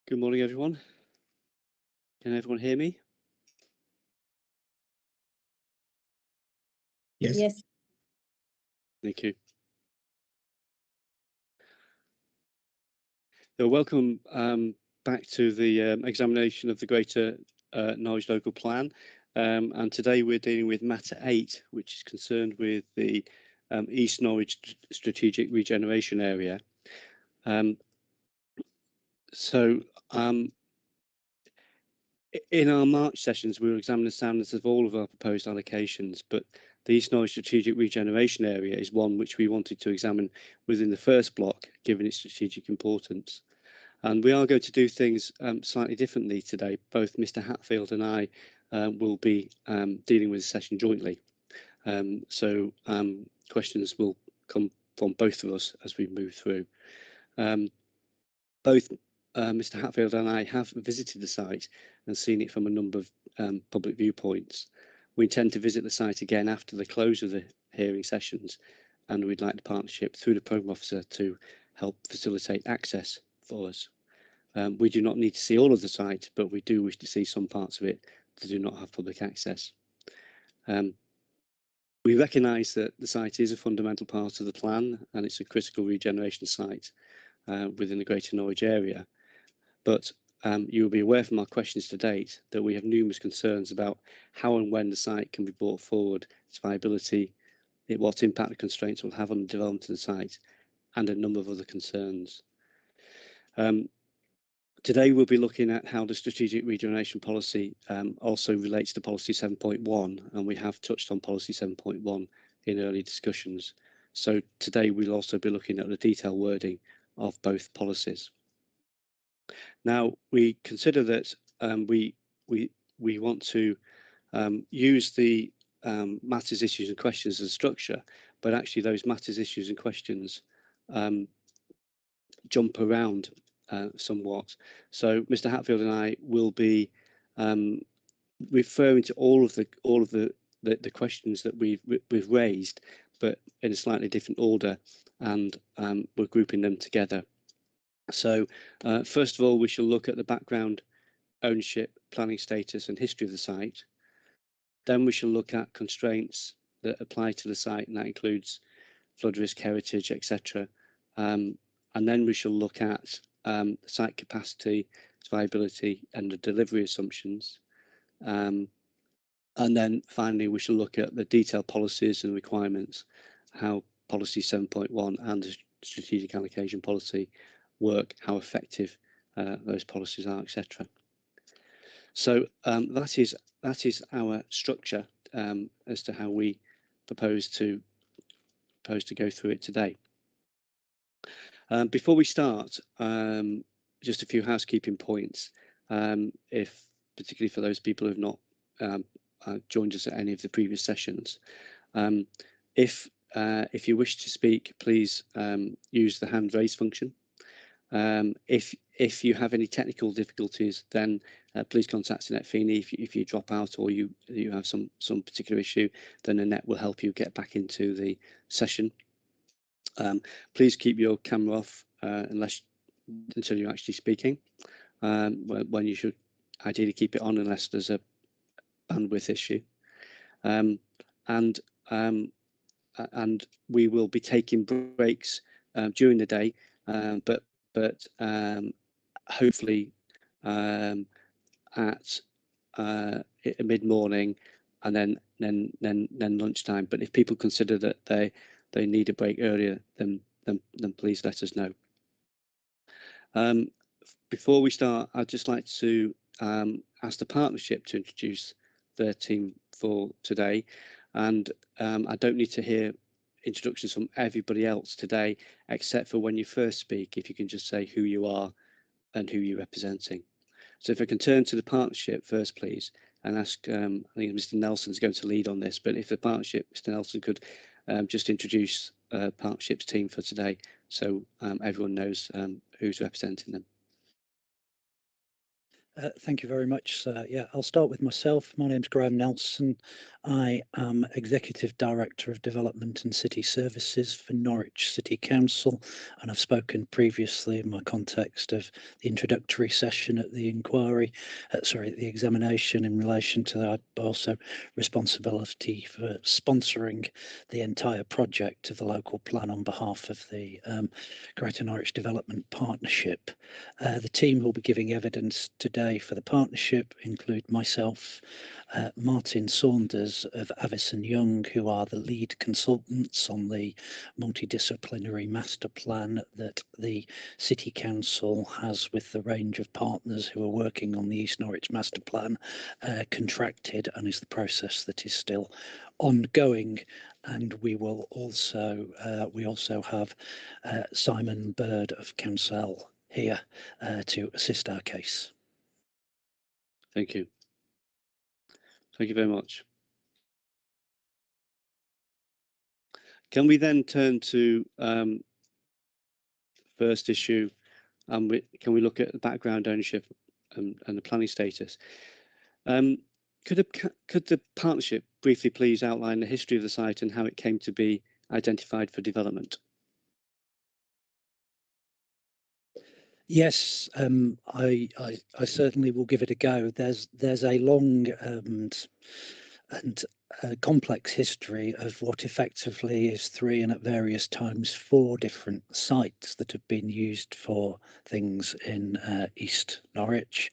Good morning, everyone. Can everyone hear me? Yes. Thank you. So welcome back to the examination of the Greater Norwich Local Plan. And today we're dealing with matter 8, which is concerned with the East Norwich Strategic Regeneration Area. In our March sessions, we will examine the soundness of all of our proposed allocations, but the East Norwich Strategic Regeneration Area is one which we wanted to examine within the first block, given its strategic importance. And we are going to do things slightly differently today. Both Mr. Hatfield and I will be dealing with the session jointly. Questions will come from both of us as we move through. Both Mr. Hatfield and I have visited the site and seen it from a number of public viewpoints. We intend to visit the site again after the close of the hearing sessions, and we'd like the partnership through the programme officer to help facilitate access for us. We do not need to see all of the site, but we do wish to see some parts of it that do not have public access. We recognise that the site is a fundamental part of the plan, and it's a critical regeneration site within the Greater Norwich area. But you will be aware from our questions to date that we have numerous concerns about how and when the site can be brought forward, its viability, what impact the constraints will have on the development of the site, and a number of other concerns. Today we'll be looking at how the strategic regeneration policy also relates to policy 7.1, and we have touched on policy 7.1 in early discussions. So today we'll also be looking at the detailed wording of both policies. Now, we consider that we want to use the matters, issues and questions as a structure, but actually those matters, issues and questions jump around somewhat. So Mr. Hatfield and I will be referring to all of the questions that we've raised, but in a slightly different order, and we're grouping them together. So first of all, we shall look at the background, ownership, planning status and history of the site. Then we shall look at constraints that apply to the site, and that includes flood risk, heritage, etc. And then we shall look at site capacity, its viability and the delivery assumptions. And then finally, we shall look at the detailed policies and requirements, how policy 7.1 and the strategic allocation policy work, how effective those policies are, etc. So that is our structure as to how we propose to go through it today. Before we start, just a few housekeeping points, particularly for those people who have not joined us at any of the previous sessions. If you wish to speak, please use the hand raise function. If you have any technical difficulties, then please contact Annette Feeney. If you drop out or you have some particular issue, then Annette will help you get back into the session. Please keep your camera off until you're actually speaking, when you should ideally keep it on unless there's a bandwidth issue. And we will be taking breaks during the day, but hopefully at mid-morning and then lunchtime. But if people consider that they need a break earlier, then please let us know. Before we start, I'd just like to ask the partnership to introduce their team for today, and I don't need to hear introductions from everybody else today, except for when you first speak, if you can just say who you are and who you're representing. So if I can turn to the partnership first, please, and ask, I think Mr. Nelson's going to lead on this, but if the partnership, Mr. Nelson, could just introduce partnership's team for today, so everyone knows who's representing them. Thank you very much, sir. Yeah, I'll start with myself. My name's Graham Nelson. I am Executive Director of Development and City Services for Norwich City Council, and I've spoken previously in my context of the introductory session at the inquiry, the examination in relation to that, but also responsibility for sponsoring the entire project of the local plan on behalf of the Greater Norwich Development Partnership. The team who will be giving evidence today for the partnership include myself, Martin Saunders of Avison Young, who are the lead consultants on the multidisciplinary master plan that the City Council has with the range of partners who are working on the East Norwich master plan contracted, and is the process that is still ongoing. And we will also have Simon Bird of Council here to assist our case. Thank you. Thank you very much. Can we then turn to first issue, and can we look at the background ownership and the planning status? Could the partnership briefly please outline the history of the site and how it came to be identified for development? Yes, I certainly will give it a go. There's a long and complex history of what effectively is 3 and at various times 4 different sites that have been used for things in East Norwich.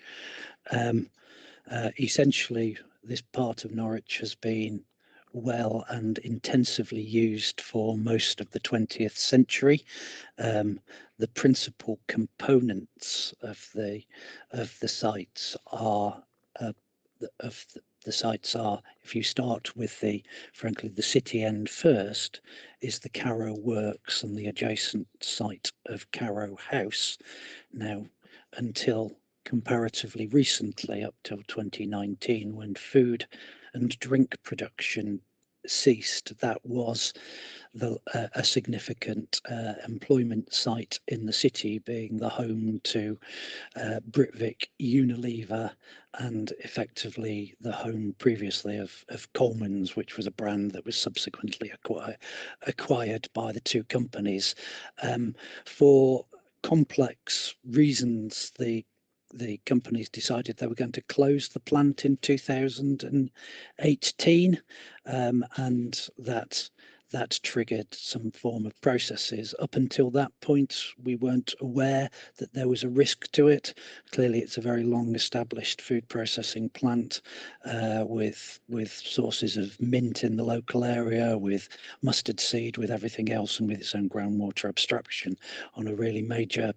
Essentially, this part of Norwich has been well and intensively used for most of the 20th century. The principal components of the sites are if you start with the city end first, is the Carrow Works and the adjacent site of Carrow House. Now, until comparatively recently, up till 2019, when food and drink production ceased, that was a significant employment site in the city, being the home to Britvic, Unilever, and effectively the home previously of Coleman's, which was a brand that was subsequently acquired by the two companies. For complex reasons, the companies decided they were going to close the plant in 2018, and that triggered some form of processes. Up until that point, we weren't aware that there was a risk to it. Clearly, it's a very long established food processing plant with sources of mint in the local area, with mustard seed, with everything else, and with its own groundwater abstraction on a really major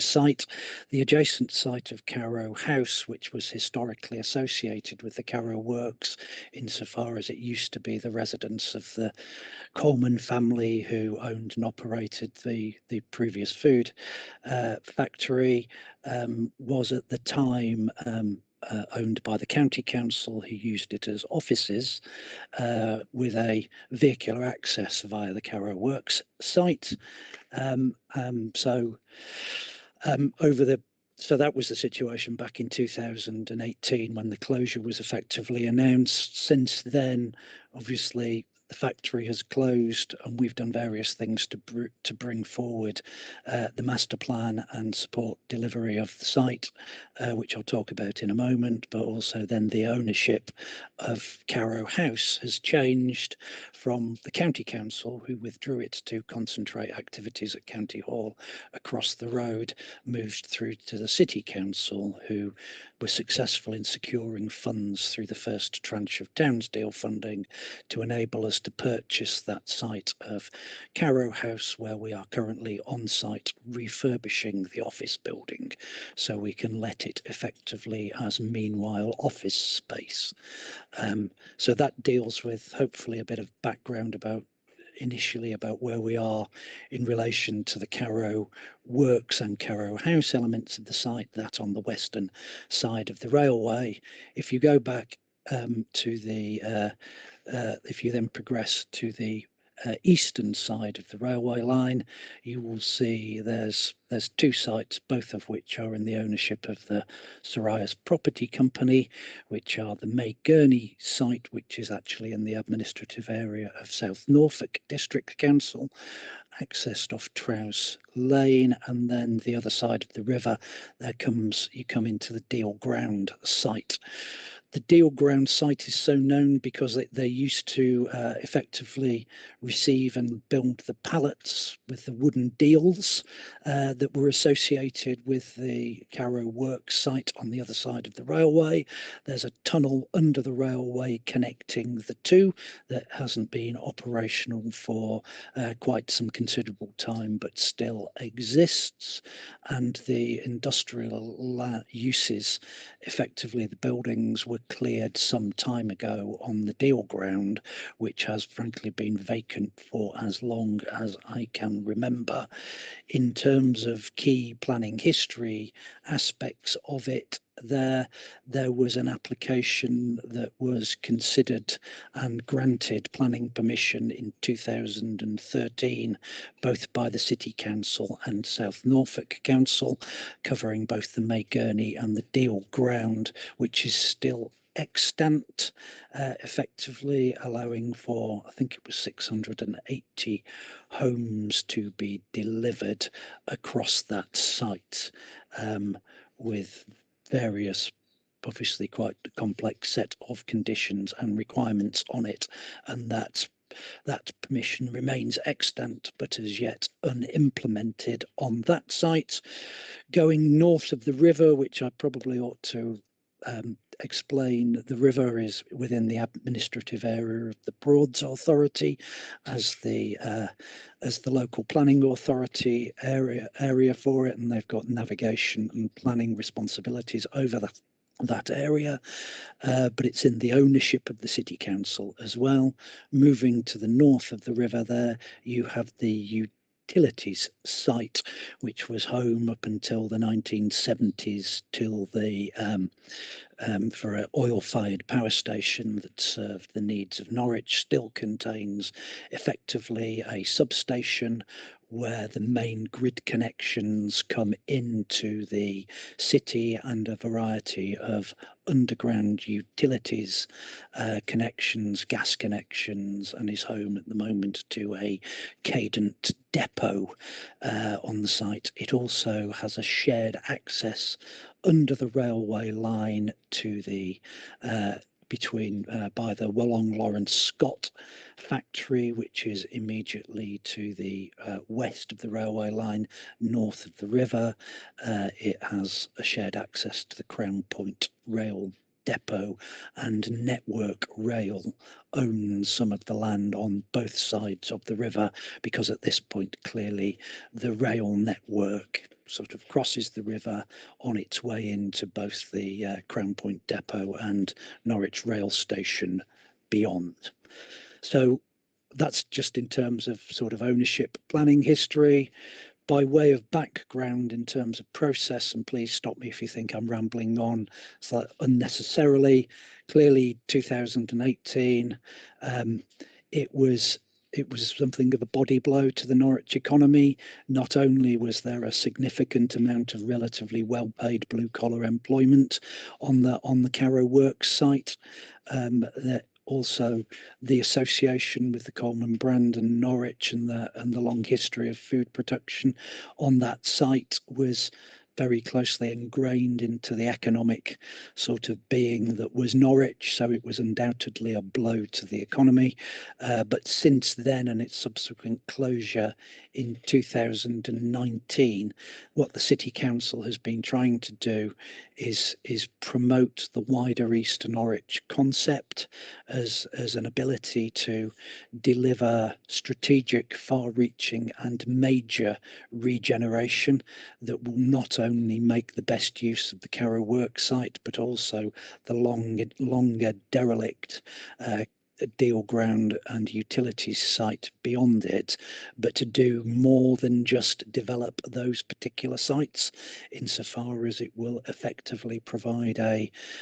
site. The adjacent site of Carrow House, which was historically associated with the Carrow Works, insofar as it used to be the residence of the Coleman family who owned and operated the previous food factory, was at the time owned by the county council, who used it as offices with a vehicular access via the Carrow Works site. So that was the situation back in 2018 when the closure was effectively announced. Since then, obviously, the factory has closed, and we've done various things to bring forward the master plan and support delivery of the site, which I'll talk about in a moment. But also then the ownership of Carrow House has changed from the county council, who withdrew it to concentrate activities at County Hall across the road, moved through to the City Council, who were successful in securing funds through the first tranche of Townsdeal funding to enable us to purchase that site of Carrow House, where we are currently on site refurbishing the office building so we can let it effectively as meanwhile office space. So that deals with hopefully a bit of background initially about where we are in relation to the Carrow Works and Carrow House elements of the site, that on the western side of the railway. If you go back to if you then progress to the eastern side of the railway line, you will see there's two sites, both of which are in the ownership of the Sorias Property Company, which are the May Gurney site, which is actually in the administrative area of South Norfolk District Council, accessed off Trowse Lane, and then the other side of the river, you come into the Deal Ground site. The Deal Ground site is so known because they used to effectively receive and build the pallets with the wooden deals that were associated with the Carrow Works site on the other side of the railway. There's a tunnel under the railway connecting the two that hasn't been operational for quite some considerable time, but still exists. And the industrial uses, effectively the buildings were cleared some time ago on the Deal Ground, which has frankly been vacant for as long as I can remember. In terms of key planning history aspects of it, there was an application that was considered and granted planning permission in 2013, both by the City Council and South Norfolk Council, covering both the May Gurney and the Deal Ground, which is still extant, effectively allowing for, I think it was 680 homes to be delivered across that site, with various, obviously quite a complex set of conditions and requirements on it, and that permission remains extant but as yet unimplemented on that site. Going north of the river, which I probably ought to explain, the river is within the administrative area of the Broads Authority as the local planning authority area for it, and they've got navigation and planning responsibilities over that area, but it's in the ownership of the City Council as well. Moving to the north of the river there, you have the utilities site, which was home up until the 1970s till the for an oil-fired power station that served the needs of Norwich. Still contains effectively a substation where the main grid connections come into the city, and a variety of underground utilities connections, gas connections, and is home at the moment to a Cadent depot on the site. It also has a shared access under the railway line to the between by the Wollong Lawrence Scott factory, which is immediately to the west of the railway line, north of the river. It has a shared access to the Crown Point rail depot, and Network Rail owns some of the land on both sides of the river, because at this point clearly the rail network sort of crosses the river on its way into both the Crown Point depot and Norwich rail station beyond. So that's just in terms of sort of ownership planning history. By way of background in terms of process, and please stop me if you think I'm rambling on unnecessarily, clearly 2018, it was something of a body blow to the Norwich economy. Not only was there a significant amount of relatively well-paid blue-collar employment on the Carrow Works site, that also the association with the Coleman brand and Norwich and the long history of food production on that site was very closely ingrained into the economic sort of being that was Norwich, so it was undoubtedly a blow to the economy. But since then, and its subsequent closure in 2019, what the City Council has been trying to do is promote the wider East Norwich concept as an ability to deliver strategic, far-reaching and major regeneration that will not only make the best use of the Carrow Works site, but also the longer derelict deal ground and utilities site beyond it, but to do more than just develop those particular sites, insofar as it will effectively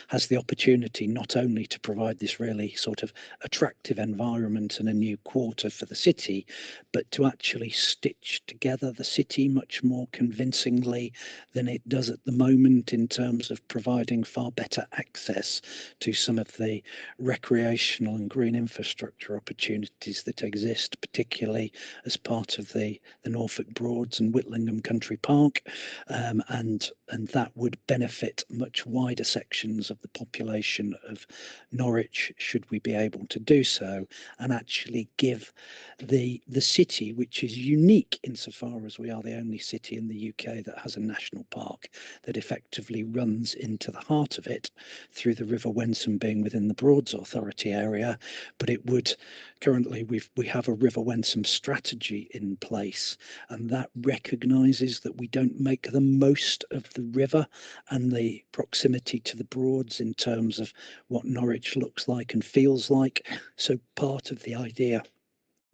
has the opportunity not only to provide this really sort of attractive environment and a new quarter for the city, but to actually stitch together the city much more convincingly than it does at the moment, in terms of providing far better access to some of the recreational and green infrastructure opportunities that exist, particularly as part of the Norfolk Broads and Whitlingham Country Park, and that would benefit much wider sections of the population of Norwich, should we be able to do so, and actually give the city, which is unique insofar as we are the only city in the UK that has a national park that effectively runs into the heart of it, through the River Wensum being within the Broads Authority area. But it would currently, we have a River Wensum strategy in place, and that recognises that we don't make the most of the river and the proximity to the Broads in terms of what Norwich looks like and feels like. So part of the idea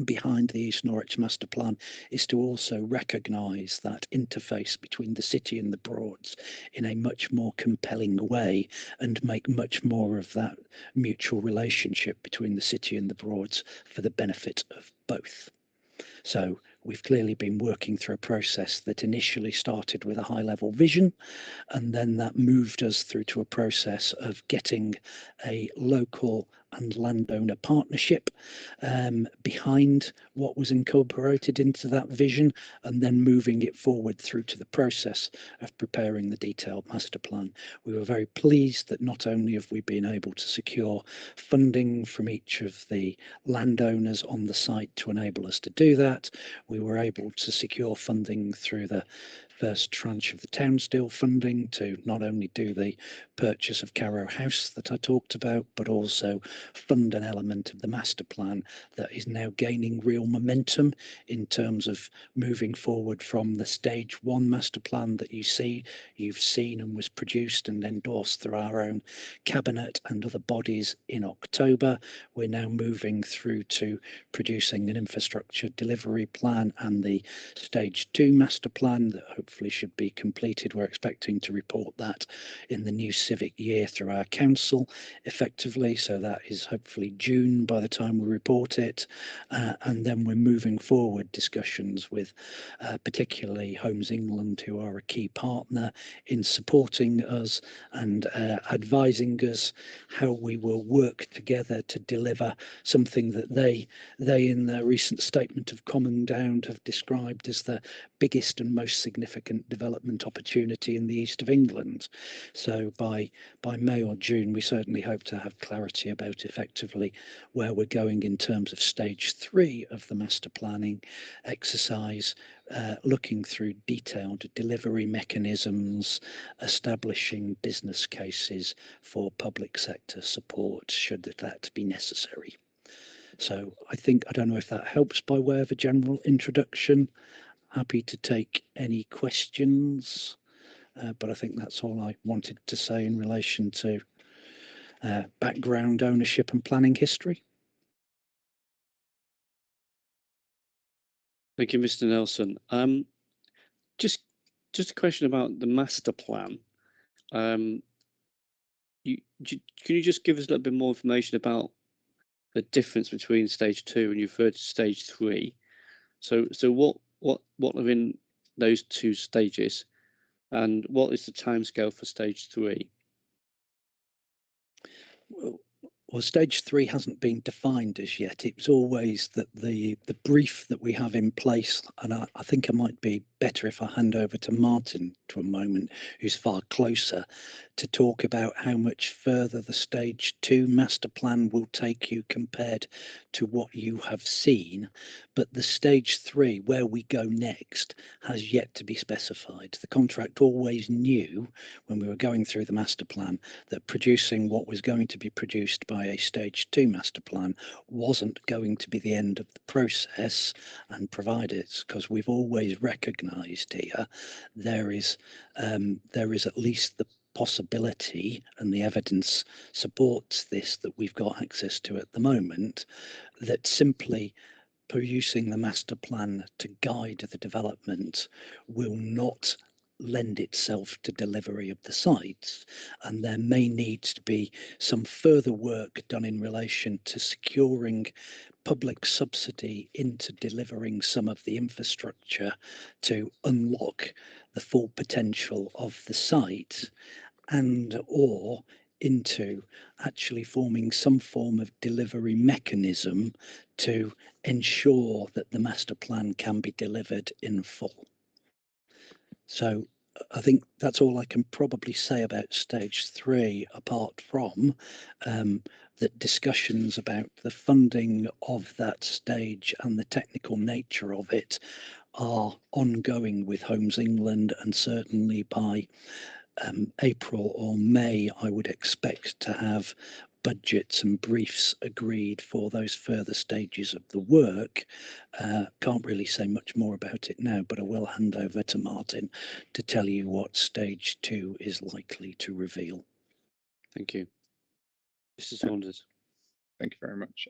behind the East Norwich Master Plan is to also recognise that interface between the city and the Broads in a much more compelling way, and make much more of that mutual relationship between the city and the Broads for the benefit of both. So we've clearly been working through a process that initially started with a high-level vision, and then that moved us through to a process of getting a local and landowner partnership behind what was incorporated into that vision, and then moving it forward through to the process of preparing the detailed master plan. We were very pleased that not only have we been able to secure funding from each of the landowners on the site to enable us to do that, we were able to secure funding through the first tranche of the Townsdale funding to not only do the purchase of Carrow House that I talked about, but also fund an element of the master plan that is now gaining real momentum in terms of moving forward from the stage 1 master plan that you've seen and was produced and endorsed through our own cabinet and other bodies in October. We're now moving through to producing an infrastructure delivery plan and the stage 2 master plan that hopefully should be completed. We're expecting to report that in the new civic year through our council effectively, so that is hopefully June by the time we report it, and then we're moving forward discussions with particularly Homes England, who are a key partner in supporting us and advising us how we will work together to deliver something that they in their recent statement of common ground have described as the biggest and most significant development opportunity in the east of England. So by May or June, we certainly hope to have clarity about effectively where we're going in terms of stage 3 of the master planning exercise, looking through detailed delivery mechanisms, establishing business cases for public sector support should that be necessary. So I don't know if that helps by way of a general introduction. Happy to take any questions, but I think that's all I wanted to say in relation to background, ownership and planning history. Thank you, Mr. Nelson. Just a question about the master plan. Can you just give us a little bit more information about the difference between stage 2 and you referred to stage 3? So what are in those two stages, and what is the timescale for stage 3? Well, stage 3 hasn't been defined as yet. It's always that the brief that we have in place, and I think it might be better if I hand over to Martin to a moment, who's far closer, to talk about how much further the stage 2 master plan will take you compared to what you have seen. But the stage 3, where we go next, has yet to be specified. The contract always knew when we were going through the master plan that producing what was going to be produced by a stage 2 master plan wasn't going to be the end of the process, and provided, because we've always recognised here, there is at least possibility, and the evidence supports this that we've got access to at the moment, that simply producing the master plan to guide the development will not lend itself to delivery of the sites, and there may need to be some further work done in relation to securing public subsidy into delivering some of the infrastructure to unlock the full potential of the site, and or into actually forming some form of delivery mechanism to ensure that the master plan can be delivered in full. So I think that's all I can probably say about stage 3, apart from that discussions about the funding of that stage and the technical nature of it are ongoing with Homes England, and certainly by April or May, I would expect to have budgets and briefs agreed for those further stages of the work. Can't really say much more about it now, but I will hand over to Martin to tell you what stage 2 is likely to reveal. Thank you. Mr. Saunders. Thank you very much.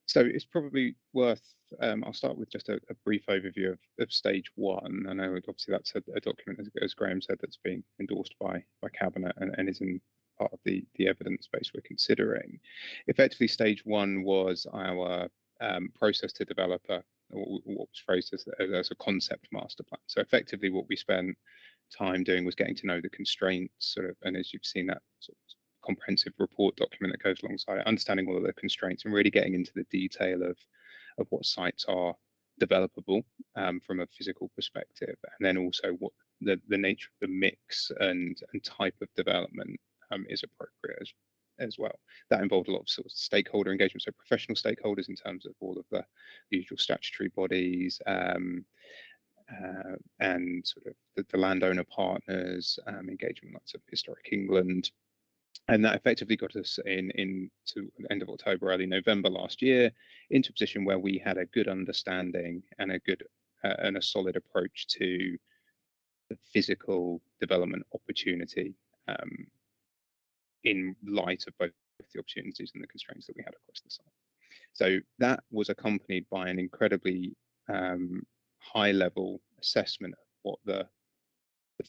So it's probably worth, I'll start with just a brief overview of stage 1. I know obviously that's a document, as Graham said, that's being endorsed by Cabinet and is in part of the evidence base we're considering. Effectively, stage 1 was our process to develop what was phrased as a concept master plan. So effectively what we spent time doing was getting to know the constraints, and as you've seen, that sort of comprehensive report document that goes alongside it, understanding all of the constraints and really getting into the detail of what sites are developable from a physical perspective, and then also what the nature of the mix and type of development is appropriate as well. That involved a lot of sort of stakeholder engagement, so professional stakeholders in terms of all of the usual statutory bodies, and sort of the landowner partners, engagement like sort of Historic England. And that effectively got us into the end of October, early November last year, into a position where we had a good understanding and a good and a solid approach to the physical development opportunity, in light of both the opportunities and the constraints that we had across the site. So that was accompanied by an incredibly high-level assessment of what the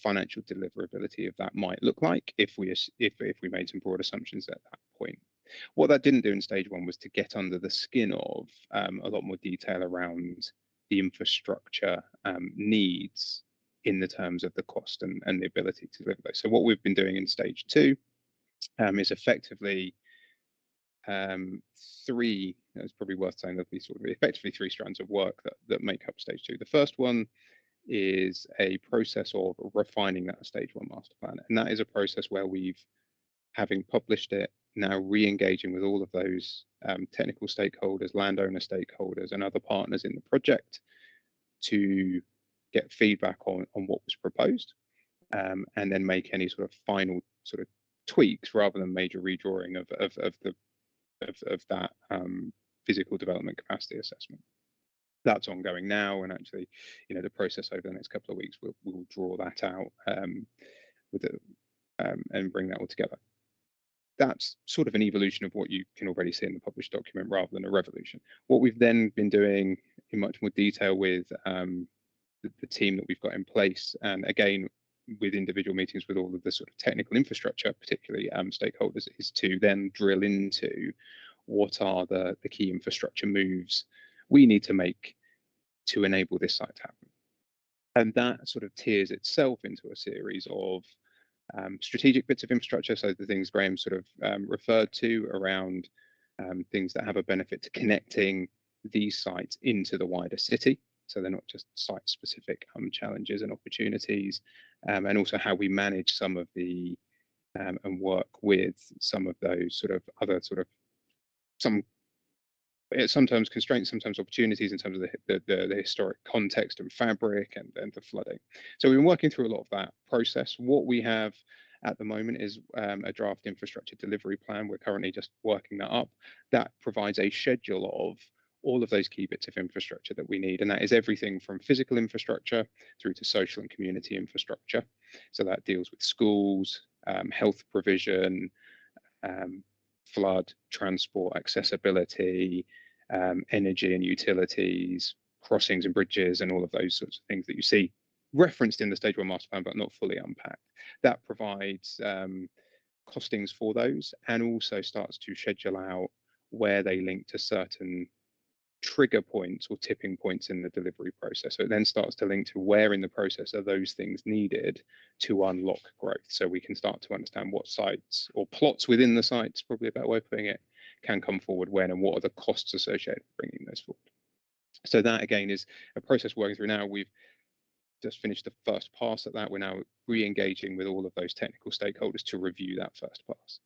financial deliverability of that might look like if we made some broad assumptions at that point. What that didn't do in stage 1 was to get under the skin of a lot more detail around the infrastructure needs in the terms of the cost and the ability to deliver those. So what we've been doing in stage 2 is effectively three. It's probably worth saying there'll be sort of effectively 3 strands of work that make up stage 2. The first one is a process of refining that stage 1 master plan, and that is a process where we've, having published it, now re-engaging with all of those technical stakeholders, landowner stakeholders, and other partners in the project to get feedback on what was proposed, and then make any sort of final sort of tweaks rather than major redrawing of that physical development capacity assessment. That's ongoing now, and actually, the process over the next couple of weeks we'll draw that out and bring that all together. That's sort of an evolution of what you can already see in the published document rather than a revolution. What we've then been doing in much more detail with the team that we've got in place, and again with individual meetings with all of the sort of technical infrastructure, particularly stakeholders, is to then drill into what are the key infrastructure moves we need to make to enable this site to happen. And that sort of tiers itself into a series of strategic bits of infrastructure, so the things Graham sort of referred to around things that have a benefit to connecting these sites into the wider city, so they're not just site-specific challenges and opportunities, and also how we manage some of the and work with some of those sort of other sort of sometimes constraints, sometimes opportunities in terms of the historic context and fabric and the flooding. So we've been working through a lot of that process. What we have at the moment is a draft infrastructure delivery plan. We're currently just working that up. That provides a schedule of all of those key bits of infrastructure that we need. And that is everything from physical infrastructure through to social and community infrastructure. So that deals with schools, health provision, flood, transport, accessibility, energy and utilities, crossings and bridges, and all of those sorts of things that you see referenced in the Stage 1 Master Plan, but not fully unpacked. That provides costings for those, and also starts to schedule out where they link to certain trigger points or tipping points in the delivery process. So it then starts to link to where in the process are those things needed to unlock growth. So we can start to understand what sites or plots within the sites, probably a better way of putting it, can come forward when, and what are the costs associated with bringing those forward. So that again is a process we're working through now. We've just finished the first pass at that. We're now re-engaging with all of those technical stakeholders to review that first pass.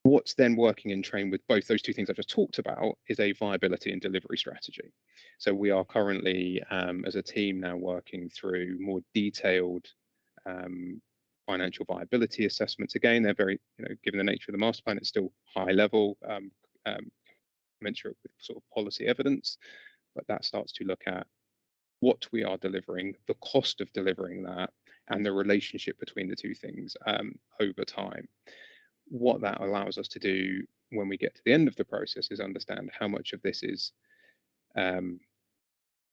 What's then working in train with both those two things I just talked about is a viability and delivery strategy. So we are currently, as a team, now working through more detailed financial viability assessments. Again, they're very, given the nature of the master plan, it's still high level, commensurate with sort of policy evidence, but that starts to look at what we are delivering, the cost of delivering that, and the relationship between the two things over time. What that allows us to do when we get to the end of the process is understand how much of this is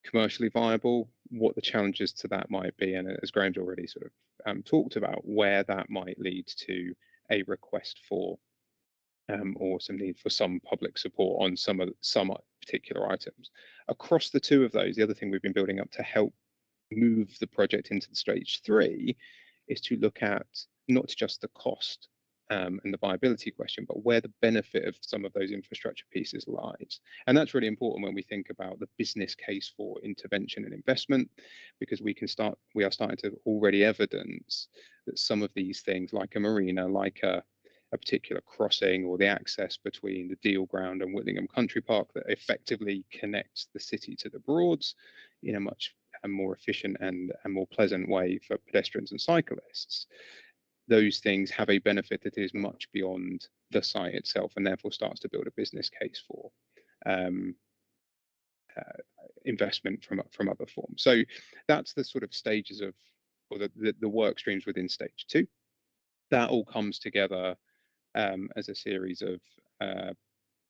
commercially viable, what the challenges to that might be, and as Graham's already sort of talked about, where that might lead to a request for or some need for some public support on some particular items. Across the two of those, the other thing we've been building up to help move the project into the Stage 3 is to look at not just the cost and the viability question, but where the benefit of some of those infrastructure pieces lies. And that's really important when we think about the business case for intervention and investment, because we are starting to already evidence that some of these things, like a marina, like a particular crossing, or the access between the Deal Ground and Whittingham Country Park that effectively connects the city to the Broads in a much more efficient and more pleasant way for pedestrians and cyclists. Those things have a benefit that is much beyond the site itself, and therefore starts to build a business case for investment from other forms. So that's the sort of stages of, or the work streams within Stage 2. That all comes together as a series of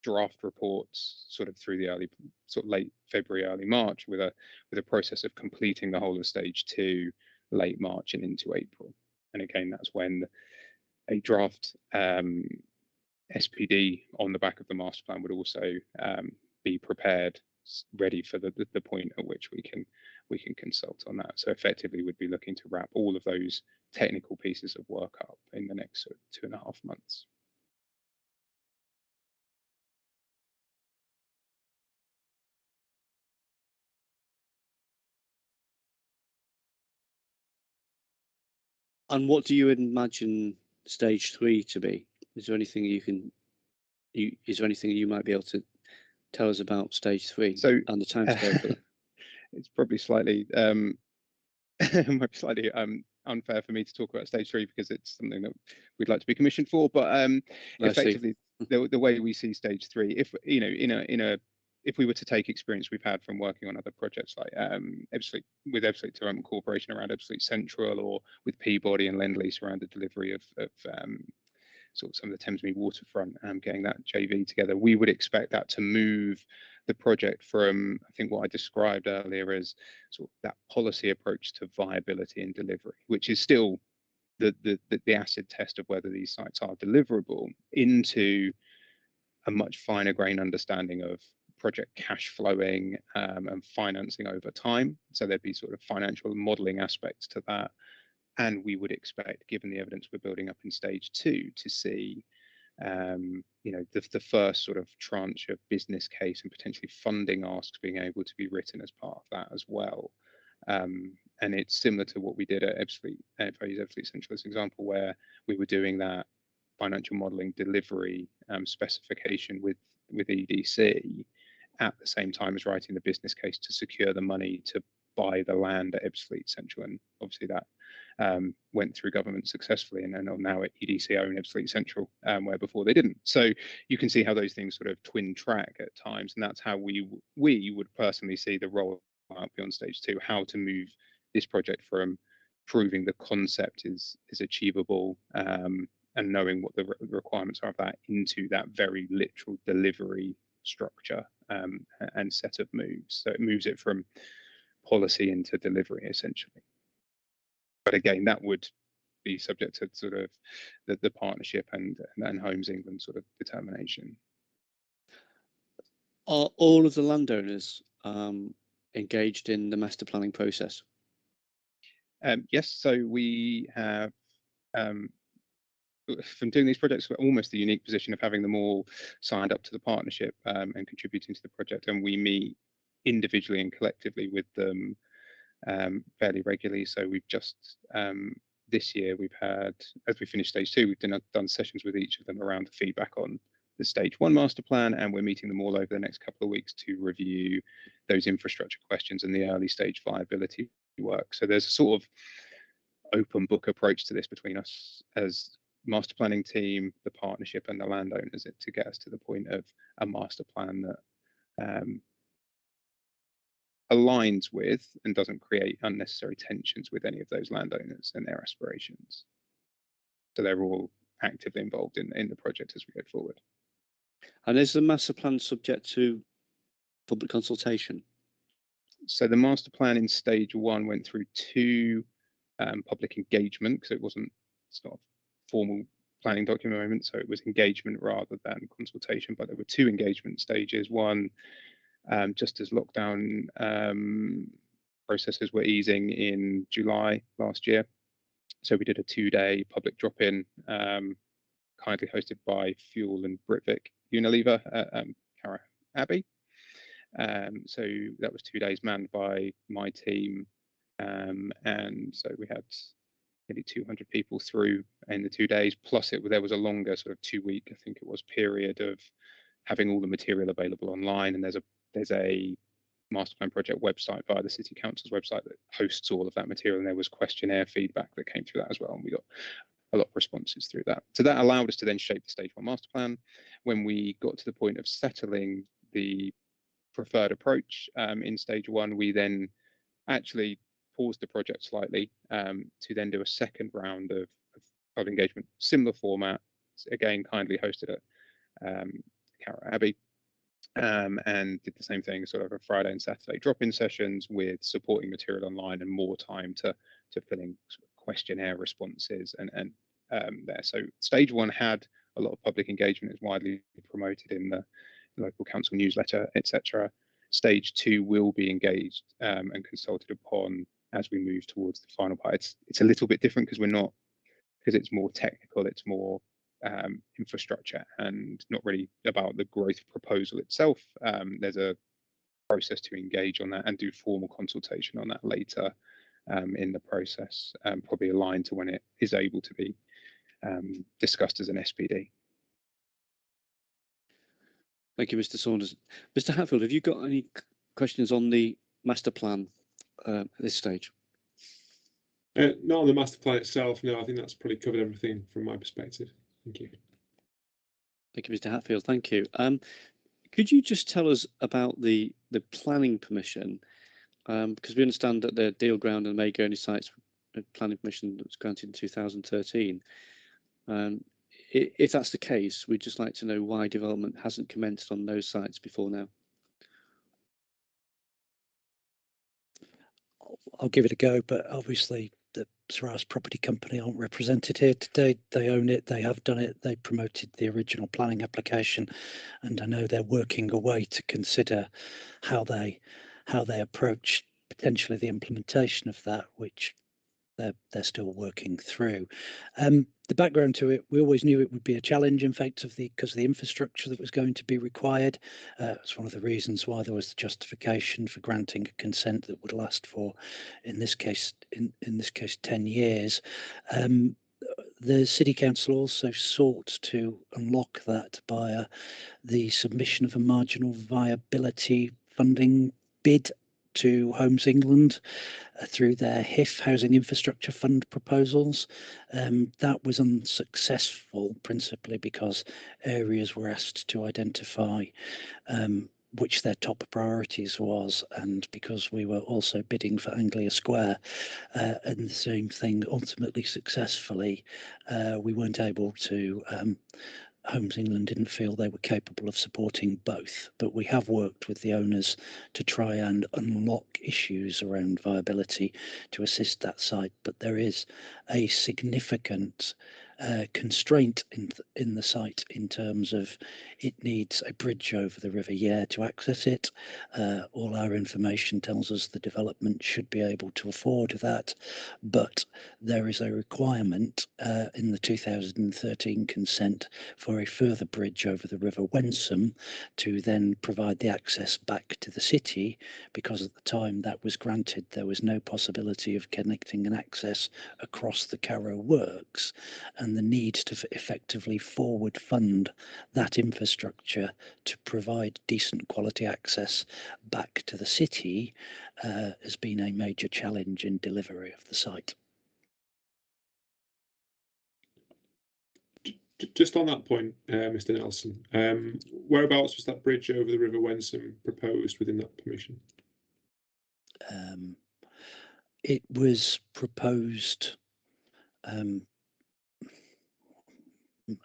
draft reports sort of through the late February, early March, with a process of completing the whole of Stage 2 late March and into April. And again, that's when a draft SPD on the back of the master plan would also be prepared, ready for the point at which we can consult on that. So effectively, we'd be looking to wrap all of those technical pieces of work up in the next sort of 2.5 months. And what do you imagine Stage 3 to be? Is there anything is there anything you might be able to tell us about Stage 3 and the timescale for that? It's probably slightly might be slightly unfair for me to talk about Stage 3 because it's something that we'd like to be commissioned for. But effectively, the way we see Stage 3, if if we were to take experience we've had from working on other projects like with Ebbsfleet Development Corporation around Ebbsfleet Central, or with Peabody and Lend-Lease around the delivery of sort of some of the Thamesmead waterfront, getting that JV together, we would expect that to move the project from, I think, what I described earlier as sort of that policy approach to viability and delivery, which is still the acid test of whether these sites are deliverable, into a much finer grain understanding of project cash flowing and financing over time. So there'd be sort of financial modeling aspects to that. And we would expect, given the evidence we're building up in Stage 2, to see the first sort of tranche of business case and potentially funding asks being able to be written as part of that as well. And it's similar to what we did at Ebbsfleet, if I use Ebbsfleet Central as an example, where we were doing that financial modelling delivery specification with EDC at the same time as writing the business case to secure the money to buy the land at Ebbsfleet Central, and obviously that went through government successfully, and then now at EDC own Ebbsfleet Central, where before they didn't. So you can see how those things sort of twin track at times, and that's how we would personally see the role out beyond stage 2, how to move this project from proving the concept is achievable, and knowing what the requirements are of that, into that very literal delivery structure and set of moves. So it moves it from policy into delivery, essentially. But again, that would be subject to sort of the partnership and Homes England sort of determination. Are all of the landowners engaged in the master planning process? Yes, so we have, from doing these projects, we're almost the unique position of having them all signed up to the partnership and contributing to the project, and we meet individually and collectively with them fairly regularly. So we've just this year we've had, as we finished stage 2, we've done sessions with each of them around the feedback on the stage 1 master plan, and we're meeting them all over the next couple of weeks to review those infrastructure questions and the early stage viability work. So there's a sort of open book approach to this between us as master planning team, the partnership, and the landowners, to get us to the point of a master plan that aligns with and doesn't create unnecessary tensions with any of those landowners and their aspirations. So they're all actively involved in the project as we go forward. And is the master plan subject to public consultation? So the master plan in stage 1 went through 2 public engagement, because it's not a formal planning document moment, so it was engagement rather than consultation. But there were 2 engagement stages. One, just as lockdown processes were easing in July last year. So we did a 2-day public drop-in, kindly hosted by Fuel and Britvic Unilever at Carra Abbey. So that was 2 days manned by my team, and so we had nearly 200 people through in the 2 days. Plus, there was a longer sort of 2-week, I think it was, period of having all the material available online. And there's a master plan project website via the City Council's website that hosts all of that material, and there was questionnaire feedback that came through that as well, and we got a lot of responses through that. So that allowed us to then shape the stage 1 master plan. When we got to the point of settling the preferred approach in stage 1, we then actually paused the project slightly to then do a second round of engagement, similar format, again kindly hosted at Carra Abbey, and did the same thing, sort of a Friday and Saturday drop-in sessions with supporting material online and more time to fill in sort of questionnaire responses and there. So stage 1 had a lot of public engagement. It's widely promoted in the local council newsletter, etc. Stage 2 will be engaged and consulted upon as we move towards the final part. It's a little bit different because it's more technical, it's more infrastructure and not really about the growth proposal itself. There's a process to engage on that and do formal consultation on that later in the process, probably aligned to when it is able to be discussed as an SPD. Thank you, Mr. Saunders. Mr. Hatfield, have you got any questions on the master plan at this stage? Not on the master plan itself, no. I think that's probably covered everything from my perspective. Thank you. Thank you, Mr. Hatfield. Thank you. Could you just tell us about the planning permission? Because we understand that the Deal Ground and Maygurney sites planning permission that was granted in 2013. If that's the case, we'd just like to know why development hasn't commenced on those sites before now. I'll give it a go, but obviously the Saras Property Company aren't represented here today. They own it, they have done it, they promoted the original planning application, and I know they're working away to consider how they approach potentially the implementation of that, which they're still working through. The background to it, we always knew it would be a challenge, in fact, because of the infrastructure that was going to be required. It's one of the reasons why there was the justification for granting a consent that would last for, in this case, 10 years. The City Council also sought to unlock that via the submission of a marginal viability funding bid to Homes England through their HIF, Housing Infrastructure Fund proposals. That was unsuccessful, principally because areas were asked to identify which their top priorities was, and because we were also bidding for Anglia Square, and the same thing ultimately successfully, we weren't able to. Homes England didn't feel they were capable of supporting both, but we have worked with the owners to try and unlock issues around viability to assist that site. But there is a significant constraint in the site in terms of it needs a bridge over the River Yare to access it. All our information tells us the development should be able to afford that, but there is a requirement in the 2013 consent for a further bridge over the River Wensum to then provide the access back to the city, because at the time that was granted there was no possibility of connecting an access across the Carrow Works, and the need to effectively forward fund that infrastructure to provide decent quality access back to the city has been a major challenge in delivery of the site. Just on that point, Mr. Nelson, whereabouts was that bridge over the River Wensum proposed within that permission? It was proposed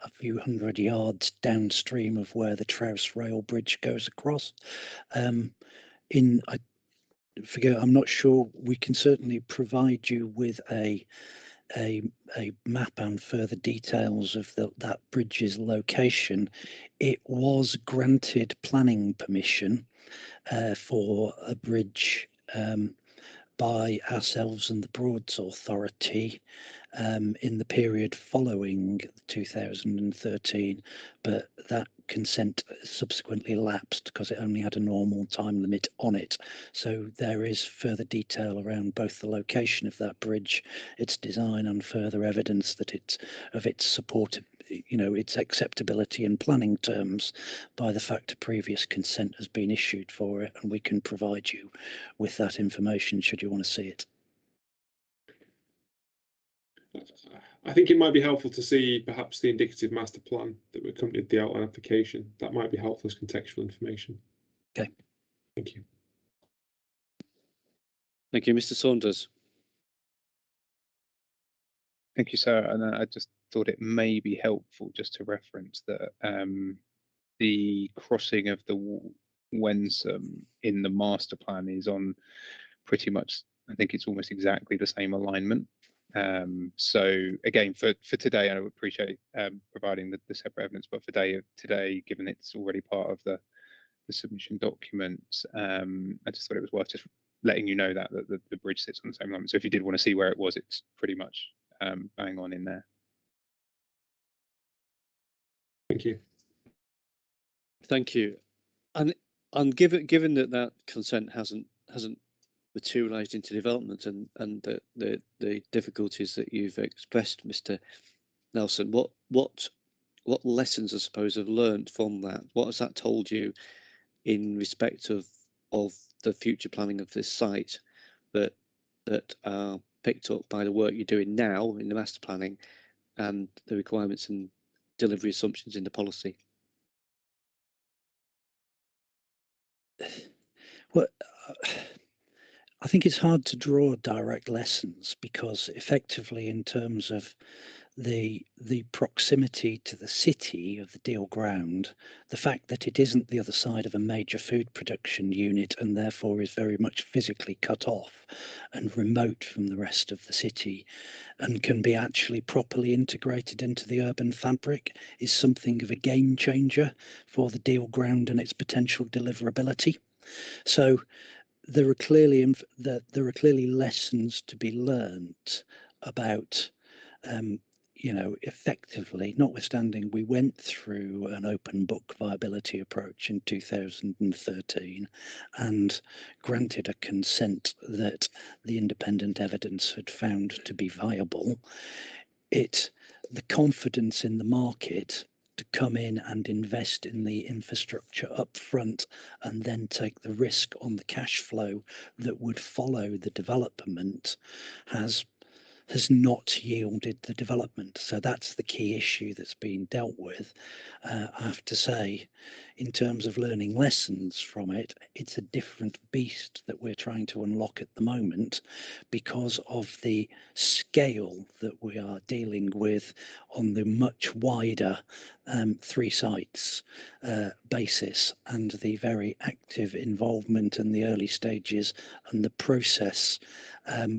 a few hundred yards downstream of where the Trouse Rail Bridge goes across. I forget, I'm not sure. We can certainly provide you with a map and further details of that bridge's location. It was granted planning permission for a bridge by ourselves and the Broads Authority in the period following 2013, but that consent subsequently lapsed because it only had a normal time limit on it. So there is further detail around both the location of that bridge, its design, and further evidence that it's of its support, its acceptability in planning terms by the fact a previous consent has been issued for it, and we can provide you with that information should you want to see it. I think it might be helpful to see perhaps the indicative master plan that accompanied the outline application. That might be helpful as contextual information. Okay. Thank you. Thank you, Mr. Saunders. Thank you, sir. And I just thought it may be helpful just to reference that the crossing of the Wensum in the master plan is on pretty much, I think it's almost exactly the same alignment. So again, for today, I would appreciate providing the separate evidence, but for today, given it's already part of the submission documents, I just thought it was worth just letting you know that the bridge sits on the same alignment. So if you did want to see where it was, it's pretty much bang on in there. Thank you. Thank you. And given that consent hasn't materialised into development, and the difficulties that you've expressed, Mr. Nelson, what lessons, I suppose, have learned from that? What has that told you in respect of the future planning of this site that are picked up by the work you're doing now in the master planning and the requirements and delivery assumptions in the policy? Well, I think it's hard to draw direct lessons because effectively, in terms of the proximity to the city of the Deal ground, the fact that it isn't the other side of a major food production unit and therefore is very much physically cut off and remote from the rest of the city and can be actually properly integrated into the urban fabric is something of a game changer for the Deal ground and its potential deliverability. So there are clearly lessons to be learned about effectively, notwithstanding we went through an open book viability approach in 2013 and granted a consent that the independent evidence had found to be viable. The confidence in the market to come in and invest in the infrastructure up front and then take the risk on the cash flow that would follow the development has not yielded the development. So that's the key issue that's being dealt with. I have to say, in terms of learning lessons from it, it's a different beast that we're trying to unlock at the moment because of the scale that we are dealing with on the much wider 3 sites basis, and the very active involvement in the early stages and the process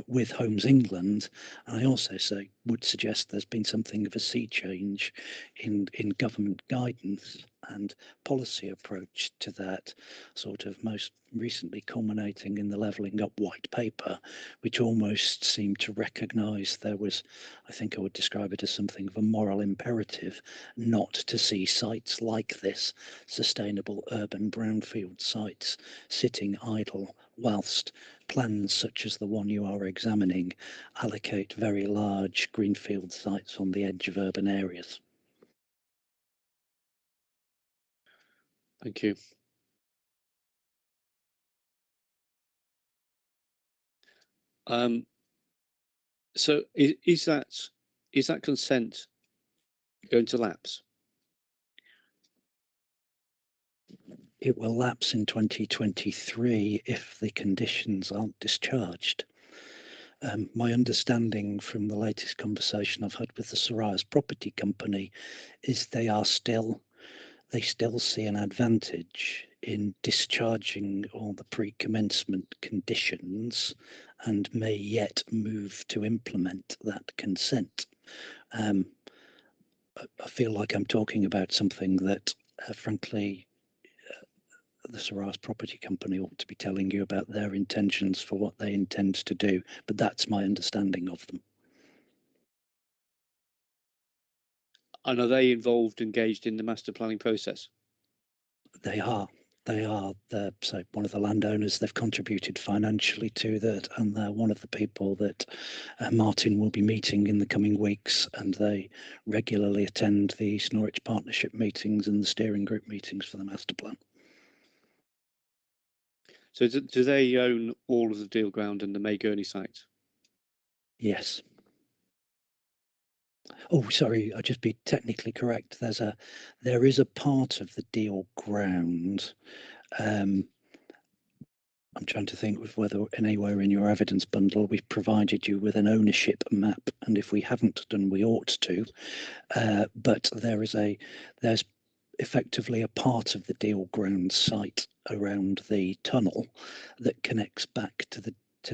with Homes England. And I also would suggest there's been something of a sea change in government guidance and policy approach to that, sort of most recently culminating in the Levelling Up white paper, which almost seemed to recognise there was, I think I would describe it as something of a moral imperative not to see sites like this, sustainable urban brownfield sites, sitting idle whilst plans such as the one you are examining allocate very large greenfield sites on the edge of urban areas. Thank you. So is that consent going to lapse? It will lapse in 2023 if the conditions aren't discharged. My understanding from the latest conversation I've had with the Soraya Property Company is they still see an advantage in discharging all the pre-commencement conditions and may yet move to implement that consent. I feel like I'm talking about something that, frankly, the Soraya Property Company ought to be telling you about their intentions for what they intend to do, but that's my understanding of them. And are they engaged in the master planning process? They are. So one of the landowners. They've contributed financially to that, and they're one of the people that Martin will be meeting in the coming weeks, and they regularly attend the East Norwich Partnership meetings and the steering group meetings for the master plan. So do they own all of the deal ground and the May Gurney site? Yes. Oh, sorry, I'll just be technically correct. There is a part of the deal ground. I'm trying to think of whether anywhere in your evidence bundle we've provided you with an ownership map, and if we haven't done, we ought to. But there's effectively a part of the deal ground site around the tunnel that connects back to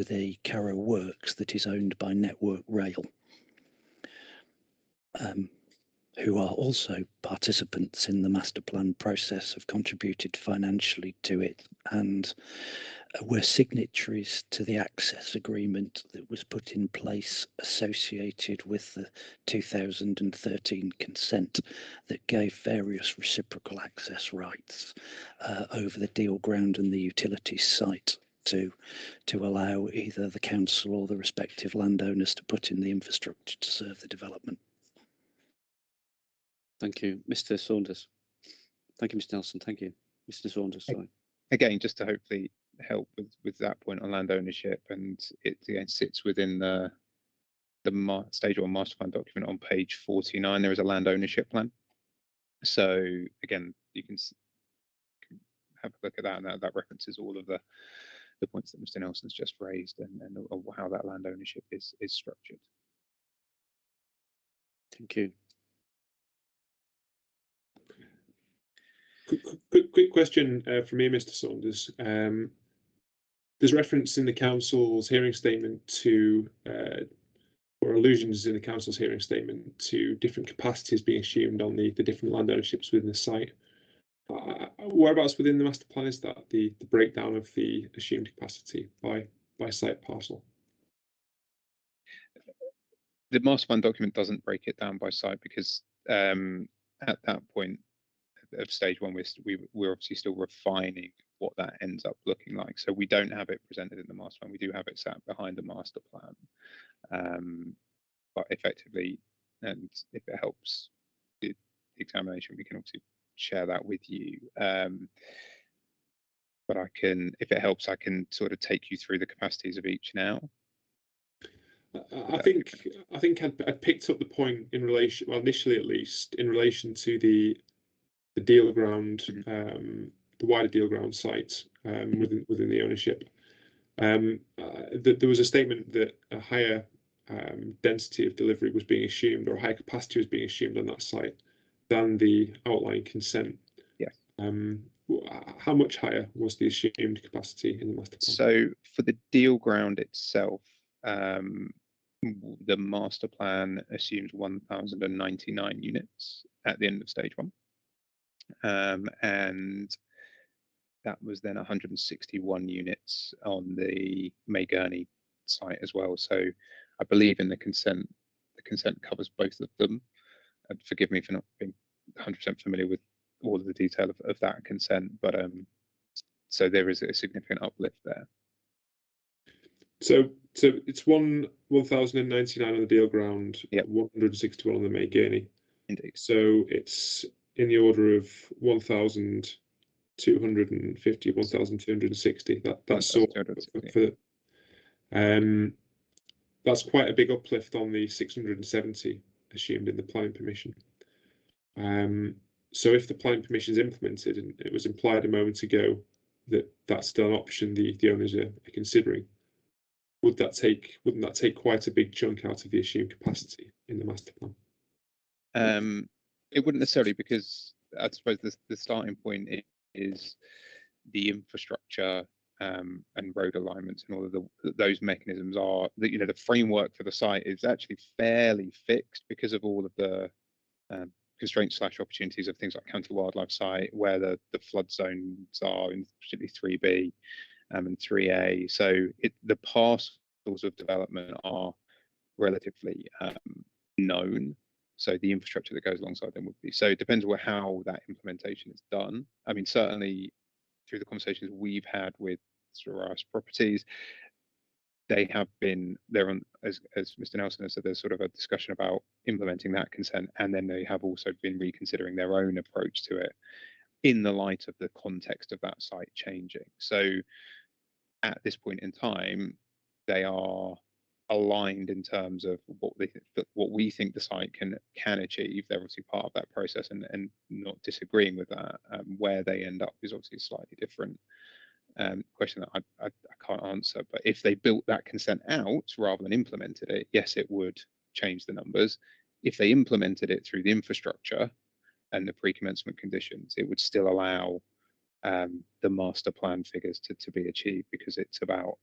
the Carrow Works that is owned by Network Rail, who are also participants in the master plan process, have contributed financially to it, and were signatories to the access agreement that was put in place associated with the 2013 consent that gave various reciprocal access rights over the deal ground and the utilities site to allow either the council or the respective landowners to put in the infrastructure to serve the development. Thank you, Mr. Saunders. Thank you, Mr. Nelson. Thank you, Mr. Saunders. Sorry. Again, just to hopefully help with that point on land ownership, and it again sits within the stage 1 master plan document on page 49. There is a land ownership plan. So again, you can have a look at that, and that references all of the points that Mr. Nelson's just raised, and how that land ownership is structured. Thank you. Quick question from me, Mr. Saunders. There's reference in the council's hearing statement to, or allusions in the council's hearing statement to different capacities being assumed on the different land ownerships within the site. Whereabouts within the master plan is that the breakdown of the assumed capacity by site parcel? The master plan document doesn't break it down by site because at that point of stage 1, we're obviously still refining what that ends up looking like. So we don't have it presented in the master plan. We do have it sat behind the master plan, but effectively, and if it helps, examination, we can obviously share that with you. But I can, if it helps, I can sort of take you through the capacities of each now. I think I'd picked up the point in relation, well, initially at least, in relation to the deal ground, the wider deal ground site within the ownership. There was a statement that a higher density of delivery was being assumed, or a higher capacity was being assumed on that site than the outline consent. Yes. How much higher was the assumed capacity in the master plan? So for the deal ground itself, the master plan assumes 1,099 units at the end of stage 1. And that was then 161 units on the May Gurney site as well. So I believe in the consent covers both of them. And forgive me for not being 100% familiar with all of the detail of that consent, but so there is a significant uplift there. So it's 1,099 on the deal ground, yep. 161 on the May Gurney. Indeed. So it's in the order of 1,250, 1,260. That's sort of for that's quite a big uplift on the 670 assumed in the planning permission. So if the planning permission is implemented, and it was implied a moment ago that that's still an option the owners are considering, wouldn't that take quite a big chunk out of the assumed capacity in the master plan? It wouldn't necessarily, because I suppose the starting point is the infrastructure and road alignments, and all of those mechanisms are that, you know, the framework for the site is actually fairly fixed because of all of the constraints / opportunities of things like county wildlife site, where the flood zones are, in particularly 3B and 3A. So the parcels of development are relatively known. So the infrastructure that goes alongside them would be. So it depends on how that implementation is done. I mean, certainly through the conversations we've had with Soraris Properties, they have been there on, as Mr. Nelson has said, there's sort of a discussion about implementing that consent, and then they have also been reconsidering their own approach to it in the light of the context of that site changing. So at this point in time, they are aligned in terms of what we think the site can achieve. They're obviously part of that process and not disagreeing with that. Where they end up is obviously a slightly different question that I can't answer. But if they built that consent out rather than implemented it, yes, it would change the numbers. If they implemented it through the infrastructure and the pre-commencement conditions, it would still allow the master plan figures to be achieved, because it's about,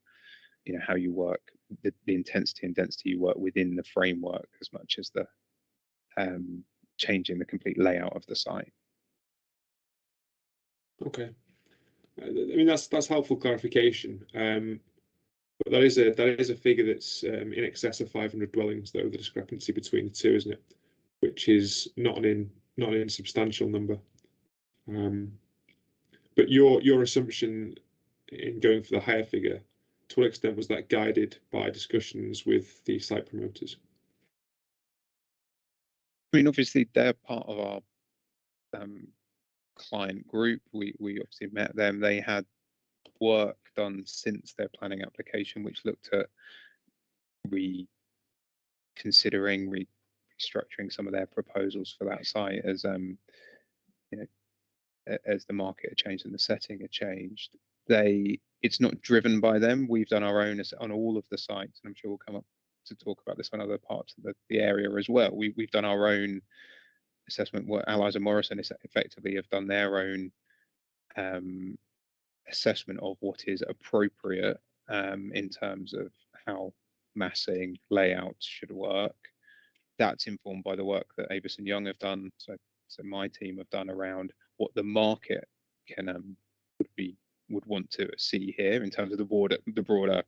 you know, how you work, the intensity and density you work within the framework, as much as the changing the complete layout of the site. Okay, I mean that's helpful clarification. But that is a figure that's in excess of 500 dwellings, though, the discrepancy between the two, isn't it? Which is not an insubstantial number. But your assumption in going for the higher figure, to what extent was that guided by discussions with the site promoters? I mean, obviously they're part of our client group. We obviously met them. They had work done since their planning application, which looked at reconsidering, restructuring some of their proposals for that site as you know, as the market had changed and the setting had changed. It's not driven by them. We've done our own on all of the sites, and I'm sure we'll come up to talk about this on other parts of the area as well. We've done our own assessment. What Allies and Morrison effectively have done their own assessment of what is appropriate in terms of how massing layouts should work. That's informed by the work that Avis and Young have done. So my team have done around what the market can would want to see here in terms of the broader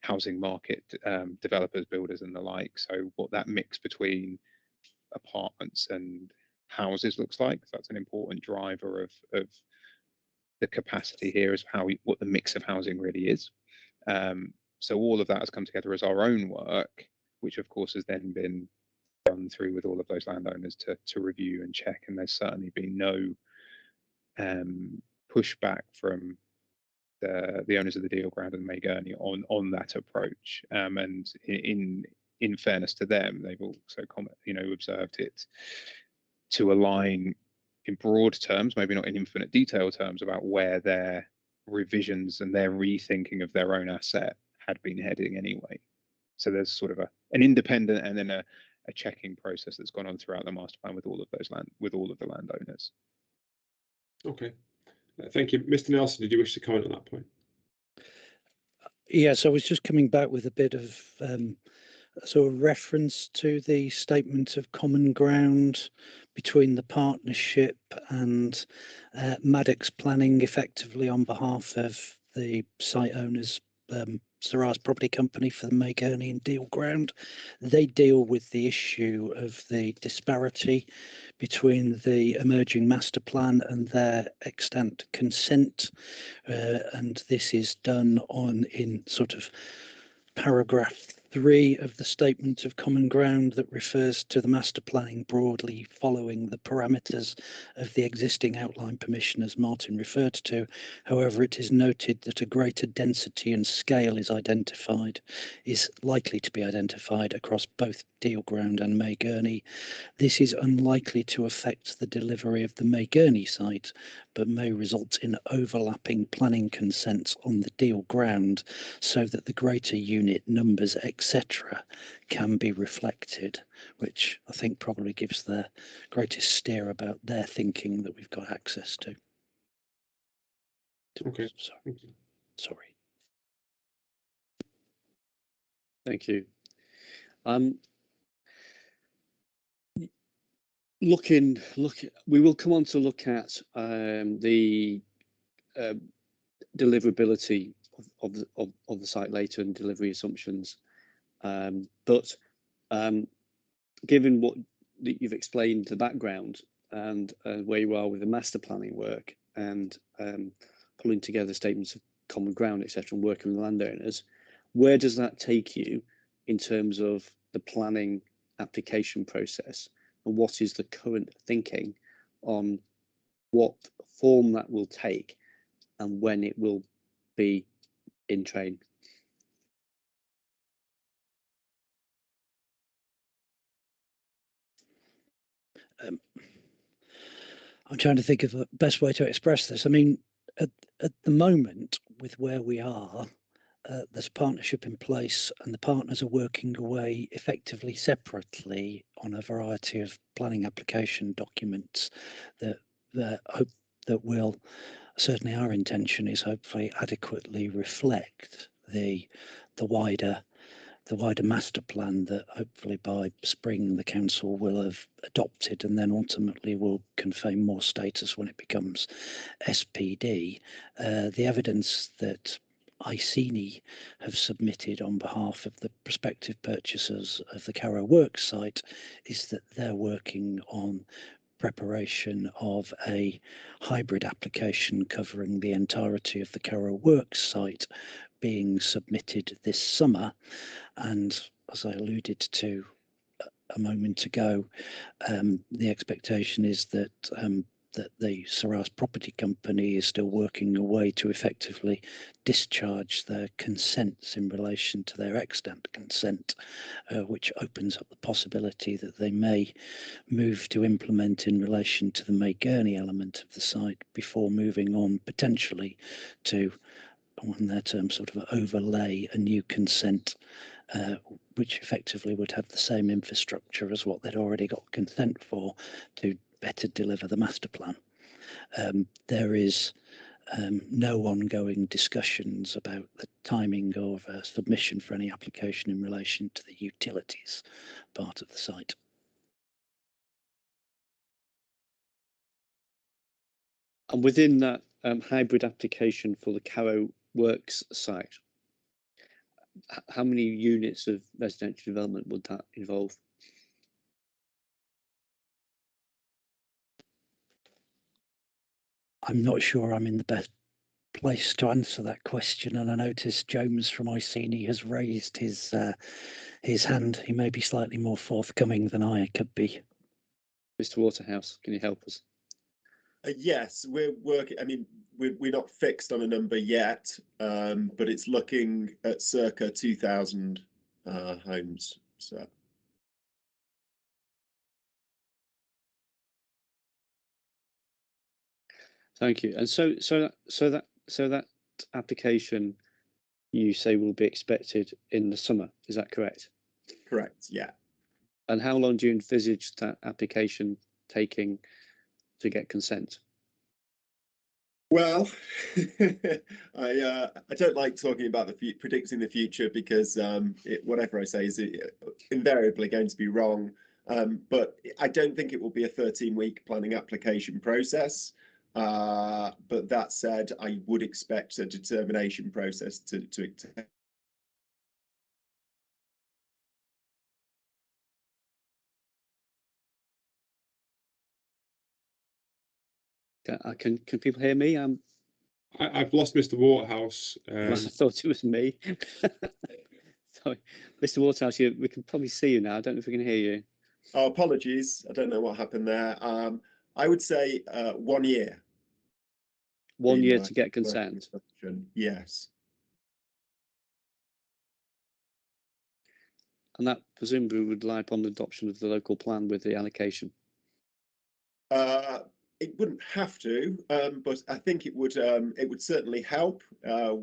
housing market, developers, builders, and the like. So what that mix between apartments and houses looks like. So that's an important driver of the capacity here, is what the mix of housing really is. So all of that has come together as our own work, which of course has then been gone through with all of those landowners to review and check, and there's certainly been no pushback from the owners of the deal ground and May Gurney on that approach. And in fairness to them, they've also observed it to align in broad terms, maybe not in infinite detail terms, about where their revisions and their rethinking of their own asset had been heading anyway. So there's sort of an independent and then a checking process that's gone on throughout the master plan with all of the landowners. Okay, thank you, Mr. Nelson. Did you wish to comment on that point? Yes, I was just coming back with a bit of sort of reference to the statement of common ground between the partnership and Maddox Planning, effectively on behalf of the site owners, Sarah's Property Company for the May Gurney and Deal Ground. They deal with the issue of the disparity between the emerging master plan and their extant consent, and this is done in sort of paragraph 3 of the statement of common ground that refers to the master planning broadly following the parameters of the existing outline permission, as Martin referred to. However, it is noted that a greater density and scale is likely to be identified across both Deal Ground and May Gurney. This is unlikely to affect the delivery of the May Gurney site, but may result in overlapping planning consents on the Deal Ground, so that the greater unit numbers, etc., can be reflected, which I think probably gives the greatest steer about their thinking that we've got access to. Okay. Sorry. Thank you. We will come on to look at the deliverability of the site later and delivery assumptions. But given what you've explained, the background and where you are with the master planning work and pulling together statements of common ground, etc., and working with landowners, where does that take you in terms of the planning application process, and what is the current thinking on what form that will take and when it will be in train? I'm trying to think of the best way to express this. I mean, at the moment, with where we are, there's a partnership in place, and the partners are working away effectively separately on a variety of planning application documents that will, certainly our intention is, hopefully adequately reflect the wider master plan that hopefully by spring the council will have adopted, and then ultimately will confer more status when it becomes SPD. The evidence that Iceni have submitted on behalf of the prospective purchasers of the Carrow Works site is that they're working on preparation of a hybrid application covering the entirety of the Carrow Works site being submitted this summer. And as I alluded to a moment ago, the expectation is that that the Sarah's Property Company is still working away to effectively discharge their consents in relation to their extant consent, which opens up the possibility that they may move to implement in relation to the May Gurney element of the site before moving on potentially to, on their terms, sort of overlay a new consent, which effectively would have the same infrastructure as what they'd already got consent for to better deliver the master plan. There is no ongoing discussions about the timing of submission for any application in relation to the utilities part of the site. And within that hybrid application for the Carrow Works site, how many units of residential development would that involve? I'm not sure I'm in the place to answer that question, and I notice James from Iceni has raised his hand. He may be slightly more forthcoming than I could be. Mr. Waterhouse, can you help us? Yes, we're working. I mean, we're not fixed on a number yet, but it's looking at circa 2,000 homes. So. Thank you. And so that application you say will be expected in the summer, is that correct? Correct, yeah. And how long do you envisage that application taking to get consent? Well, I don't like talking about predicting the future, because whatever I say is invariably going to be wrong. But I don't think it will be a 13-week planning application process. But that said, I would expect a determination process to Can people hear me? I've lost Mr. Waterhouse. I thought it was me. Sorry, Mr. Waterhouse, we can probably see you now. I don't know if we can hear you. Oh, apologies. I don't know what happened there. I would say 1 year. 1 year to get consent. Yes. And that presumably would rely upon the adoption of the local plan with the allocation. It wouldn't have to, but I think it would certainly help.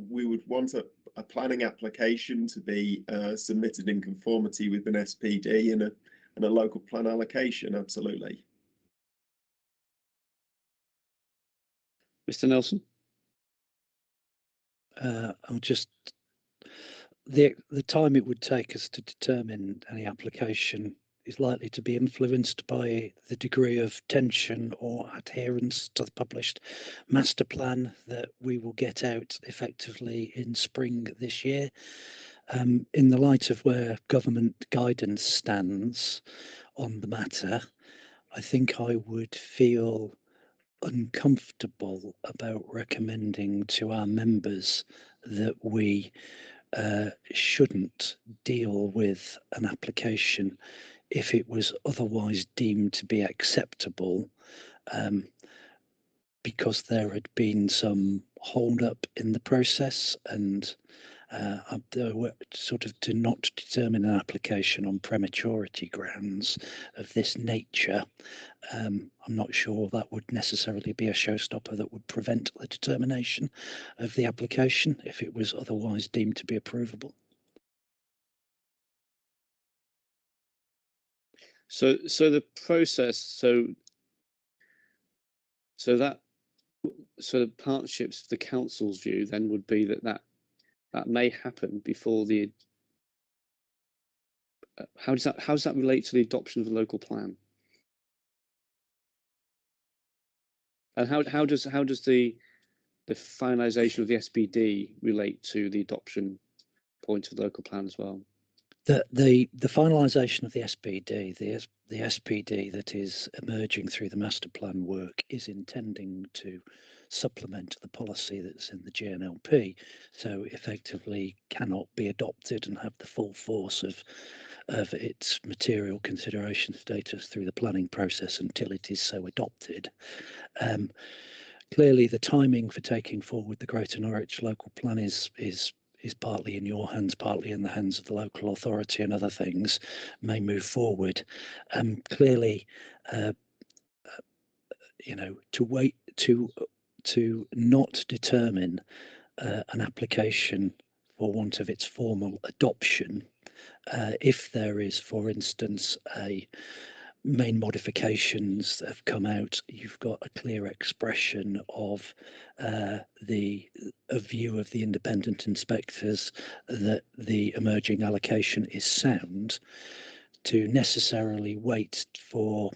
We would want a planning application to be submitted in conformity with an SPD and a local plan allocation. Absolutely. Mr. Nelson? I'm just the time it would take us to determine any application is likely to be influenced by the degree of tension or adherence to the published master plan that we will get out effectively in spring this year. In the light of where government guidance stands on the matter, I think I would feel uncomfortable about recommending to our members that we shouldn't deal with an application if it was otherwise deemed to be acceptable, because there had been some hold up in the process, and sort of to not determine an application on prematurity grounds of this nature. I'm not sure that would necessarily be a showstopper that would prevent the determination of the application if it was otherwise deemed to be approvable. So the process, so the partnerships, the council's view then would be that may happen before the. How does that relate to the adoption of the local plan? And how does the finalisation of the SPD relate to the adoption point of the local plan as well? The finalisation of the SPD, the SPD that is emerging through the master plan work, is intending to supplement the policy that's in the GNLP, so effectively cannot be adopted and have the full force of its material consideration status through the planning process until it is so adopted. Clearly, the timing for taking forward the Greater Norwich local plan is partly in your hands, partly in the hands of the local authority, and other things may move forward. Clearly, to wait to not determine an application for want of its formal adoption, if there is, for instance, a main modifications that have come out, you've got a clear expression of a view of the independent inspectors that the emerging allocation is sound. To necessarily wait for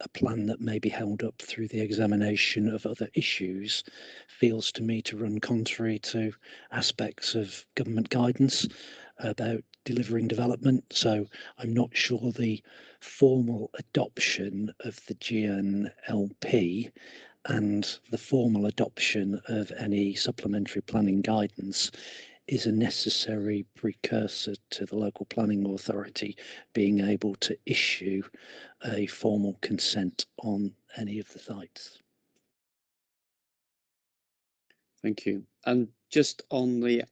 a plan that may be held up through the examination of other issues feels to me to run contrary to aspects of government guidance about delivering development. So I'm not sure the formal adoption of the GNLP and the formal adoption of any supplementary planning guidance is a necessary precursor to the local planning authority being able to issue a formal consent on any of the sites. Thank you. And just on the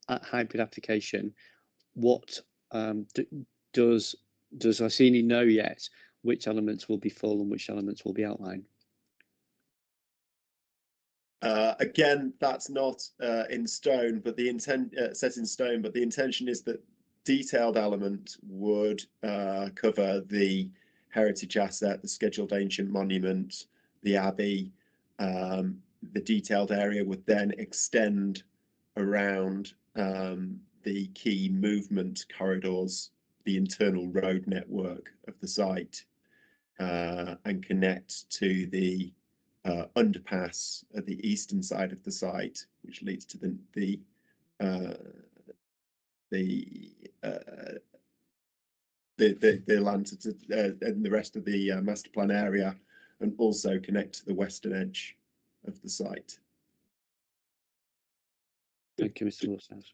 hybrid application, what does Iceni know yet which elements will be full and which elements will be outlined? Again, that's not in stone, but the set in stone. But the intention is that detailed element would cover the heritage asset, the scheduled ancient monument, the abbey. The detailed area would then extend around the key movement corridors, the internal road network of the site, and connect to the underpass at the eastern side of the site, which leads to the land and the rest of the master plan area, and also connect to the western edge of the site. Thank you, Mr. Waterhouse.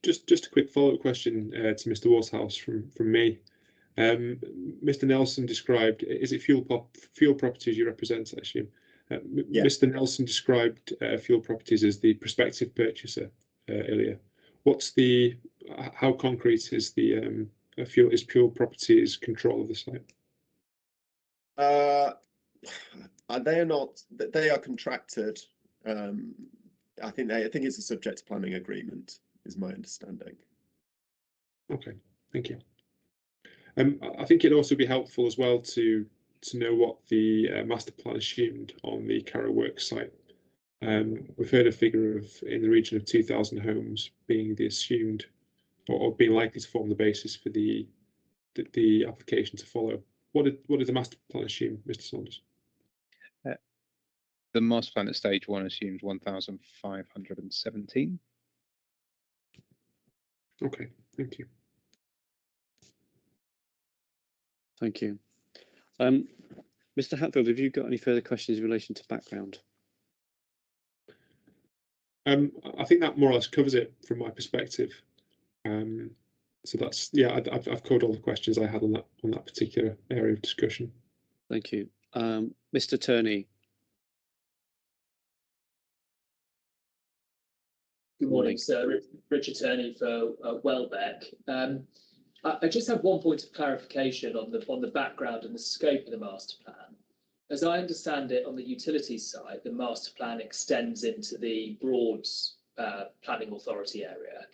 Just a quick follow-up question to Mr. Waterhouse from me. Mr. Nelson described, is it fuel properties you represent, I assume? Yeah. Mr. Nelson described fuel properties as the prospective purchaser earlier. How concrete is the fuel properties control of the site? They are not. They are contracted. I think it's a subject to planning agreement, is my understanding. Okay, thank you. I think it'd also be helpful as well to know what the master plan assumed on the Carrow Works site. We've heard a figure of in the region of 2,000 homes being the assumed or being likely to form the basis for the application to follow. What did the master plan assume, Mr. Saunders? The master plan at stage 1 assumes 1,517. Okay, thank you. Thank you. Mr. Hatfield, have you got any further questions in relation to background? I think that more or less covers it from my perspective. So that's, yeah, I've covered all the questions I had on that particular area of discussion. Thank you. Mr. Turney. Good morning, sir. Richard Turney for Welbeck. I just have one point of clarification on the background and the scope of the master plan. As I understand it, on the utilities side, the master plan extends into the Broads planning authority area,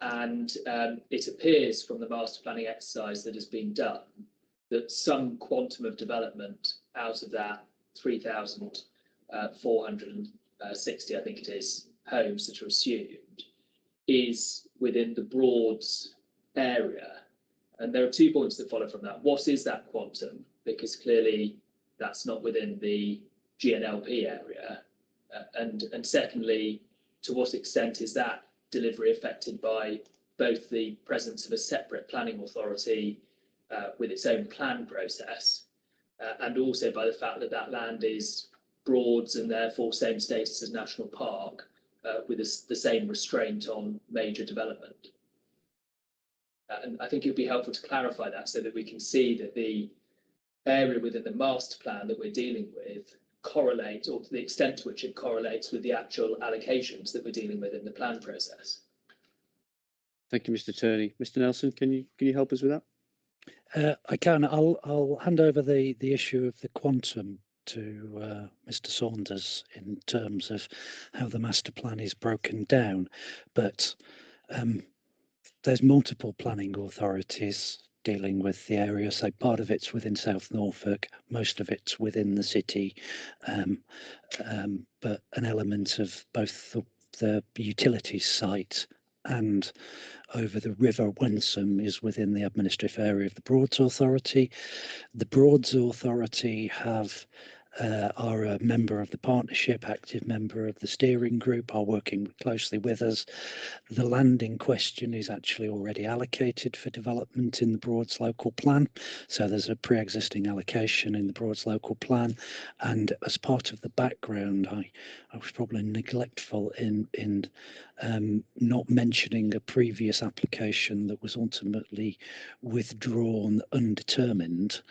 and it appears from the master planning exercise that has been done that some quantum of development out of that 3,460, I think it is, homes that are assumed is within the Broads area. And there are 2 points that follow from that. What is that quantum? Because clearly that's not within the GNLP area. And secondly, to what extent is that delivery affected by both the presence of a separate planning authority with its own plan process, and also by the fact that that land is Broads and therefore same status as National Park, with the same restraint on major development. And I think it would be helpful to clarify that so that we can see that the area within the master plan that we're dealing with correlates, or to the extent to which it correlates with the actual allocations that we're dealing with in the plan process. Thank you, Mr. Turney. Mr. Nelson, can you help us with that? I can. I'll hand over the issue of the quantum to Mr. Saunders in terms of how the master plan is broken down, but there's multiple planning authorities dealing with the area. So part of it's within South Norfolk, most of it's within the city, but an element of both the utilities site and over the River Wensum is within the administrative area of the Broads Authority. The Broads Authority have are a member of the partnership, active member of the steering group, are working closely with us. The land in question is actually already allocated for development in the Broads local plan. So there's a pre-existing allocation in the Broads local plan. And as part of the background, I was probably neglectful in not mentioning a previous application that was ultimately withdrawn undetermined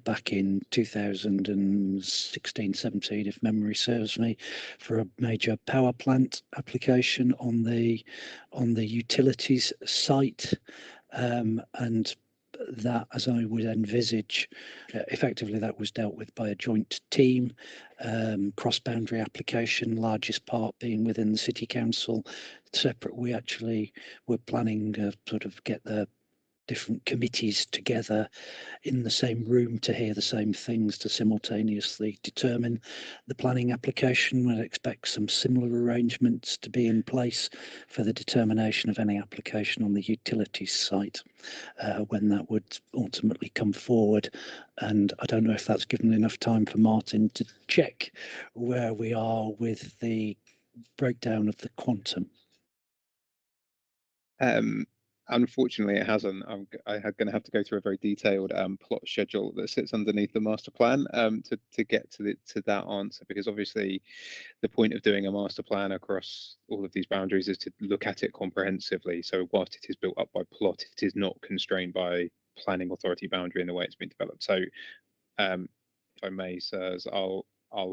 back in 2016-17, if memory serves me, for a major power plant application on the utilities site, and that, as I would envisage, effectively that was dealt with by a joint team, cross-boundary application, largest part being within the city council. Separate, we actually were planning sort of get the different committees together in the same room to hear the same things, to simultaneously determine the planning application. We'd expect some similar arrangements to be in place for the determination of any application on the utilities site when that would ultimately come forward. And I don't know if that's given enough time for Martin to check where we are with the breakdown of the quantum. Unfortunately, it hasn't. I'm going to have to go through a very detailed plot schedule that sits underneath the master plan to get to that answer, because obviously the point of doing a master plan across all of these boundaries is to look at it comprehensively. So whilst it is built up by plot, it is not constrained by planning authority boundary in the way it's been developed. So if I may, sirs, I'll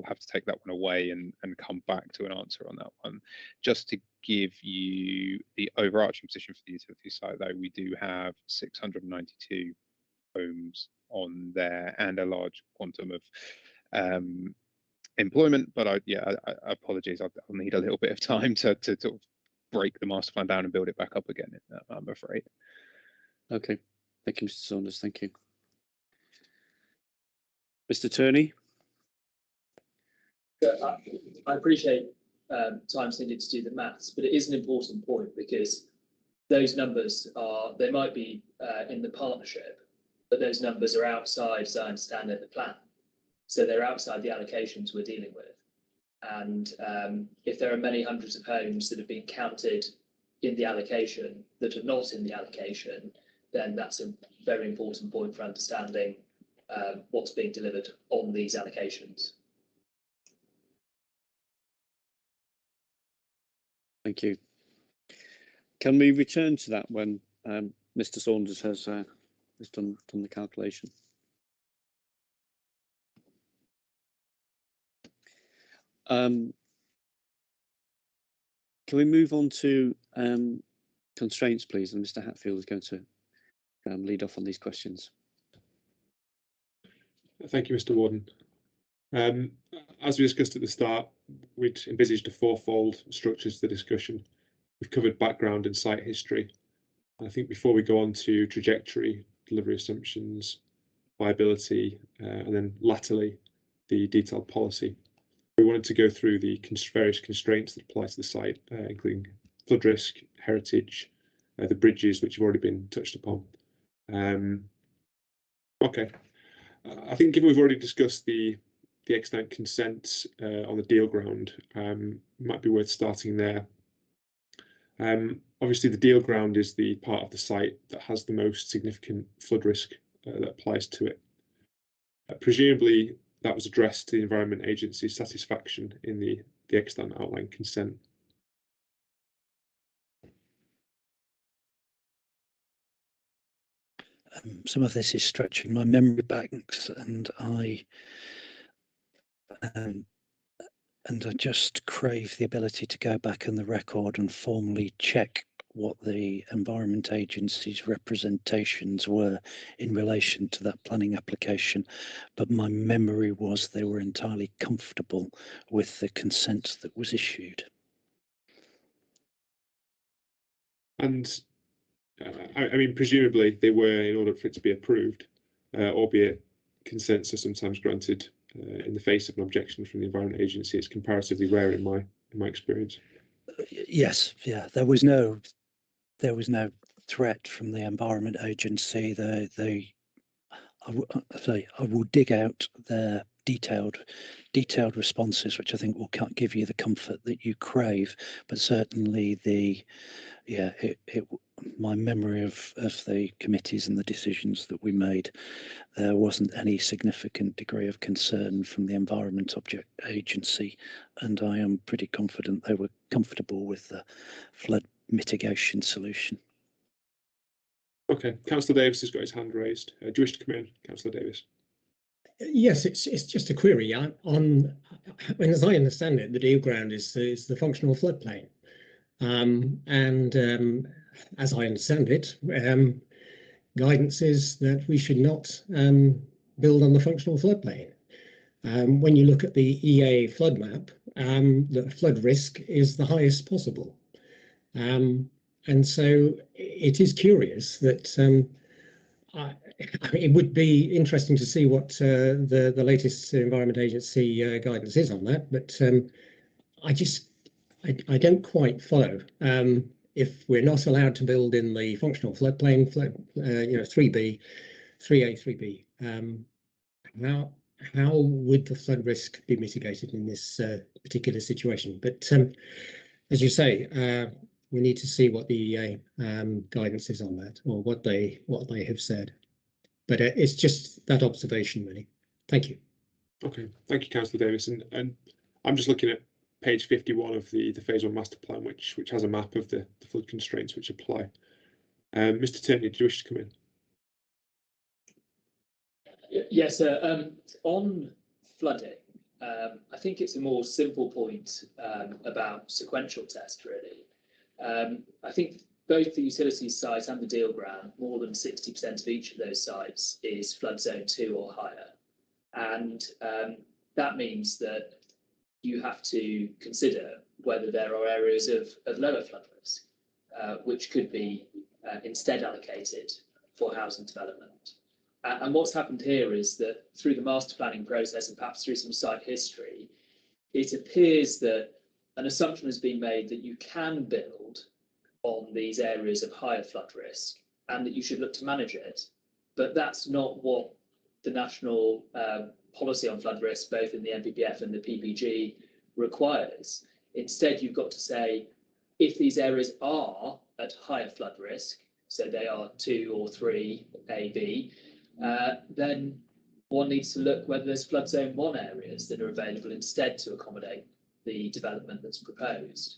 have to take that one away and come back to an answer on that one. Just to give you the overarching position for the utility site, though, we do have 692 homes on there and a large quantum of employment. But I apologies, I'll need a little bit of time to sort of break the master plan down and build it back up again, I'm afraid. Okay, thank you, Mr. Saunders. Thank you. Mr. Turney. I appreciate time's needed to do the maths, but it is an important point, because those numbers they might be in the partnership, but those numbers are outside, as I understand it, the plan. So they're outside the allocations we're dealing with. And if there are many hundreds of homes that have been counted in the allocation that are not in the allocation, then that's a very important point for understanding what's being delivered on these allocations. Thank you. Can we return to that when Mr. Saunders has done the calculation? Can we move on to constraints, please? And Mr. Hatfield is going to lead off on these questions. Thank you, Mr. Warden. As we discussed at the start, we'd envisaged a fourfold structure to the discussion. We've covered background and site history. I think before we go on to trajectory, delivery assumptions, viability, and then latterly the detailed policy, we wanted to go through the various constraints that apply to the site, including flood risk, heritage, the bridges, which have already been touched upon. Okay, I think given we've already discussed the extant consent on the deal ground, might be worth starting there. Obviously, the deal ground is the part of the site that has the most significant flood risk that applies to it. Presumably, that was addressed to the Environment Agency's satisfaction in the extant outline consent. Some of this is stretching my memory banks, and I just crave the ability to go back in the record and formally check what the Environment Agency's representations were in relation to that planning application. But my memory was they were entirely comfortable with the consent that was issued. And I mean, presumably they were in order for it to be approved, albeit consents are sometimes granted in the face of an objection from the Environment Agency. It's comparatively rare in my experience. Yes, yeah, there was no threat from the Environment Agency. I will dig out their detailed responses, which I think will give you the comfort that you crave. But certainly my memory of the committees and the decisions that we made, there wasn't any significant degree of concern from the Environment Object Agency, and I am pretty confident they were comfortable with the flood mitigation solution. Okay, Councillor Davis has got his hand raised. Do you wish to come in, Councillor Davis? Yes, it's just a query on. As I understand it, the deal ground is the functional floodplain, and as I understand it, guidance is that we should not build on the functional floodplain. When you look at the EA flood map, the flood risk is the highest possible, and so it is curious that it would be interesting to see what the latest Environment Agency guidance is on that, but I don't quite follow. If we're not allowed to build in the functional floodplain, 3B, 3A, 3B, how would the flood risk be mitigated in this particular situation? But as you say, we need to see what the EA guidance is on that, or what they have said. But it's just that observation, really. Thank you. Okay, thank you, Councillor Davis. And I'm just looking at page 51 of the Phase 1 Master Plan, which has a map of the flood constraints which apply. Mr. Tierney, do you wish to come in? Yes, sir. On flooding, I think it's a more simple point about sequential test, really. I think both the utilities site and the deal ground, more than 60% of each of those sites is flood zone 2 or higher. And that means that you have to consider whether there are areas of lower flood risk, which could be instead allocated for housing development. And what's happened here is that through the master planning process and perhaps through some site history, it appears that an assumption has been made that you can build on these areas of higher flood risk and that you should look to manage it. But that's not what the national policy on flood risk, both in the NPPF and the PPG, requires. Instead, you've got to say, if these areas are at higher flood risk, so they are 2 or 3 AB, then one needs to look whether there's flood zone 1 areas that are available instead to accommodate the development that's proposed.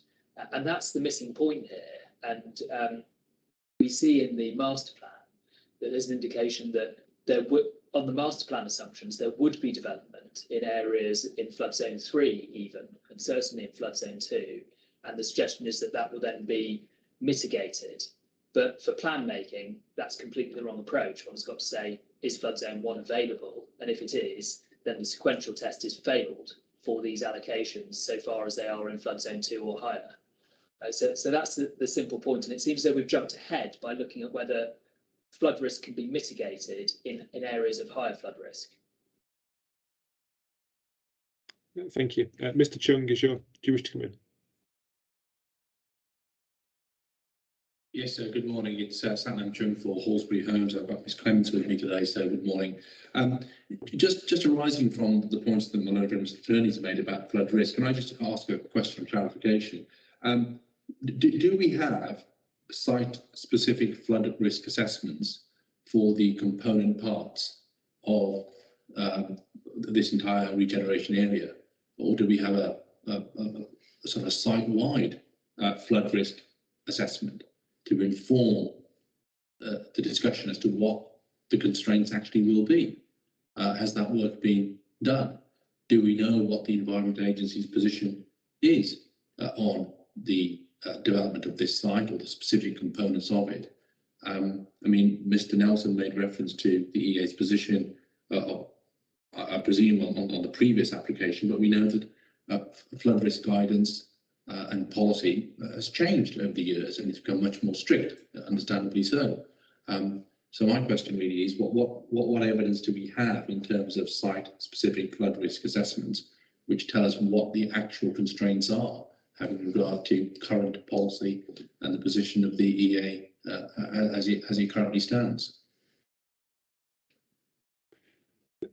And that's the missing point here. And we see in the master plan that there's an indication that there would, on the master plan assumptions, there would be development in areas in flood zone 3 even, and certainly in flood zone 2. And the suggestion is that that will then be mitigated. But for plan making, that's completely the wrong approach. One's got to say, is flood zone 1 available? And if it is, then the sequential test is failed for these allocations so far as they are in flood zone 2 or higher. So that's the simple point. And it seems that we've jumped ahead by looking at whether flood risk can be mitigated in areas of higher flood risk. Thank you. Mr. Chung, do you wish to come in? Yes, good morning. It's Sam Chung for Hallsbury Homes. I've got Ms. Clements with me today, so good morning. Just arising from the points that my Mr. Attorney's made about flood risk, can I just ask a question of clarification? Do we have site-specific flood risk assessments for the component parts of this entire regeneration area, or do we have a sort of site-wide flood risk assessment to inform the discussion as to what the constraints actually will be? Has that work been done? Do we know what the Environment Agency's position is on the development of this site or the specific components of it? I mean, Mr. Nelson made reference to the EA's position, I presume, on the previous application, but we know that flood risk guidance and policy has changed over the years, and it's become much more strict, understandably so. So my question really is, what evidence do we have in terms of site-specific flood risk assessments which tell us what the actual constraints are, having regard to current policy and the position of the EA as it currently stands?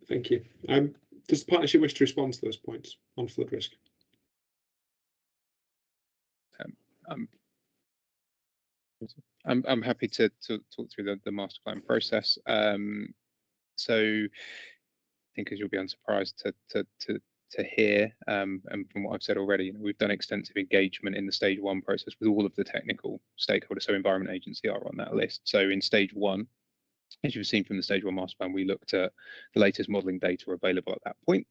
Thank you. Does the partnership wish to respond to those points on flood risk? I'm happy to talk through the master plan process. So I think, as you'll be unsurprised to hear, and from what I've said already, we've done extensive engagement in the stage 1 process with all of the technical stakeholders. So Environment Agency are on that list. So in stage 1, as you've seen from the stage 1 master plan, we looked at the latest modelling data available at that point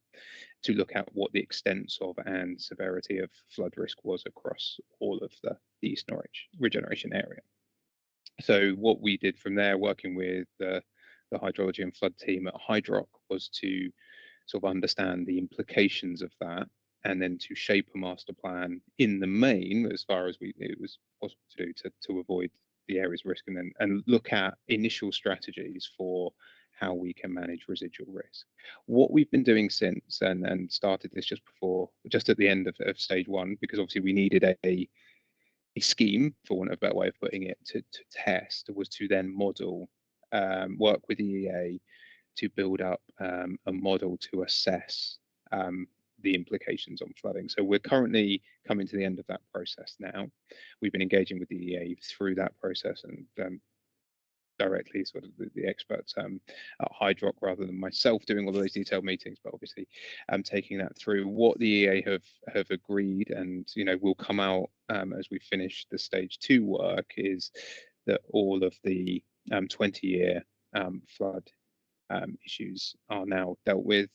to look at what the extent of and severity of flood risk was across all of the East Norwich regeneration area. So what we did from there, working with the hydrology and flood team at Hydrock, was to sort of understand the implications of that, and then to shape a master plan in the main, as far as it was possible to do, to avoid the areas of risk, and look at initial strategies for how we can manage residual risk. What we've been doing since, and started this just at the end of stage 1, because obviously we needed a scheme, for want of a better way of putting it, to test, was to then model, work with the EA to build up a model to assess the implications on flooding. So we're currently coming to the end of that process now. We've been engaging with the EA through that process, and directly sort of the experts at Hydrock, rather than myself doing all of those detailed meetings, but obviously taking that through. What the EA have agreed, and will come out as we finish the stage 2 work, is that all of the 20-year flood issues are now dealt with.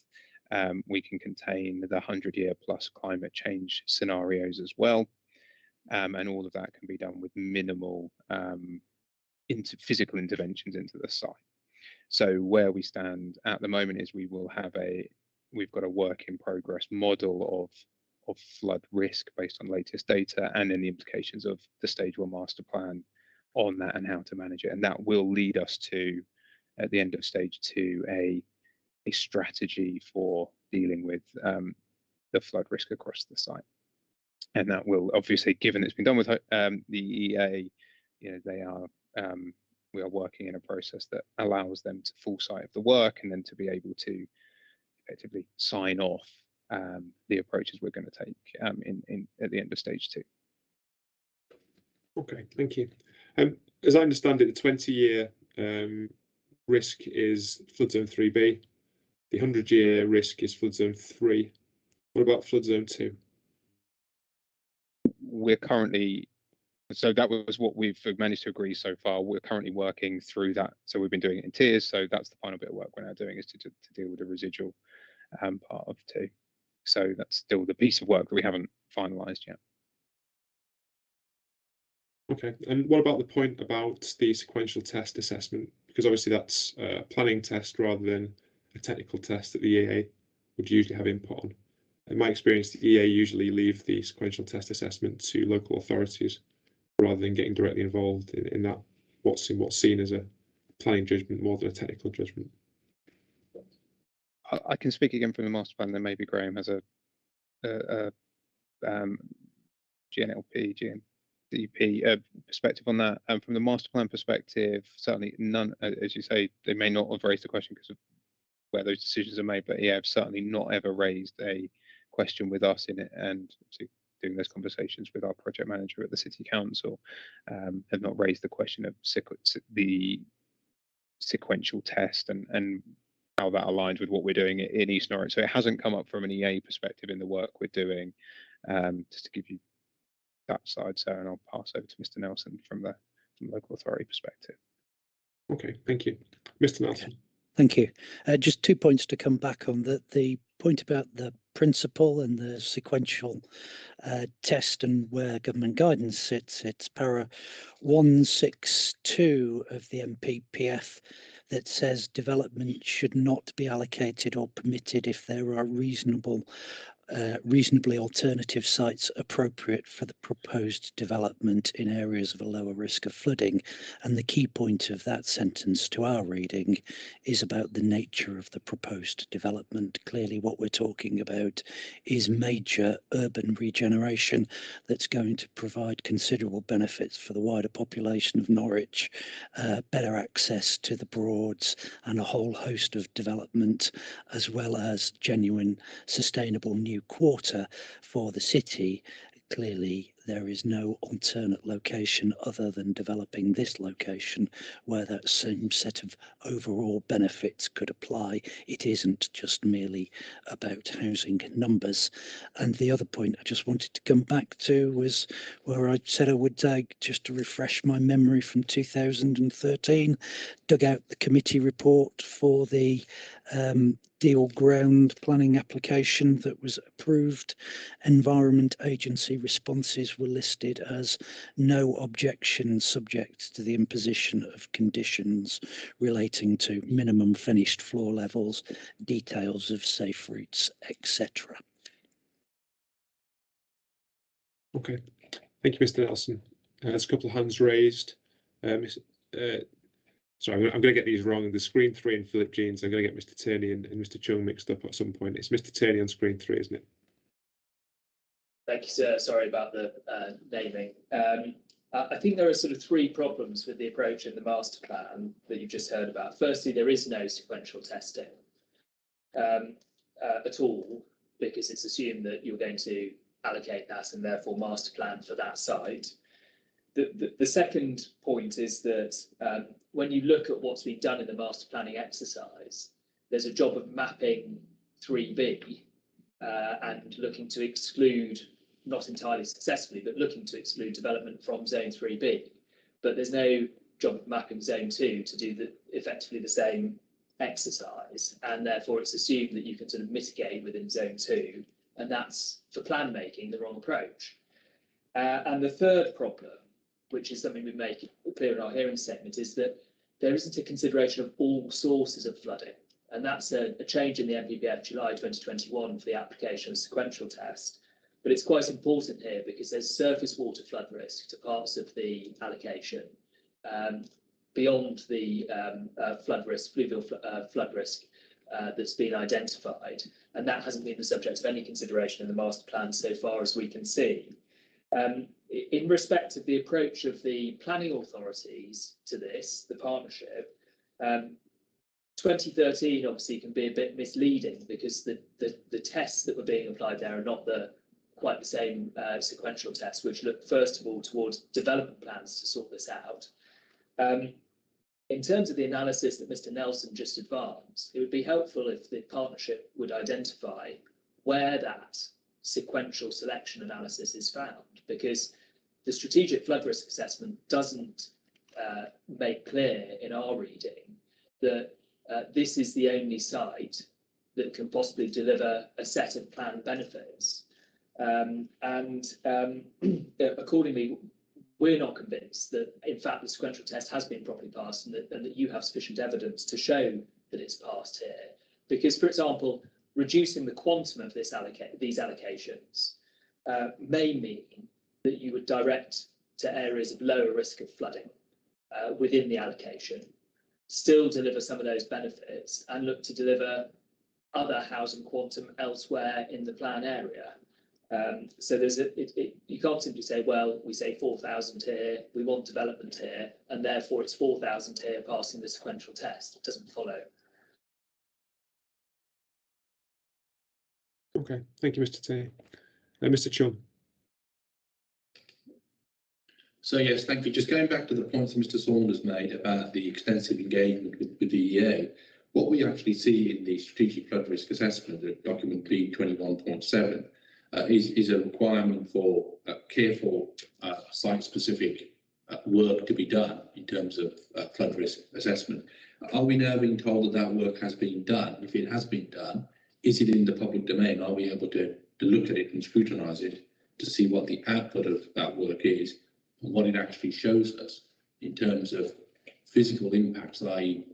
We can contain the 100-year plus climate change scenarios as well, and all of that can be done with minimal into physical interventions into the site. So where we stand at the moment is we've got a work in progress model of flood risk based on latest data, and then the implications of the stage 1 master plan on that and how to manage it. And that will lead us to, at the end of stage 2, a strategy for dealing with the flood risk across the site. And that will obviously, given it's been done with the EA, we are working in a process that allows them to full sight of the work, and then to be able to effectively sign off the approaches we're going to take at the end of stage 2. Okay, thank you. As I understand it, the 20-year risk is flood zone 3B. The 100-year risk is flood zone 3. What about flood zone 2? We're currently, so that was what we've managed to agree so far. We're currently working through that. So we've been doing it in tiers. So that's the final bit of work we're now doing, is to deal with the residual part of 2. So that's still the piece of work that we haven't finalised yet. Okay, and what about the point about the sequential test assessment? Because obviously that's a planning test rather than a technical test that the EA would usually have input on. In my experience, the EA usually leave the sequential test assessment to local authorities rather than getting directly involved in that, what's seen as a planning judgment more than a technical judgment. I can speak again from the master plan, then maybe Graham has a GNLP, GNDP perspective on that. And from the master plan perspective, certainly none, as you say, they may not have raised the question because of where those decisions are made, but yeah, I've certainly not ever raised a question with us in it, and doing those conversations with our project manager at the City Council, have not raised the question of the sequential test and how that aligns with what we're doing in East Norwich. So it hasn't come up from an EA perspective in the work we're doing, just to give you that side, Sarah, and I'll pass over to Mr. Nelson from the local authority perspective. Okay, thank you. Mr. Nelson. Okay. Thank you. Just 2 points to come back on. The point about the principle and the sequential test and where government guidance sits. It's para 162 of the MPPF that says development should not be allocated or permitted if there are reasonable reasonably alternative sites appropriate for the proposed development in areas of a lower risk of flooding. And the key point of that sentence to our reading is about the nature of the proposed development. Clearly what we're talking about is major urban regeneration that's going to provide considerable benefits for the wider population of Norwich, better access to the Broads and a whole host of development, as well as genuine sustainable new quarter for the city. Clearly there is no alternate location other than developing this location where that same set of overall benefits could apply. It isn't just merely about housing numbers. And the other point I just wanted to come back to was where I said I would just to refresh my memory from 2013, dug out the committee report for the Deal ground planning application that was approved. Environment Agency responses were listed as no objection, subject to the imposition of conditions relating to minimum finished floor levels, details of safe routes, etc. Okay, thank you, Mr. Nelson. There's a couple of hands raised. Sorry, I'm going to get these wrong. The screen 3 and Philip Jeans. I'm going to get Mr. Turney and Mr. Chung mixed up at some point. It's Mr. Turney on screen 3, isn't it? Thank you, sir. Sorry about the naming. I think there are sort of 3 problems with the approach in the master plan that you've just heard about. Firstly, there is no sequential testing at all, because it's assumed that you're going to allocate that and therefore master plan for that site. The second point is that when you look at what's been done in the master planning exercise, there's a job of mapping 3B and looking to exclude, not entirely successfully, but looking to exclude development from zone 3B. But there's no job of mapping zone 2 to do effectively the same exercise, and therefore it's assumed that you can sort of mitigate within zone 2, and that's, for plan making, the wrong approach. And the third problem, which is something we make clear in our hearing statement, is that there isn't a consideration of all sources of flooding. And that's a change in the NPPF July 2021 for the application of sequential test. But it's quite important here because there's surface water flood risk to parts of the allocation beyond the flood risk, fluvial flood risk that's been identified. And that hasn't been the subject of any consideration in the master plan so far as we can see. In respect of the approach of the planning authorities to this, the partnership, 2013 obviously can be a bit misleading because the tests that were being applied there are not quite the same sequential tests, which look first of all towards development plans to sort this out. In terms of the analysis that Mr. Nelson just advanced, it would be helpful if the partnership would identify where that sequential selection analysis is found, because the strategic flood risk assessment doesn't make clear in our reading that this is the only site that can possibly deliver a set of planned benefits. Accordingly, we're not convinced that, in fact, the sequential test has been properly passed and that you have sufficient evidence to show that it's passed here. Because, for example, reducing the quantum of these allocations may mean that you would direct to areas of lower risk of flooding within the allocation, still deliver some of those benefits and look to deliver other housing quantum elsewhere in the plan area. So you can't simply say, well, we say 4,000 here, we want development here, and therefore it's 4,000 here passing the sequential test. It doesn't follow. Okay, thank you, Mr. Tay. Mr. Chung. So yes, thank you. Just going back to the points that Mr. Saunders made about the extensive engagement with the EA, what we actually see in the strategic flood risk assessment at document B21.7 is a requirement for careful site-specific work to be done in terms of flood risk assessment. Are we now being told that that work has been done? If it has been done, is it in the public domain? Are we able to look at it and scrutinise it to see what the output of that work is and what it actually shows us in terms of physical impacts, i.e.,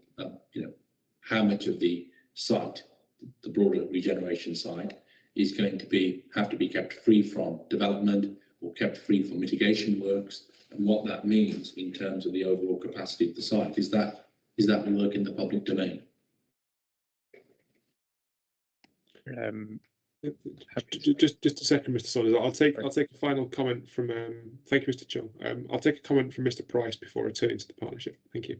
how much of the site, the broader regeneration site, is going to have to be kept free from development or kept free from mitigation works, and what that means in terms of the overall capacity of the site. Is that work in the public domain? Just a second, Mr. Saunders. I'll take a final comment from. Thank you, Mr. Chung. I'll take a comment from Mr. Price before I turn into the partnership. Thank you.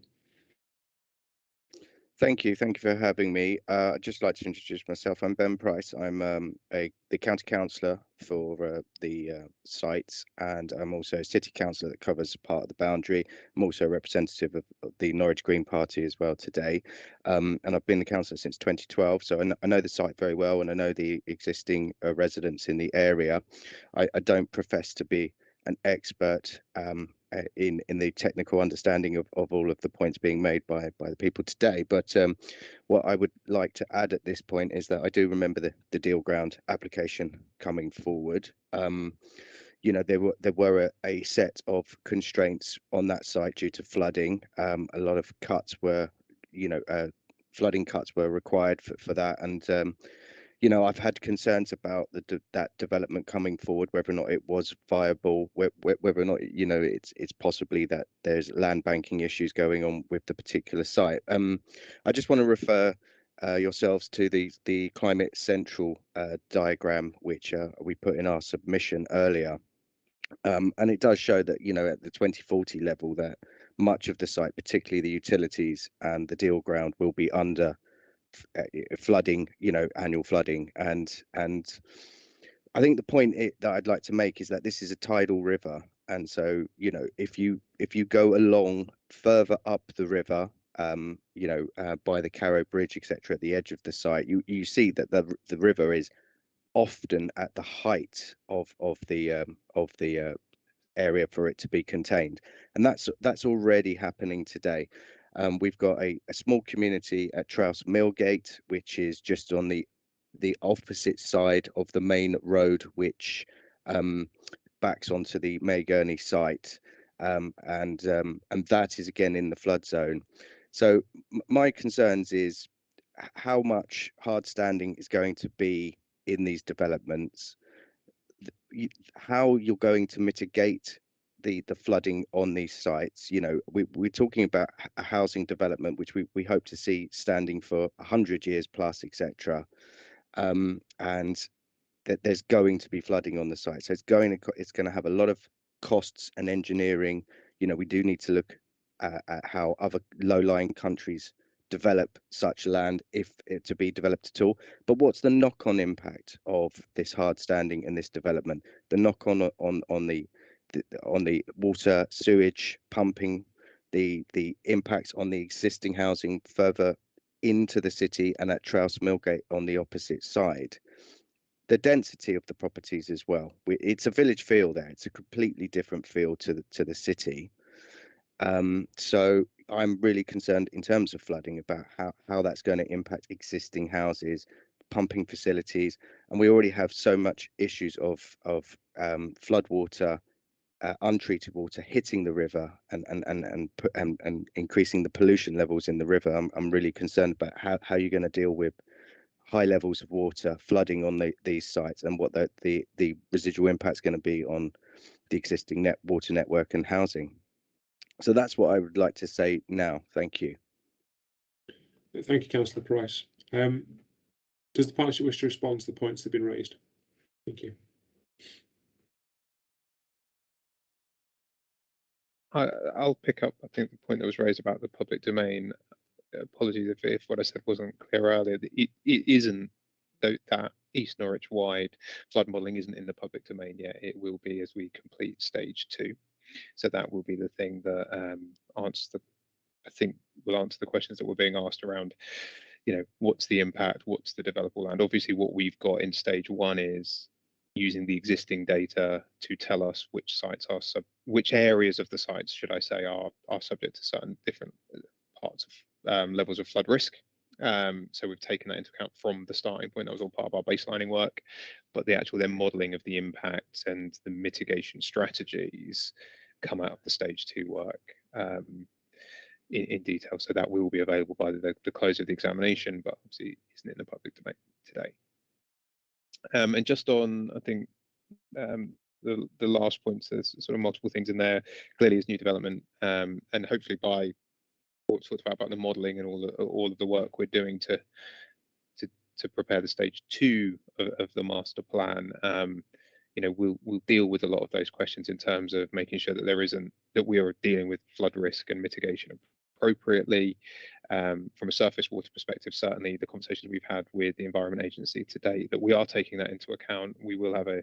Thank you for having me. I'd just like to introduce myself. I'm Ben Price. I'm the county councillor for the sites, and I'm also a city councillor that covers part of the boundary. I'm also a representative of the Norwich Green Party as well today, and I've been the councillor since 2012, so I know the site very well, and I know the existing residents in the area. I don't profess to be an expert in the technical understanding of all of the points being made by the people today, but what I would like to add at this point is that I do remember the deal ground application coming forward. You know, there were a set of constraints on that site due to flooding. A lot of cuts were, flooding cuts were required for that, and you know, I've had concerns about that development coming forward, whether or not it was viable, whether or not, you know, it's possibly that there's land banking issues going on with the particular site. I just want to refer yourselves to the Climate Central diagram, which we put in our submission earlier. And it does show that, you know, at the 2040 level, that much of the site, particularly the utilities and the deal ground, will be under flooding, you know, annual flooding, and I think the point that I'd like to make is that this is a tidal river, and so, you know, if you go along further up the river, you know, by the Carrow Bridge, etc., at the edge of the site, you see that the river is often at the height of the area for it to be contained, and that's already happening today. We've got a small community at Trouse Millgate, which is just on the opposite side of the main road, which backs onto the May Gurney site, and that is again in the flood zone. So my concerns is how much hard standing is going to be in these developments, how you're going to mitigate the flooding on these sites. You know, we're talking about a housing development which we hope to see standing for 100 years plus, etc., and that there's going to be flooding on the site, so it's going to have a lot of costs and engineering. You know, we do need to look at how other low-lying countries develop such land, if it to be developed at all. But what's the knock-on impact of this hard standing and this development? The knock-on on the water, sewage, pumping, the impacts on the existing housing further into the city and at Trouse Millgate on the opposite side. The density of the properties as well. It's a village feel there. It's a completely different feel to the city. So I'm really concerned in terms of flooding about how that's going to impact existing houses, pumping facilities, and we already have so much issues of flood water, untreated water hitting the river and increasing the pollution levels in the river. I'm really concerned about how you're going to deal with high levels of water flooding on these sites, and what the residual impact is going to be on the existing water network and housing. So that's what I would like to say now. Thank you. Thank you, Councillor Price. Does the partnership wish to respond to the points that have been raised? Thank you. I'll pick up, I think, the point that was raised about the public domain. Apologies if what I said wasn't clear earlier. It isn't that East Norwich wide flood modelling isn't in the public domain yet. It will be as we complete stage 2. So that will be the thing that I think will answer the questions that were being asked around, you know, what's the impact, what's the developable land. Obviously, what we've got in stage 1 is using the existing data to tell us which sites are which areas of the sites, should I say, are subject to certain different parts of levels of flood risk. So we've taken that into account from the starting point. That was all part of our baselining work, but the actual then modelling of the impacts and the mitigation strategies come out of the stage 2 work in detail. So that will be available by the close of the examination, but obviously isn't in the public domain today. And just on, I think, the last point, so there's sort of multiple things in there. Clearly, is new development, and hopefully by what we talked about the modelling and all of the work we're doing to prepare the stage 2 of the master plan. You know, we'll deal with a lot of those questions in terms of making sure that we are dealing with flood risk and mitigation appropriately. From a surface water perspective, certainly the conversations we've had with the Environment Agency today, that we are taking that into account. We will have a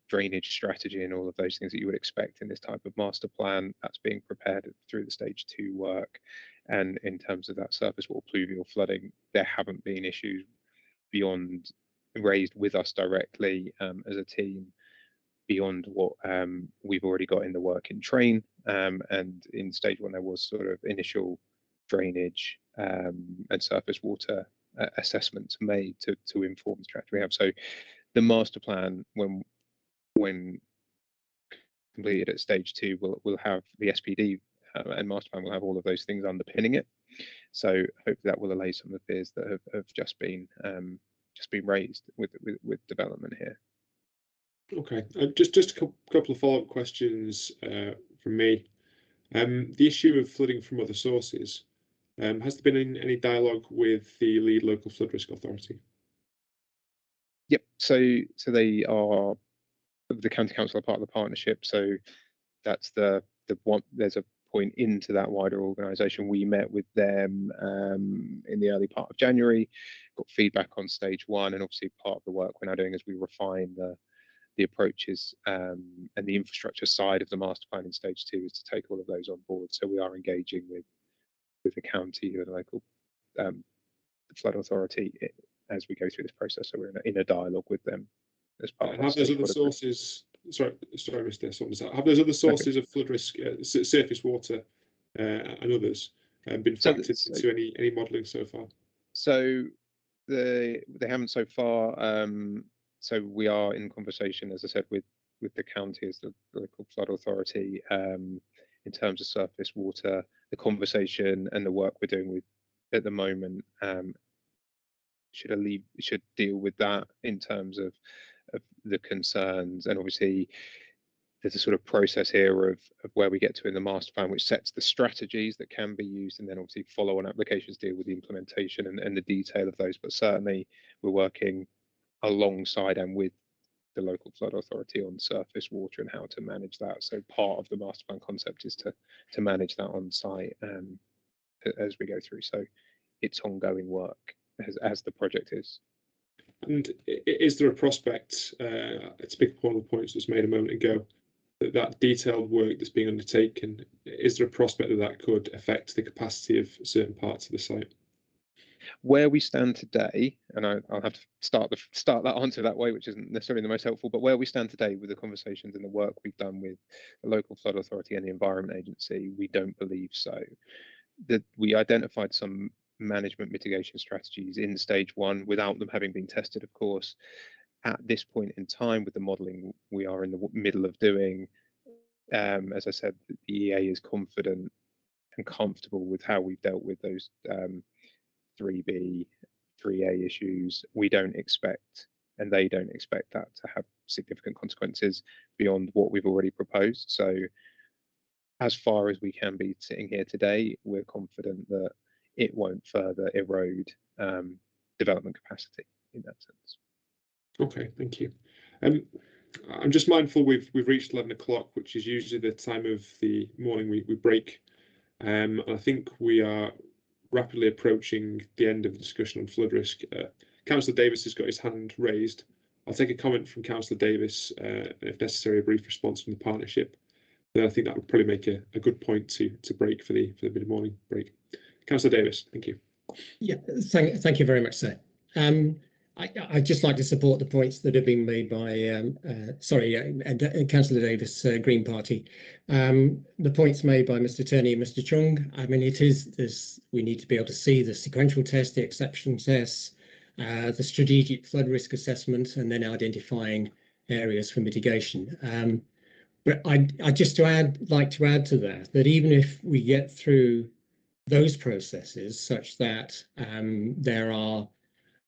drainage strategy and all of those things that you would expect in this type of master plan. That's being prepared through the stage 2 work. And in terms of that surface water pluvial flooding, there haven't been issues beyond raised with us directly as a team beyond what we've already got in the work in train. And in stage 1, there was sort of initial drainage and surface water assessments made to inform the strategy we have. So the master plan, when completed at stage 2, will have the SPD and master plan will have all of those things underpinning it. So hopefully that will allay some of the fears that have just been raised with development here. Okay, just a couple of follow-up questions from me. The issue of flooding from other sources, has there been any dialogue with the lead local flood risk authority? Yep. So they are, the county council are part of the partnership. So that's the one. There's a point into that wider organisation. We met with them in the early part of January, got feedback on stage 1, and obviously part of the work we're now doing as we refine the approaches and the infrastructure side of the master plan in stage 2 is to take all of those on board. So we are engaging with the county and the local flood authority as we go through this process. So we're in a dialogue with them as part of. Have those other sources? Sorry, Mr. Saunders. Have those other sources of flood risk, surface water, and others been factored into any modelling so far? So they haven't so far. So we are in conversation, as I said, with the county as the local flood authority in terms of surface water. The conversation and the work we're doing with at the moment should deal with that in terms of the concerns. And obviously there's a sort of process here of where we get to in the master plan, which sets the strategies that can be used, and then obviously follow-on applications deal with the implementation and the detail of those. But certainly we're working alongside and with the local flood authority on surface water and how to manage that. So part of the master plan concept is to manage that on site as we go through. So it's ongoing work as the project is. And is there a prospect, to pick up one of the points that was made a moment ago, that detailed work that's being undertaken, is there a prospect that could affect the capacity of certain parts of the site? Where we stand today, and I'll have to start that answer that way, which isn't necessarily the most helpful, but where we stand today with the conversations and the work we've done with the local flood authority and the Environment Agency, we don't believe so. That we identified some management mitigation strategies in stage 1 without them having been tested, of course. At this point in time, with the modelling we are in the middle of doing, as I said, the EA is confident and comfortable with how we've dealt with those 3B, 3A issues. We don't expect, and they don't expect, that to have significant consequences beyond what we've already proposed. So as far as we can be sitting here today, we're confident that it won't further erode development capacity in that sense. Okay, thank you. I'm just mindful we've reached 11 o'clock, which is usually the time of the morning we break. And I think we are rapidly approaching the end of the discussion on flood risk. Councillor Davis has got his hand raised. I'll take a comment from Councillor Davis, if necessary, a brief response from the partnership. Then I think that would probably make a good point to break for the mid-morning break. Councillor Davis, thank you. Yeah, thank you very much, sir. I'd just like to support the points that have been made by Councillor Davis, Green Party. The points made by Mr. Turney and Mr. Chung. I mean, we need to be able to see the sequential test, the exception tests, the strategic flood risk assessment, and then identifying areas for mitigation. But I just like to add to that even if we get through those processes such that there are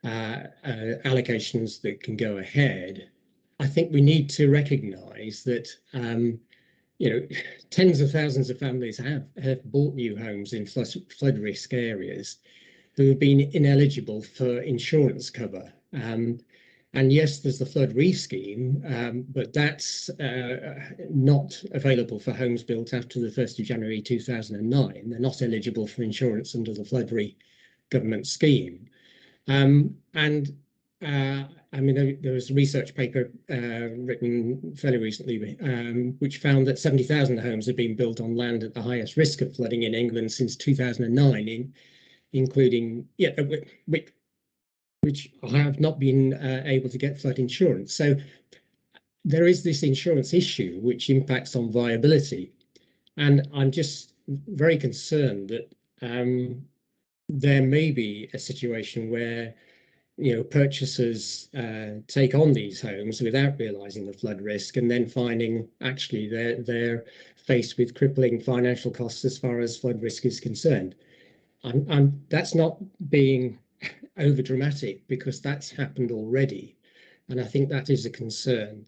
allocations that can go ahead, I think we need to recognise that tens of thousands of families have bought new homes in flood risk areas who have been ineligible for insurance cover. And yes, there's the flood relief scheme, but that's not available for homes built after the 1st of January 2009. They're not eligible for insurance under the flood relief government scheme. I mean, there was a research paper written fairly recently, which found that 70,000 homes have been built on land at the highest risk of flooding in England since 2009, including which have not been able to get flood insurance. So there is this insurance issue which impacts on viability, and I'm just very concerned that there may be a situation where purchasers take on these homes without realizing the flood risk, and then finding actually they're faced with crippling financial costs as far as flood risk is concerned. That's not being over dramatic, because that's happened already, and I think that is a concern.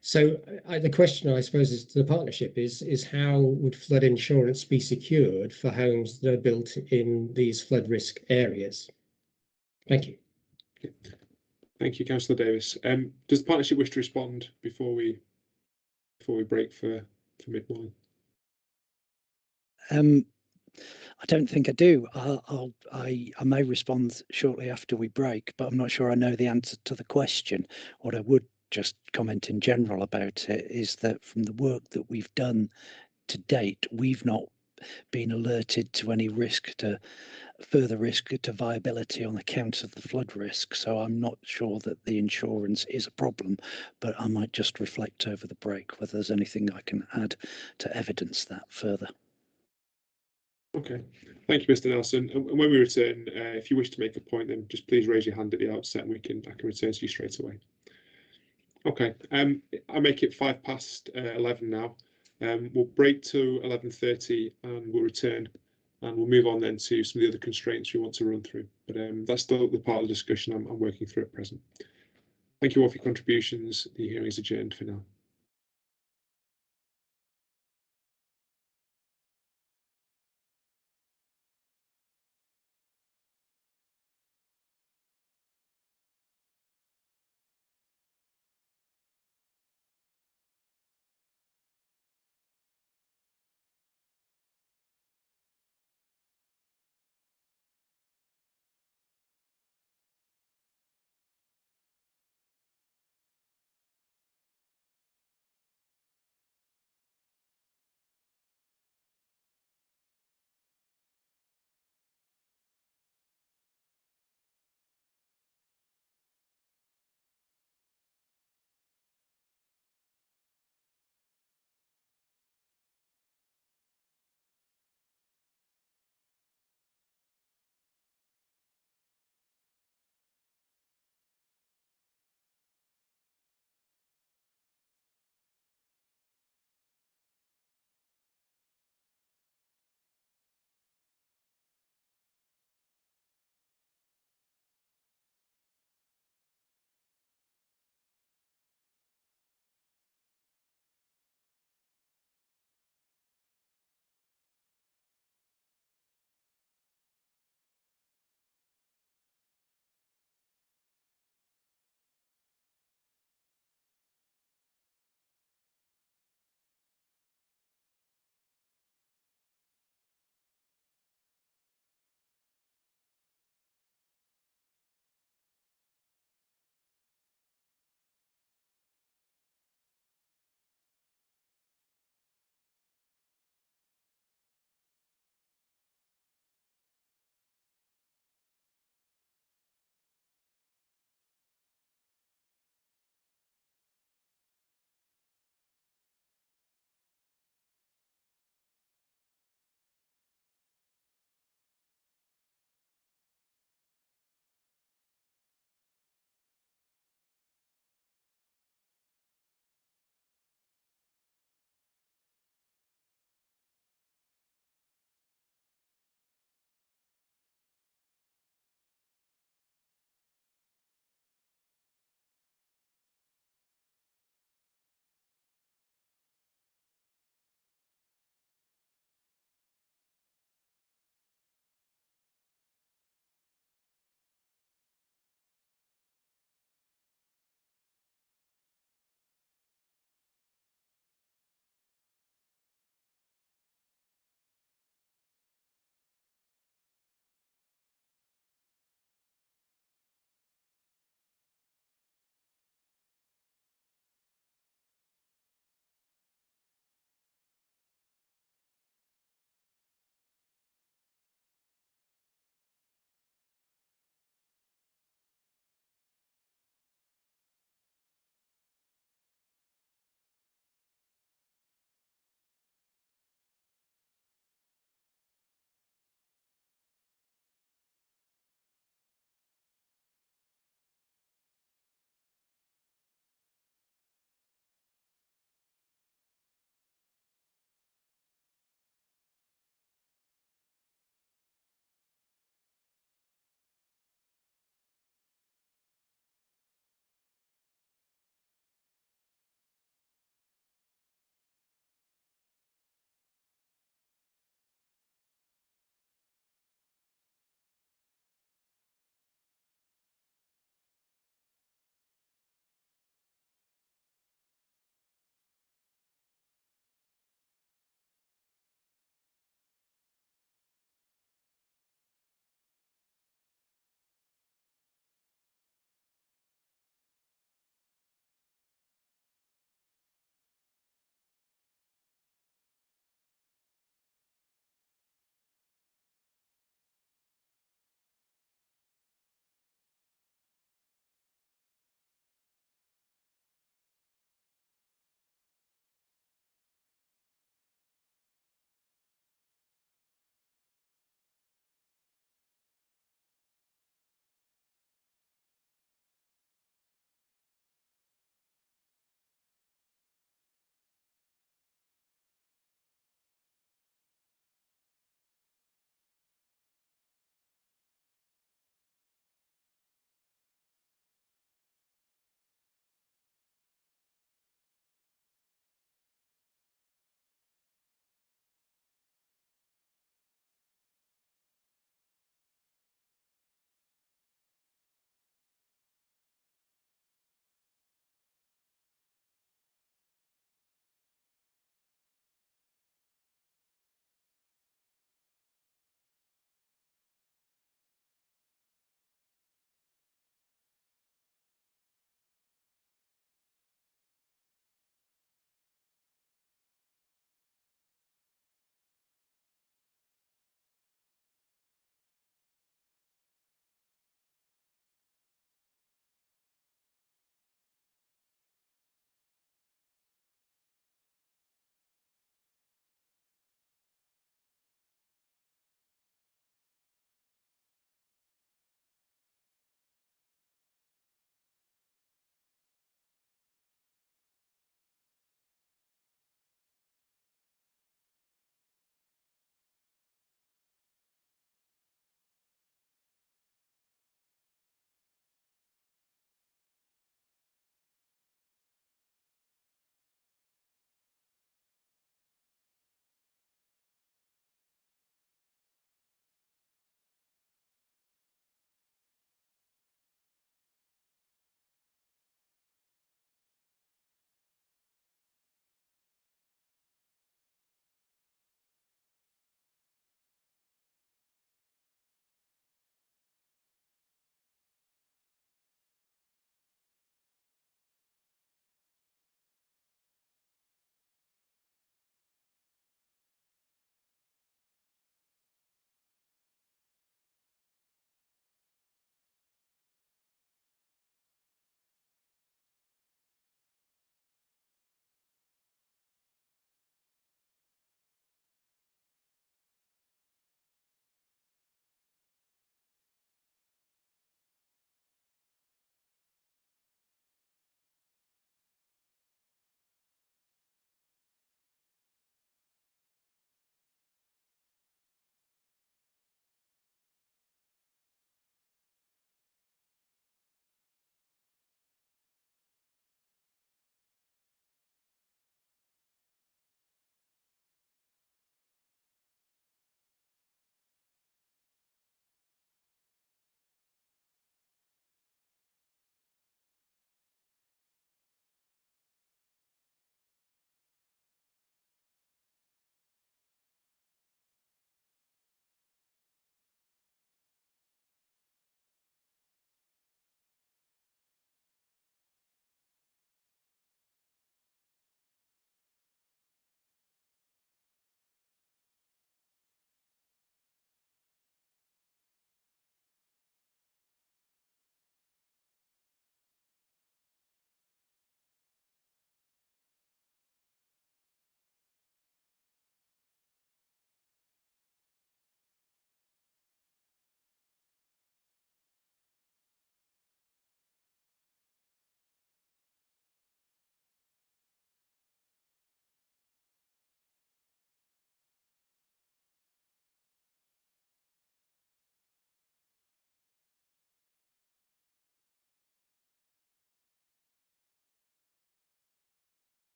So the question, I suppose, is to the partnership is how would flood insurance be secured for homes that are built in these flood risk areas? Thank you. Thank you, Councillor Davis. Does the partnership wish to respond before we break for mid-morning? I don't think I do. I may respond shortly after we break, but I'm not sure I know the answer to the question. What I would just comment in general about it is that from the work that we've done to date, we've not been alerted to any further risk to viability on account of the flood risk. So I'm not sure that the insurance is a problem, but I might just reflect over the break whether there's anything I can add to evidence that further. Okay, thank you, Mr. Nelson. And when we return, if you wish to make a point, then just please raise your hand at the outset, and I can return to you straight away. Okay, I make it 11:05 now. We'll break to 11:30, and we'll return, and we'll move on then to some of the other constraints we want to run through. But that's still the part of the discussion I'm working through at present. Thank you all for your contributions. The hearing is adjourned for now.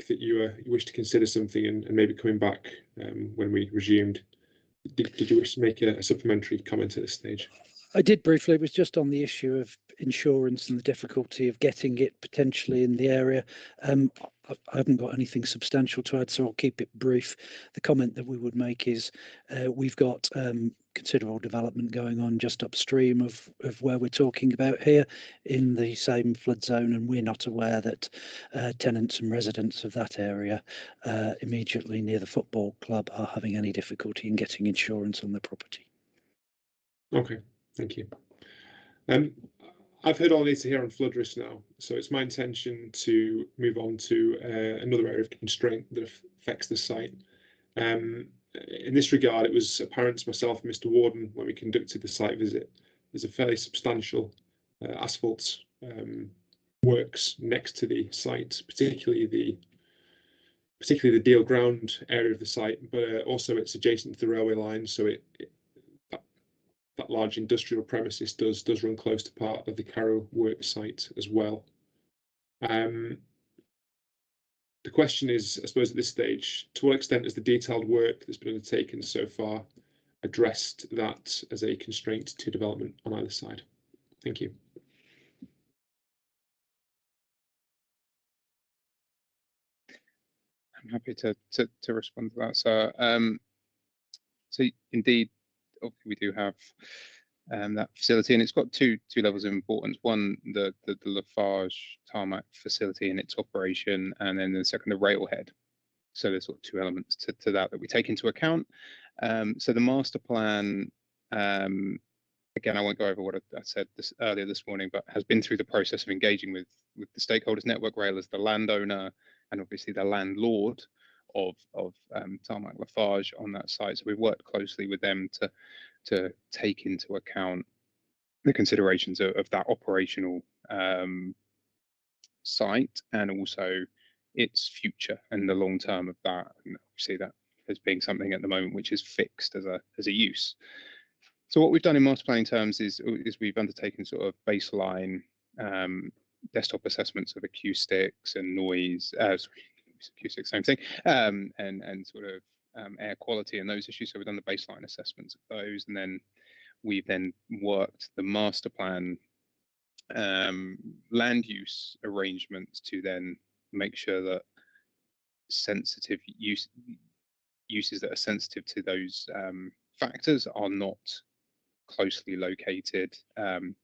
that you wish to consider something and maybe coming back when we resumed. Did you wish to make a supplementary comment at this stage? I did briefly. It was just on the issue of insurance and the difficulty of getting it potentially in the area. I haven't got anything substantial to add, so I'll keep it brief. The comment that we would make is we've got considerable development going on just upstream of where we're talking about here in the same flood zone, and we're not aware that tenants and residents of that area immediately near the football club are having any difficulty in getting insurance on their property. Okay, thank you. I've heard all I need to hear on flood risk now, so it's my intention to move on to another area of constraint that affects the site. In this regard, it was apparent to myself and Mr. Warden when we conducted the site visit, there's a fairly substantial asphalt works next to the site, particularly the Deal Ground area of the site, but also it's adjacent to the railway line, so that large industrial premises does run close to part of the Carrow work site as well. The question is, I suppose at this stage, to what extent has the detailed work that's been undertaken so far addressed that as a constraint to development on either side? Thank you. I'm happy to respond to that, sir. So indeed, obviously we do have that facility, and it's got two levels of importance. One, the Lafarge tarmac facility and its operation, and then the second, the railhead. So there's sort of two elements to that we take into account. So the master plan, again, I won't go over what I said earlier this morning, but has been through the process of engaging with the stakeholders. Network Rail as the landowner and obviously the landlord of Tarmac Lafarge on that site. So we've worked closely with them to take into account the considerations of that operational site and also its future and the long term of that. And obviously that as being something at the moment which is fixed as a use. So what we've done in master planning terms is we've undertaken sort of baseline desktop assessments of acoustics and noise, acoustics, same thing, and sort of air quality and those issues. So we've done the baseline assessments of those, and then we've worked the master plan land use arrangements to then make sure that sensitive uses that are sensitive to those factors are not closely located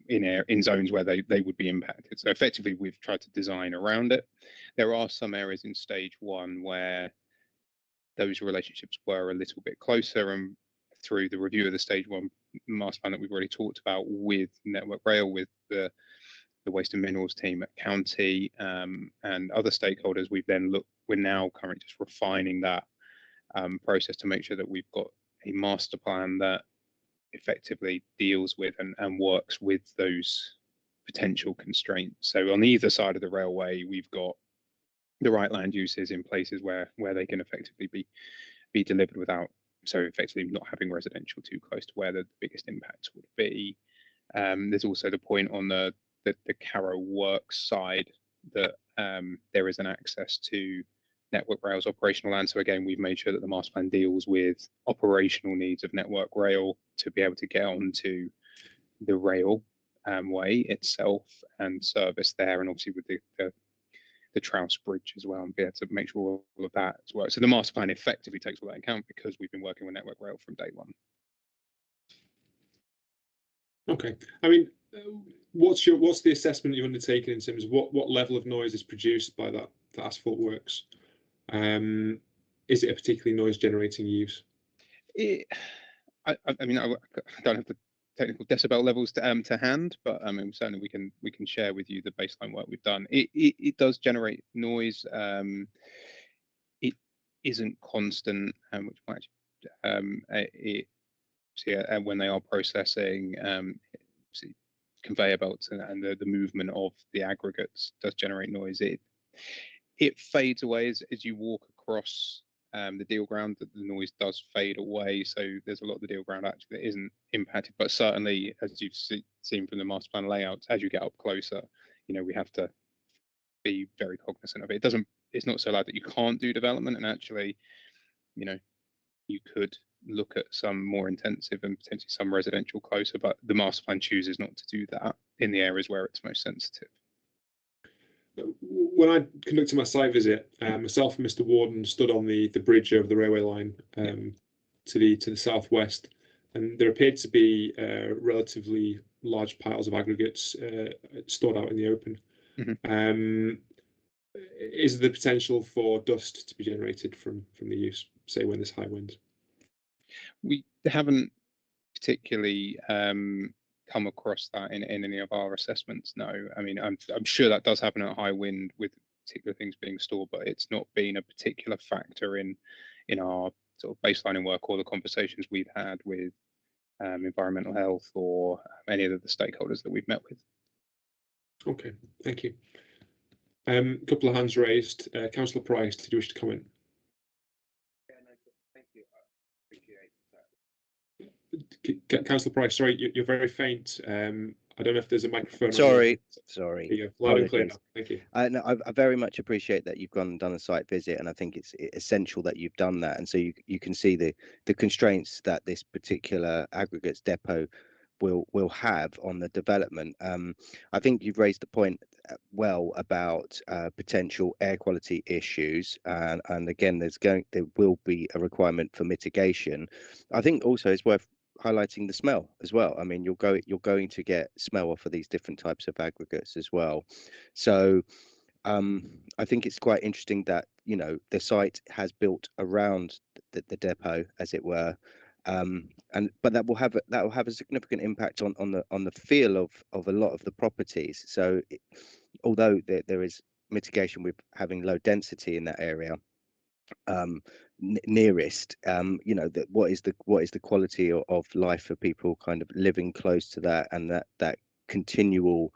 in zones where they would be impacted. So effectively, we've tried to design around it. There are some areas in stage one where those relationships were a little bit closer, and through the review of the stage one master plan that we've already talked about with Network Rail, with the Waste and Minerals team at County and other stakeholders, we're now currently just refining that process to make sure that we've got a master plan that effectively deals with and works with those potential constraints. So on either side of the railway, we've got the right land uses in places where they can effectively be delivered without, so effectively not having residential too close to where the biggest impacts would be. There's also the point on the Carrow works side that there is an access to Network Rail's operational land. So again, we've made sure that the master plan deals with operational needs of Network Rail to be able to get onto the rail way itself and service there, and obviously with the Trouse Bridge as well, and be able to make sure all of that as well. So the master plan effectively takes all that into account because we've been working with Network Rail from day one. Okay, I mean, what's the assessment you've undertaken in terms of what level of noise is produced by the asphalt works? Is it a particularly noise generating use? I mean, I don't have the technical decibel levels to hand, but I mean, certainly we can share with you the baseline work we've done. It does generate noise. It isn't constant, which might when they are processing, conveyor belts and the movement of the aggregates does generate noise. It fades away as you walk across the deal ground, that the noise does fade away. So there's a lot of the deal ground actually that isn't impacted, but certainly as you've seen from the master plan layouts, as you get up closer, we have to be very cognizant of it. It doesn't it's not so loud that you can't do development, and actually, you know, you could look at some more intensive and potentially some residential closer, but the master plan chooses not to do that in the areas where it's most sensitive. When I conducted my site visit, myself and Mr. Warden stood on the bridge over the railway line to the southwest, and there appeared to be relatively large piles of aggregates stored out in the open. Is there the potential for dust to be generated from the use, say when there's high winds? We haven't particularly come across that in any of our assessments. No, I mean, I'm sure that does happen at high wind with particular things being stored, but it's not been a particular factor in our sort of baselining work or the conversations we've had with environmental health or any of the stakeholders that we've met with. Okay, thank you. A couple of hands raised. Councillor Price, did you wish to comment? Yeah, no, thank you. I appreciate that. Councillor Price, sorry, you're very faint. I don't know if there's a microphone. Sorry. There you go. Loud and clear now. Thank you. No, I very much appreciate that you've gone and done a site visit, and I think it's essential that you've done that, and so you can see the constraints that this particular aggregates depot will have on the development. I think you've raised the point well about potential air quality issues, and again, there will be a requirement for mitigation. I think also it's worth highlighting the smell as well. I mean, you're going to get smell off of these different types of aggregates as well. So I think it's quite interesting that, you know, the site has built around the depot, as it were, but that will have a significant impact on the feel of a lot of the properties. So although there is mitigation with having low density in that area, nearest, you know, that what is the quality of life for people kind of living close to that, and that continual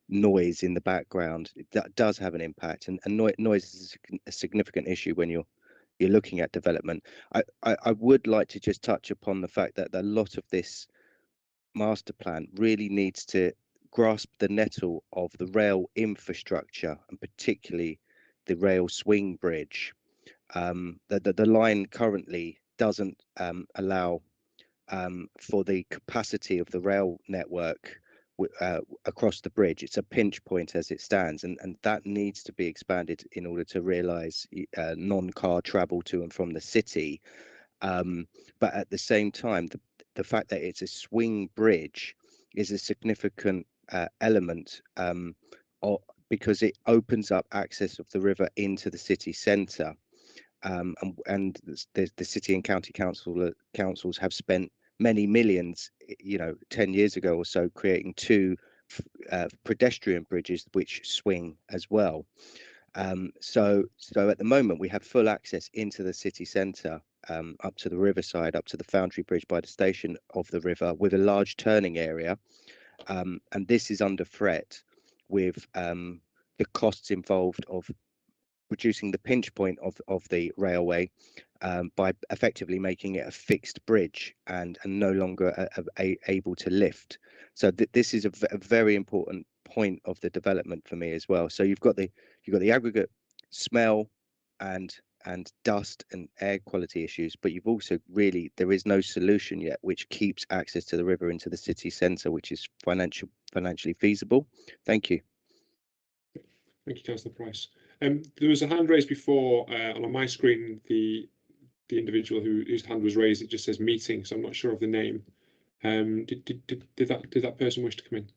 noise in the background, that does have an impact, and noise is a significant issue when you're looking at development. I would like to just touch upon the fact that a lot of this master plan really needs to grasp the nettle of the rail infrastructure, and particularly the rail swing bridge. The line currently doesn't allow for the capacity of the rail network across the bridge. It's a pinch point as it stands, and that needs to be expanded in order to realise non-car travel to and from the city. But at the same time, the fact that it's a swing bridge is a significant element because it opens up access of the river into the city centre. And the city and county councils have spent many millions, you know, 10 years ago or so, creating two pedestrian bridges which swing as well. So at the moment we have full access into the city centre, up to the riverside, up to the Foundry Bridge by the station of the river, with a large turning area, and this is under threat with the costs involved of reducing the pinch point of the railway by effectively making it a fixed bridge and no longer able to lift. So this is a very important point of the development for me as well. So you've got the aggregate smell and dust and air quality issues, but you've also there is no solution yet which keeps access to the river into the city centre, which is financially feasible. Thank you. Thank you, Councillor Price. There was a hand raised before, and on my screen, the individual whose hand was raised, it just says meeting, so I'm not sure of the name. Did that person wish to come in?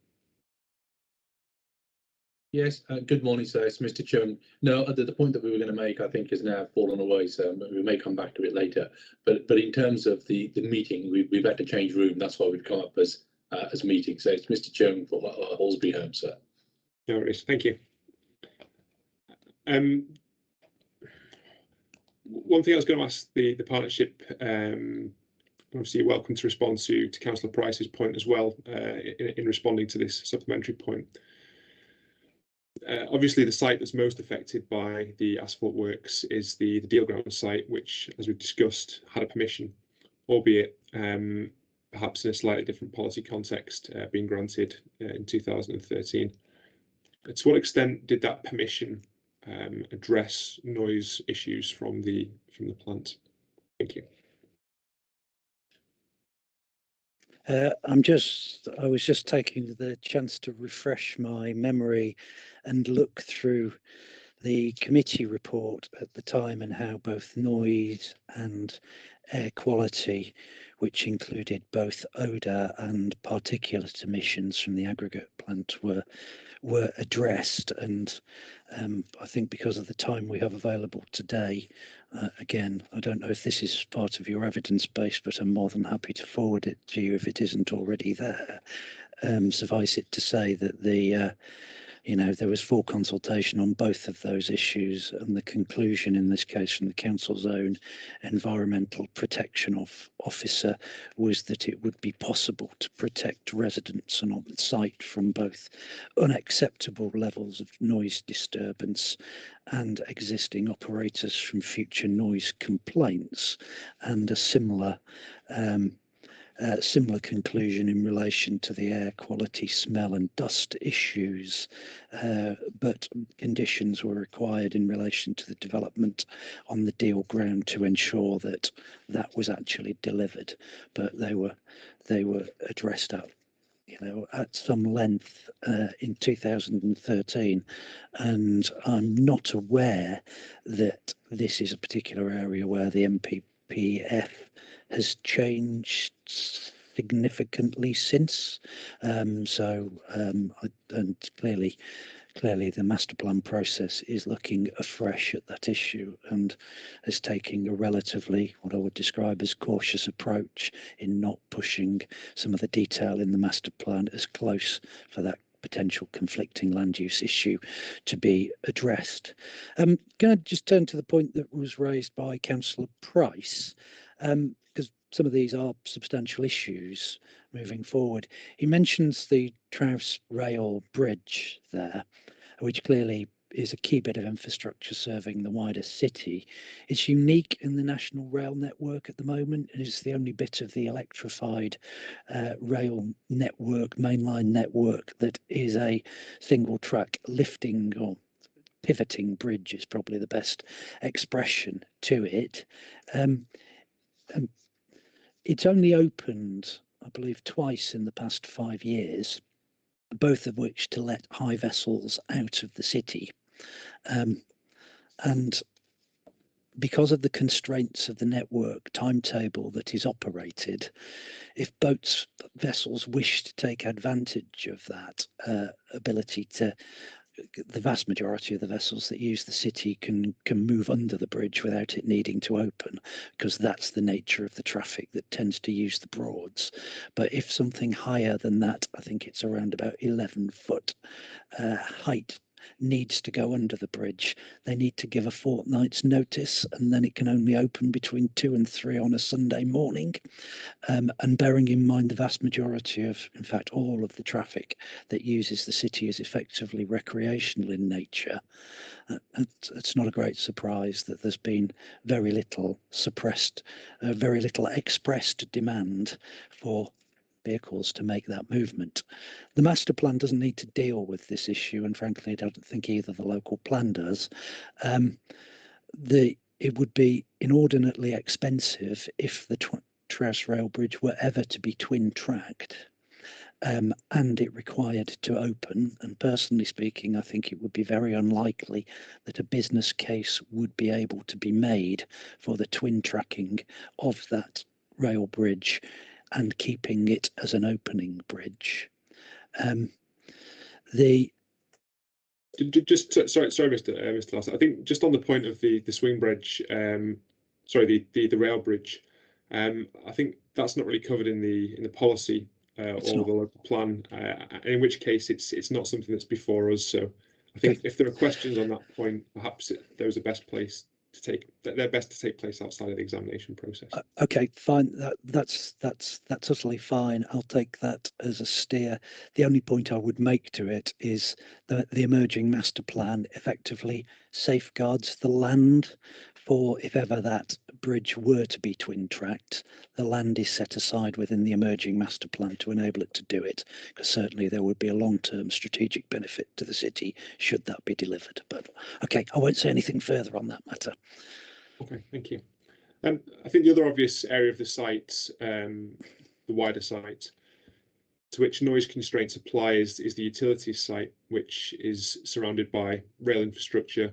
Yes, good morning, sir. It's Mr. Chung. No, the point that we were going to make, I think, has now fallen away, so we may come back to it later. But in terms of the meeting, we've had to change room. That's why we've come up as meeting. So it's Mr. Chung for Halsbury Home, sir. No worries. Thank you. One thing I was going to ask the partnership, obviously you're welcome to respond to Councillor Price's point as well, in responding to this supplementary point. Obviously the site that's most affected by the asphalt works is the deal ground site, which, as we've discussed, had a permission, albeit perhaps in a slightly different policy context, being granted in 2013. To what extent did that permission address noise issues from the plant? Thank you. I was just taking the chance to refresh my memory and look through the committee report at the time and how both noise and air quality, which included both odour and particulate emissions from the aggregate plant, were addressed. And I think because of the time we have available today, again, I don't know if this is part of your evidence base, but I'm more than happy to forward it to you if it isn't already there. Suffice it to say that there was full consultation on both of those issues, and the conclusion in this case from the council's own environmental protection officer was that it would be possible to protect residents and on site from both unacceptable levels of noise disturbance and existing operators from future noise complaints, and a similar conclusion in relation to the air quality, smell and dust issues, but conditions were required in relation to the development on the deal ground to ensure that that was actually delivered. But they were addressed at some length in 2013, and I'm not aware that this is a particular area where the MPPF has changed significantly since. And clearly the master plan process is looking afresh at that issue and is taking a relatively, what I would describe as cautious approach in not pushing some of the detail in the master plan as close for that potential conflicting land use issue to be addressed. Can I just turn to the point that was raised by Councillor Price, because some of these are substantial issues moving forward. He mentions the Trouse Rail Bridge there, which clearly is a key bit of infrastructure serving the wider city. It's unique in the national rail network at the moment. It is the only bit of the electrified rail network, mainline network, that is a single track lifting or pivoting bridge is probably the best expression to it. It's only opened, I believe, twice in the past 5 years, both of which to let high vessels out of the city. And because of the constraints of the network timetable that is operated, if vessels wish to take advantage of that ability to, the vast majority of the vessels that use the city can move under the bridge without it needing to open, because that's the nature of the traffic that tends to use the Broads. But if something higher than that, I think it's around about 11-foot height, needs to go under the bridge, they need to give a fortnight's notice, and then it can only open between 2 and 3 on a Sunday morning. And bearing in mind the vast majority of, in fact, all of the traffic that uses the city is effectively recreational in nature, it's not a great surprise that there's been very little expressed demand for vehicles to make that movement. The master plan doesn't need to deal with this issue, and frankly, I don't think either the local plan does. It would be inordinately expensive if the Trouse Rail Bridge were ever to be twin tracked, and it required to open. And personally speaking, I think it would be very unlikely that a business case would be able to be made for the twin tracking of that rail bridge and keeping it as an opening bridge. Sorry, Mr. Lawson. I think just on the point of the swing bridge, the rail bridge, I think that's not really covered in the policy or the local plan. In which case, it's not something that's before us. So I think if there are questions on that point, perhaps those are best place to take. They're best to take place outside of the examination process. Okay, fine. That's totally fine. I'll take that as a steer. The only point I would make to it is that the emerging master plan effectively safeguards the land for if ever that bridge were to be twin tracked, the land is set aside within the emerging master plan to enable it to do it, because certainly there would be a long-term strategic benefit to the city should that be delivered. But okay, I won't say anything further on that matter. Okay, thank you. I think the other obvious area of the site, the wider site, to which noise constraints apply is the utilities site, which is surrounded by rail infrastructure,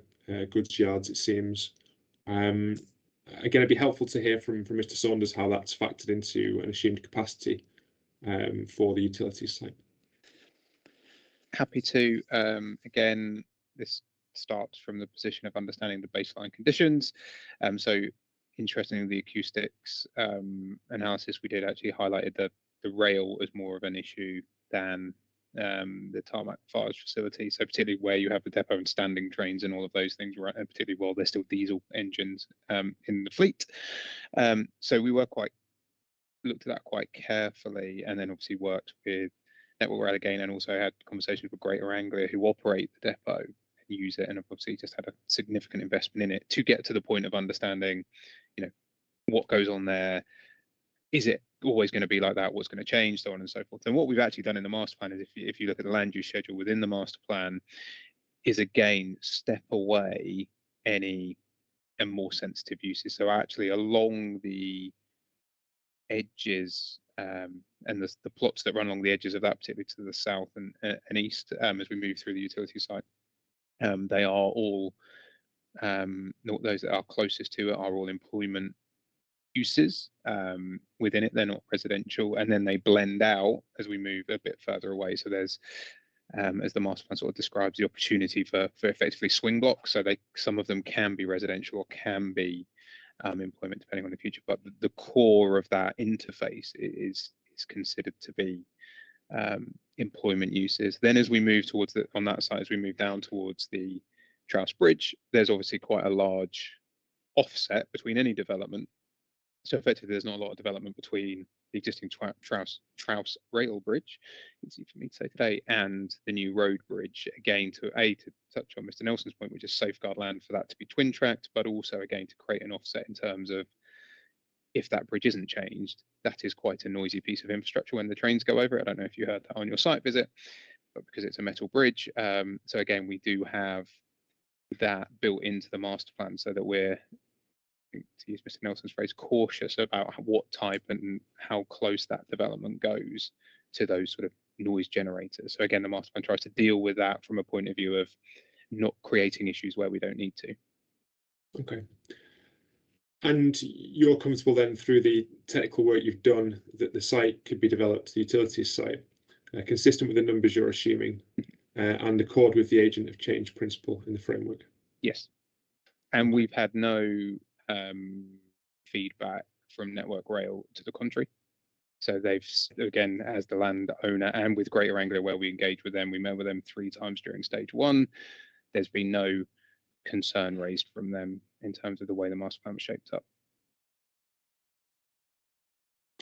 goods yards, it seems. Again, it'd be helpful to hear from Mr. Saunders how that's factored into an assumed capacity for the utilities site. Happy to. Again, this starts from the position of understanding the baseline conditions. So interestingly, the acoustics analysis we did actually highlighted that the rail as more of an issue than the tarmac forage facility. So particularly where you have the depot and standing trains and all of those things, right, and particularly while there's still diesel engines in the fleet. So we were looked at that quite carefully, and then obviously worked with Network Rail again, and also had conversations with Greater Anglia who operate the depot and use it, and obviously just had a significant investment in it to get to the point of understanding, you know, what goes on there. Is it always going to be like that? What's going to change, so on and so forth. And what we've actually done in the master plan is, if you look at the land use schedule within the master plan, is again step away any and more sensitive uses. So actually along the edges and the plots that run along the edges of that, particularly to the south and east, as we move through the utility site, they are all those that are closest to it are all employment uses within it. They're not residential, and then they blend out as we move a bit further away. So there's as the master plan sort of describes, the opportunity for effectively swing blocks. So some of them can be residential or can be employment, depending on the future. But the core of that interface is considered to be employment uses. Then as we move towards on that side, as we move down towards the Trouse Bridge, there's obviously quite a large offset between any development. So effectively, there's not a lot of development between the existing Trouse rail bridge, easy for me to say today, and the new road bridge. Again, to touch on Mr. Nelson's point, which is safeguard land for that to be twin tracked, but also again to create an offset in terms of, if that bridge isn't changed, that is quite a noisy piece of infrastructure when the trains go over it. I don't know if you heard that on your site visit, but because it's a metal bridge. So again, we do have that built into the master plan, so that we're, to use Mr. Nelson's phrase, cautious about what type and how close that development goes to those sort of noise generators. So again, the master plan tries to deal with that from a point of view of not creating issues where we don't need to. Okay. And you're comfortable then, through the technical work you've done, that the site could be developed, the utilities site, consistent with the numbers you're assuming, and accord with the agent of change principle in the framework? Yes. And we've had no feedback from Network Rail to the contrary. So they've, again, as the landowner and with Greater Anglia, where we engage with them, we met with them 3 times during stage 1. There's been no concern raised from them in terms of the way the master plan was shaped up.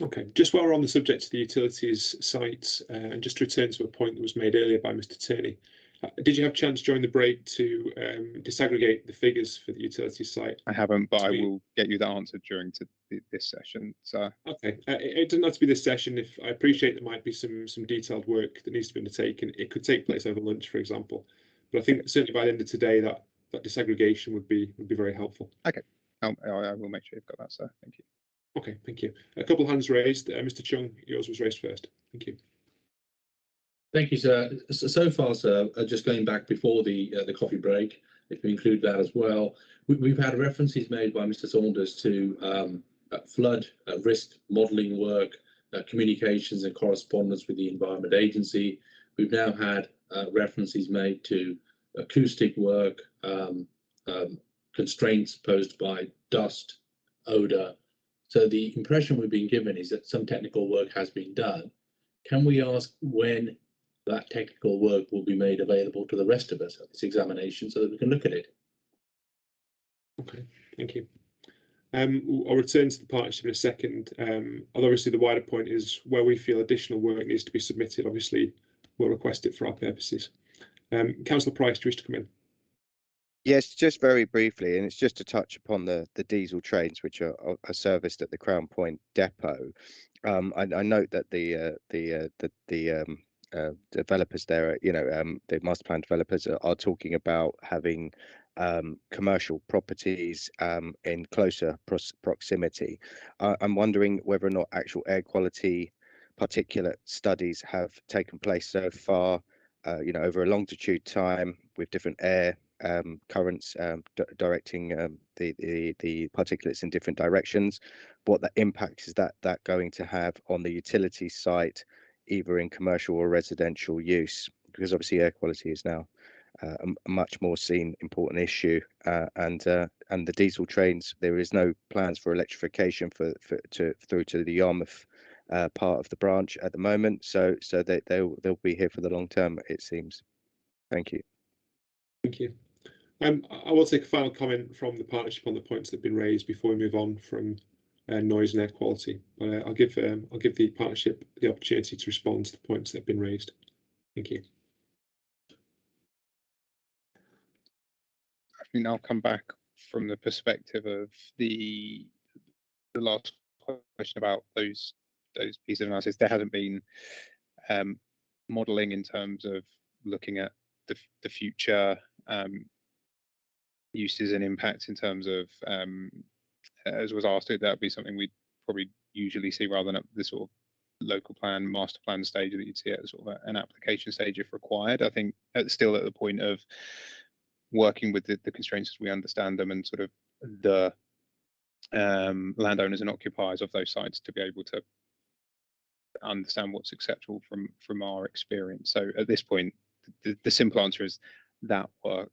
Okay, just while we're on the subject of the utilities sites, and just to return to a point that was made earlier by Mr. Turney, did you have a chance during the break to disaggregate the figures for the utilities site? I haven't, but I will get you that answer during this session. So okay, it doesn't have to be this session. If I appreciate there might be some detailed work that needs to be undertaken, it could take place over lunch, for example. But I think certainly by the end of today, that disaggregation would be very helpful. Okay, I will make sure you've got that, sir. Thank you. Okay, thank you. A couple of hands raised. Mr. Chung, yours was raised first. Thank you. Thank you, sir. So far, sir, just going back before the coffee break, if we include that as well, we've had references made by Mr. Saunders to flood risk modelling work, communications and correspondence with the Environment Agency. We've now had references made to acoustic work, constraints posed by dust, odour. So the impression we've been given is that some technical work has been done. Can we ask when that technical work will be made available to the rest of us at this examination so that we can look at it? Okay, thank you. I'll return to the partnership in a second. Obviously, the wider point is where we feel additional work needs to be submitted. Obviously, we'll request it for our purposes. Councillor Price, do you wish to come in? Yes, just very briefly, and it's just to touch upon the diesel trains which are serviced at the Crown Point depot. I note that the developers there, the master plan developers are talking about having commercial properties in closer proximity. I'm wondering whether or not actual air quality particulate studies have taken place so far, over a longitude time with different air currents directing the particulates in different directions. What the impact is that going to have on the utility site, either in commercial or residential use? Because obviously air quality is now a much more seen important issue, and the diesel trains, there is no plans for electrification through to the Yarmouth part of the branch at the moment, so they'll be here for the long term, it seems. Thank you. Thank you. I will take a final comment from the partnership on the points that have been raised before we move on from noise and air quality. But I'll give the partnership the opportunity to respond to the points that have been raised. Thank you. I think I'll come back from the perspective of the last question about those pieces of analysis. There hasn't been modelling in terms of looking at the future uses and impacts in terms of, as was asked, that would be something we'd probably usually see rather than at the sort of local plan, master plan stage that you'd see at sort of an application stage if required. I think still at the point of working with the constraints as we understand them, and sort of the landowners and occupiers of those sites to be able to understand what's acceptable from our experience. So at this point, the simple answer is that work,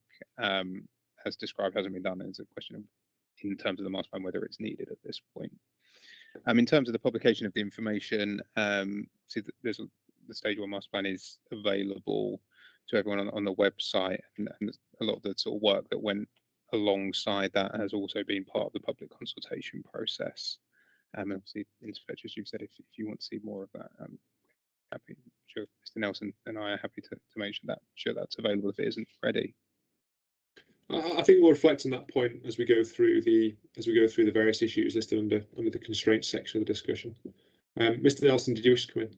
as described, hasn't been done. It's a question of, in terms of the master plan, whether it's needed at this point. In terms of the publication of the information, see there's the stage 1 master plan is available to everyone on the website, and a lot of the sort of work that went alongside that has also been part of the public consultation process. Obviously, Inspector, as you've said, if you want to see more of that, happy. Sure, Mr. Nelson and I are happy to make sure that's available if it isn't ready. I think we'll reflect on that point as we go through the various issues listed under the constraints section of the discussion. Mr. Nelson, did you wish to come in?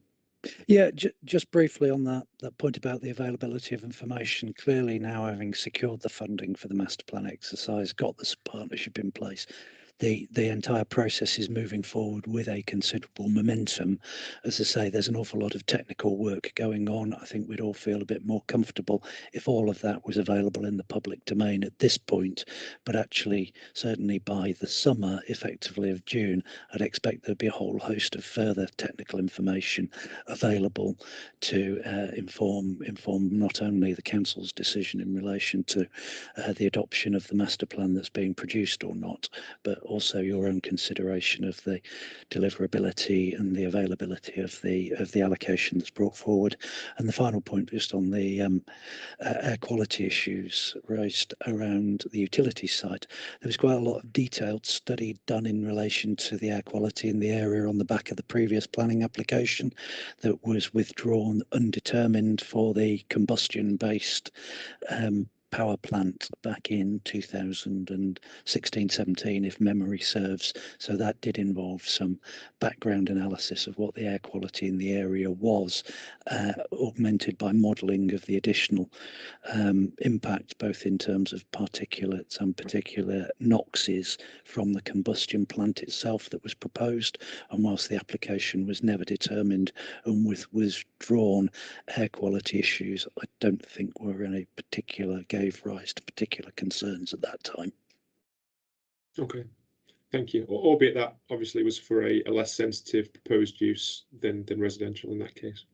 Yeah, just briefly on that point about the availability of information. Clearly now, having secured the funding for the master plan exercise, got this partnership in place, the entire process is moving forward with a considerable momentum. As I say, there's an awful lot of technical work going on. I think we'd all feel a bit more comfortable if all of that was available in the public domain at this point, but actually certainly by the summer, effectively of June, I'd expect there'd be a whole host of further technical information available to inform not only the council's decision in relation to the adoption of the master plan that's being produced or not, but also your own consideration of the deliverability and the availability of the allocation that's brought forward. And the final point, just on the air quality issues raised around the utility site, there was quite a lot of detailed study done in relation to the air quality in the area on the back of the previous planning application that was withdrawn undetermined for the combustion-based power plant back in 2016-17, if memory serves. So that did involve some background analysis of what the air quality in the area was, augmented by modelling of the additional impact, both in terms of particulates and particular NOxes from the combustion plant itself that was proposed. And whilst the application was never determined and with withdrawn, air quality issues I don't think were any particular gave rise to particular concerns at that time. Okay, thank you. Albeit that obviously was for a less sensitive proposed use than residential in that case.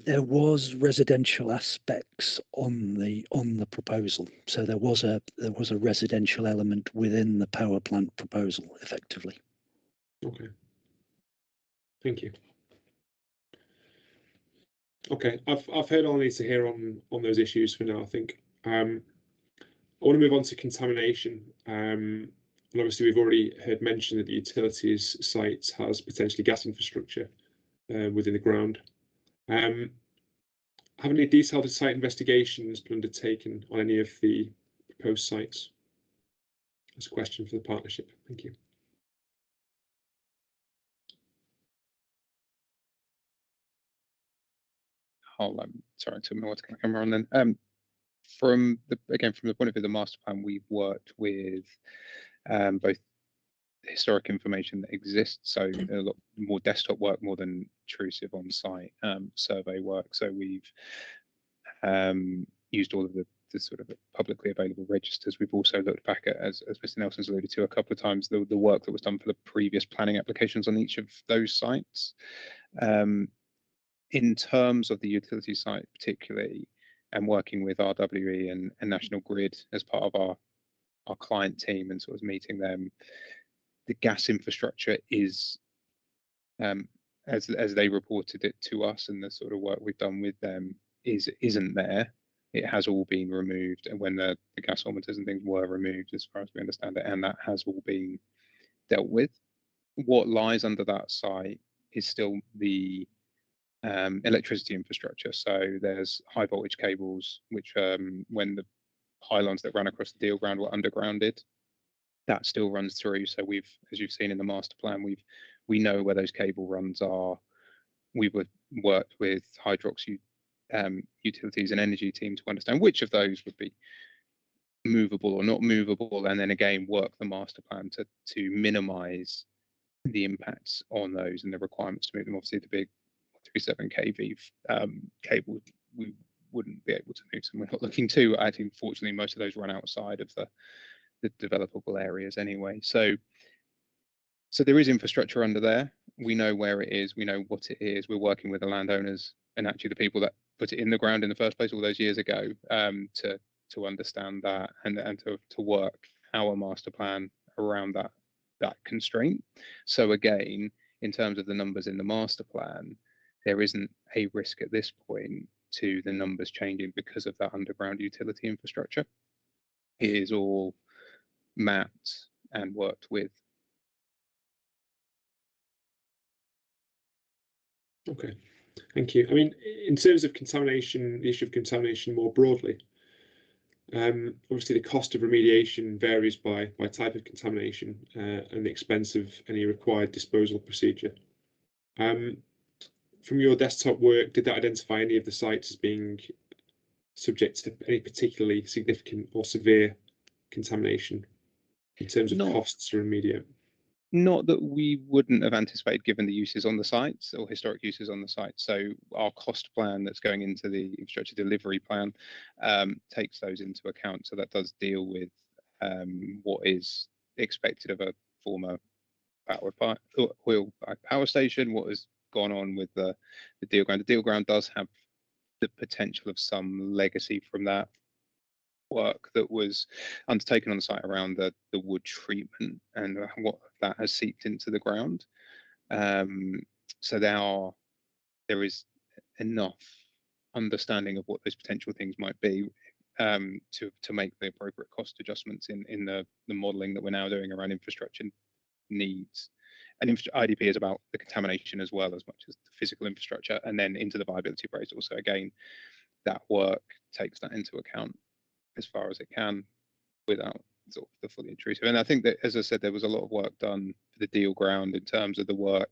There was residential aspects on the proposal, so there was a residential element within the power plant proposal, effectively. Okay, thank you. Okay, I've heard all I need to hear on those issues for now. I think I want to move on to contamination. And obviously we've already heard mention that the utilities site has potentially gas infrastructure within the ground. have any detailed site investigations been undertaken on any of the proposed sites? That's a question for the partnership. Thank you. Sorry, to more to the camera on then. From the point of view of the master plan, we've worked with both historic information that exists, so a lot more desktop work more than intrusive on-site survey work. So we've used all of the sort of publicly available registers. We've also looked back at, as Mr. Nelson's alluded to a couple of times, the work that was done for the previous planning applications on each of those sites. In terms of the utility site particularly, and working with RWE and National Grid as part of our client team and sort of meeting them, the gas infrastructure is, as they reported it to us, and the sort of work we've done with them isn't there. It has all been removed, and when the gas odometers and things were removed, as far as we understand it, and that has all been dealt with. What lies under that site is still the electricity infrastructure. So there's high voltage cables, which when the pylons that ran across the deal ground were undergrounded, that still runs through. So we've, as you've seen in the master plan, we know where those cable runs are. We've worked with Hydrox utilities and energy team to understand which of those would be movable or not movable, and then again work the master plan to minimise the impacts on those and the requirements to move them. Obviously, the big 37 kV cable we wouldn't be able to move, so we're not looking to. I think, fortunately, most of those run outside of the developable areas anyway. So there is infrastructure under there. We know where it is. We know what it is. We're working with the landowners and actually the people that put it in the ground in the first place all those years ago to understand that and to work our master plan around that constraint. So again, in terms of the numbers in the master plan, there isn't a risk at this point to the numbers changing because of that underground utility infrastructure. It is all mapped and worked with. Okay, thank you. I mean, in terms of contamination, the issue of contamination more broadly, obviously the cost of remediation varies by type of contamination and the expense of any required disposal procedure. From your desktop work, did that identify any of the sites as being subject to any particularly significant or severe contamination in terms of costs to remediate? Not that we wouldn't have anticipated given the uses on the sites or historic uses on the site. So our cost plan that's going into the infrastructure delivery plan takes those into account. So that does deal with what is expected of a former oil power station, what has gone on with the deal ground. The deal ground does have the potential of some legacy from that work that was undertaken on the site around the wood treatment and what that has seeped into the ground. So there is enough understanding of what those potential things might be to make the appropriate cost adjustments in the modelling that we're now doing around infrastructure needs. And IDP is about the contamination as well as much as the physical infrastructure, and then into the viability appraisal. So again, that work takes that into account as far as it can without sort of the fully intrusive. And I think that, as I said, there was a lot of work done for the deal ground in terms of the work,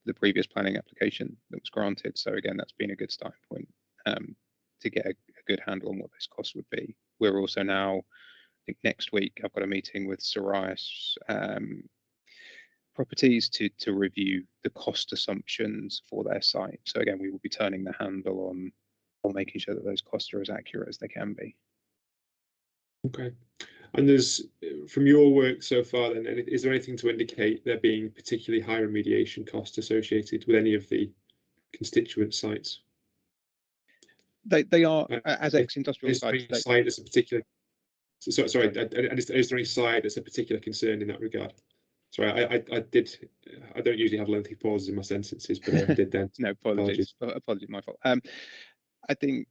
the previous planning application that was granted. So again, that's been a good starting point to get a good handle on what those costs would be. We're also now, I think next week, I've got a meeting with Sirius Properties to review the cost assumptions for their site. So again, we will be turning the handle on making sure that those costs are as accurate as they can be. Okay, and there's, from your work so far then, is there anything to indicate there being particularly high remediation costs associated with any of the constituent sites? They are, as ex-industrial sites. Is there any site that's a particular, is there any site that's a particular concern in that regard? Sorry, I don't usually have lengthy pauses in my sentences, but I did then. No, apologies, my fault. I think,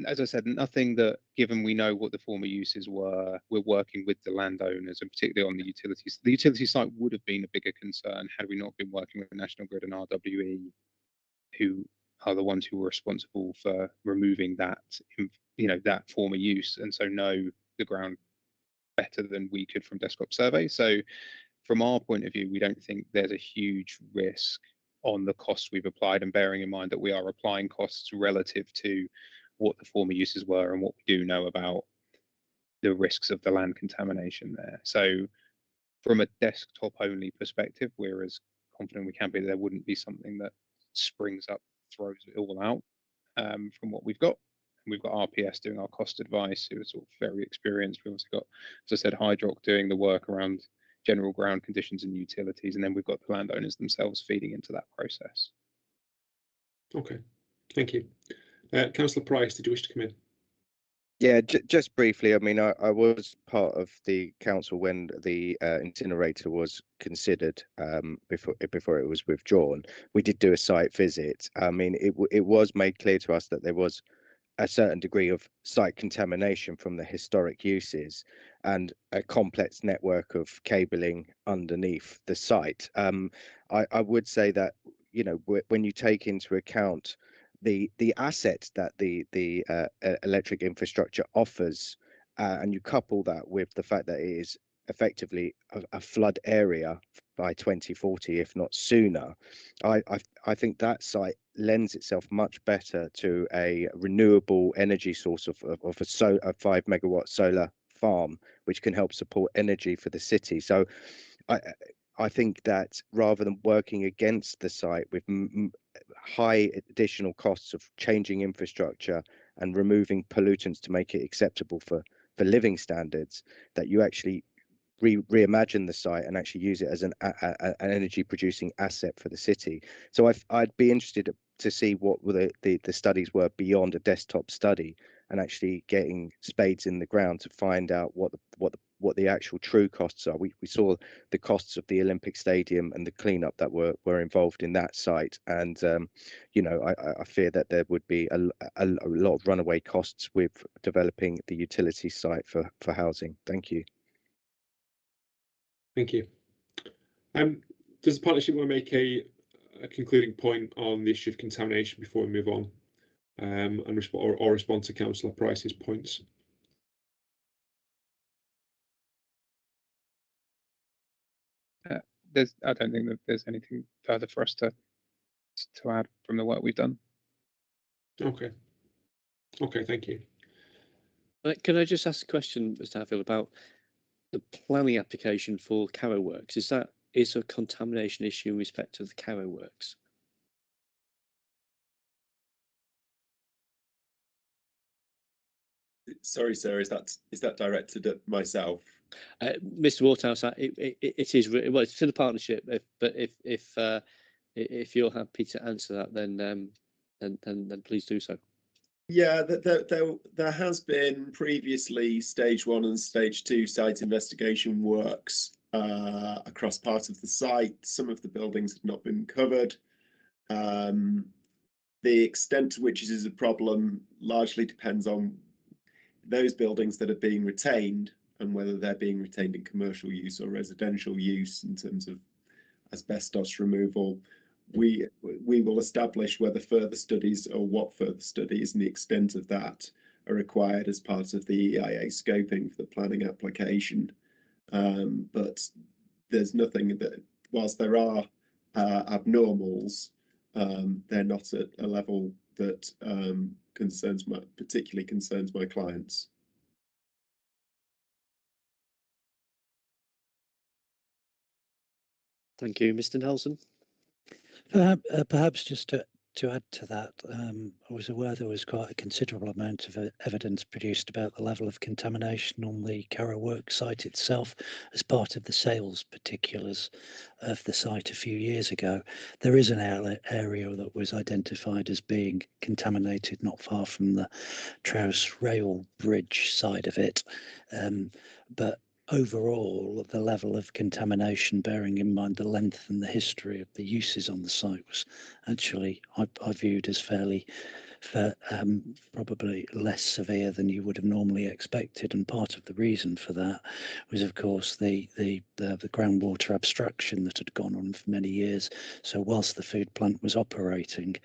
as I said, nothing that, given we know what the former uses were, we're working with the landowners and particularly on the utilities. The utility site would have been a bigger concern had we not been working with National Grid and RWE, who are the ones who were responsible for removing that, that former use, and so know the ground better than we could from desktop survey. So from our point of view, we don't think there's a huge risk on the costs we've applied, and bearing in mind that we are applying costs relative to what the former uses were and what we do know about the risks of the land contamination there. So from a desktop only perspective, we're as confident we can be that there wouldn't be something that springs up, throws it all out from what we've got. And we've got RPS doing our cost advice, who are sort of very experienced. We've also got, as I said, Hydrock doing the work around general ground conditions and utilities, and then we've got the landowners themselves feeding into that process. Okay, thank you. Councillor Price, did you wish to come in? Yeah, just briefly. I mean, I was part of the council when the incinerator was considered before it was withdrawn. We did do a site visit. I mean, it was made clear to us that there was a certain degree of site contamination from the historic uses and a complex network of cabling underneath the site. I would say that, when you take into account the asset that the electric infrastructure offers, and you couple that with the fact that it is effectively a flood area by 2040, if not sooner, I think that site lends itself much better to a renewable energy source of a 5 megawatt solar farm, which can help support energy for the city. So I think that rather than working against the site with high additional costs of changing infrastructure and removing pollutants to make it acceptable for living standards, that you actually reimagine the site and actually use it as an energy producing asset for the city. So I'd be interested to see what the studies were beyond a desktop study, and actually getting spades in the ground to find out what the actual true costs are. We saw the costs of the Olympic Stadium and the cleanup that were involved in that site, and I fear that there would be a lot of runaway costs with developing the utility site for housing. Thank you. Thank you. Does the partnership want to make a concluding point on the issue of contamination before we move on, and respond to Councillor Price's points? I don't think that there's anything further for us to add from the work we've done. Okay, thank you. Can I just ask a question, Mr. Hatfield, about the planning application for Carrow Works? Is a contamination issue in respect of the Carrow Works? Sorry, sir, is that directed at myself? Mr. Waterhouse, it is. Well, it's to the partnership. But if you're happy to answer that, then please do so. Yeah, there has been previously stage 1 and stage 2 site investigation works across part of the site. Some of the buildings have not been covered. The extent to which it is a problem largely depends on those buildings that are being retained and whether they're being retained in commercial use or residential use in terms of asbestos removal. We will establish whether further studies or what further studies and the extent of that are required as part of the EIA scoping for the planning application. But there's nothing that, whilst there are abnormals, they're not at a level that particularly concerns my clients. Thank you, Mr. Nelson. Perhaps just to add to that, I was aware there was quite a considerable amount of evidence produced about the level of contamination on the Carrow Works site itself as part of the sales particulars of the site a few years ago. There is an area that was identified as being contaminated not far from the Trowse Rail Bridge side of it, but overall, the level of contamination, bearing in mind the length and the history of the uses on the site, was actually I viewed as fairly for probably less severe than you would have normally expected. And part of the reason for that was, of course, the groundwater abstraction that had gone on for many years. So whilst the food plant was operating,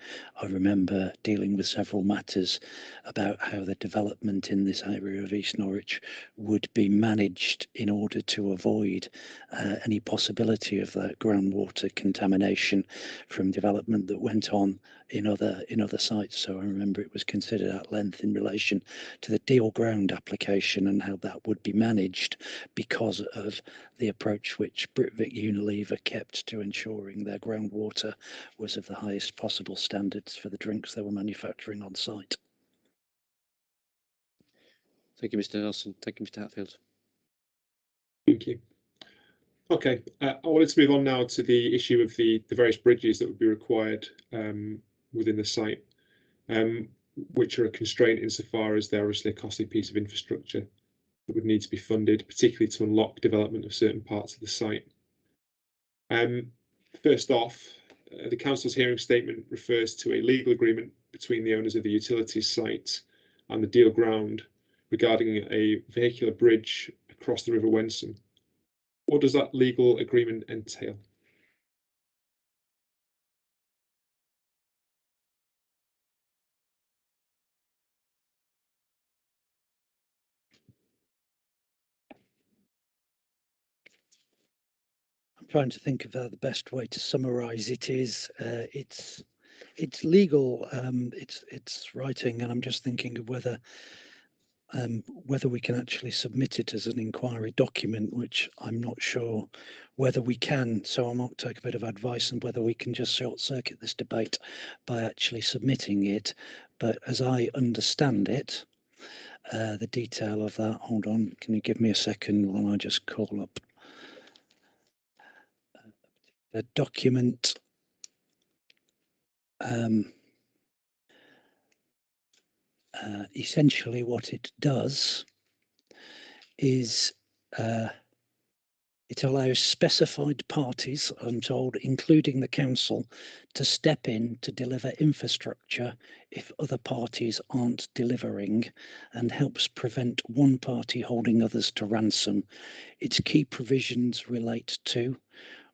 I remember dealing with several matters about how the development in this area of East Norwich would be managed in order to avoid any possibility of that groundwater contamination from development that went on in other sites. So I remember it was considered at length in relation to the deal ground application and how that would be managed because of the approach which Britvic Unilever kept to ensuring their groundwater was of the highest possible standards for the drinks they were manufacturing on site. Thank you, Mr. Nelson. Thank you, Mr. Hatfield. Thank you. Okay, I wanted to move on now to the issue of the various bridges that would be required within the site, which are a constraint insofar as they're obviously a costly piece of infrastructure that would need to be funded, particularly to unlock development of certain parts of the site. First off, the council's hearing statement refers to a legal agreement between the owners of the utilities site and the deal ground regarding a vehicular bridge across the River Wensum. What does that legal agreement entail? I'm trying to think of the best way to summarize it is. It's legal, it's writing, and I'm just thinking of whether we can actually submit it as an inquiry document, which I'm not sure whether we can. So I might take a bit of advice on whether we can just short circuit this debate by actually submitting it. But as I understand it, the detail of that, hold on, can you give me a second while I just call up the document? Essentially what it does is it allows specified parties, I'm told, including the council, to step in to deliver infrastructure if other parties aren't delivering, and helps prevent one party holding others to ransom. Its key provisions relate to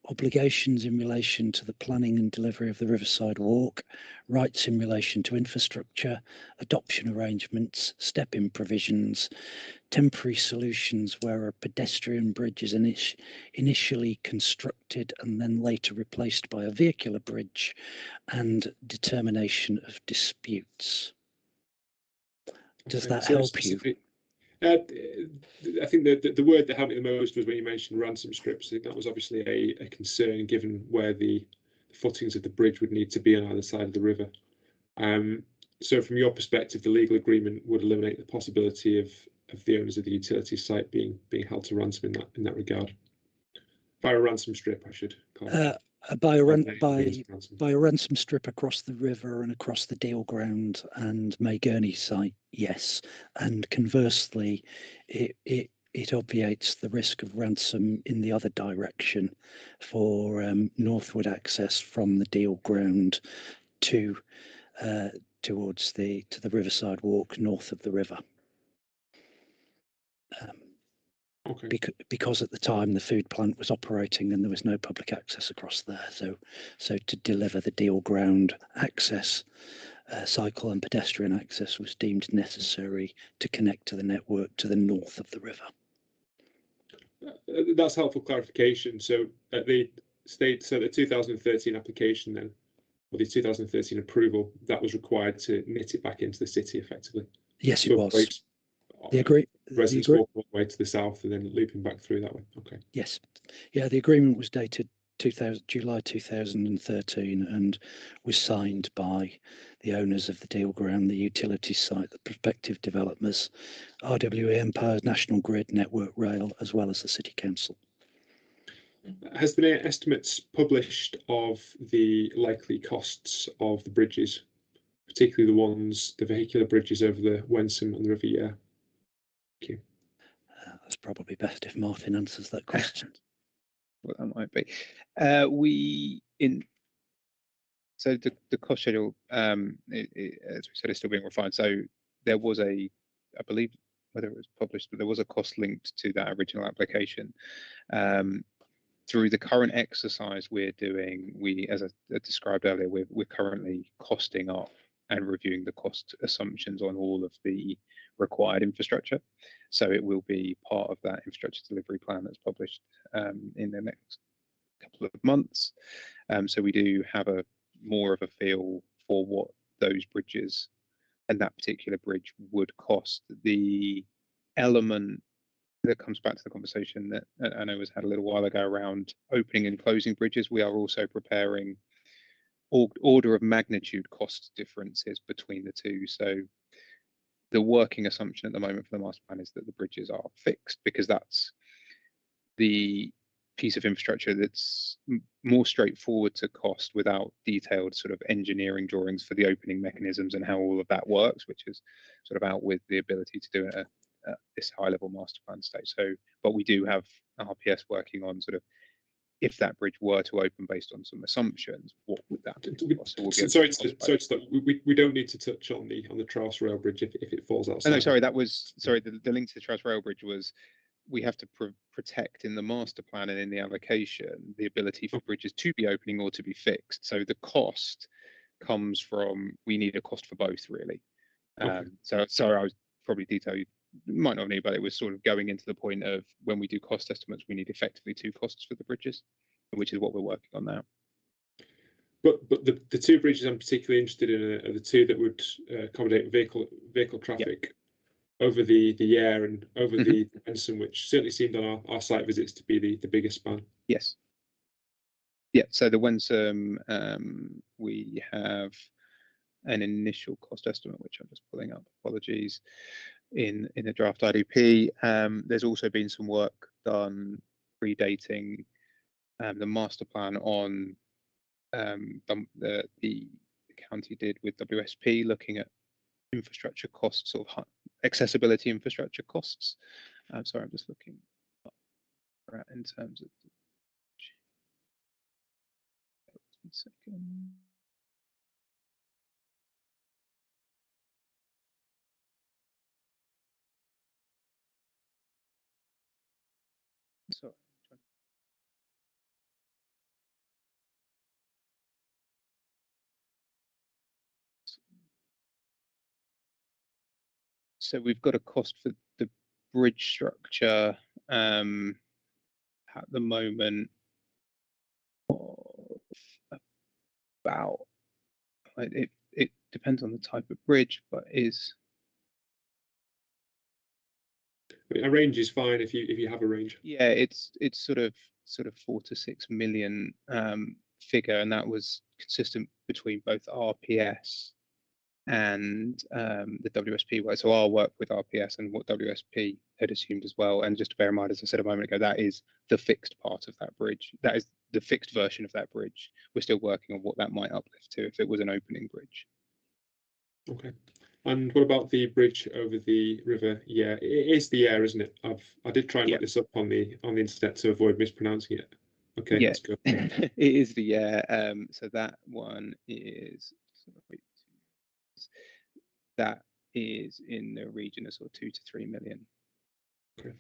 obligations in relation to the planning and delivery of the Riverside Walk, rights in relation to infrastructure, adoption arrangements, step-in provisions, temporary solutions where a pedestrian bridge is initially constructed and then later replaced by a vehicular bridge, and determination of disputes. Does that help you? I think the word that helped me the most was when you mentioned ransom strips. I think that was obviously a concern given where the footings of the bridge would need to be on either side of the river. So from your perspective, the legal agreement would eliminate the possibility of the owners of the utility site being held to ransom in that regard. By a ransom strip, I should call it. By a ransom strip across the river and across the deal ground and May Gurney site, yes. And conversely, it obviates the risk of ransom in the other direction for northward access from the deal ground to towards the Riverside Walk north of the river. Okay. Because at the time the food plant was operating and there was no public access across there, so to deliver the deal ground access, cycle and pedestrian access was deemed necessary to connect to the network to the north of the river. That's helpful clarification. So at the 2013 application then, or the 2013 approval, that was required to knit it back into the city effectively. Yes, it was. Residents walk all the way to the south and then looping back through that way. Okay. Yes. Yeah, the agreement was dated July 2013 and was signed by the owners of the deal ground, the utility site, the prospective developers, RWE Empire, National Grid, Network Rail, as well as the City Council. Has there been estimates published of the likely costs of the bridges, particularly the vehicular bridges over the Wensum and the River Yare? Thank you. That's probably best if Martin answers that question. Well, that might be. So the cost schedule, as we said, is still being refined. So there was I believe, whether it was published, but there was a cost linked to that original application. Through the current exercise we're doing, as I described earlier, we're currently costing up and reviewing the cost assumptions on all of the required infrastructure. So it will be part of that infrastructure delivery plan that's published in the next couple of months. So we do have more of a feel for what those bridges and that particular bridge would cost. The element that comes back to the conversation that I know was had a little while ago around opening and closing bridges, we are also preparing order of magnitude cost differences between the two. So the working assumption at the moment for the master plan is that the bridges are fixed, because that's the piece of infrastructure that's more straightforward to cost without detailed sort of engineering drawings for the opening mechanisms and how all of that works, which is sort of out with the ability to do it at this high level master plan stage. So, but we do have RPS working on sort of, if that bridge were to open based on some assumptions, what would that cost? So sorry to stop. We don't need to touch on the Traws Rail Bridge if it falls outside. Oh, no, sorry, the link to the Traws Rail Bridge was, we have to protect in the master plan and in the allocation the ability for bridges to be opening or to be fixed. So the cost comes from, we need a cost for both, really. Okay. So sorry, I was probably detailed. You might not need, but it was sort of going into the point of, when we do cost estimates, we need effectively two costs for the bridges, which is what we're working on now. But the two bridges I'm particularly interested in are the two that would accommodate vehicle traffic over the Yare and over the Benson, which certainly seemed on our site visits to be the biggest span. Yes. Yeah, so the Wensum, we have an initial cost estimate, which I'm just pulling up, apologies, in the draft IDP. There's also been some work done predating the master plan on the county did with WSP, looking at infrastructure costs, or accessibility infrastructure costs. Sorry, I'm just looking in terms of second. Sorry. So we've got a cost for the bridge structure at the moment of about, it depends on the type of bridge, but is, a range is fine if you have a range. yeah, it's sort of 4 to 6 million figure, and that was consistent between both RPS and the WSP work. So our work with RPS and what WSP had assumed as well. And just to bear in mind, as I said a moment ago, that is the fixed part of that bridge. That is the fixed version of that bridge. We're still working on what that might uplift to if it was an opening bridge. Okay. And what about the bridge over the river? Yeah, it is the Yare, isn't it? I did try and look this up on the internet to avoid mispronouncing it. Okay, yeah, that's good. It is the Yare. So that one is, that is in the region of sort of 2 to 3 million. Okay.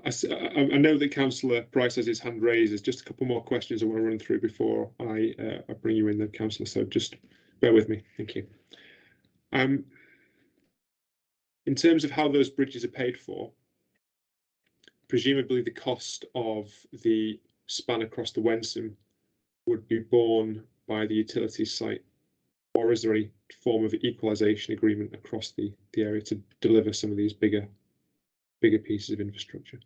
I know that Councillor Price has his hand raised. There's just a couple more questions I want to run through before I bring you in, the Councillor. So just bear with me. Thank you. In terms of how those bridges are paid for, presumably the cost of the span across the Wensum would be borne by the utility site, or is there any form of equalisation agreement across the area to deliver some of these bigger pieces of infrastructure?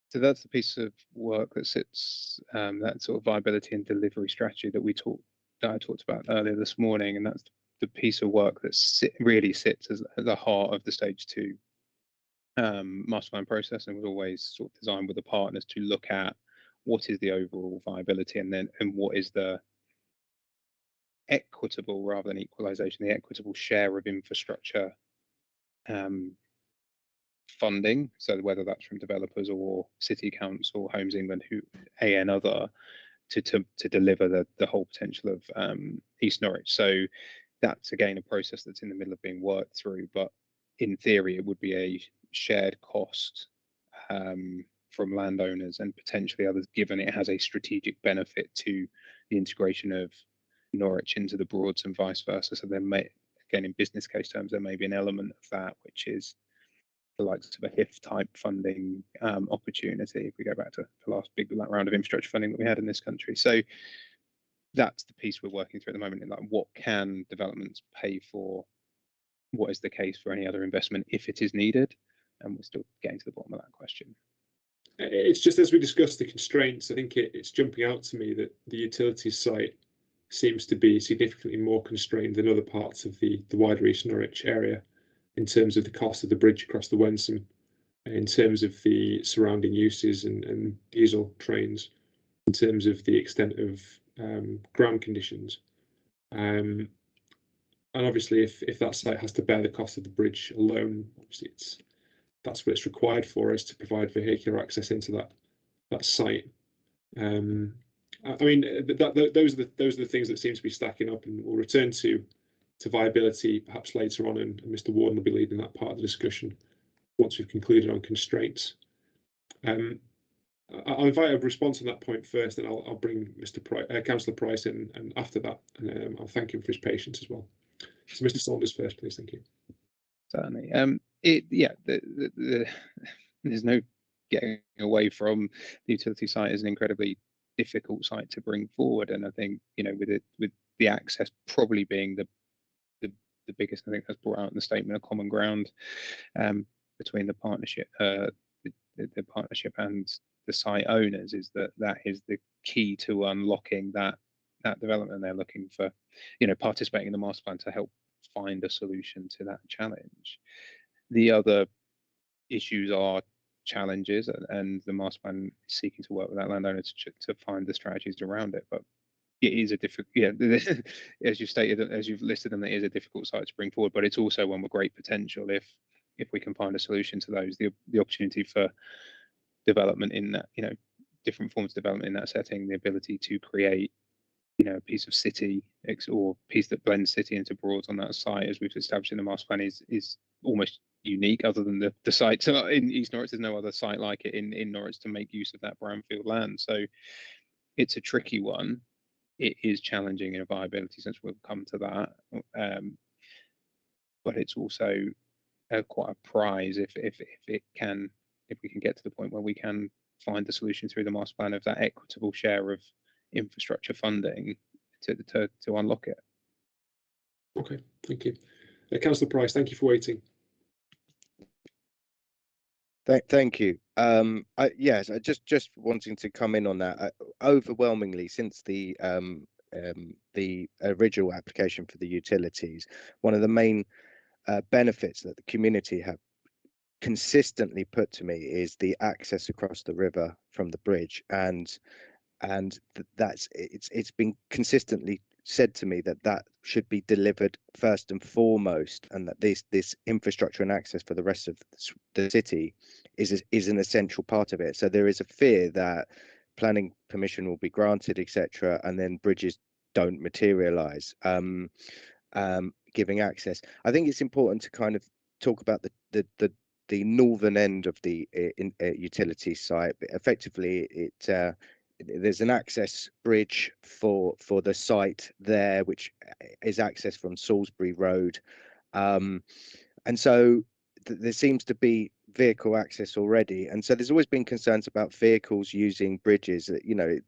So that's the piece of work that sits, that sort of viability and delivery strategy that I talked about earlier this morning, and that's the piece of work that really sits at the heart of the stage 2 master plan process, and was always sort of designed with the partners to look at what is the overall viability, and what is the equitable, rather than equalisation, the equitable share of infrastructure funding, so whether that's from developers or City Council, Homes England, another, to deliver the whole potential of East Norwich. So that's again a process that's in the middle of being worked through, but in theory it would be a shared cost from landowners and potentially others, given it has a strategic benefit to the integration of Norwich into the Broads and vice versa. So there may, again, in business case terms, there may be an element of that, which is the likes of a HIF type funding opportunity, if we go back to the last big round of infrastructure funding that we had in this country. So that's the piece we're working through at the moment, in like, what can developments pay for, what is the case for any other investment if it is needed, and we're still getting to the bottom of that question. It's just, as we discussed the constraints, I think it's jumping out to me that the utilities site seems to be significantly more constrained than other parts of the wider East Norwich area, in terms of the cost of the bridge across the Wensum, in terms of the surrounding uses and diesel trains, in terms of the extent of ground conditions. And obviously, if that site has to bear the cost of the bridge alone, obviously that's what it's required for us to provide vehicular access into that site. I mean, those are the things that seem to be stacking up, and we'll return to viability perhaps later on, and Mr. Warden will be leading that part of the discussion once we've concluded on constraints. I'll invite a response on that point first, and I'll bring Councillor Price in, and after that, I'll thank him for his patience as well. So, Mr. Saunders first, please. Thank you. Certainly. There's no getting away from the utility site as an incredibly difficult site to bring forward, and I think, you know, with the access probably being the biggest, I think that's brought out in the statement of common ground between the partnership, the partnership and the site owners, is that is the key to unlocking that development. They're looking for, you know, participating in the master plan to help find a solution to that challenge. The other issues are challenges, and the master plan is seeking to work with that landowner to find the strategies around it. But it is a difficult, as you've stated, as you've listed them, it is a difficult site to bring forward, but it's also one with great potential if we can find a solution to those. The opportunity for development in that, you know, different forms of development in that setting, the ability to create, you know, a piece of city or piece that blends city into Broads on that site, as we've established in the master plan, is almost unique. Other than the sites in East Norwich, there's no other site like it in Norwich to make use of that brownfield land. So it's a tricky one. It is challenging in a viability sense. We'll come to that, but it's also quite a prize if we can get to the point where we can find the solution through the master plan of that equitable share of infrastructure funding to unlock it. Okay, thank you. Councillor Price, thank you for waiting. Thank you. Yes, I just wanting to come in on that. Overwhelmingly, since the original application for the utilities, one of the main benefits that the community have consistently put to me is the access across the river from the bridge, and it's been consistently said to me that should be delivered first and foremost, and that this infrastructure and access for the rest of the city is an essential part of it. So there is a fear that planning permission will be granted, etc., and then bridges don't materialize, giving access. I think it's important to kind of talk about the northern end of the utility site. Effectively, there's an access bridge for the site there, which is access from Salisbury Road, and so there seems to be vehicle access already, and so there's always been concerns about vehicles using bridges. You know,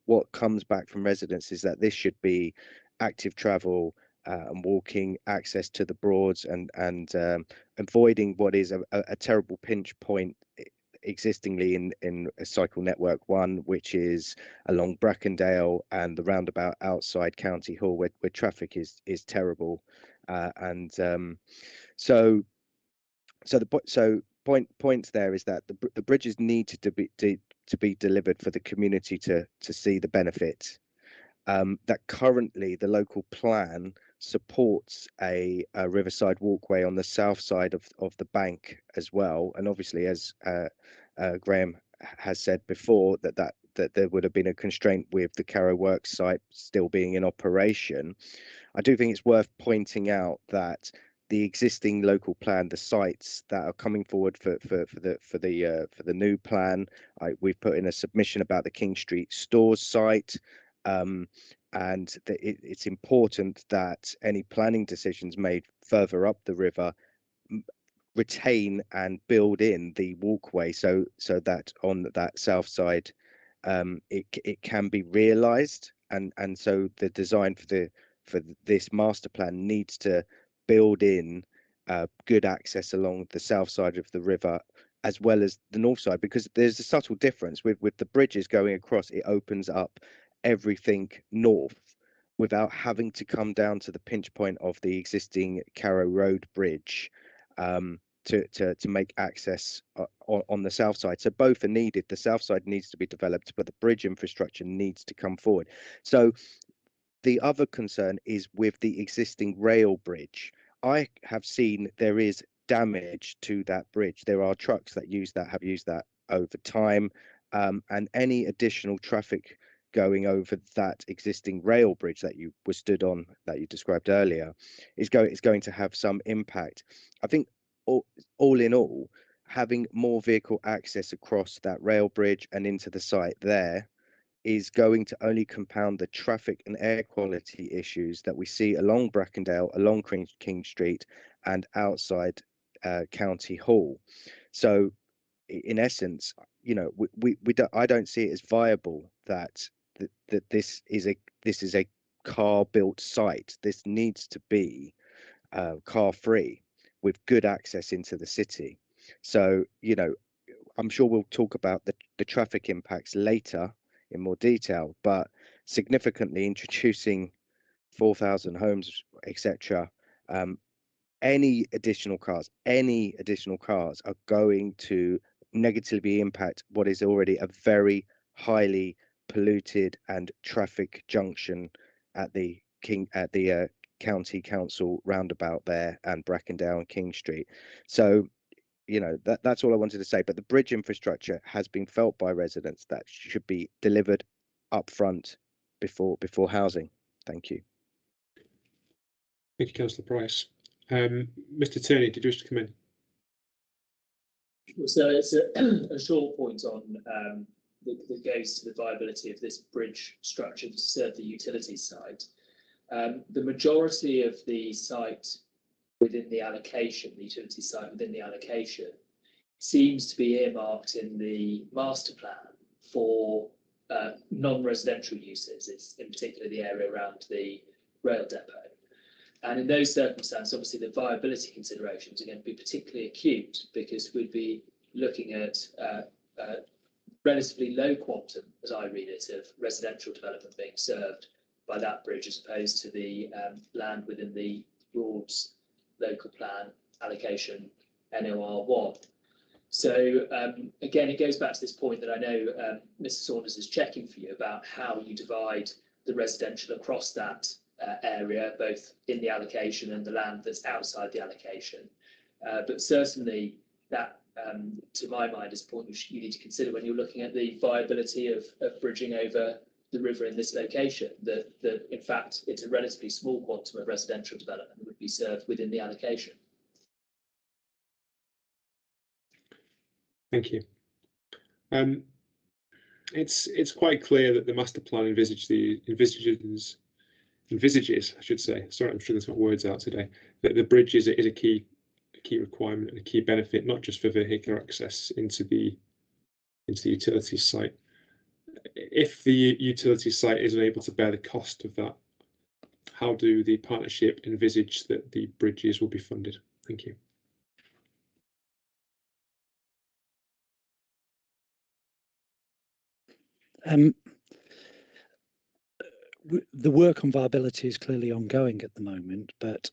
what comes back from residents is that this should be active travel and walking access to the Broads, and avoiding what is a terrible pinch point existingly in a cycle network 1, which is along Brackendale and the roundabout outside County Hall, where traffic is terrible, so the point there is that the bridges need to be delivered for the community to see the benefit, that currently the local plan supports a riverside walkway on the south side of the bank as well. And obviously, as Graham has said before, that there would have been a constraint with the Carrow Works site still being in operation. I do think it's worth pointing out that the existing local plan, the sites that are coming forward for the new plan, we've put in a submission about the King Street Stores site, and it's important that any planning decisions made further up the river retain and build in the walkway, so that on that south side, it can be realised, and so the design for this master plan needs to build in good access along the south side of the river as well as the north side, because there's a subtle difference with the bridges going across. It opens up everything north without having to come down to the pinch point of the existing Carrow Road bridge to make access on the south side. So both are needed. The south side needs to be developed, but the bridge infrastructure needs to come forward. So the other concern is with the existing rail bridge. I have seen there is damage to that bridge. There are trucks that have used that over time, and any additional traffic going over that existing rail bridge that you were stood on, that you described earlier, is going to have some impact. I think all in all, having more vehicle access across that rail bridge and into the site there is going to only compound the traffic and air quality issues that we see along Brackendale, along King Street, and outside County Hall. So, in essence, you know, I don't see it as viable that this is a car-built site. This needs to be car-free with good access into the city. So, you know, I'm sure we'll talk about the traffic impacts later in more detail, but significantly introducing 4,000 homes, etc. Any additional cars are going to negatively impact what is already a very highly polluted and traffic junction at the county council roundabout there, and Brackendale and King Street. So, you know, that's all I wanted to say. But the bridge infrastructure has been felt by residents that should be delivered up front before housing. Thank you. Thank you, Councillor Price. Mr. Turney, did you wish to come in? So it's a short point on that goes to the viability of this bridge structure to serve the utilities site. The majority of the site within the allocation, the utility site within the allocation, seems to be earmarked in the master plan for non-residential uses. It's in particular the area around the rail depot. And in those circumstances, obviously the viability considerations are going to be particularly acute, because we'd be looking at relatively low quantum, as I read it, of residential development being served by that bridge, as opposed to the land within the Broads local plan allocation NOR1. So again, it goes back to this point that I know Mr. Saunders is checking for you about how you divide the residential across that area, both in the allocation and the land that's outside the allocation. But certainly that, to my mind, is a point which you need to consider when you're looking at the viability of bridging over the river in this location, that in fact it's a relatively small quantum of residential development that would be served within the allocation. Thank you. It's quite clear that the master plan envisages, I should say. Sorry, I'm sure there's not words out today. That the bridge is a key requirement and a key benefit, not just for vehicular access into the utility site. If the utility site isn't able to bear the cost of that, how do the partnership envisage that the bridges will be funded? Thank you. The work on viability is clearly ongoing at the moment, but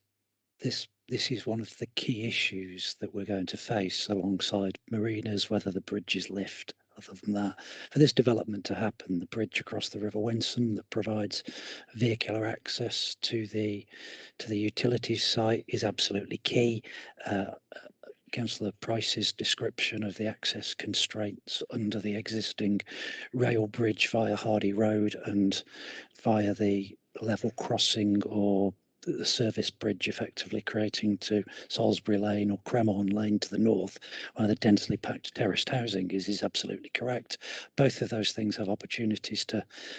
this is one of the key issues that we're going to face alongside marinas, whether the bridges lift other than that, for this development to happen, the bridge across the River Wensum that provides vehicular access to the utilities site is absolutely key. Councillor Price's description of the access constraints under the existing rail bridge via Hardy Road and via the level crossing or the service bridge effectively creating to Salisbury Lane or Cremorne Lane to the north, where the densely packed terraced housing is absolutely correct. Both of those things have opportunities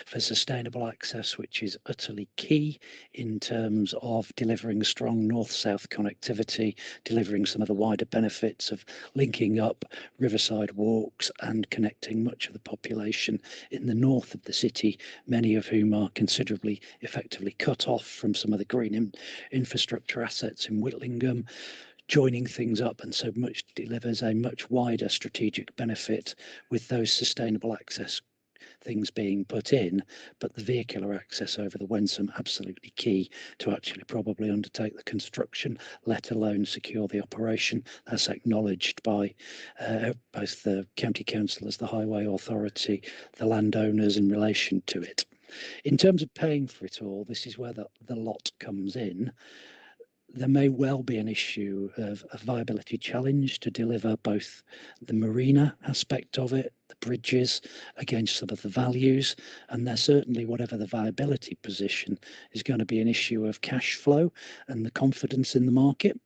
for sustainable access, which is utterly key in terms of delivering strong north-south connectivity, delivering some of the wider benefits of linking up riverside walks and connecting much of the population in the north of the city, many of whom are considerably effectively cut off from some of the green infrastructure assets in Whitlingham, joining things up, and so much delivers a much wider strategic benefit with those sustainable access things being put in, but the vehicular access over the Wensum absolutely key to actually probably undertake the construction, let alone secure the operation. That's acknowledged by both the county councillors, the highway authority, the landowners in relation to it. In terms of paying for it all, this is where the lot comes in. There may well be an issue of a viability challenge to deliver both the marina aspect of it, the bridges, against some of the values, and there's certainly, whatever the viability position, is going to be an issue of cash flow and the confidence in the market.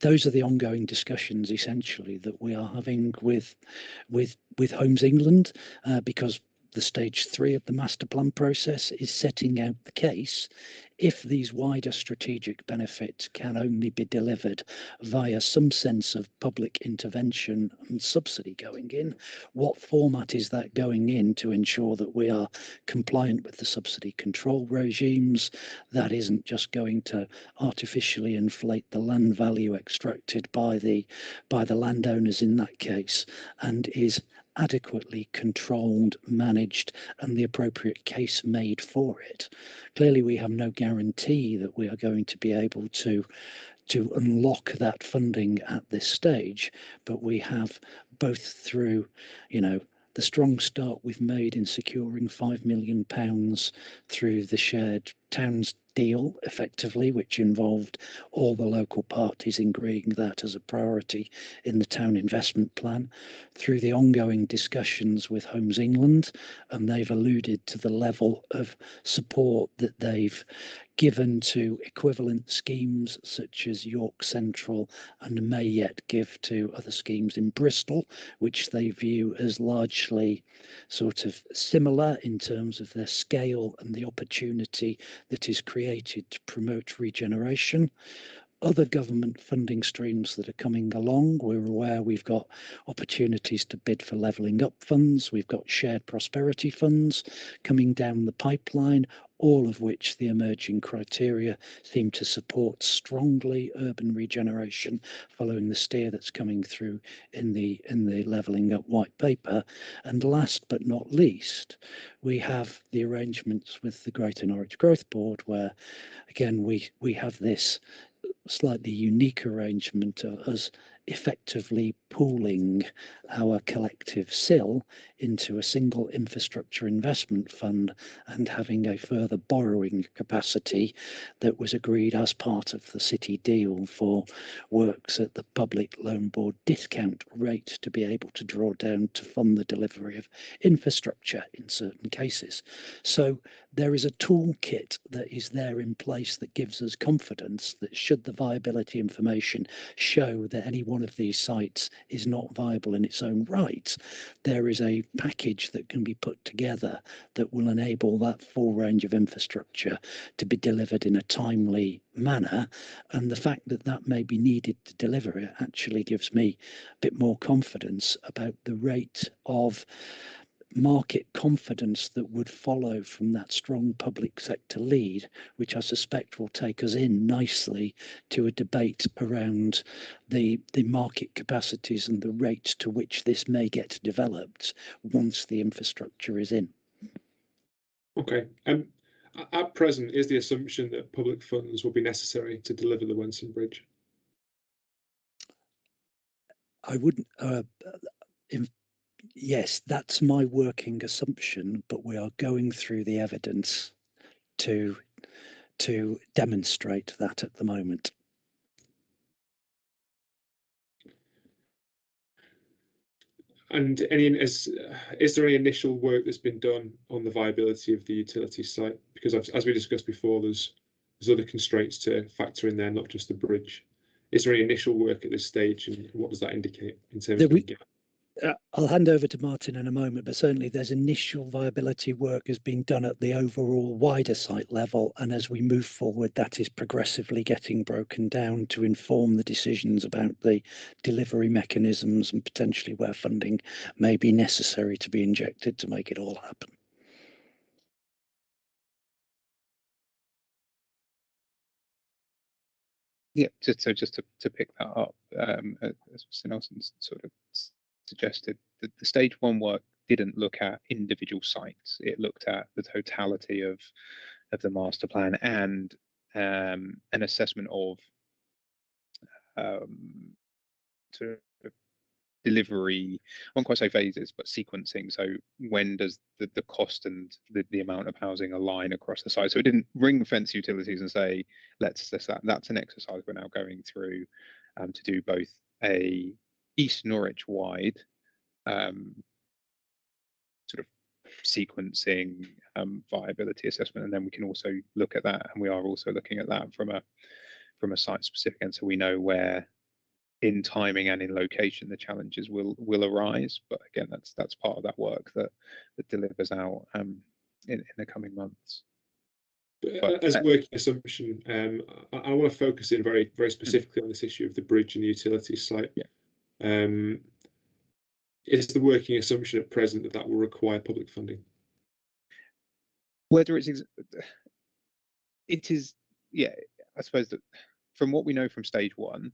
Those are the ongoing discussions essentially that we are having with Homes England, because the stage 3 of the master plan process is setting out the case. If these wider strategic benefits can only be delivered via some sense of public intervention and subsidy going in, what format is that going in to ensure that we are compliant with the subsidy control regimes? That isn't just going to artificially inflate the land value extracted by the landowners in that case, and is adequately controlled, managed, and the appropriate case made for it. Clearly, we have no guarantee that we are going to be able to unlock that funding at this stage, but we have, both through, the strong start we've made in securing £5 million through the shared towns deal, effectively, which involved all the local parties agreeing that as a priority in the town investment plan, through the ongoing discussions with Homes England, and they've alluded to the level of support that they've given to equivalent schemes such as York Central, and may yet give to other schemes in Bristol, which they view as largely sort of similar in terms of their scale and the opportunity that is created to promote regeneration. Other government funding streams that are coming along, we're aware we've got opportunities to bid for levelling up funds, we've got shared prosperity funds coming down the pipeline, all of which the emerging criteria seem to support strongly urban regeneration, following the steer that's coming through in the levelling up white paper. And last but not least, we have the arrangements with the Greater Norwich Growth Board, where again we have this slightly unique arrangement of us effectively pooling our collective SIL into a single infrastructure investment fund and having a further borrowing capacity that was agreed as part of the city deal for works at the public loan board discount rate to be able to draw down to fund the delivery of infrastructure in certain cases. So there is a toolkit that is there in place that gives us confidence that should the viability information show that any one of these sites is not viable in its own right, there is a package that can be put together that will enable that full range of infrastructure to be delivered in a timely manner. And the fact that that may be needed to deliver it actually gives me a bit more confidence about the rate of market confidence that would follow from that strong public sector lead, which I suspect will take us in nicely to a debate around the market capacities and the rate to which this may get developed once the infrastructure is in. Okay. At present, is the assumption that public funds will be necessary to deliver the Wensum Bridge? I wouldn't. yes, that's my working assumption, but we are going through the evidence to demonstrate that at the moment. And is there any initial work that's been done on the viability of the utility site? Because as we discussed before, there's other constraints to factor in there, not just the bridge. Is there any initial work at this stage, and what does that indicate in terms of? I'll hand over to Martin in a moment, but certainly there's initial viability work has been done at the overall wider site level, and as we move forward, that is progressively getting broken down to inform the decisions about the delivery mechanisms and potentially where funding may be necessary to be injected to make it all happen. Yeah, just to pick that up, as Mr. Nelson sort of suggested, that the stage one work didn't look at individual sites. It looked at the totality of the master plan and an assessment of sort of delivery, I won't quite say phases, but sequencing. So when does the cost and the amount of housing align across the site? So it didn't ring fence utilities and say, let's assess that. That's an exercise we're now going through to do both a East Norwich wide sort of sequencing viability assessment, and then we can also look at that, and we are also looking at that from a site specific end, so we know where in timing and in location the challenges will arise. But again, that's part of that work that delivers out in the coming months. But as a working assumption, I want to focus in very specifically on this issue of the bridge and the utility site. Yeah. Is the working assumption at present that will require public funding? Whether it is, yeah, I suppose that from what we know from stage one,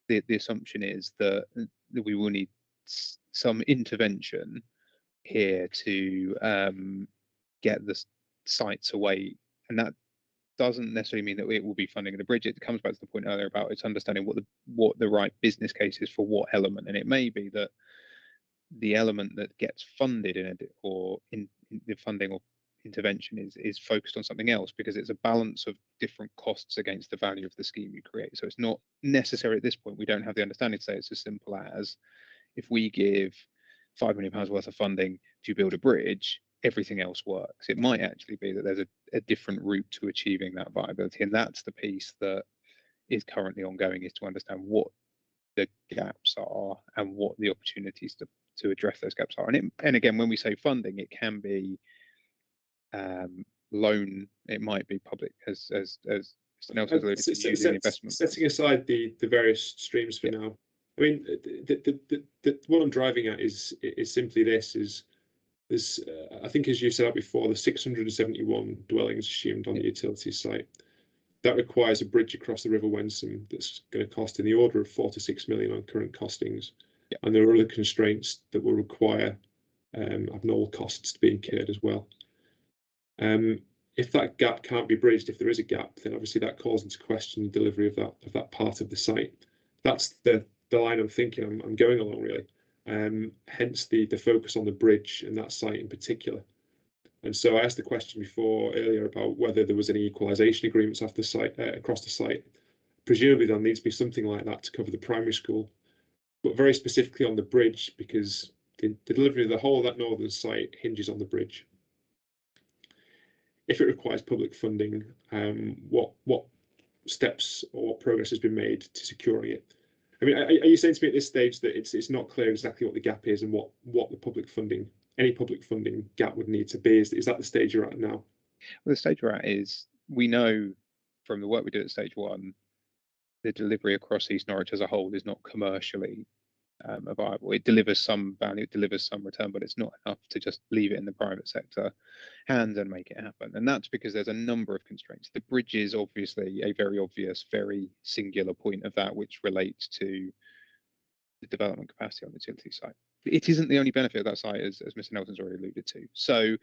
the assumption is that we will need some intervention here to get the sites away, and that doesn't necessarily mean that it will be funding the bridge. It comes back to the point earlier about it's understanding what the right business case is for what element, and it may be that the element that gets funded in the funding or intervention is focused on something else, because it's a balance of different costs against the value of the scheme you create. So it's not necessary at this point, we don't have the understanding to say it's as simple as, if we give £5 million worth of funding to build a bridge, everything else works. It might actually be that there's a different route to achieving that viability, and that's the piece that is currently ongoing, is to understand what the gaps are and what the opportunities to address those gaps are. And again, when we say funding, it can be loan, it might be public, as Mr. Nelson alluded to, using investment. Setting aside the various streams for now, I mean, what I'm driving at is simply this: there's I think, as you set out before, the 671 dwellings assumed on the utility site. That requires a bridge across the River Wensum that's going to cost in the order of 4 to 6 million on current costings. Yeah. And there are other constraints that will require abnormal costs to be incurred as well. If that gap can't be bridged, if there is a gap, then obviously that calls into question the delivery of that part of the site. That's the line I'm thinking I'm going along, really. Hence the focus on the bridge and that site in particular. And so I asked the question earlier about whether there was any equalisation agreements off the site, across the site. Presumably there needs to be something like that to cover the primary school, but very specifically on the bridge, because the delivery of the whole of that northern site hinges on the bridge. If it requires public funding, what steps or what progress has been made to securing it? I mean, are you saying to me at this stage that it's not clear exactly what the gap is and what the public funding, any public funding gap would need to be? Is that the stage you're at now? Well, the stage we're at is, we know from the work we did at stage one, the delivery across East Norwich as a whole is not commercially viable. It delivers some value, it delivers some return, but it's not enough to just leave it in the private sector hands and make it happen. And that's because there's a number of constraints. The bridge is obviously a very obvious, very singular point of that, which relates to the development capacity on the utility site. It isn't the only benefit of that site, as Mr. Nelson's already alluded to. So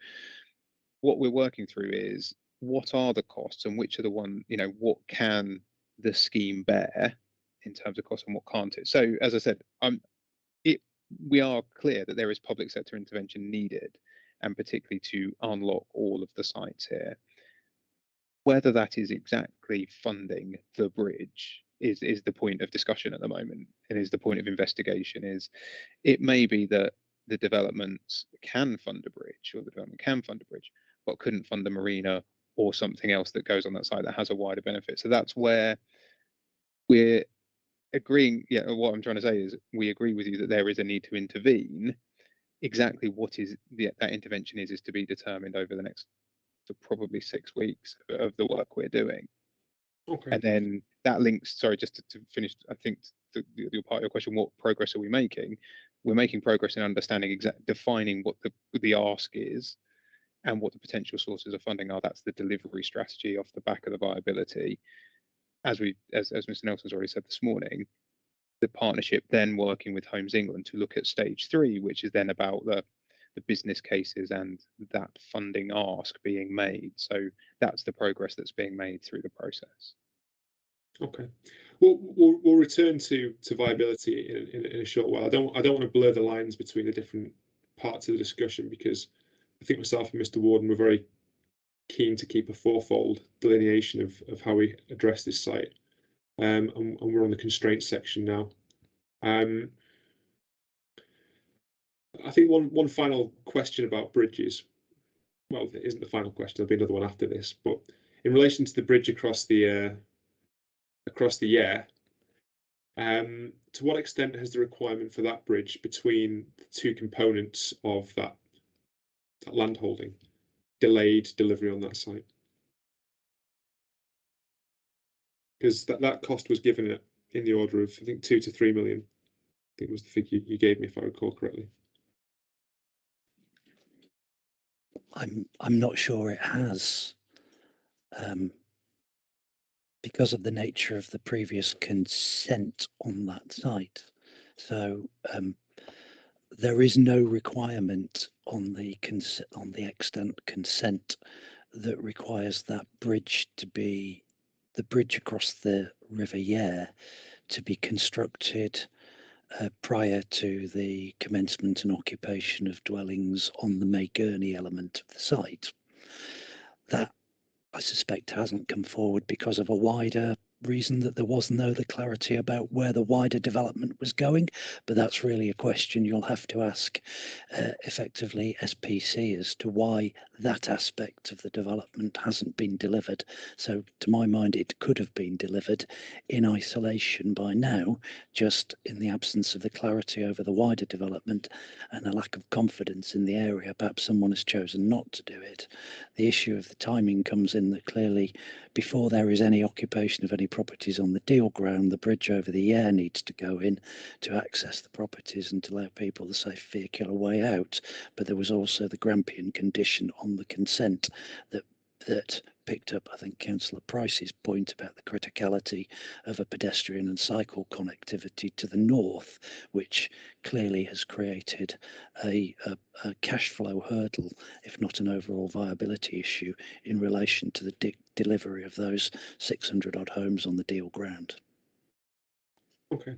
what we're working through is, what are the costs and which are the one, what can the scheme bear in terms of cost and what can't it? So as I said, we are clear that there is public sector intervention needed, and particularly to unlock all of the sites here. Whether that is exactly funding the bridge is the point of discussion at the moment, and is the point of investigation. Is it may be that the development can fund a bridge, or the development can fund a bridge, but couldn't fund a marina or something else that goes on that site that has a wider benefit. So that's where we're agreeing. Yeah, what I'm trying to say is we agree with you that there is a need to intervene. Exactly what is that intervention is to be determined over the next probably 6 weeks of the work we're doing. Okay. And then that links, sorry, just to finish, I think your part of your question, what progress are we making? We're making progress in understanding defining what the ask is and what the potential sources of funding are. That's the delivery strategy off the back of the viability. As Mr. Nelson's already said this morning, the partnership then working with Homes England to look at stage 3, which is then about the business cases and that funding ask being made. So that's the progress that's being made through the process. Okay, we'll return to viability in a short while. I don't want to blur the lines between the different parts of the discussion, because I think myself and Mr. Warden were very keen to keep a fourfold delineation of how we address this site, and we're on the constraints section now. I think one final question about bridges. Well, it isn't the final question. There'll be another one after this, but in relation to the bridge across the Yare, to what extent has the requirement for that bridge between the two components of that land holding delayed delivery on that site? Because that cost was given it in the order of, I think, 2 to 3 million. I think was the figure you gave me, if I recall correctly. I'm not sure it has, because of the nature of the previous consent on that site. So there is no requirement on the extant consent that requires that bridge to be the bridge across the River Yare to be constructed prior to the commencement and occupation of dwellings on the May Gurney element of the site. That, I suspect, hasn't come forward because of a wider reason, that there was no the clarity about where the wider development was going, but that's really a question you'll have to ask effectively SPC as to why that aspect of the development hasn't been delivered. So to my mind, it could have been delivered in isolation by now, just in the absence of the clarity over the wider development and a lack of confidence in the area. Perhaps someone has chosen not to do it. The issue of the timing comes in that clearly before there is any occupation of any properties on the deal ground, the bridge over the Yare needs to go in to access the properties and to allow people the safe vehicular way out. But there was also the Grampian condition on the consent that picked up, I think, Councillor Price's point about the criticality of a pedestrian and cycle connectivity to the north, which clearly has created a cash flow hurdle, if not an overall viability issue, in relation to the delivery of those 600 odd homes on the deal ground. Okay.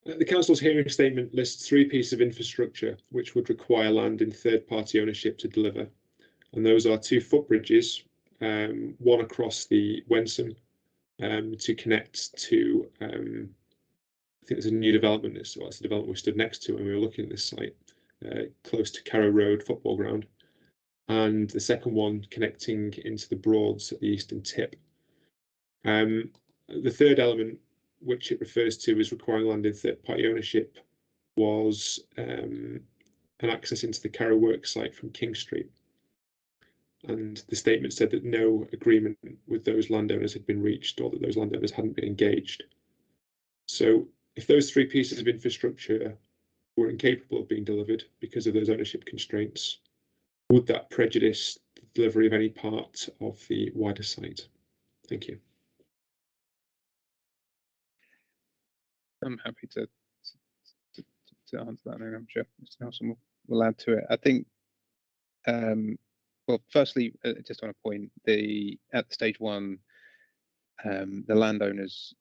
The council's hearing statement lists 3 pieces of infrastructure which would require land in third-party ownership to deliver. And those are 2 footbridges, one across the Wensum to connect to, I think there's a new development, it's a development we stood next to when we were looking at this site, close to Carrow Road football ground. And the second one connecting into the Broads at the eastern tip. The third element, which it refers to as requiring land in third-party ownership, was an access into the Carrow Works site from King Street. And the statement said that no agreement with those landowners had been reached, or that those landowners hadn't been engaged. So if those 3 pieces of infrastructure were incapable of being delivered because of those ownership constraints, would that prejudice the delivery of any part of the wider site? Thank you. I'm happy to answer that, and I'm sure Mr. Nelson will add to it. I think, well, firstly, just on a point, at stage 1, the landowners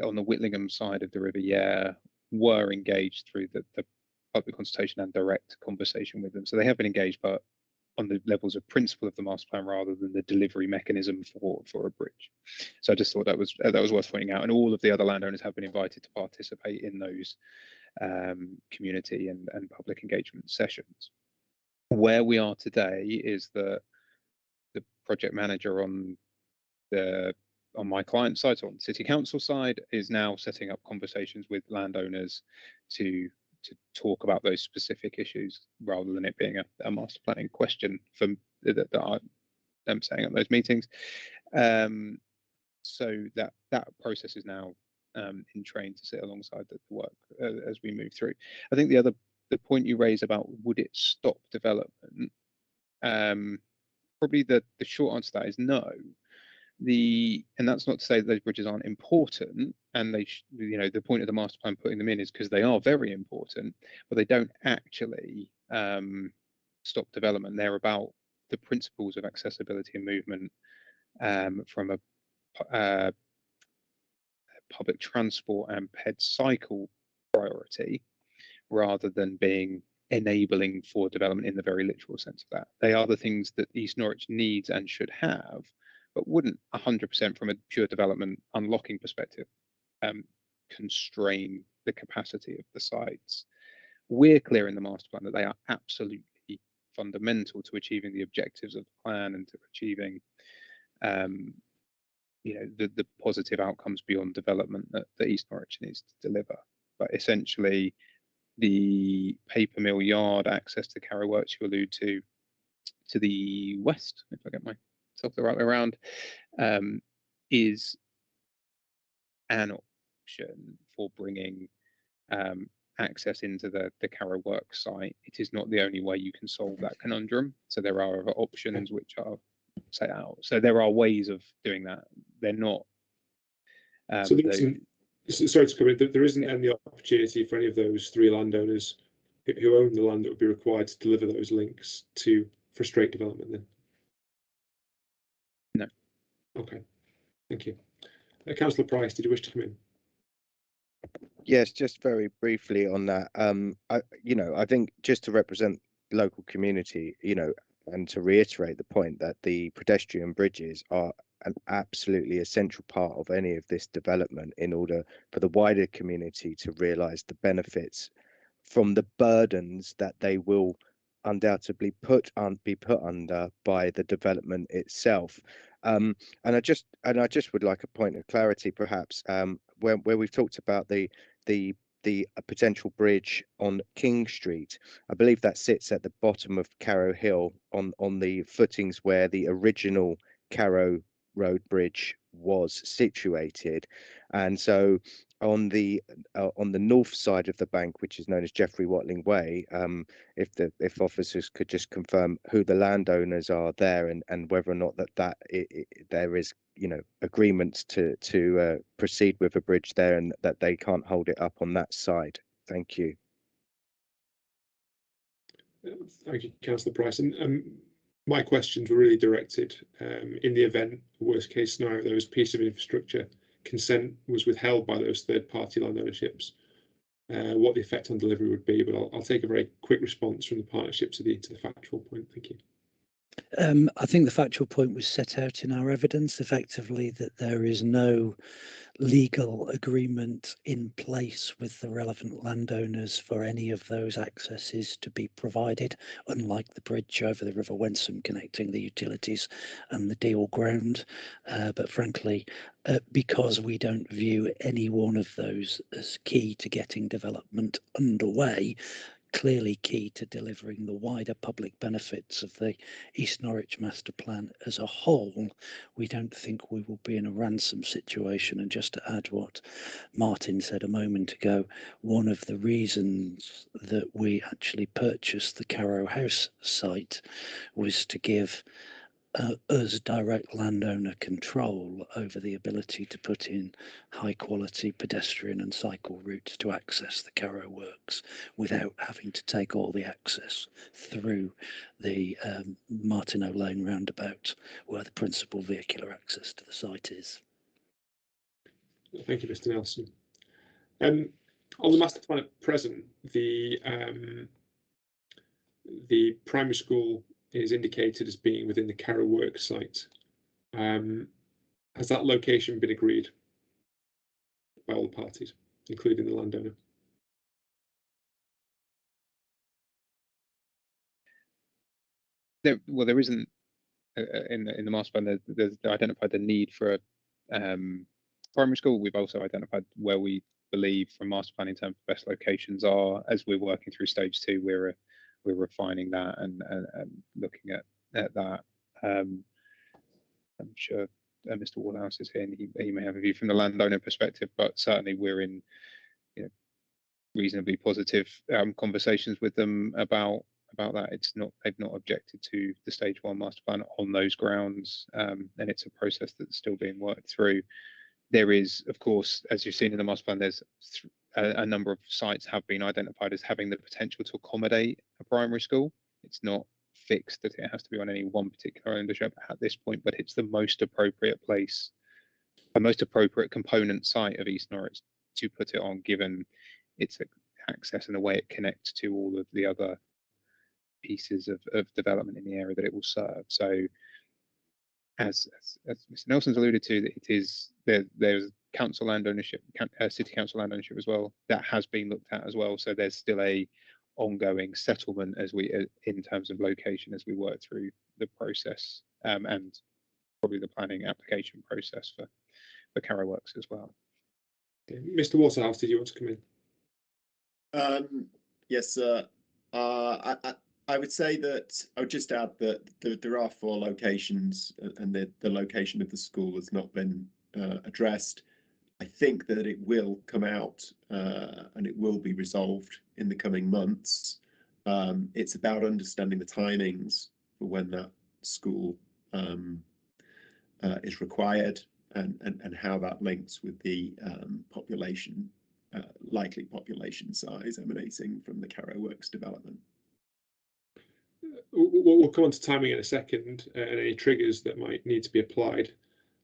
on the Whitlingham side of the River Yare were engaged through the public consultation and direct conversation with them. So they have been engaged, but on the levels of principle of the master plan rather than the delivery mechanism for a bridge. So I just thought that was worth pointing out. And all of the other landowners have been invited to participate in those community and public engagement sessions. Where we are today is that the project manager on my client side, so on the city council side, is now setting up conversations with landowners to talk about those specific issues rather than it being a master planning question that I'm setting up those meetings. So that process is now in train to sit alongside the work as we move through. I think the point you raise about would it stop development, probably the short answer to that is no. And that's not to say that those bridges aren't important, and the point of the master plan putting them in is because they are very important, but they don't actually stop development. They're about the principles of accessibility and movement from a public transport and ped cycle priority, rather than being enabling for development in the very literal sense of that. They are the things that East Norwich needs and should have, but wouldn't 100% from a pure development unlocking perspective constrain the capacity of the sites. We're clear in the master plan that they are absolutely fundamental to achieving the objectives of the plan and to achieving the positive outcomes beyond development that East Norwich needs to deliver. But essentially, the paper mill yard access to Carrow Works you allude to the west, if I get myself the right way around, is an option for bringing access into the Carrow Works site. It is not the only way you can solve that conundrum. So there are other options which are set out. So there are ways of doing that. They're not. So there isn't, sorry to come in, there isn't any opportunity for any of those three landowners who own the land that would be required to deliver those links to frustrate development then? No. Okay, thank you. Councillor Price, did you wish to come in? Yes, just very briefly on that. I think just to represent local community, and to reiterate the point that the pedestrian bridges are an absolutely essential part of any of this development in order for the wider community to realise the benefits from the burdens that they will undoubtedly be put under by the development itself. And I just would like a point of clarity, perhaps, where we've talked about the potential bridge on King Street. I believe that sits at the bottom of Carrow Hill on the footings where the original Carrow Road Bridge was situated, and so on the north side of the bank, which is known as Geoffrey Watling Way, if officers could just confirm who the landowners are there and whether or not there is agreements to proceed with a bridge there and that they can't hold it up on that side. Thank you. Thank you, Councillor Price. And my questions were really directed in the event, worst case scenario, there was a piece of infrastructure consent was withheld by those third-party land ownerships, what the effect on delivery would be. But I'll take a very quick response from the partnership to the factual point. Thank you. I think the factual point was set out in our evidence, effectively, that there is no legal agreement in place with the relevant landowners for any of those accesses to be provided, unlike the bridge over the River Wensum connecting the utilities and the Deal ground. But frankly, because we don't view any one of those as key to getting development underway, clearly key to delivering the wider public benefits of the East Norwich Master Plan as a whole, we don't think we will be in a ransom situation. And just to add what Martin said a moment ago, one of the reasons that we actually purchased the Carrow House site was to give us direct landowner control over the ability to put in high quality pedestrian and cycle routes to access the Carrow Works without having to take all the access through the Martineau Lane roundabout, where the principal vehicular access to the site is. Thank you, Mr. Nelson. On the master plan at present, the primary school is indicated as being within the Carrow Works site. Has that location been agreed by all the parties, including the landowner? There isn't in the master plan. There's identified the need for a primary school. We've also identified where we believe from master plan in terms of best locations are. As we're working through stage 2, we're refining that and looking at that. I'm sure Mr. Waterhouse is here, and he may have a view from the landowner perspective, but certainly we're in reasonably positive conversations with them about that. They've not objected to the stage 1 master plan on those grounds, and it's a process that's still being worked through. There is, of course, as you've seen in the master plan, there's a number of sites have been identified as having the potential to accommodate a primary school. It's not fixed that it has to be on any one particular ownership at this point, but it's the most appropriate place, a most appropriate component site of East Norwich to put it on, given its access and the way it connects to all of the other pieces of development in the area that it will serve. So as Mr. Nelson's alluded to, that it is there's council land ownership, city council land ownership as well, that has been looked at as well. So there's still a ongoing settlement as we in terms of location as we work through the process, and probably the planning application process for Carrow Works as well. Okay. Mr. Waterhouse, did you want to come in? Yes, sir. I would say that I would just add that there are 4 locations, and the location of the school has not been addressed. I think that it will come out and it will be resolved in the coming months. It's about understanding the timings for when that school is required, and how that links with the population, likely population size emanating from the Carrow Works development. We'll come on to timing in a second, and any triggers that might need to be applied.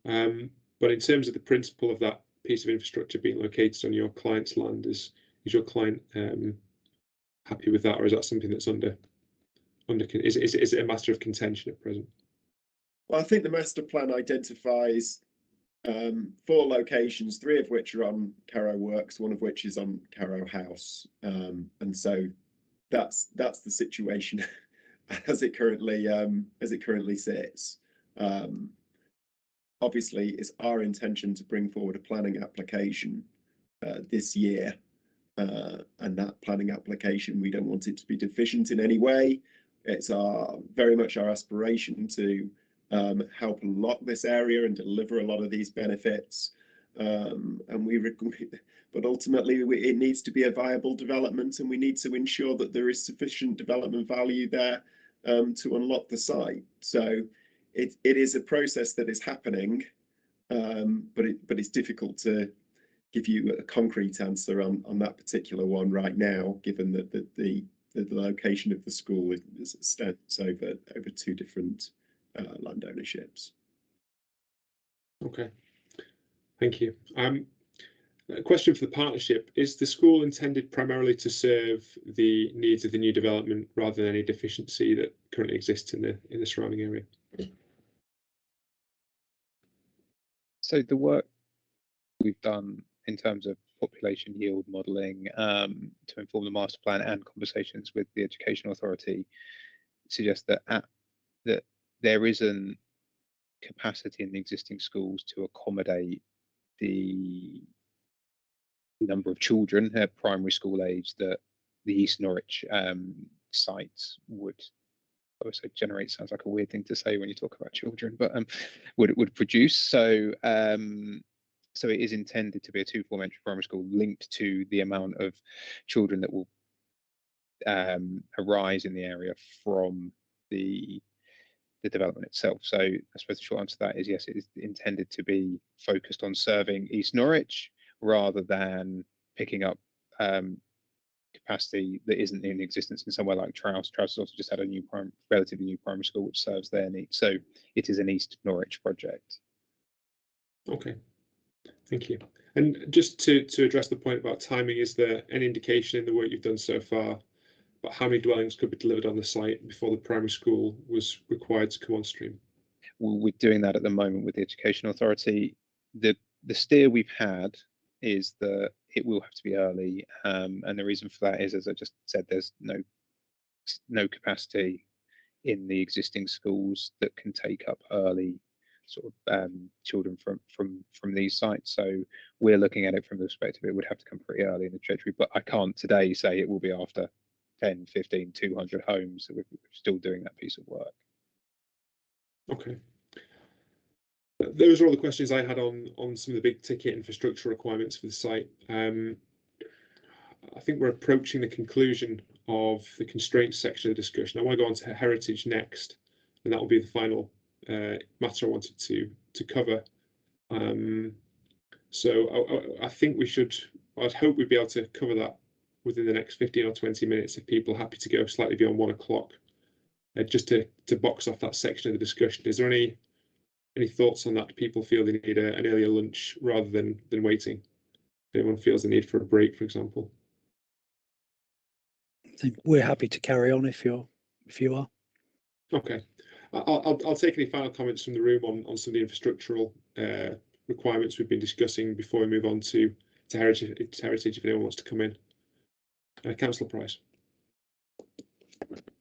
But in terms of the principle of that piece of infrastructure being located on your client's land, is your client happy with that, or is that something that's under is it a matter of contention at present? Well, I think the master plan identifies 4 locations, 3 of which are on Carrow Works, 1 of which is on Carrow House, and so that's the situation as it currently sits. Obviously, it's our intention to bring forward a planning application this year, and that planning application, we don't want it to be deficient in any way. It's very much our aspiration to help unlock this area and deliver a lot of these benefits, but ultimately it needs to be a viable development, and we need to ensure that there is sufficient development value there to unlock the site. So it is a process that is happening, but it's difficult to give you a concrete answer on that particular one right now, given that the location of the school extends over 2 different land ownerships. Okay, thank you. A question for the partnership: is the school intended primarily to serve the needs of the new development rather than any deficiency that currently exists in the surrounding area? So the work we've done in terms of population yield modelling to inform the master plan and conversations with the Education Authority suggests that there isn't capacity in the existing schools to accommodate the number of children at primary school age that the East Norwich sites would, I would say, generate. Sounds like a weird thing to say when you talk about children, but would produce. So so it is intended to be a 2-form entry primary school linked to the amount of children that will arise in the area from the development itself. So I suppose the short answer to that is yes, it is intended to be focused on serving East Norwich rather than picking up capacity that isn't in existence in somewhere like Trouse. Trouse has also just had a relatively new primary school which serves their needs. So it is an East Norwich project. Okay, Thank you. And just to address the point about timing, is there any indication in the work you've done so far about how many dwellings could be delivered on the site before the primary school was required to come on stream? We're doing that at the moment with the Education Authority. The steer we've had is that it will have to be early, and the reason for that is, as I just said, there's no capacity in the existing schools that can take up early sort of children from these sites. So we're looking at it from the perspective it would have to come pretty early in the trajectory, but I can't today say it will be after 10, 15, 200 homes. So we're still doing that piece of work. Okay. Those are all the questions I had on some of the big ticket infrastructure requirements for the site. I think we're approaching the conclusion of the constraints section of the discussion. I want to go on to heritage next, and that will be the final matter I wanted to cover. So I think I'd hope we'd be able to cover that within the next 15 or 20 minutes if people are happy to go slightly beyond 1 o'clock, just to box off that section of the discussion. Is there any thoughts on that? Do people feel they need an earlier lunch rather than waiting? If anyone feels the need for a break, for example? I think we're happy to carry on if you are. Okay. I'll take any final comments from the room on some of the infrastructural requirements we've been discussing before we move on to heritage if anyone wants to come in. Councillor Price.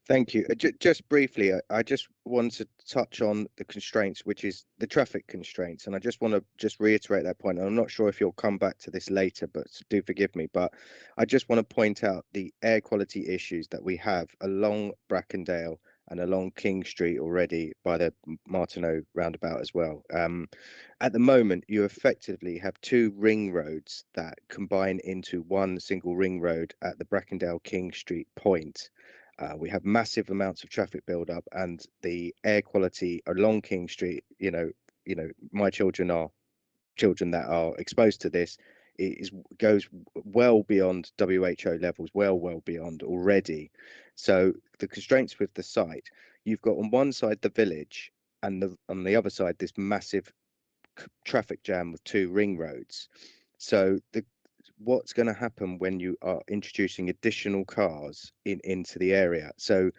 Thank you. Just briefly, I just want to touch on the constraints, which is the traffic constraints. And I just want to just reiterate that point. And I'm not sure if you'll come back to this later, but do forgive me. But I just want to point out the air quality issues that we have along Brackendale and along King Street already by the Martineau roundabout as well. At the moment, you effectively have 2 ring roads that combine into one single ring road at the Brackendale King Street point. We have massive amounts of traffic build-up, and the air quality along King Street. You know, my children are children that are exposed to this. Goes well beyond WHO levels, well beyond already. So the constraints with the site, you've got on one side the village, and on the other side this massive traffic jam with 2 ring roads. So what's going to happen when you are introducing additional cars into the area? So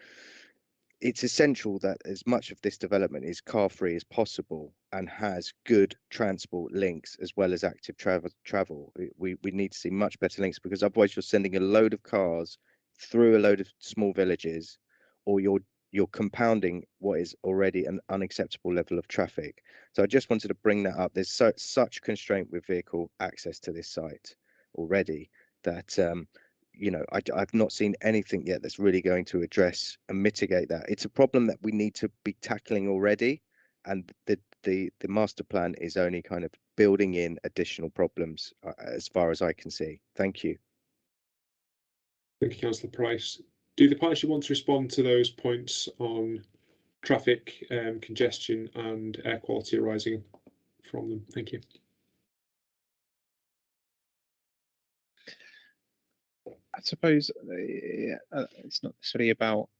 it's essential that as much of this development is car free as possible and has good transport links as well as active travel. We need to see much better links, because otherwise you're sending a load of cars through a load of small villages, or you're compounding what is already an unacceptable level of traffic. So I just wanted to bring that up. There's such constraint with vehicle access to this site already that I've not seen anything yet that's really going to address and mitigate that. It's a problem that we need to be tackling already, and the master plan is only kind of building in additional problems as far as I can see. Thank you. Thank you, Councillor Price. Do the partnership want to respond to those points on traffic, congestion and air quality arising from them? Thank you. I suppose it's not necessarily about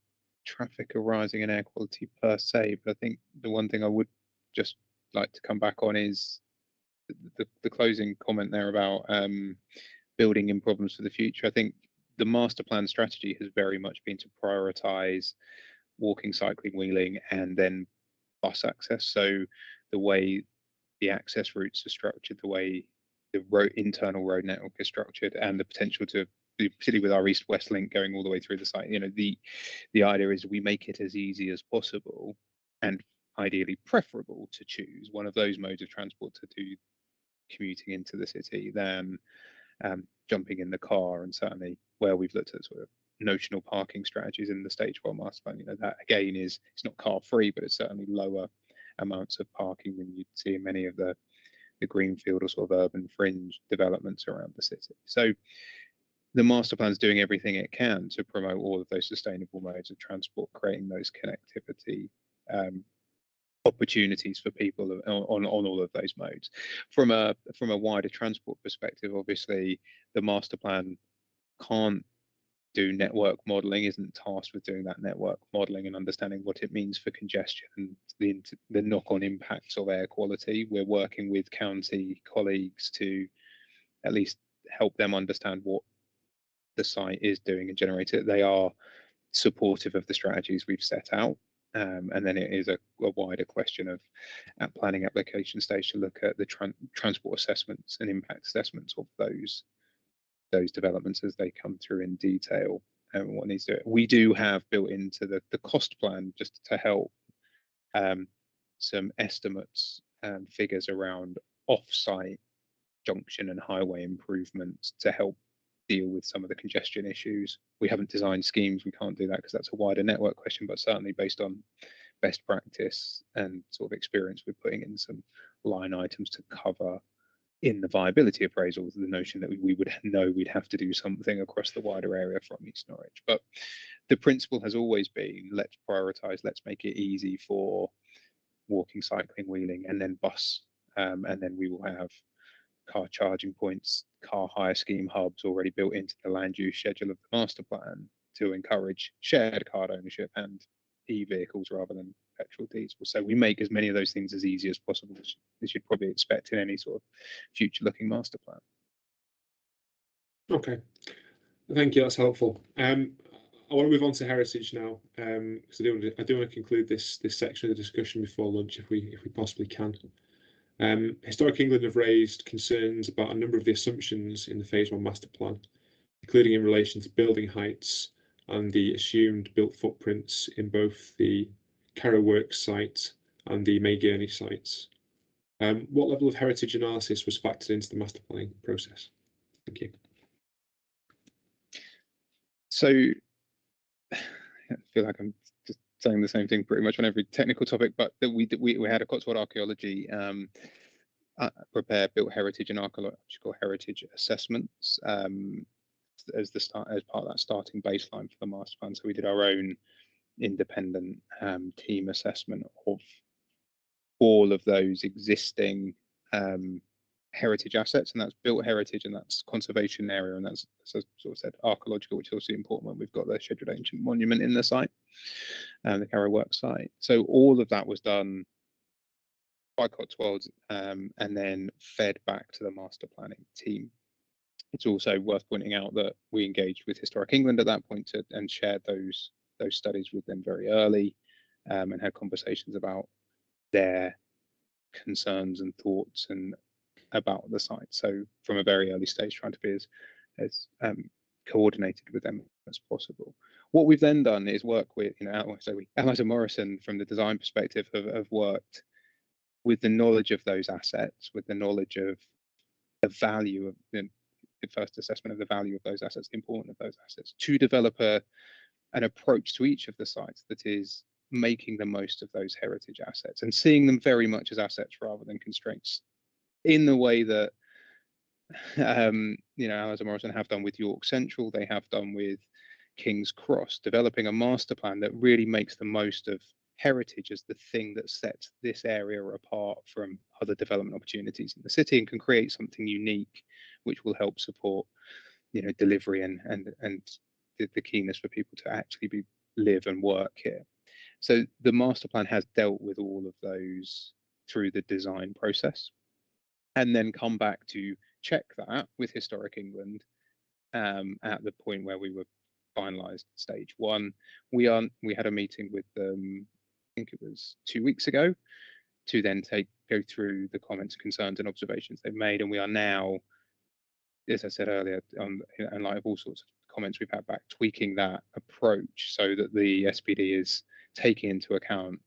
traffic arising and air quality per se, but I think the one thing I would just like to come back on is the closing comment there about building in problems for the future. I think the master plan strategy has very much been to prioritise walking, cycling, wheeling, and then bus access. So the way the access routes are structured, the way the internal road network is structured, and the potential to, particularly with our east-west link going all the way through the site, the idea is we make it as easy as possible and ideally preferable to choose one of those modes of transport to do commuting into the city than jumping in the car. And certainly where we've looked at sort of notional parking strategies in the stage 1 master plan, that again it's not car free, but it's certainly lower amounts of parking than you'd see in many of the greenfield or sort of urban fringe developments around the city. So the master plan is doing everything it can to promote all of those sustainable modes of transport, creating those connectivity opportunities for people on all of those modes. From a wider transport perspective, obviously the master plan can't do network modelling, isn't tasked with doing that network modelling and understanding what it means for congestion and the knock-on impacts of air quality. We're working with county colleagues to at least help them understand what the site is doing and generate it. They are supportive of the strategies we've set out. And then it is a wider question of at planning application stage to look at the transport assessments and impact assessments of those developments as they come through in detail and what needs to do it. We do have built into the cost plan, just to help, some estimates and figures around off-site junction and highway improvements to help deal with some of the congestion issues. We haven't designed schemes, we can't do that because that's a wider network question, but certainly based on best practice and sort of experience, we're putting in some line items to cover in the viability appraisal the notion that we would know we'd have to do something across the wider area from East Norwich. But the principle has always been, let's prioritise, let's make it easy for walking, cycling, wheeling, and then bus, and then we will have car charging points, car hire scheme hubs already built into the land use schedule of the master plan to encourage shared car ownership and e-vehicles rather than petrol diesel. So we make as many of those things as easy as possible, as you'd probably expect in any sort of future looking master plan. Okay, thank you, that's helpful. I want to move on to heritage now, because I do want to conclude this section of the discussion before lunch if we possibly can. Historic England have raised concerns about a number of the assumptions in the Phase 1 master plan, including in relation to building heights and the assumed built footprints in both the Carrow Works site and the May Gurney sites. What level of heritage analysis was factored into the master planning process? Thank you. So I feel like I'm just saying the same thing pretty much on every technical topic, but we had a Cotswold Archaeology prepare built heritage and archaeological heritage assessments as part of that starting baseline for the master plan. So we did our own independent team assessment of all of those existing heritage assets, and that's built heritage, and that's conservation area, and that's, as I sort of said, archaeological, which is also important when we've got the scheduled ancient monument in the site, the Carrow Works site. So all of that was done by Cotswolds and then fed back to the master planning team. It's also worth pointing out that we engaged with Historic England at that point and shared those studies with them very early, and had conversations about their concerns and thoughts and about the site. So from a very early stage, trying to be as coordinated with them as possible. What we've then done is work with, Allies and Morrison, from the design perspective, have worked with the knowledge of those assets, with the knowledge of the value of the first assessment of the value of those assets, the importance of those assets, to develop an approach to each of the sites that is making the most of those heritage assets and seeing them very much as assets rather than constraints, in the way that Allies and Morrison have done with York Central, they have done with King's Cross, developing a master plan that really makes the most of heritage as the thing that sets this area apart from other development opportunities in the city and can create something unique which will help support delivery and the keenness for people to actually live and work here. So the master plan has dealt with all of those through the design process, and then come back to check that with Historic England at the point where we were finalised stage 1. We had a meeting with them, I think it was 2 weeks ago, to then go through the comments, concerns, and observations they've made, and we are now, as I said earlier, in light of all sorts of comments we've had back, tweaking that approach so that the SPD is taking into account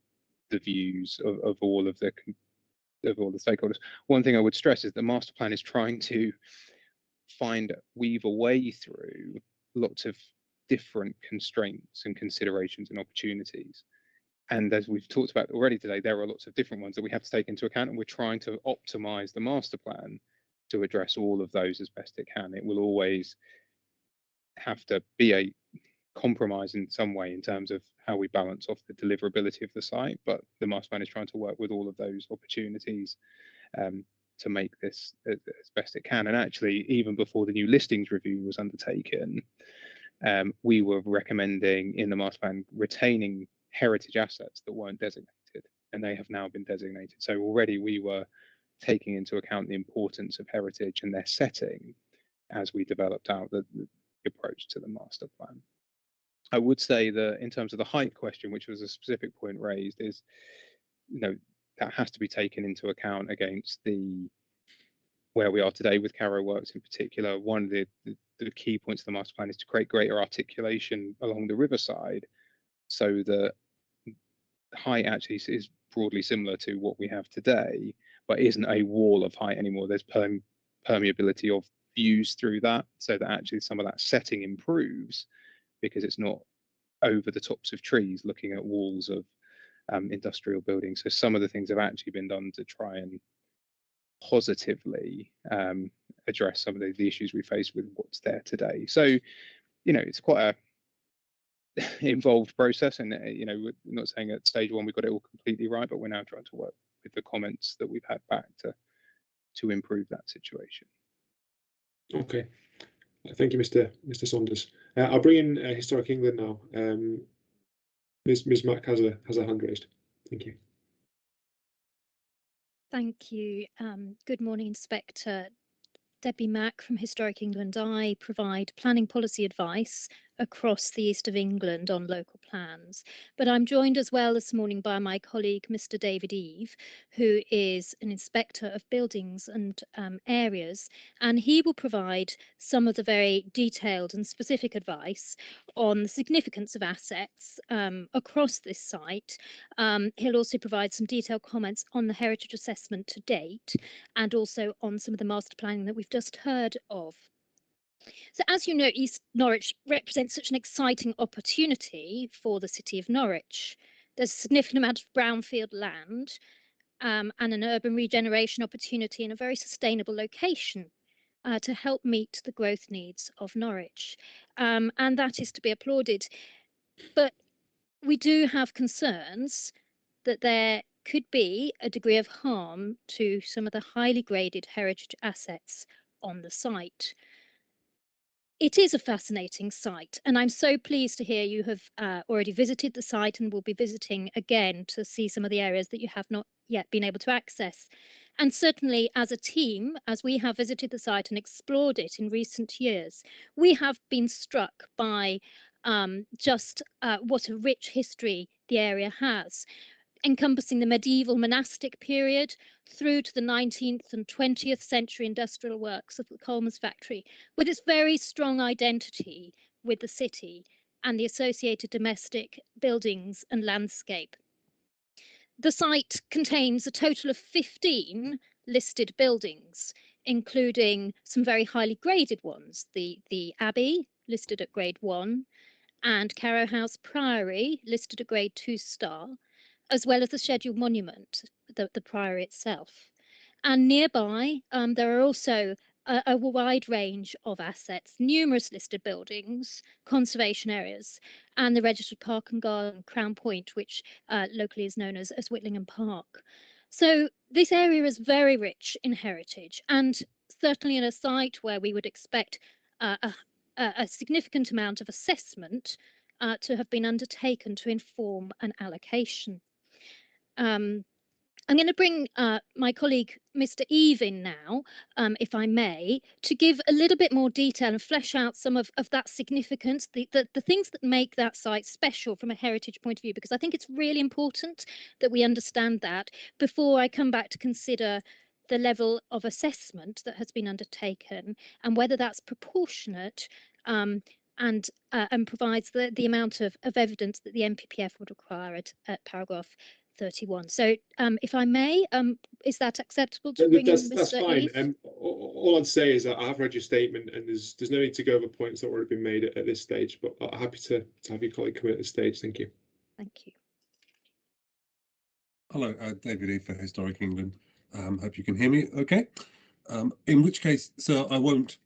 the views of all of the stakeholders. One thing I would stress is the master plan is trying to weave a way through lots of different constraints and considerations and opportunities. And as we've talked about already today, there are lots of different ones that we have to take into account, and we're trying to optimize the master plan to address all of those as best it can. It will always have to be a compromise in some way in terms of how we balance off the deliverability of the site, but the master plan is trying to work with all of those opportunities to make this as best it can. And actually, even before the new listings review was undertaken, we were recommending in the master plan retaining heritage assets that weren't designated, and they have now been designated. So already we were taking into account the importance of heritage and their setting as we developed out the approach to the master plan. I would say that in terms of the height question, which was a specific point raised, is, you know, that has to be taken into account against where we are today with Carrow Works in particular. One of the key points of the master plan is to create greater articulation along the riverside, so that height actually is broadly similar to what we have today, but isn't a wall of height anymore. There's permeability of views through that, so that actually some of that setting improves, because it's not over the tops of trees looking at walls of industrial buildings. So some of the things have actually been done to try and positively address some of the issues we face with what's there today. So, you know, it's quite a involved process, and you know, we're not saying at stage one we got it all completely right, but we're now trying to work with the comments that we've had back to improve that situation. Okay, thank you, Mr. Saunders. I'll bring in Historic England now. Ms. Mack has a hand raised. Thank you. Thank you. Good morning, Inspector. Debbie Mack from Historic England. I provide planning policy advice across the east of England on local plans, but I'm joined as well this morning by my colleague Mr. David Eve, who is an inspector of buildings and areas, and he will provide some of the very detailed and specific advice on the significance of assets across this site. He'll also provide some detailed comments on the heritage assessment to date, and also on some of the master planning that we've just heard of. So as you know, East Norwich represents such an exciting opportunity for the city of Norwich. There's a significant amount of brownfield land and an urban regeneration opportunity in a very sustainable location to help meet the growth needs of Norwich. And that is to be applauded. But we do have concerns that there could be a degree of harm to some of the highly graded heritage assets on the site. It is a fascinating site, and I'm so pleased to hear you have already visited the site and will be visiting again to see some of the areas that you have not yet been able to access. And certainly as a team, as we have visited the site and explored it in recent years, we have been struck by just what a rich history the area has, encompassing the medieval monastic period through to the 19th and 20th century industrial works of the Coleman's factory, with its very strong identity with the city and the associated domestic buildings and landscape. The site contains a total of 15 listed buildings, including some very highly graded ones, the Abbey, listed at grade 1, and Carrow House Priory, listed at grade 2 star, as well as the scheduled monument, the priory itself. And nearby, there are also a wide range of assets, numerous listed buildings, conservation areas, and the registered park and garden, Crown Point, which locally is known as Whitlingham Park. So this area is very rich in heritage, and certainly in a site where we would expect a significant amount of assessment to have been undertaken to inform an allocation. I'm going to bring my colleague, Mr. Eve, in now, if I may, to give a little bit more detail and flesh out some of that significance, the things that make that site special from a heritage point of view, because I think it's really important that we understand that before I come back to consider the level of assessment that has been undertaken and whether that's proportionate and provides the amount of evidence that the NPPF would require at paragraph 31. So if I may, is that acceptable to bring that's Mr. fine. Eve? All I'd say is that I have read your statement, and there's no need to go over points that have already been made at this stage, but I'm happy to have your colleague come in at this stage. Thank you. Thank you. Hello, David Eve for Historic England. Hope you can hear me okay. In which case, so I won't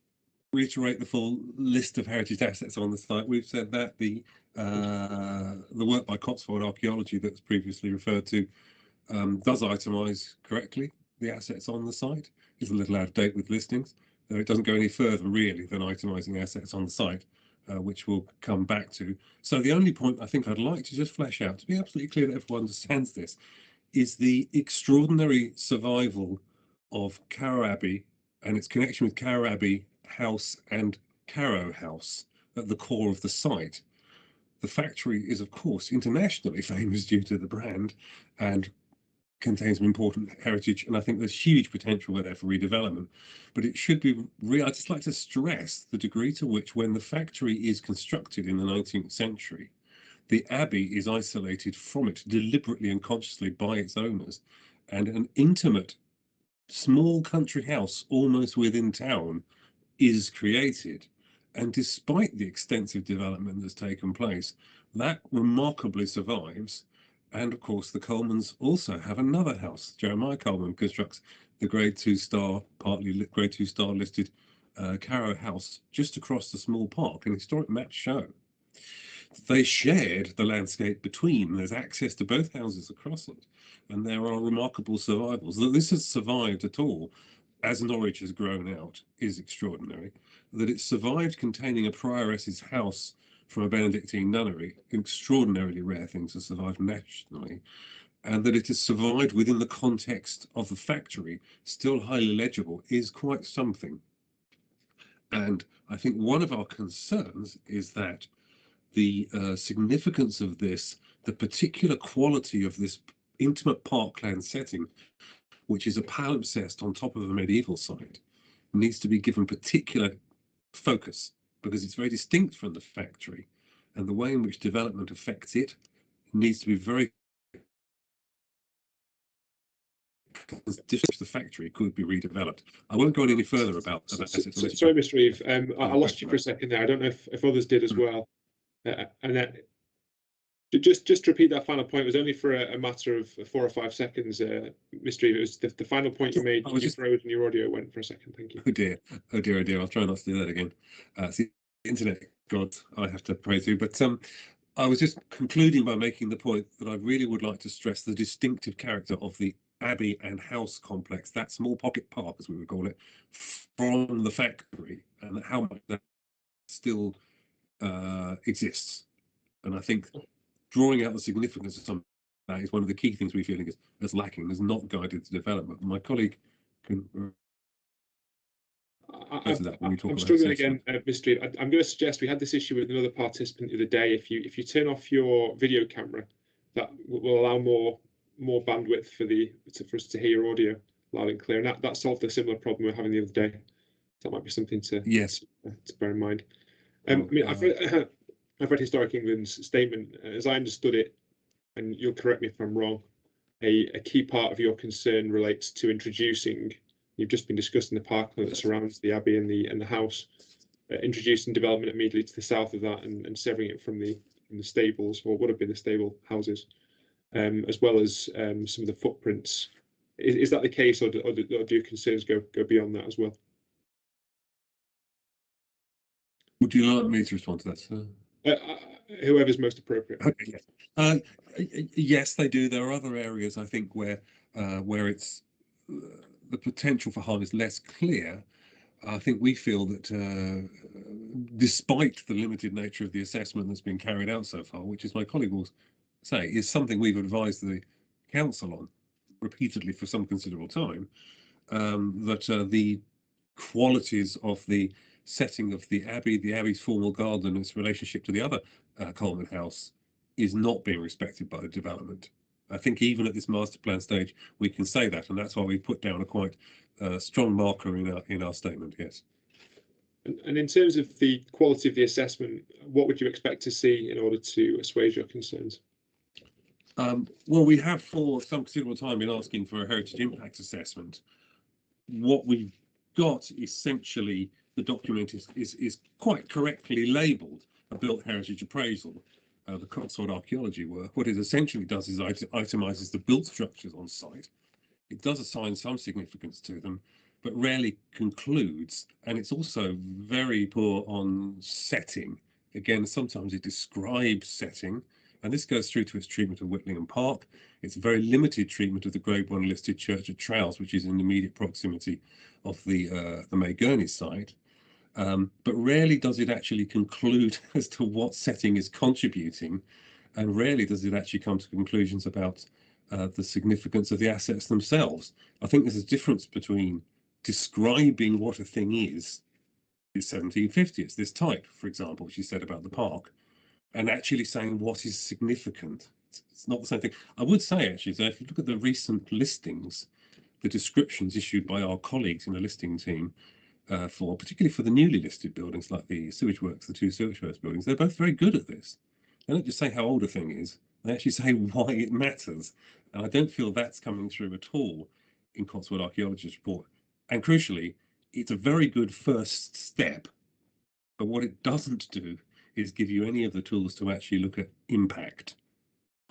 reiterate the full list of heritage assets on the site. We've said that the work by Cotswold Archaeology that's previously referred to does itemise correctly the assets on the site. It's a little out of date with listings, though it doesn't go any further really than itemising assets on the site. which we'll come back to. So the only point I think I'd like to just flesh out, to be absolutely clear that everyone understands this, is the extraordinary survival of Carrow Abbey and its connection with Carrow Abbey House and Carrow House at the core of the site. The factory is, of course, internationally famous due to the brand and contains some important heritage, and I think there's huge potential there for redevelopment. But it should be I'd just like to stress the degree to which, when the factory is constructed in the 19th century, the abbey is isolated from it deliberately and consciously by its owners, and an intimate small country house almost within town is created. And despite the extensive development that's taken place, that remarkably survives. And of course, the Colemans also have another house. Jeremiah Coleman constructs the Grade 2 star, partly Grade 2 star listed Carrow House just across the small park, and historic maps show they shared the landscape between. There's access to both houses across it, and there are remarkable survivals. That this has survived at all, as Norwich has grown out, is extraordinary. That it survived containing a prioress's house from a Benedictine nunnery, an extraordinarily rare thing to survive nationally, and that it has survived within the context of the factory, still highly legible, is quite something. And I think one of our concerns is that the significance of this, the particular quality of this intimate parkland setting, which is a palimpsest on top of a medieval site, needs to be given particular focus, because it's very distinct from the factory, and the way in which development affects it needs to be very the factory could be redeveloped. I won't go on any further about sorry, Mr. Reeve, I lost you for a second there. I don't know if others did as well. And then just to repeat that final point, it was only for a matter of 4 or 5 seconds, Mr. Reeve. It was the final point you made. You froze and your audio went for a second. Thank you. Oh dear, oh dear, oh dear. I'll try not to do that again. It's the internet god I have to pray to. But I was just concluding by making the point that I really would like to stress the distinctive character of the abbey and house complex, that small pocket park, as we would call it, from the factory, and how much that still exists. And I think drawing out the significance of some of that is one of the key things we feel is lacking, has not guided the development. My colleague can. I'm struggling again, Mr. Reeve. I'm going to suggest we had this issue with another participant the other day. If you turn off your video camera, that will allow more bandwidth for us to hear your audio loud and clear. And that solved a similar problem we were having the other day. That might be something to bear in mind. I mean, I've read Historic England's statement. As I understood it, and you'll correct me if I'm wrong, a key part of your concern relates to introducing. You've just been discussing the parkland that surrounds the abbey and the house, introducing development immediately to the south of that and severing it from the stables, or would have been the stable houses, as well as some of the footprints. Is that the case, or do your concerns go beyond that as well? Would you like me to respond to that, sir? Whoever's most appropriate. Okay, yes. Yes, they do. There are other areas, I think, where it's the potential for harm is less clear. I think we feel that despite the limited nature of the assessment that's been carried out so far, which, as my colleague will say, is something we've advised the council on repeatedly for some considerable time, that the qualities of the setting of the abbey's formal garden and its relationship to the other Coleman house is not being respected by the development. I think even at this master plan stage, we can say that, and that's why we put down a quite strong marker in our statement. Yes. And in terms of the quality of the assessment, what would you expect to see in order to assuage your concerns? Well, we have for some considerable time been asking for a heritage impact assessment. What we've got essentially, the document is quite correctly labelled a built heritage appraisal. The Cotswold archaeology work, what it essentially does is itemises the built structures on site. It does assign some significance to them, but rarely concludes. And it's also very poor on setting. Again, sometimes it describes setting, and this goes through to its treatment of Whitlingham Park. It's a very limited treatment of the Grade 1 listed Church of Trowse, which is in immediate proximity of the May Gurney site. but rarely does it actually conclude as to what setting is contributing, and rarely does it actually come to conclusions about the significance of the assets themselves. I think there's a difference between describing what a thing is, it's 1750, it's this type, for example, which you said about the park, and actually saying what is significant. It's not the same thing. I would say, actually, that if you look at the recent listings, the descriptions issued by our colleagues in the listing team, particularly for the newly listed buildings like the sewage works, the two sewage works buildings, they're both very good at this. They don't just say how old a thing is, they actually say why it matters. And I don't feel that's coming through at all in Cotswold Archaeologist's report. And crucially, it's a very good first step, but what it doesn't do is give you any of the tools to actually look at impact.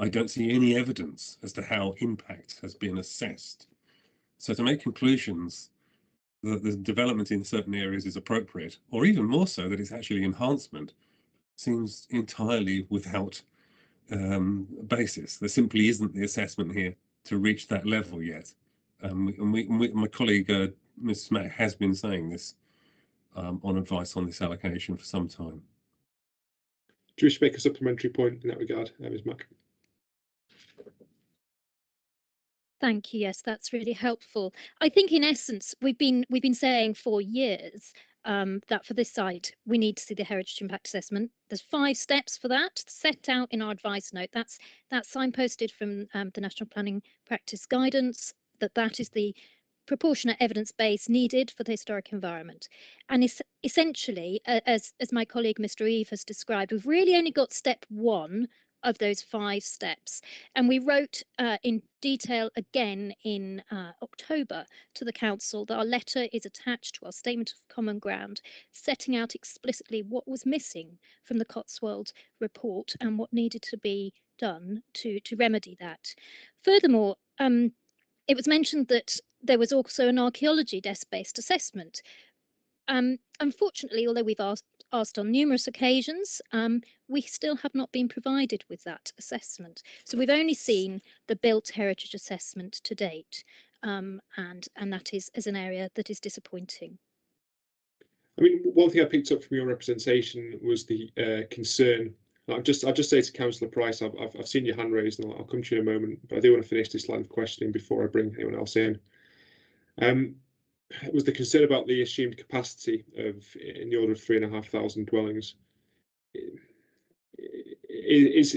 I don't see any evidence as to how impact has been assessed. So to make conclusions that the development in certain areas is appropriate, or even more so that it's actually enhancement, seems entirely without basis. There simply isn't the assessment here to reach that level yet. My colleague, Ms. Mack, has been saying this on advice on this allocation for some time. Do you wish to make a supplementary point in that regard, Ms. Mack? Thank you. Yes, that's really helpful. I think in essence, we've been saying for years that for this site, we need to see the heritage impact assessment. There's 5 steps for that set out in our advice note. That's signposted from the National Planning Practice Guidance, that is the proportionate evidence base needed for the historic environment. And essentially, as my colleague Mr. Eve has described, we've really only got step 1 of those 5 steps. And we wrote in detail again in October to the council that our letter is attached to our statement of common ground, setting out explicitly what was missing from the Cotswold report and what needed to be done to remedy that. Furthermore, it was mentioned that there was also an archaeology desk-based assessment. Unfortunately, although we've asked on numerous occasions, we still have not been provided with that assessment. So we've only seen the built heritage assessment to date, and that is an area that is disappointing. I mean, one thing I picked up from your representation was the concern. I'll just say to Councillor Price, I've seen your hand raised, and I'll come to you in a moment, but I do want to finish this line of questioning before I bring anyone else in. Was the concern about the assumed capacity of in the order of 3,500 dwellings. Is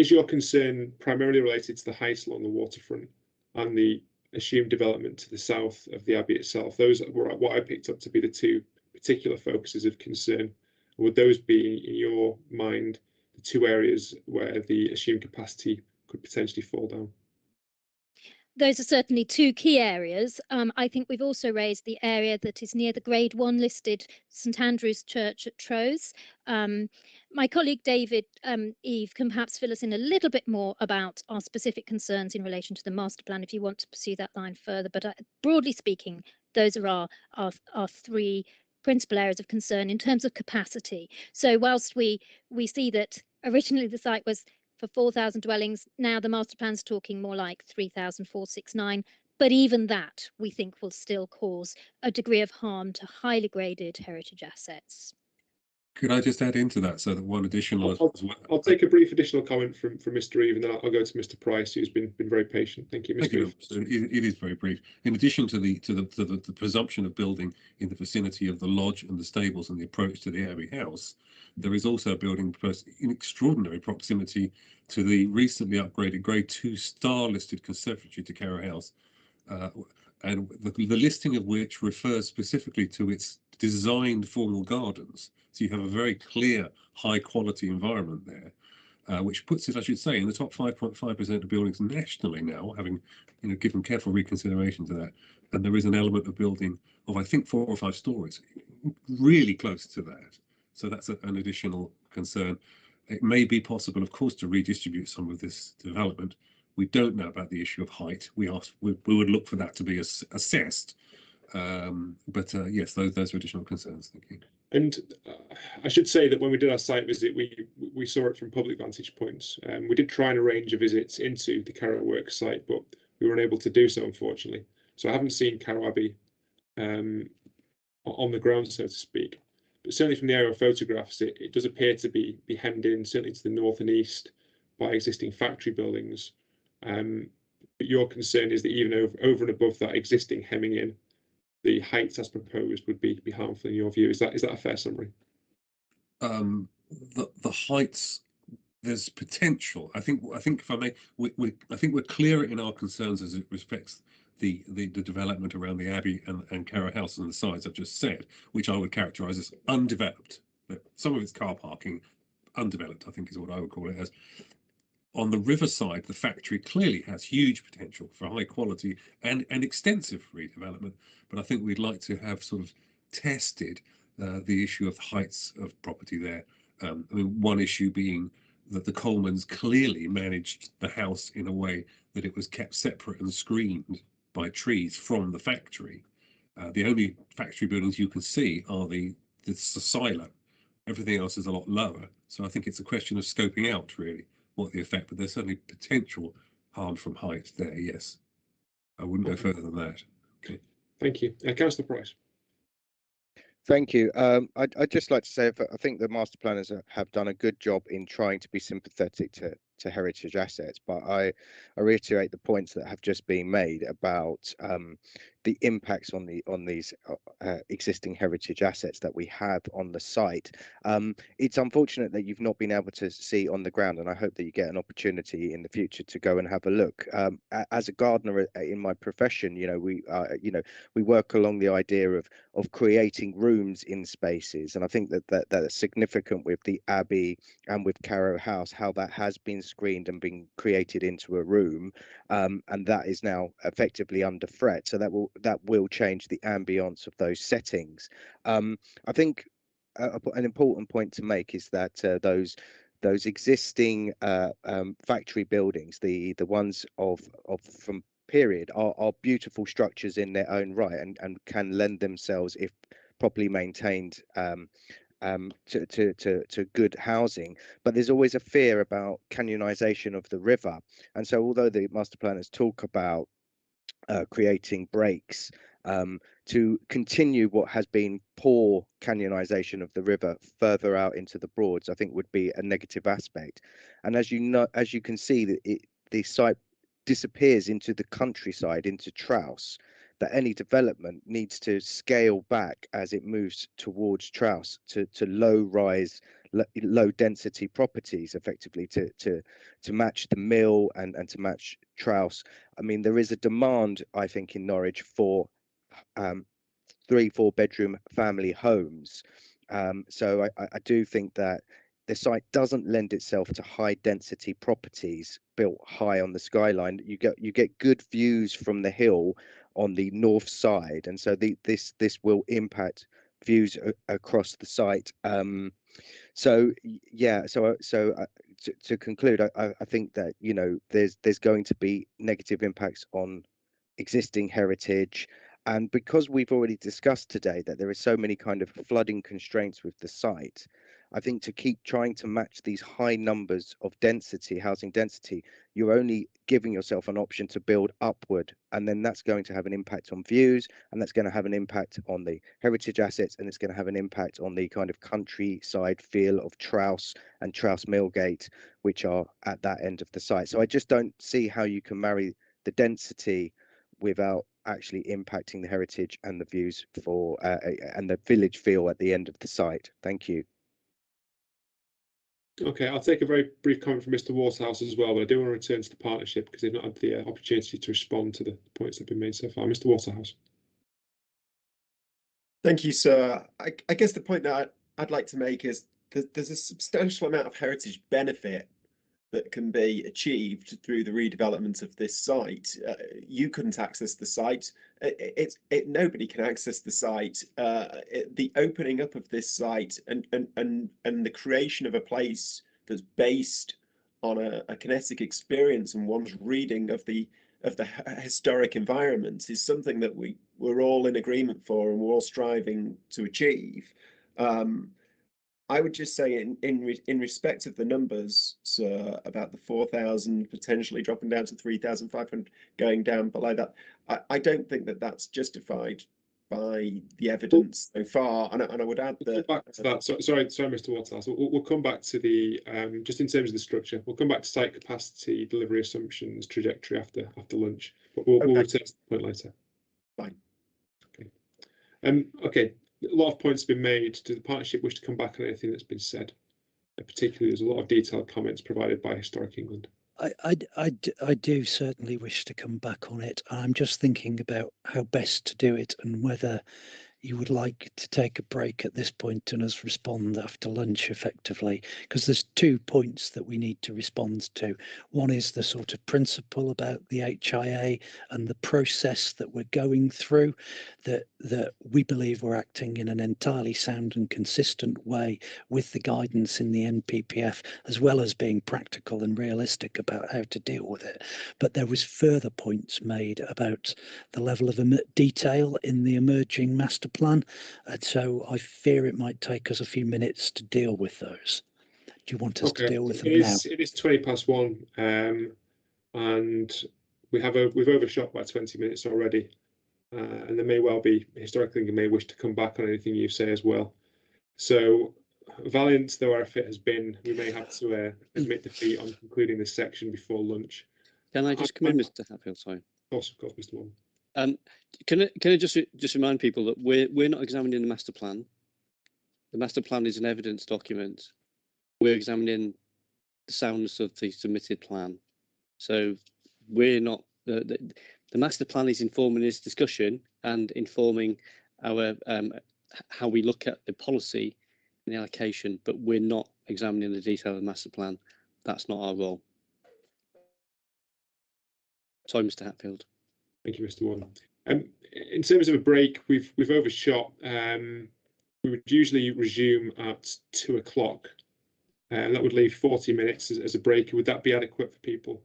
your concern primarily related to the heights along the waterfront and the assumed development to the south of the Abbey itself? Those were what I picked up to be the 2 particular focuses of concern. Would those be, in your mind, the 2 areas where the assumed capacity could potentially fall down? Those are certainly 2 key areas. I think we've also raised the area that is near the Grade 1 listed St Andrew's Church at Trows. My colleague David Eve can perhaps fill us in a little bit more about our specific concerns in relation to the master plan if you want to pursue that line further. But broadly speaking, those are our 3 principal areas of concern in terms of capacity. So whilst we see that originally the site was for 4,000 dwellings, now the master plan's talking more like 3,469, but even that we think will still cause a degree of harm to highly graded heritage assets. Could I just add into that so that one additional... I'll take a brief additional comment from Mr. Eve, and then I'll go to Mr. Price, who's been very patient. Thank you, Mr. Eve. It is very brief. In addition to the presumption of building in the vicinity of the lodge and the stables and the approach to the Abbey House, there is also a building in extraordinary proximity to the recently upgraded Grade 2 star listed conservatory to Carrow House, and the listing of which refers specifically to its designed formal gardens. So you have a very clear, high quality environment there, which puts it, I should say, in the top 5.5% of buildings nationally now, having given careful reconsideration to that. And there is an element of building of, I think, 4 or 5 stories, really close to that. So that's an additional concern. It may be possible, of course, to redistribute some of this development. We don't know about the issue of height. We would look for that to be assessed. But yes, those are additional concerns. Thank you. And I should say that when we did our site visit, we saw it from public vantage points. We did try and arrange a visit into the Carrow Works site, but we were unable to do so, unfortunately. So I haven't seen Carrow Abbey on the ground, so to speak. But certainly from the aerial photographs, it does appear to be hemmed in, certainly to the north and east, by existing factory buildings. But your concern is that even over and above that existing hemming in, the heights as proposed would be harmful in your view. Is that a fair summary? The heights, there's potential. I think if I may, I think we're clear in our concerns as it respects the development around the Abbey and Carrow House and the sites I've just said, which I would characterise as undeveloped. Some of it's car parking, undeveloped, I think is what I would call it as. On the riverside, the factory clearly has huge potential for high quality and extensive redevelopment, but I think we'd like to have sort of tested the issue of heights of property there. I mean, one issue being that the Colemans clearly managed the house in a way that it was kept separate and screened by trees from the factory. The only factory buildings you can see are the silo. Everything else is a lot lower. So I think it's a question of scoping out really what the effect, but there's certainly potential harm from height there, yes. I wouldn't go further than that. Okay. Thank you. Councillor Price. Thank you. I'd just like to say, I think the master planners have done a good job in trying to be sympathetic to heritage assets, but I reiterate the points that have just been made about the impacts on these existing heritage assets that we have on the site. It's unfortunate that you've not been able to see on the ground, and I hope that you get an opportunity in the future to go and have a look. As a gardener in my profession, we work along the idea of creating rooms in spaces, and I think that's significant with the Abbey and with Carrow House, how that has been screened and been created into a room, and that is now effectively under threat. So that will change the ambience of those settings. I think an important point to make is that those existing factory buildings, the ones from period, are beautiful structures in their own right and can lend themselves, if properly maintained, to good housing. But there's always a fear about canyonisation of the river, and so although the master planners talk about creating breaks to continue what has been poor canyonisation of the river further out into the Broads, I think would be a negative aspect. And as you can see, the site disappears into the countryside, into Trouse, that any development needs to scale back as it moves towards Trouse to low density properties, effectively to match the mill and to match Trouse. I mean, there is a demand, I think, in Norwich for 3-4 bedroom family homes. So I do think that the site doesn't lend itself to high density properties built high on the skyline. You get good views from the hill on the north side, and so this will impact views across the site. So yeah, to conclude, I think that there's going to be negative impacts on existing heritage. And because we've already discussed today that there are so many kind of flooding constraints with the site, I think to keep trying to match these high numbers of housing density, you're only giving yourself an option to build upward, and then that's going to have an impact on views, and that's going to have an impact on the heritage assets, and it's going to have an impact on the kind of countryside feel of Trouse and Trouse Millgate, which are at that end of the site. So I just don't see how you can marry the density without actually impacting the heritage and the views and the village feel at the end of the site. Thank you. Okay, I'll take a very brief comment from Mr. Waterhouse as well, but I do want to return to the partnership because they've not had the opportunity to respond to the points that have been made so far. Mr. Waterhouse. Thank you, sir. I guess the point that I'd like to make is that there's a substantial amount of heritage benefit that can be achieved through the redevelopment of this site. You couldn't access the site. Nobody can access the site. The opening up of this site and the creation of a place that's based on a kinetic experience and one's reading of the historic environment is something that we're all in agreement for and we're all striving to achieve. I would just say in respect of the numbers, sir, about the 4,000 potentially dropping down to 3,500, going down below that, I don't think that that's justified by the evidence so far. And I would add We'll that. come back to that. Sorry, Mr. Waterhouse. We'll come back to the just in terms of the structure. We'll come back to site capacity, delivery assumptions, trajectory after lunch. But we'll return to the point later. Fine. Okay. Okay. A lot of points have been made. Does the partnership wish to come back on anything that's been said? Particularly, there's a lot of detailed comments provided by Historic England. I do certainly wish to come back on it. I'm just thinking about how best to do it and whether you would like to take a break at this point and us respond after lunch effectively, because there's 2 points that we need to respond to. One is the sort of principle about the HIA and the process that we're going through, that we believe we're acting in an entirely sound and consistent way with the guidance in the NPPF, as well as being practical and realistic about how to deal with it. But there was further points made about the level of detail in the emerging master plan, and so I fear it might take us a few minutes to deal with those. Do you want us to deal with them now? It is 1:20, and we've overshot by 20 minutes already, and there may well be Historic England may wish to come back on anything you say as well. So, valiant though our fit has been, we may have to admit defeat on concluding this section before lunch. Can I just come in, Mr. Hatfield? Sorry. Of course, Mr. Warren. Can I just remind people that we're not examining the master plan. The master plan is an evidence document. We're examining the soundness of the submitted plan. So we're not the master plan is informing this discussion and informing our how we look at the policy and the allocation, but we're not examining the detail of the master plan. That's not our role. Sorry, Mr. Hatfield. Thank you, Mr. Warden. In terms of a break, we've overshot. We would usually resume at 2 o'clock, and that would leave 40 minutes as a break. Would that be adequate for people?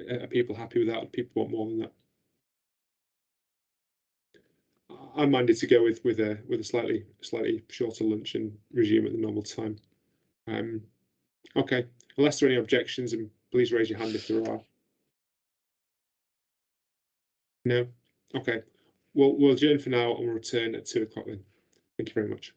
Are people happy with that? Or people want more than that? I'm minded to go with a slightly shorter lunch and resume at the normal time. Okay, unless there are any objections, and please raise your hand if there are. No? Okay. We'll adjourn for now and we'll return at 2 o'clock then. Thank you very much.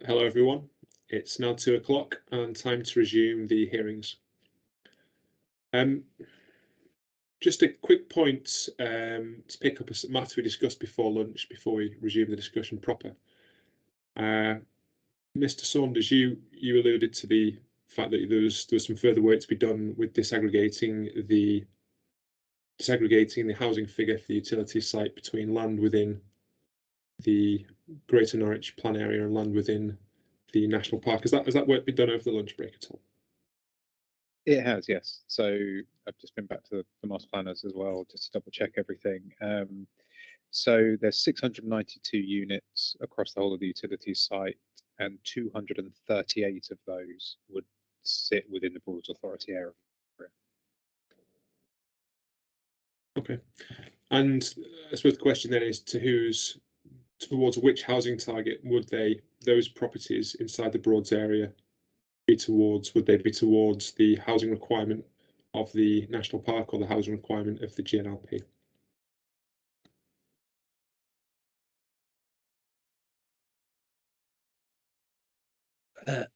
Hello everyone, it's now 2 o'clock and time to resume the hearings. Just a quick point to pick up a matter we discussed before lunch, before we resume the discussion proper. Mr. Saunders, you alluded to the fact that there was some further work to be done with disaggregating the housing figure for the utility site between land within the Greater Norwich plan area and land within the national park. Has that work been done over the lunch break at all? It has, yes. So I've just been back to the master planners as well, just to double check everything. So there's 692 units across the whole of the utility site, and 238 of those would sit within the Broads Authority area. Okay, and I suppose the question then is towards which housing target would those properties inside the Broads area be towards? Would they be towards the housing requirement of the national park or the housing requirement of the GNLP?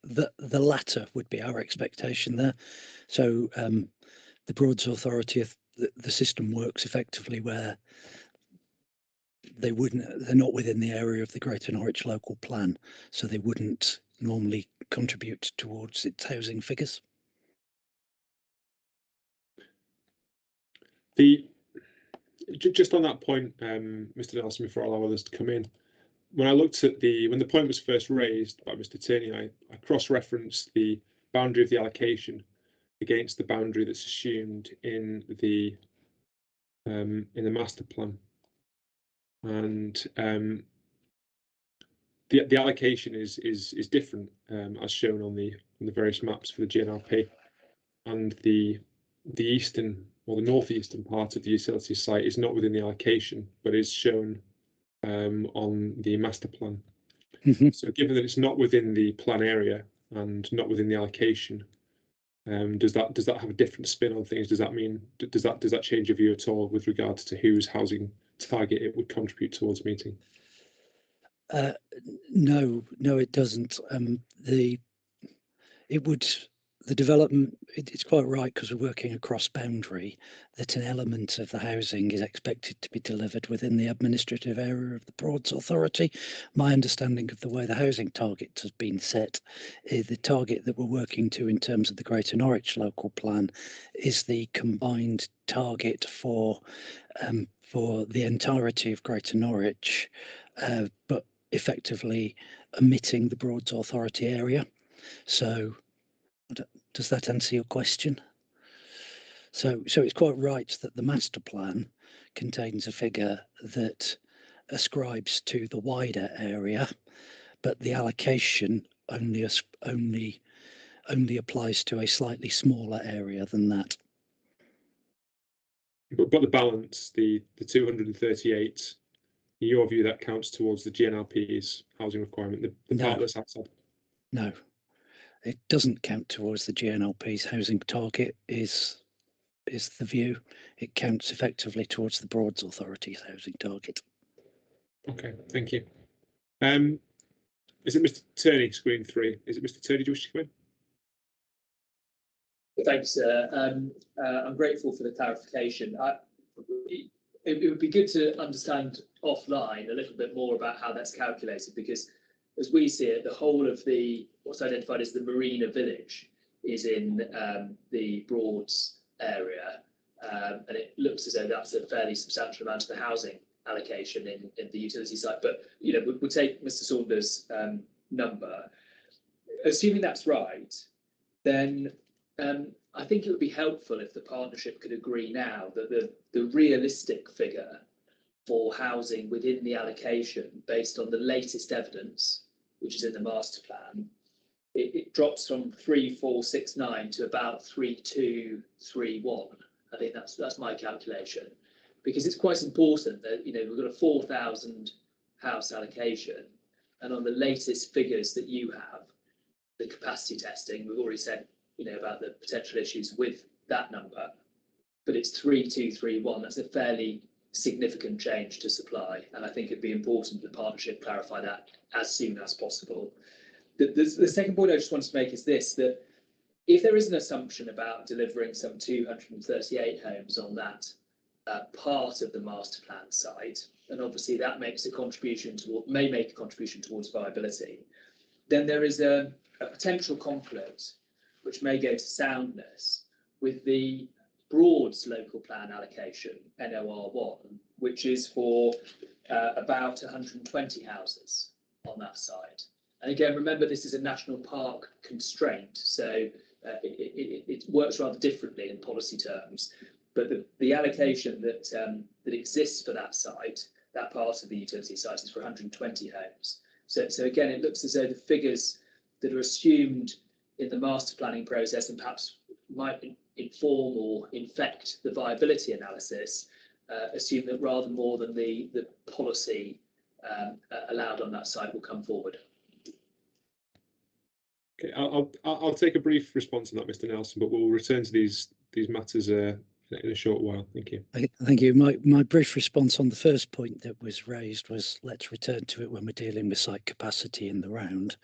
The latter would be our expectation there. So the Broads Authority, the system works effectively where they're not within the area of the Greater Norwich local plan, so they wouldn't normally contribute towards its housing figures. Just on that point, Mr. Nelson, before I allow others to come in, when I looked at when the point was first raised by Mr. Tierney, I cross-referenced the boundary of the allocation against the boundary that's assumed in the master plan, and the allocation is different as shown on the various maps for the GNLP, and the eastern or the northeastern part of the utility site is not within the allocation, but is shown on the master plan. So given that it's not within the plan area and not within the allocation, does that have a different spin on things? Does that change your view at all with regards to whose housing target it would contribute towards meeting? No, it doesn't. The development, it's quite right, because we're working across boundary, that an element of the housing is expected to be delivered within the administrative area of the Broads Authority. My understanding of the way the housing target has been set is the target that we're working to in terms of the Greater Norwich local plan is the combined target for the entirety of Greater Norwich, but effectively omitting the Broads Authority area. So does that answer your question? So it's quite right that the master plan contains a figure that ascribes to the wider area, but the allocation only applies to a slightly smaller area than that. But the balance, the 238, in your view, that counts towards the GNLP's housing requirement, the part that's outside? No, it doesn't count towards the GNLP's housing target, is the view. It counts effectively towards the Broads Authority's housing target. Okay, thank you. Is it Mr. Tierney, screen 3? Is it Mr. Tierney, do you wish to come in? Thanks, sir. I'm grateful for the clarification. It would be good to understand offline a little bit more about how that's calculated, because as we see it, the whole of what's identified as the Marina Village is in the Broads area, and it looks as though that's a fairly substantial amount of the housing allocation in the utility site. But we'll take Mr. Saunders' number. Assuming that's right, then I think it would be helpful if the partnership could agree now that the realistic figure for housing within the allocation, based on the latest evidence, which is in the master plan, it drops from 3469 to about 3231. I think that's my calculation, because it's quite important that we've got a 4,000 house allocation, and on the latest figures that you have, the capacity testing, we've already said about the potential issues with that number, but it's 3231. That's a fairly significant change to supply, and I think it'd be important the partnership clarify that as soon as possible. The second point I just wanted to make is this, that if there is an assumption about delivering some 238 homes on that part of the master plan site, and obviously that makes a contribution may make a contribution towards viability, then there is a potential conflict which may go to soundness with the Broads local plan allocation, NOR1, which is for about 120 houses on that site. And again, remember, this is a national park constraint, so it works rather differently in policy terms. But the allocation that exists for that site, that part of the utility site, is for 120 homes. So again, it looks as though the figures that are assumed in the master planning process and perhaps might inform or infect the viability analysis assume that rather more than the policy allowed on that site will come forward. Okay, I'll take a brief response on that, Mr. Nelson, but we'll return to these matters in a short while. Thank you. Thank you. My brief response on the first point that was raised was, let's return to it when we're dealing with site capacity in the round.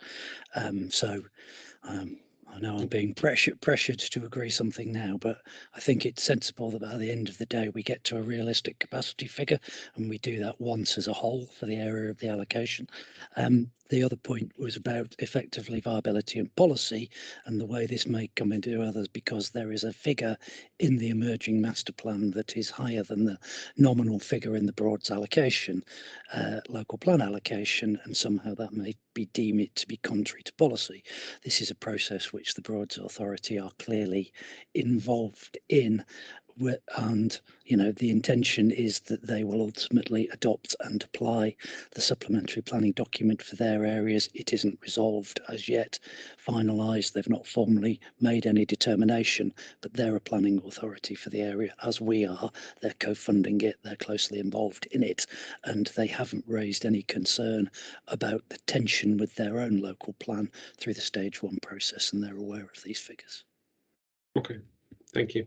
I know I'm being pressured to agree something now, but I think it's sensible that by the end of the day we get to a realistic capacity figure, and we do that once as a whole for the area of the allocation. The other point was about effectively viability and policy, and the way this may come into others, because there is a figure in the emerging master plan that is higher than the nominal figure in the Broads allocation, local plan allocation, and somehow that may be deemed it to be contrary to policy. This is a process which the Broads Authority are clearly involved in, and the intention is that they will ultimately adopt and apply the supplementary planning document for their areas. It isn't resolved as yet, finalised. They've not formally made any determination, but they're a planning authority for the area, as we are. They're co-funding it, they're closely involved in it, and they haven't raised any concern about the tension with their own local plan through the stage 1 process, and they're aware of these figures. Okay, thank you.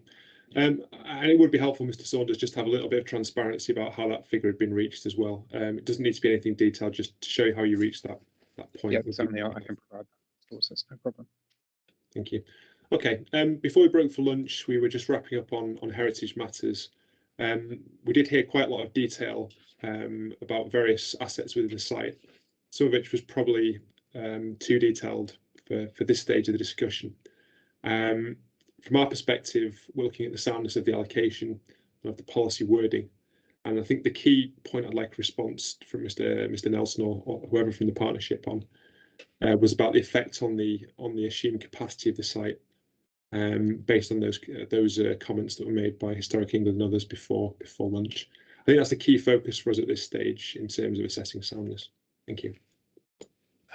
And it would be helpful, Mr. Saunders, just to have a little bit of transparency about how that figure had been reached as well. It doesn't need to be anything detailed, just to show you how you reached that point. Yeah, certainly I can provide that. That's no problem. Thank you. Okay, before we broke for lunch, we were just wrapping up on heritage matters. We did hear quite a lot of detail about various assets within the site, some of which was probably too detailed for this stage of the discussion. From our perspective, we're looking at the soundness of the allocation of the policy wording, and I think the key point I'd like a response from Mr. Nelson or whoever from the partnership on was about the effect on the assumed capacity of the site, based on those comments that were made by Historic England and others before lunch. I think that's the key focus for us at this stage in terms of assessing soundness. Thank you.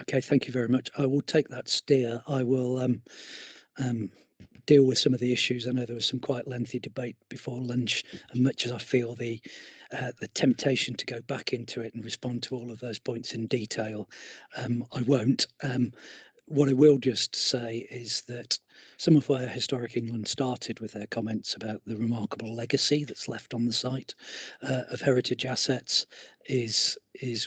Okay, thank you very much. I will take that steer. I will deal with some of the issues. I know there was some quite lengthy debate before lunch, and much as I feel the temptation to go back into it and respond to all of those points in detail, I won't. What I will just say is that some of where Historic England started with their comments about the remarkable legacy that's left on the site of heritage assets is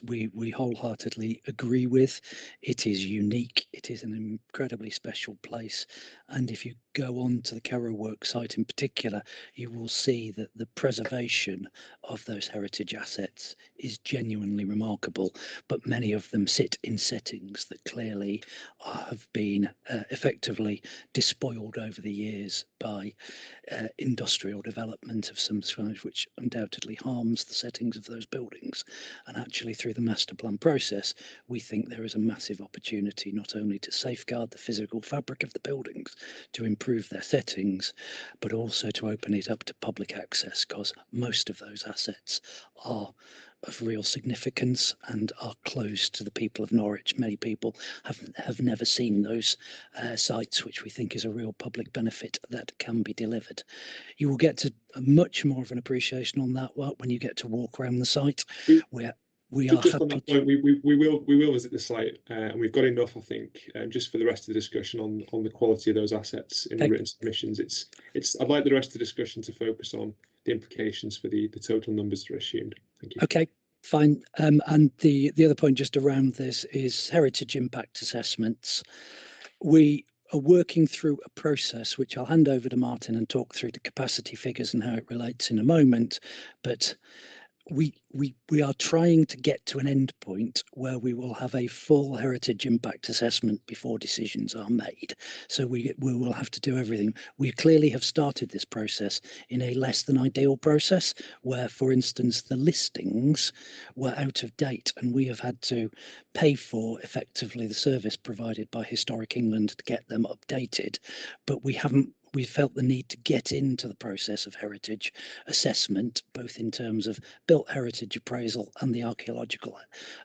we wholeheartedly agree with. It is unique. It is an incredibly special place. And if you go on to the Carrow Work site in particular, you will see that the preservation of those heritage assets is genuinely remarkable, but many of them sit in settings that clearly have been effectively despoiled over the years by industrial development of some size, which undoubtedly harms the settings of those buildings. And actually, through the master plan process, we think there is a massive opportunity not only to safeguard the physical fabric of the buildings, to improve their settings, but also to open it up to public access, because most of those assets are of real significance and are close to the people of Norwich. Many people have never seen those sites, which we think is a real public benefit that can be delivered. You will get to much more of an appreciation on that when you get to walk around the site. We are just happy on that point, we will visit the site, and we've got enough, I think, just for the rest of the discussion on the quality of those assets in the written submissions. I'd like the rest of the discussion to focus on the implications for the total numbers that are assumed. Thank you. Okay, Fine. And the other point just around this is heritage impact assessments. We are working through a process which I'll hand over to Martin and talk through the capacity figures and how it relates in a moment. But we are trying to get to an end point where we will have a full heritage impact assessment before decisions are made. So we will have to do everything. We clearly have started this process in a less than ideal process where, for instance, the listings were out of date and we have had to pay for effectively the service provided by Historic England to get them updated. But we felt the need to get into the process of heritage assessment, both in terms of built heritage appraisal and the archaeological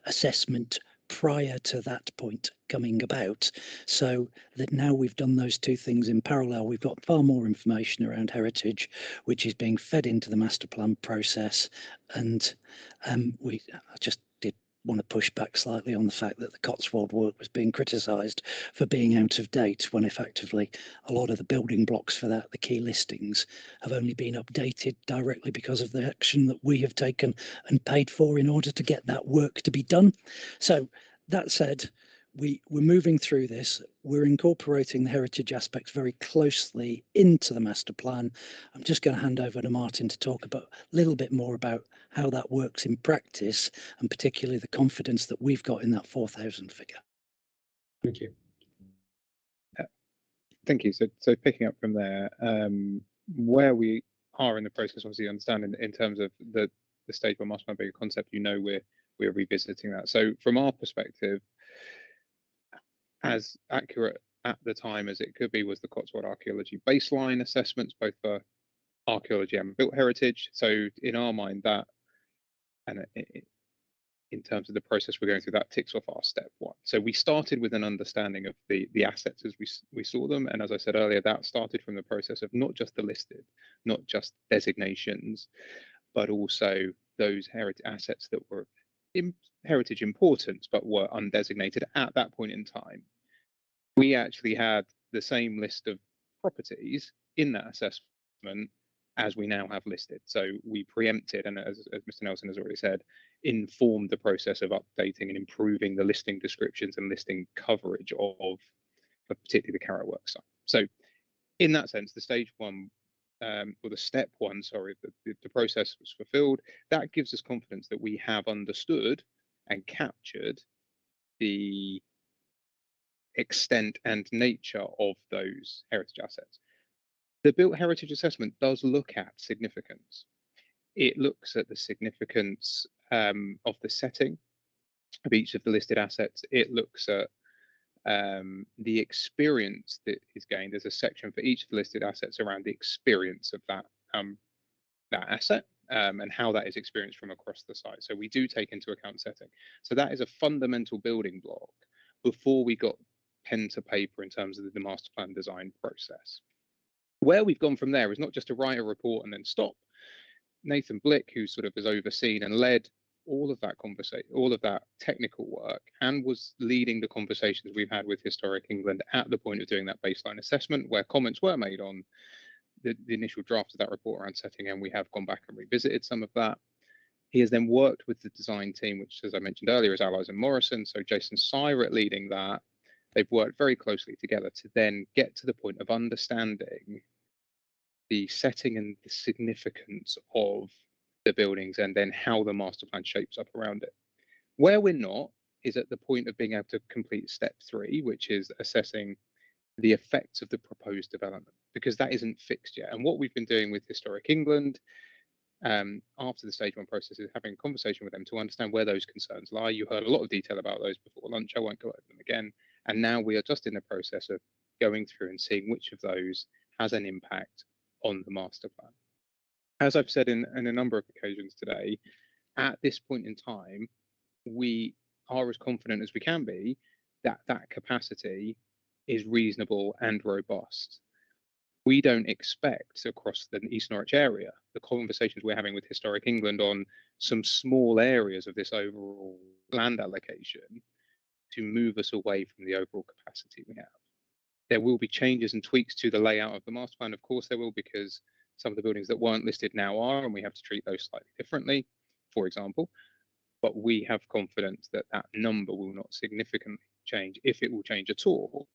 assessment prior to that point coming about, so that now we've done those two things in parallel. We've got far more information around heritage, which is being fed into the master plan process. And I just did want to push back slightly on the fact that the Cotswold work was being criticised for being out of date, when effectively a lot of the building blocks for that, the key listings, have only been updated directly because of the action that we have taken and paid for in order to get that work to be done. So that said, we're moving through this. We're incorporating the heritage aspects very closely into the master plan. I'm just going to hand over to Martin to talk about a little bit more about how that works in practice, and particularly the confidence that we've got in that 4,000 figure. Thank you. Thank you. So picking up from there, where we are in the process, obviously understanding in terms of the stage one master plan bigger concept, we're revisiting that. So from our perspective, as accurate at the time as it could be was the Cotswold archaeology baseline assessments, both for archaeology and built heritage. So in our mind, that, and in terms of the process we're going through, that ticks off our step one. So we started with an understanding of the assets as we saw them, and as I said earlier, that started from the process of not just the listed, not just designations, but also those heritage assets that were in heritage importance but were undesignated at that point in time. We actually had the same list of properties in that assessment as we now have listed. So we preempted, and as Mr. Nelson has already said, informed the process of updating and improving the listing descriptions and listing coverage of particularly the Carrot Works site. So in that sense, the stage one, or the step one, sorry, the process was fulfilled. That gives us confidence that we have understood and captured the extent and nature of those heritage assets. The built heritage assessment does look at significance. It looks at the significance of the setting of each of the listed assets. It looks at the experience that is gained. There's a section for each of the listed assets around the experience of that asset and how that is experienced from across the site. So we do take into account setting. So that is a fundamental building block before we got pen to paper in terms of the master plan design process. Where we've gone from there is not just to write a report and then stop. Nathan Blick, who sort of has overseen and led all of that conversation, all of that technical work, and was leading the conversations we've had with Historic England at the point of doing that baseline assessment, where comments were made on the initial draft of that report around setting, and we have gone back and revisited some of that. He has then worked with the design team, which, as I mentioned earlier, is Allies and Morrison. So Jason Syrett leading that. They've worked very closely together to then get to the point of understanding the setting and the significance of the buildings, and then how the master plan shapes up around it. Where we're not is at the point of being able to complete step 3, which is assessing the effects of the proposed development, because that isn't fixed yet. And what we've been doing with Historic England after the stage 1 process is having a conversation with them to understand where those concerns lie. You heard a lot of detail about those before lunch. I won't go over them again. And now we are just in the process of going through and seeing which of those has an impact on the master plan. As I've said in a number of occasions today, at this point in time, we are as confident as we can be that that capacity is reasonable and robust. We don't expect across the East Norwich area, the conversations we're having with Historic England on some small areas of this overall land allocation, to move us away from the overall capacity we have. There will be changes and tweaks to the layout of the master plan. Of course there will, because some of the buildings that weren't listed now are, and we have to treat those slightly differently, for example. but we have confidence that that number will not significantly change, if it will change at all,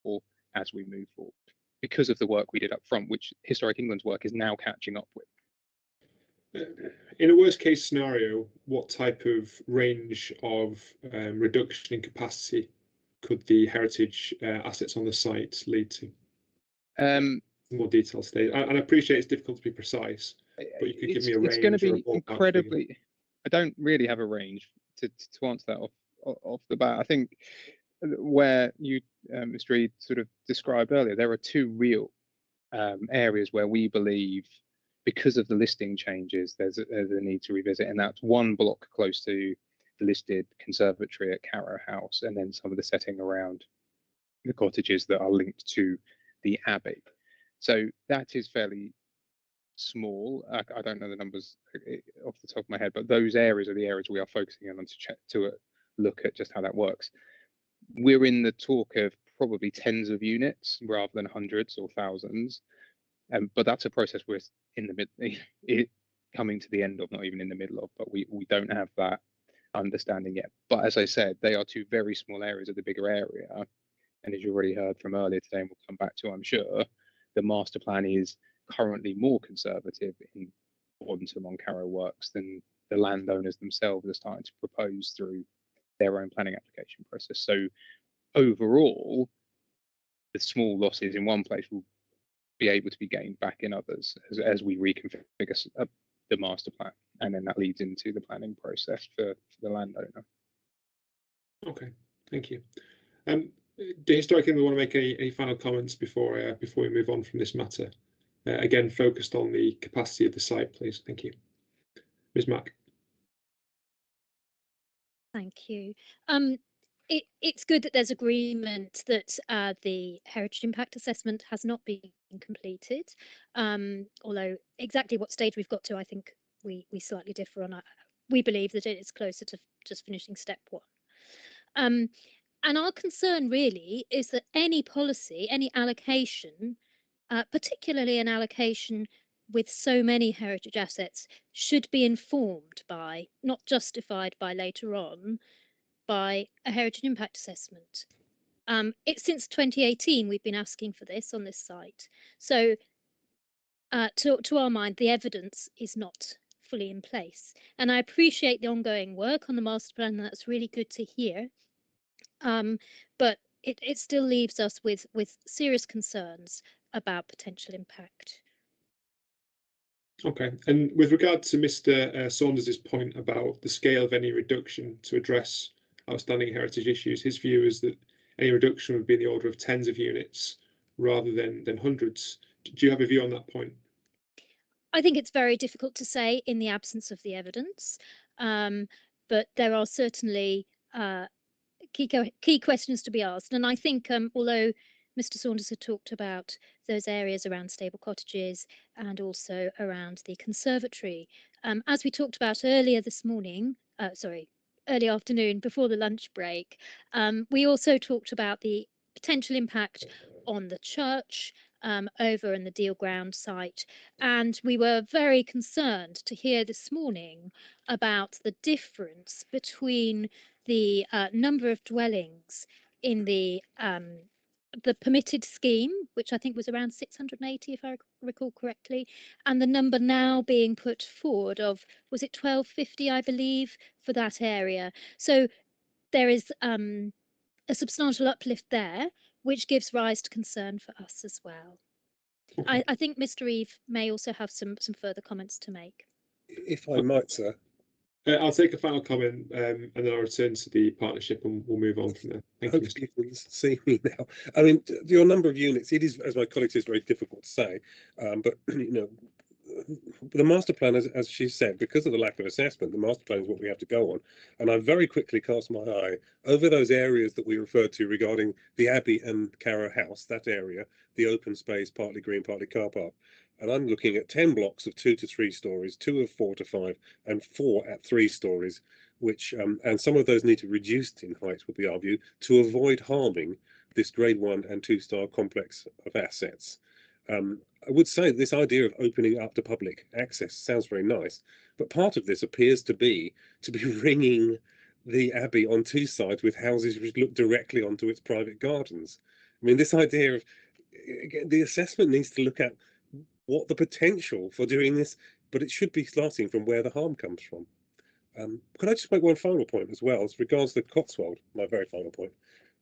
or as we move forward, because of the work we did up front, which Historic England's work is now catching up with. In a worst case scenario, what type of range of reduction in capacity could the heritage assets on the site lead to? More detailed state. And I appreciate it's difficult to be precise, but you could give me a range. It's going to be or incredibly. I don't really have a range to answer that off the bat. I think where you, Mr. Reed, sort of described earlier, there are two real areas where we believe, because of the listing changes, there's a need to revisit, and that's one block close to the listed conservatory at Carrow House, and then some of the setting around the cottages that are linked to the Abbey. So that is fairly small. I don't know the numbers off the top of my head, but those areas are the areas we are focusing on to look at just how that works. We're in the talk of probably tens of units rather than hundreds or thousands, but that's a process we're in the mid, coming to the end of, not even in the middle of. But we don't have that understanding yet. But as I said, they are two very small areas of the bigger area, and as you already heard from earlier today, and we'll come back to, I'm sure, the master plan is currently more conservative in quantum on Carrow Works than the landowners themselves are starting to propose through their own planning application process. So overall, the small losses in one place will be able to be gained back in others as we reconfigure the master plan, and then that leads into the planning process for the landowner. Okay, thank you. Do Historic England want to make any final comments before we move on from this matter? Again, focused on the capacity of the site, please. Thank you. Ms. Mack. Thank you. It's good that there's agreement that the heritage impact assessment has not been completed, although exactly what stage we've got to, I think we slightly differ on. We believe that it is closer to just finishing step one. And our concern really is that any policy, any allocation, particularly an allocation with so many heritage assets, should be informed by, not justified by later on, by a heritage impact assessment. It's since 2018 we've been asking for this on this site. So to our mind, the evidence is not fully in place. And I appreciate the ongoing work on the master plan, and that's really good to hear. But it still leaves us with serious concerns about potential impact. Okay, and with regard to Mr. Saunders's point about the scale of any reduction to address outstanding heritage issues, his view is that any reduction would be in the order of tens of units rather than hundreds. Do you have a view on that point? I think it's very difficult to say in the absence of the evidence, but there are certainly key questions to be asked. And I think although Mr. Saunders had talked about those areas around stable cottages and also around the conservatory, as we talked about earlier this morning, early afternoon before the lunch break, we also talked about the potential impact on the church over in the Deal Ground site. And we were very concerned to hear this morning about the difference between the number of dwellings in the permitted scheme, which I think was around 680, if I recall correctly, and the number now being put forward of, was it 1250, I believe, for that area. So there is a substantial uplift there, which gives rise to concern for us as well. I think Mr. Eve may also have some further comments to make. If I might, sir. I'll take a final comment and then I'll return to the partnership and we'll move on from there. Thank you. Hopefully you can see me now. I mean, your number of units, it is, as my colleague says, very difficult to say. But, you know, the master plan, as she said, because of the lack of assessment, the master plan is what we have to go on. And I very quickly cast my eye over those areas that we referred to regarding the Abbey and Carrow House, that area, the open space, partly green, partly car park. And I'm looking at 10 blocks of 2 to 3 stories, 2 of 4 to 5, and 4 at 3 stories, which and some of those need to be reduced in height, would be our view, to avoid harming this grade 1 and 2 star complex of assets. I would say this idea of opening up to public access sounds very nice, but part of this appears to be ringing the Abbey on two sides with houses which look directly onto its private gardens. I mean, this idea of, again, the assessment needs to look at what the potential for doing this, but it should be starting from where the harm comes from. Could I just make one final point as well, as regards the Cotswold, my very final point,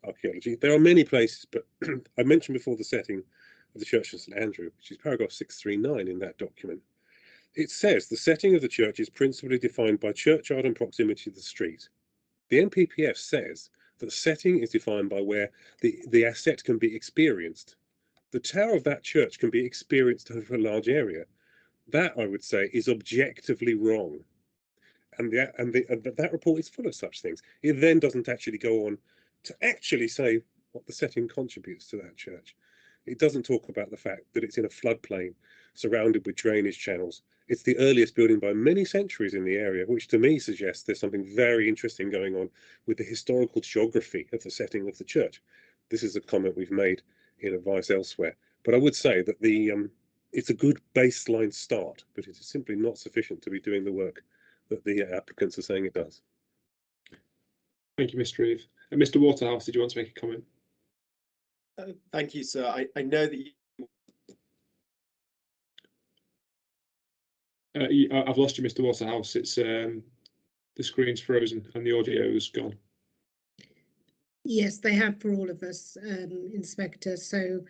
archaeology? There are many places, but I mentioned before the setting of the Church of St Andrew, which is paragraph 639 in that document. It says the setting of the church is principally defined by churchyard and proximity to the street. The NPPF says that the setting is defined by where the asset can be experienced. The tower of that church can be experienced over a large area. That, I would say, is objectively wrong. And that report is full of such things. It then doesn't actually go on to actually say what the setting contributes to that church. It doesn't talk about the fact that it's in a floodplain surrounded with drainage channels. It's the earliest building by many centuries in the area, which to me suggests there's something very interesting going on with the historical geography of the setting of the church. This is a comment we've made in advice elsewhere. But I would say that it's a good baseline start, but it is simply not sufficient to be doing the work that the applicants are saying it does. Thank you, Mr. Reeve. And Mr. Waterhouse, did you want to make a comment? Thank you, sir. I know that I've lost you, Mr. Waterhouse. It's the screen's frozen and the audio's gone. Yes, they have for all of us, Inspector. So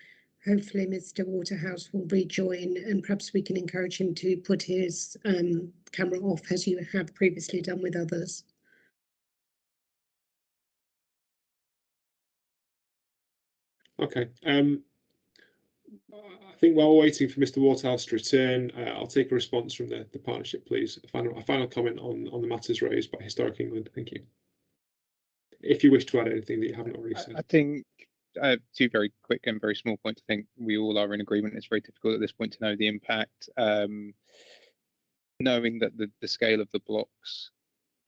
hopefully Mr. Waterhouse will rejoin, and perhaps we can encourage him to put his camera off, as you have previously done with others. Okay. I think while we're waiting for Mr. Waterhouse to return, I'll take a response from the partnership, please. A final comment on the matters raised by Historic England. Thank you. If you wish to add anything that you haven't already said. I think two very quick and very small points. I think we all are in agreement. It's very difficult at this point to know the impact. Knowing that the scale of the blocks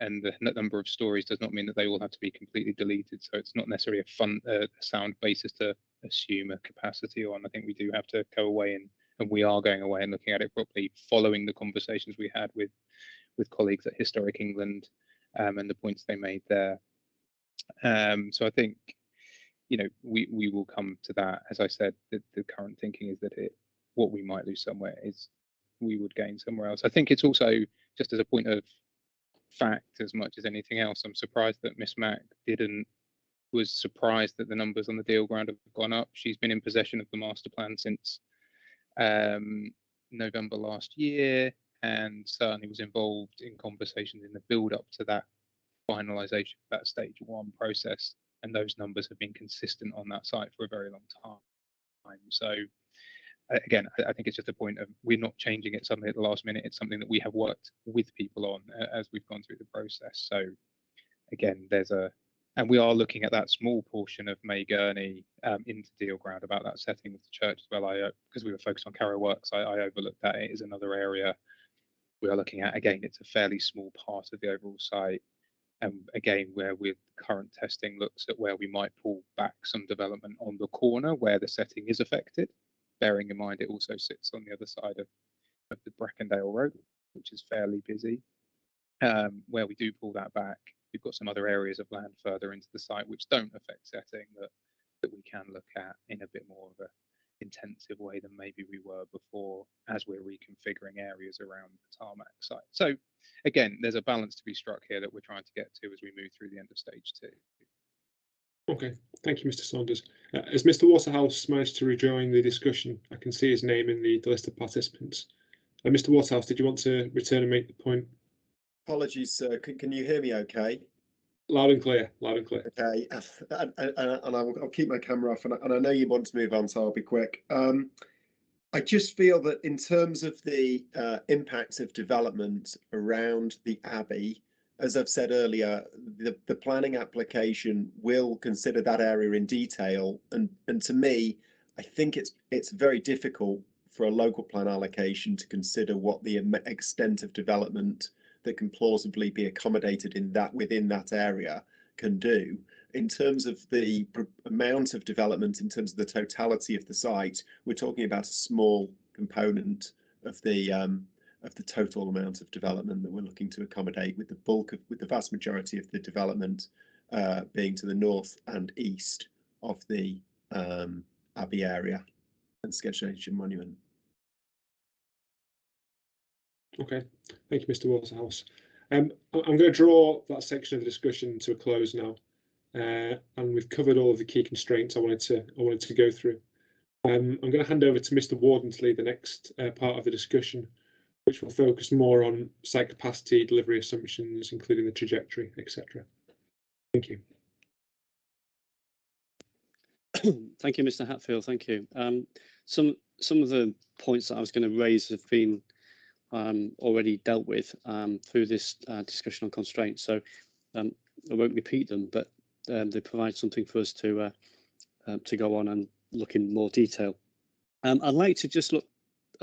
and the number of stories does not mean that they all have to be completely deleted. So it's not necessarily a sound basis to assume a capacity on. I think we do have to go away and we are going away and looking at it properly, following the conversations we had with colleagues at Historic England and the points they made there. So I think, you know, we will come to that. As I said, the current thinking is that what we might lose somewhere is we would gain somewhere else. I think it's also, just as a point of fact as much as anything else, I'm surprised that Miss Mack was surprised that the numbers on the deal ground have gone up. She's been in possession of the master plan since November last year, and certainly was involved in conversations in the build up to that finalisation of that stage 1 process, and those numbers have been consistent on that site for a very long time. So again, I think it's just a point of we're not changing it suddenly at the last minute. It's something that we have worked with people on as we've gone through the process. So again, and we are looking at that small portion of May Gurney into deal ground about that setting of the church as well. Because we were focused on Carrow Works, I overlooked that. It is another area we are looking at. Again, it's a fairly small part of the overall site. And again, where with current testing looks at where we might pull back some development on the corner where the setting is affected, bearing in mind it also sits on the other side of the Brackendale Road, which is fairly busy. Where we do pull that back, we've got some other areas of land further into the site which don't affect setting that we can look at in a bit more of a intensive way than maybe we were before, as we're reconfiguring areas around the tarmac site. So again, there's a balance to be struck here that we're trying to get to as we move through the end of stage 2. Okay, thank you, Mr. Saunders. As Mr. Waterhouse managed to rejoin the discussion, I can see his name in the list of participants. Mr. Waterhouse, did you want to return and make the point? Apologies, sir. Can you hear me okay? Loud and clear, loud and clear. Okay, and I'll keep my camera off, and I know you want to move on, so I'll be quick. I just feel that in terms of the impacts of development around the Abbey, as I've said earlier, the planning application will consider that area in detail, and to me, I think it's very difficult for a local plan allocation to consider what the extent of development that can plausibly be accommodated within that area can do. in terms of the amount of development, in terms of the totality of the site, we're talking about a small component of the total amount of development that we're looking to accommodate, with the vast majority of the development being to the north and east of the Abbey area and Regeneration monument. Okay, thank you, Mr. Waterhouse. I'm going to draw that section of the discussion to a close now, and we've covered all of the key constraints I wanted to go through. I'm going to hand over to Mr. Warden to lead the next part of the discussion, which will focus more on site capacity, delivery assumptions, including the trajectory, etc. Thank you. Thank you, Mr. Hatfield. Thank you. Some of the points that I was going to raise have been already dealt with through this discussion on constraints, so I won't repeat them, but they provide something for us to go on and look in more detail. I'd like to just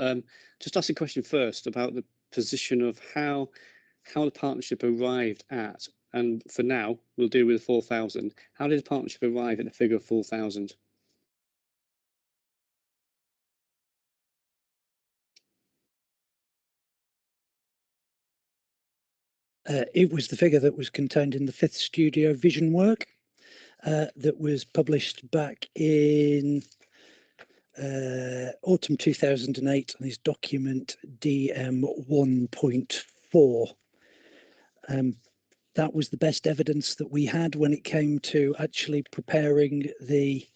ask a question first about the position of how the partnership arrived at, and for now we'll deal with 4,000. How did the partnership arrive at the figure of 4,000? It was the figure that was contained in the 5th studio vision work that was published back in autumn 2008 on this document DM 1.4. That was the best evidence that we had when it came to actually preparing the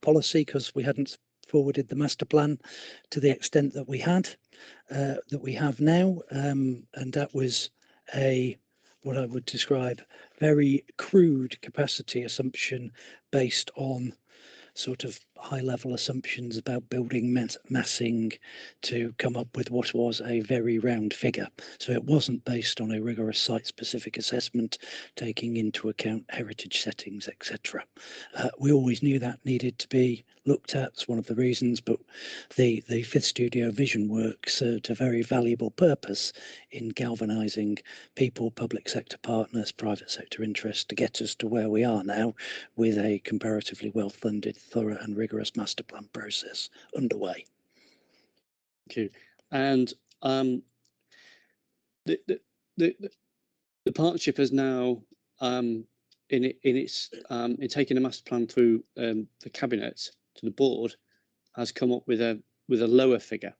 policy, because we hadn't forwarded the master plan to the extent that we had, that we have now, and that was what I would describe very crude capacity assumption based on sort of high-level assumptions about building massing to come up with what was a very round figure. So it wasn't based on a rigorous site-specific assessment taking into account heritage settings, etc. We always knew that needed to be looked at. It's one of the reasons, but the 5th studio vision work served a very valuable purpose in galvanizing people, public sector partners, private sector interest to get us to where we are now, with a comparatively well-funded, thorough and rigorous master plan process underway. Thank you. And the partnership has now in taking a master plan through the cabinet to the board, has come up with a lower figure,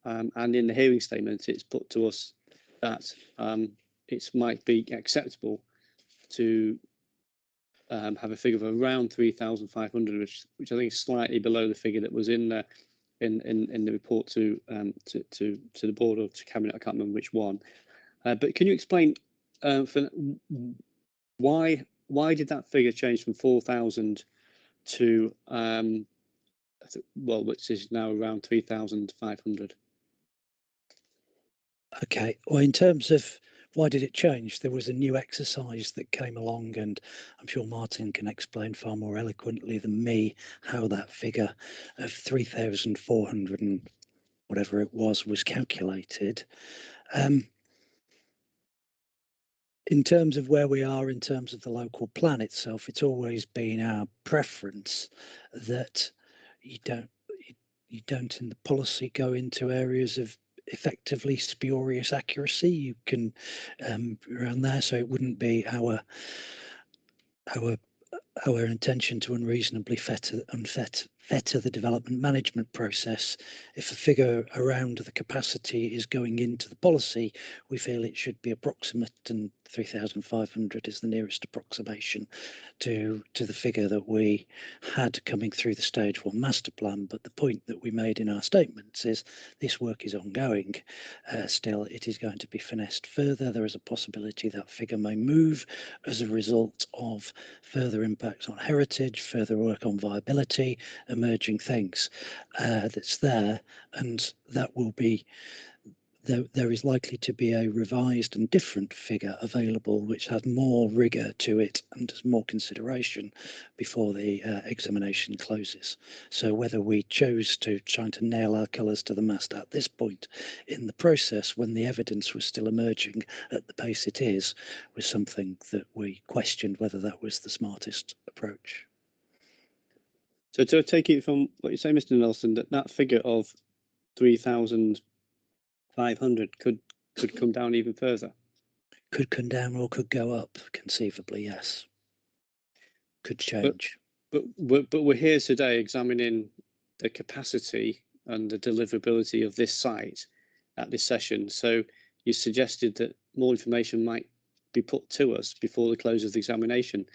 and in the hearing statement it's put to us that it might be acceptable to have a figure of around 3,500, which I think is slightly below the figure that was in the report to the board or to cabinet. I can't remember which one, but can you explain why did that figure change from 4,000 to which is now around 3,500? Okay, well, in terms of why did it change, there was a new exercise that came along, and I'm sure Martin can explain far more eloquently than me how that figure of 3,400 and whatever it was calculated. In terms of where we are in terms of the local plan itself, it's always been our preference that you don't in the policy go into areas of effectively spurious accuracy. You can around there, so it wouldn't be our intention to unreasonably fetter the development management process. If a figure around the capacity is going into the policy, we feel it should be approximate, and 3,500 is the nearest approximation to the figure that we had coming through the stage 1 master plan. But the point that we made in our statements is this work is ongoing. Still, it is going to be finessed further. There is a possibility that figure may move as a result of further impacts on heritage, further work on viability, emerging things that's there, and that will be there is likely to be a revised and different figure available, which has more rigour to it and has more consideration before the examination closes. So whether we chose to try to nail our colours to the mast at this point in the process, when the evidence was still emerging at the pace it is, was something that we questioned whether that was the smartest approach. So to take it from what you say, Mr. Nelson, that figure of 3,500 could come down even further. Could come down or could go up, conceivably, yes. Could change. But we're here today examining the capacity and the deliverability of this site at this session. So you suggested that more information might be put to us before the close of the examination.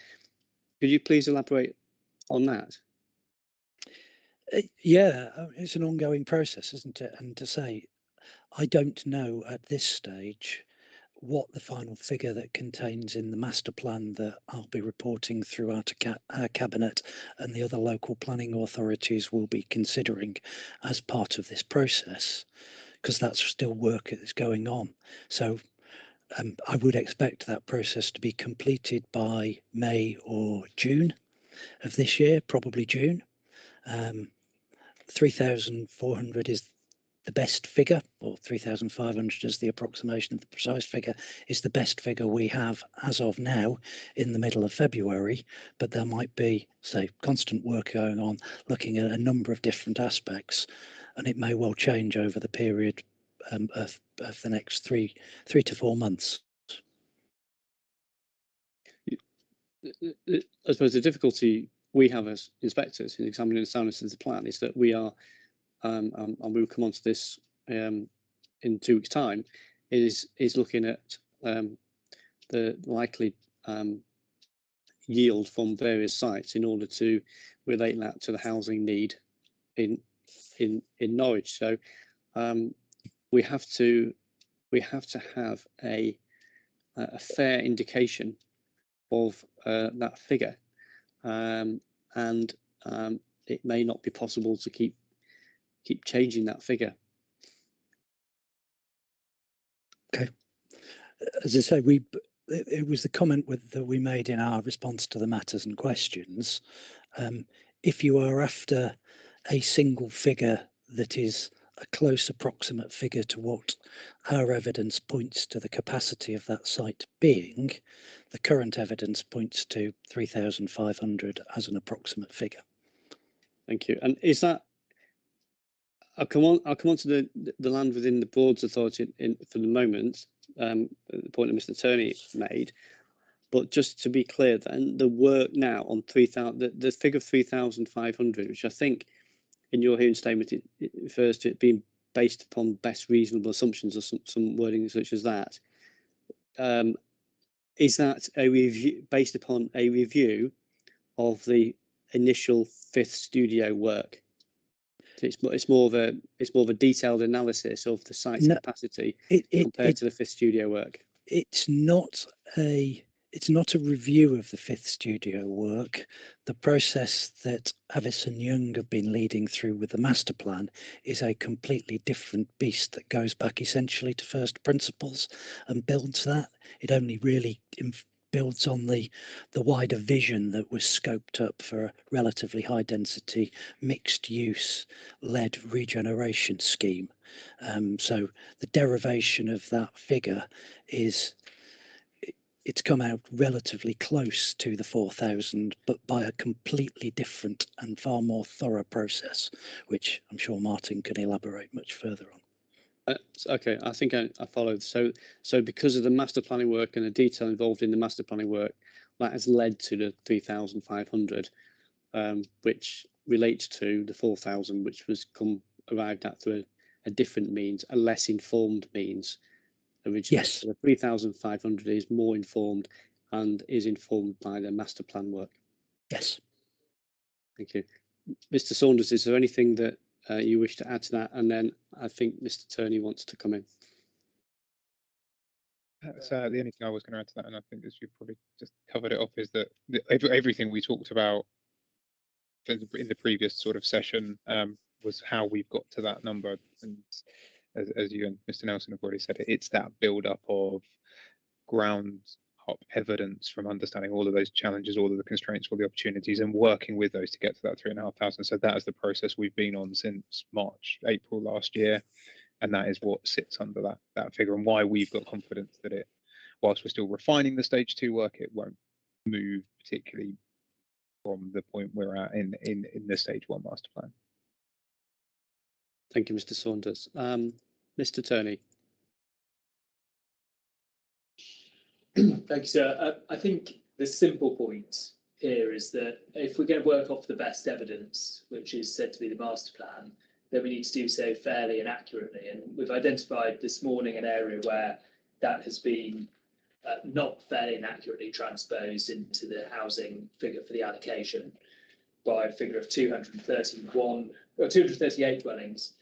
Could you please elaborate on that? Yeah, it's an ongoing process, isn't it? And to say, I don't know at this stage what the final figure that contains in the master plan that I'll be reporting throughout our cabinet and the other local planning authorities will be considering as part of this process, because that's still work that's going on. So I would expect that process to be completed by May or June of this year, probably June. 3,400 is the best figure, or 3,500 is the approximation of the precise figure, is the best figure we have as of now in the middle of February. But there might be, say, constant work going on, looking at a number of different aspects, and it may well change over the period of the next three to 4 months. I suppose the difficulty we have as inspectors in examining the soundness of the plan is that we are, and we will come on to this in 2 weeks' time, is looking at the likely yield from various sites in order to relate that to the housing need in Norwich. So we have to have a fair indication of that figure, and it may not be possible to keep changing that figure. Okay, as I say, it was the comment that we made in our response to the matters and questions. If you are after a single figure that is a close approximate figure to what our evidence points to the capacity of that site being, the current evidence points to 3,500 as an approximate figure. Thank you. And is that, I'll come on to the land within the board's authority for the moment, the point that Mr. Turney made. But just to be clear, then the work now on 3,000, the figure of 3,500, which I think in your hearing statement it refers to it being based upon best reasonable assumptions or some wording such as that. Is that a review based upon a review of the initial 5th studio work? So it's more of a detailed analysis of the site's capacity compared to the 5th studio work. It's not a review of the 5th studio work. The process that Avis and Young have been leading through with the master plan is a completely different beast that goes back essentially to first principles and builds that. It only really builds on the wider vision that was scoped up for a relatively high density mixed use led regeneration scheme. So the derivation of that figure is it's come out relatively close to the 4,000, but by a completely different and far more thorough process, which I'm sure Martin can elaborate much further on. Okay, I think I followed. So because of the master planning work and the detail involved in the master planning work, that has led to the 3,500, which relates to the 4,000, which was arrived at through a different means, a less informed means originally. Yes. So the 3,500 is more informed and is informed by the master plan work. Yes. Thank you. Mr. Saunders, is there anything that you wish to add to that? And then I think Mr. Turney wants to come in. So the only thing I was going to add to that, and I think as you probably just covered it off, is that everything we talked about in the previous sort of session was how we've got to that number. And as you and Mr. Nelson have already said, it's that build-up of ground up evidence from understanding all of those challenges, all of the constraints, all the opportunities, and working with those to get to that 3,500. So that is the process we've been on since April last year, and that is what sits under that figure, and why we've got confidence that it, whilst we're still refining the stage 2 work, it won't move particularly from the point we're at in the stage 1 master plan. Thank you, Mr. Saunders. Mr. Turney. Thank you, sir. I think the simple point here is that if we're going to work off the best evidence, which is said to be the master plan, then we need to do so fairly and accurately. And we've identified this morning an area where that has been not fairly and accurately transposed into the housing figure for the allocation by a figure of 231 or 238 dwellings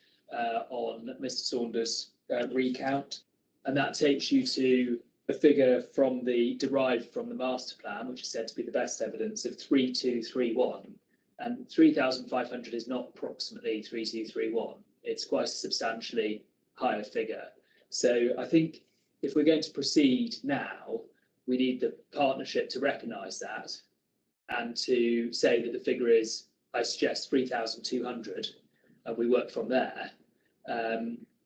on Mr. Saunders' recount, and that takes you to a figure derived from the master plan, which is said to be the best evidence, of 3231, and 3,500 is not approximately 3231. It's quite a substantially higher figure. So I think if we're going to proceed now, we need the partnership to recognise that and to say that the figure is, I suggest, 3,200, and we work from there.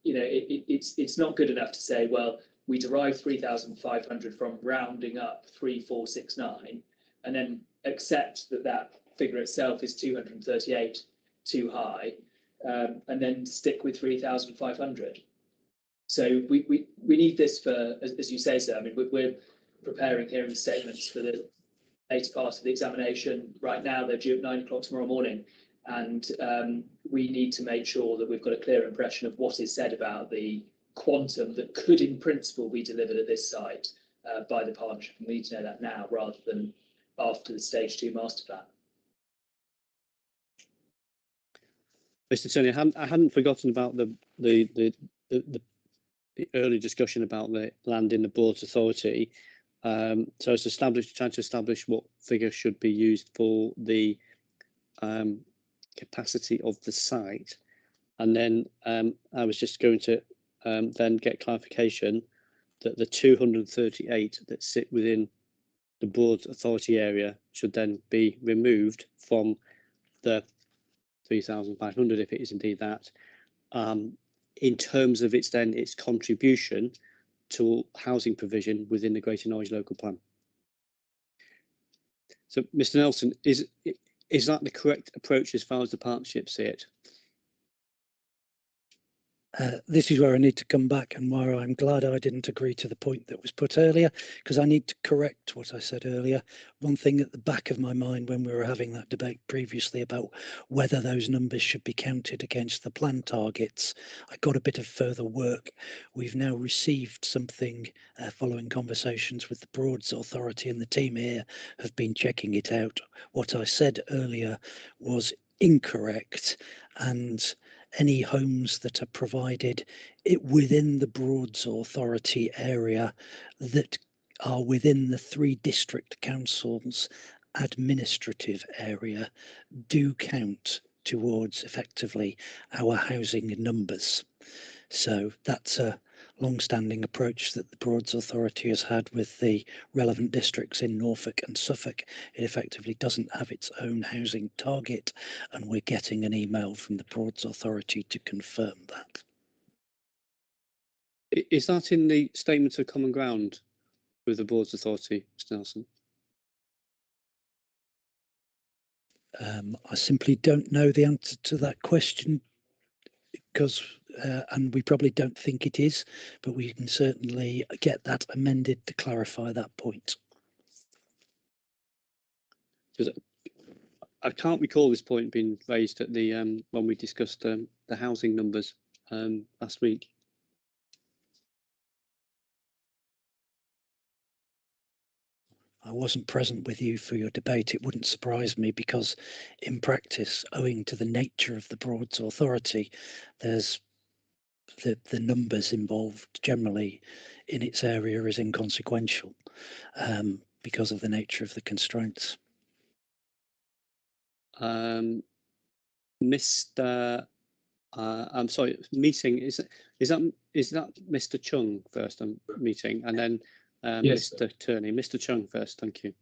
It's not good enough to say, well, we derive 3,500 from rounding up 3,469, and then accept that figure itself is 238 too high, and then stick with 3,500. So we need this for, as you say, sir. I mean, we're preparing hearing statements for the later part of the examination. Right now, they're due at 9 o'clock tomorrow morning, and we need to make sure that we've got a clear impression of what is said about the quantum that could, in principle, be delivered at this site by the partnership. And we need to know that now rather than after the stage 2 master plan. Mr. Turney, I hadn't forgotten about the early discussion about the land in the Board's authority. So it's trying to establish what figure should be used for the capacity of the site, and then I was just going to then get clarification that the 238 that sit within the Board's authority area should then be removed from the 3,500, if it is indeed that, in terms of its contribution to housing provision within the Greater Norwich local plan. So, Mr. Nelson, is that the correct approach as far as the partnership see it? This is where I need to come back, and where I'm glad I didn't agree to the point that was put earlier, because I need to correct what I said earlier. One thing at the back of my mind when we were having that debate previously about whether those numbers should be counted against the plan targets, I got a bit of further work. We've now received something following conversations with the Broads Authority, and the team here have been checking it out. What I said earlier was incorrect, and any homes that are provided within the Broads Authority area that are within the 3 district councils administrative area do count towards effectively our housing numbers. So that's a long-standing approach that the Broads Authority has had with the relevant districts in Norfolk and Suffolk. It effectively doesn't have its own housing target, and we're getting an email from the Broads Authority to confirm that. Is that in the statement of common ground with the Broads Authority, Mr. Nelson? I simply don't know the answer to that question, because and we probably don't think it is, but we can certainly get that amended to clarify that point. I can't recall this point being raised at the when we discussed the housing numbers last week. I wasn't present with you for your debate. It wouldn't surprise me, because in practice, owing to the nature of the Broads Authority, there's the numbers involved generally in its area is inconsequential because of the nature of the constraints. Mr. I'm sorry, meeting, is that Mr. Chung first? Meeting, and then Yes, Mr. Turney. Mr. Chung first, thank you.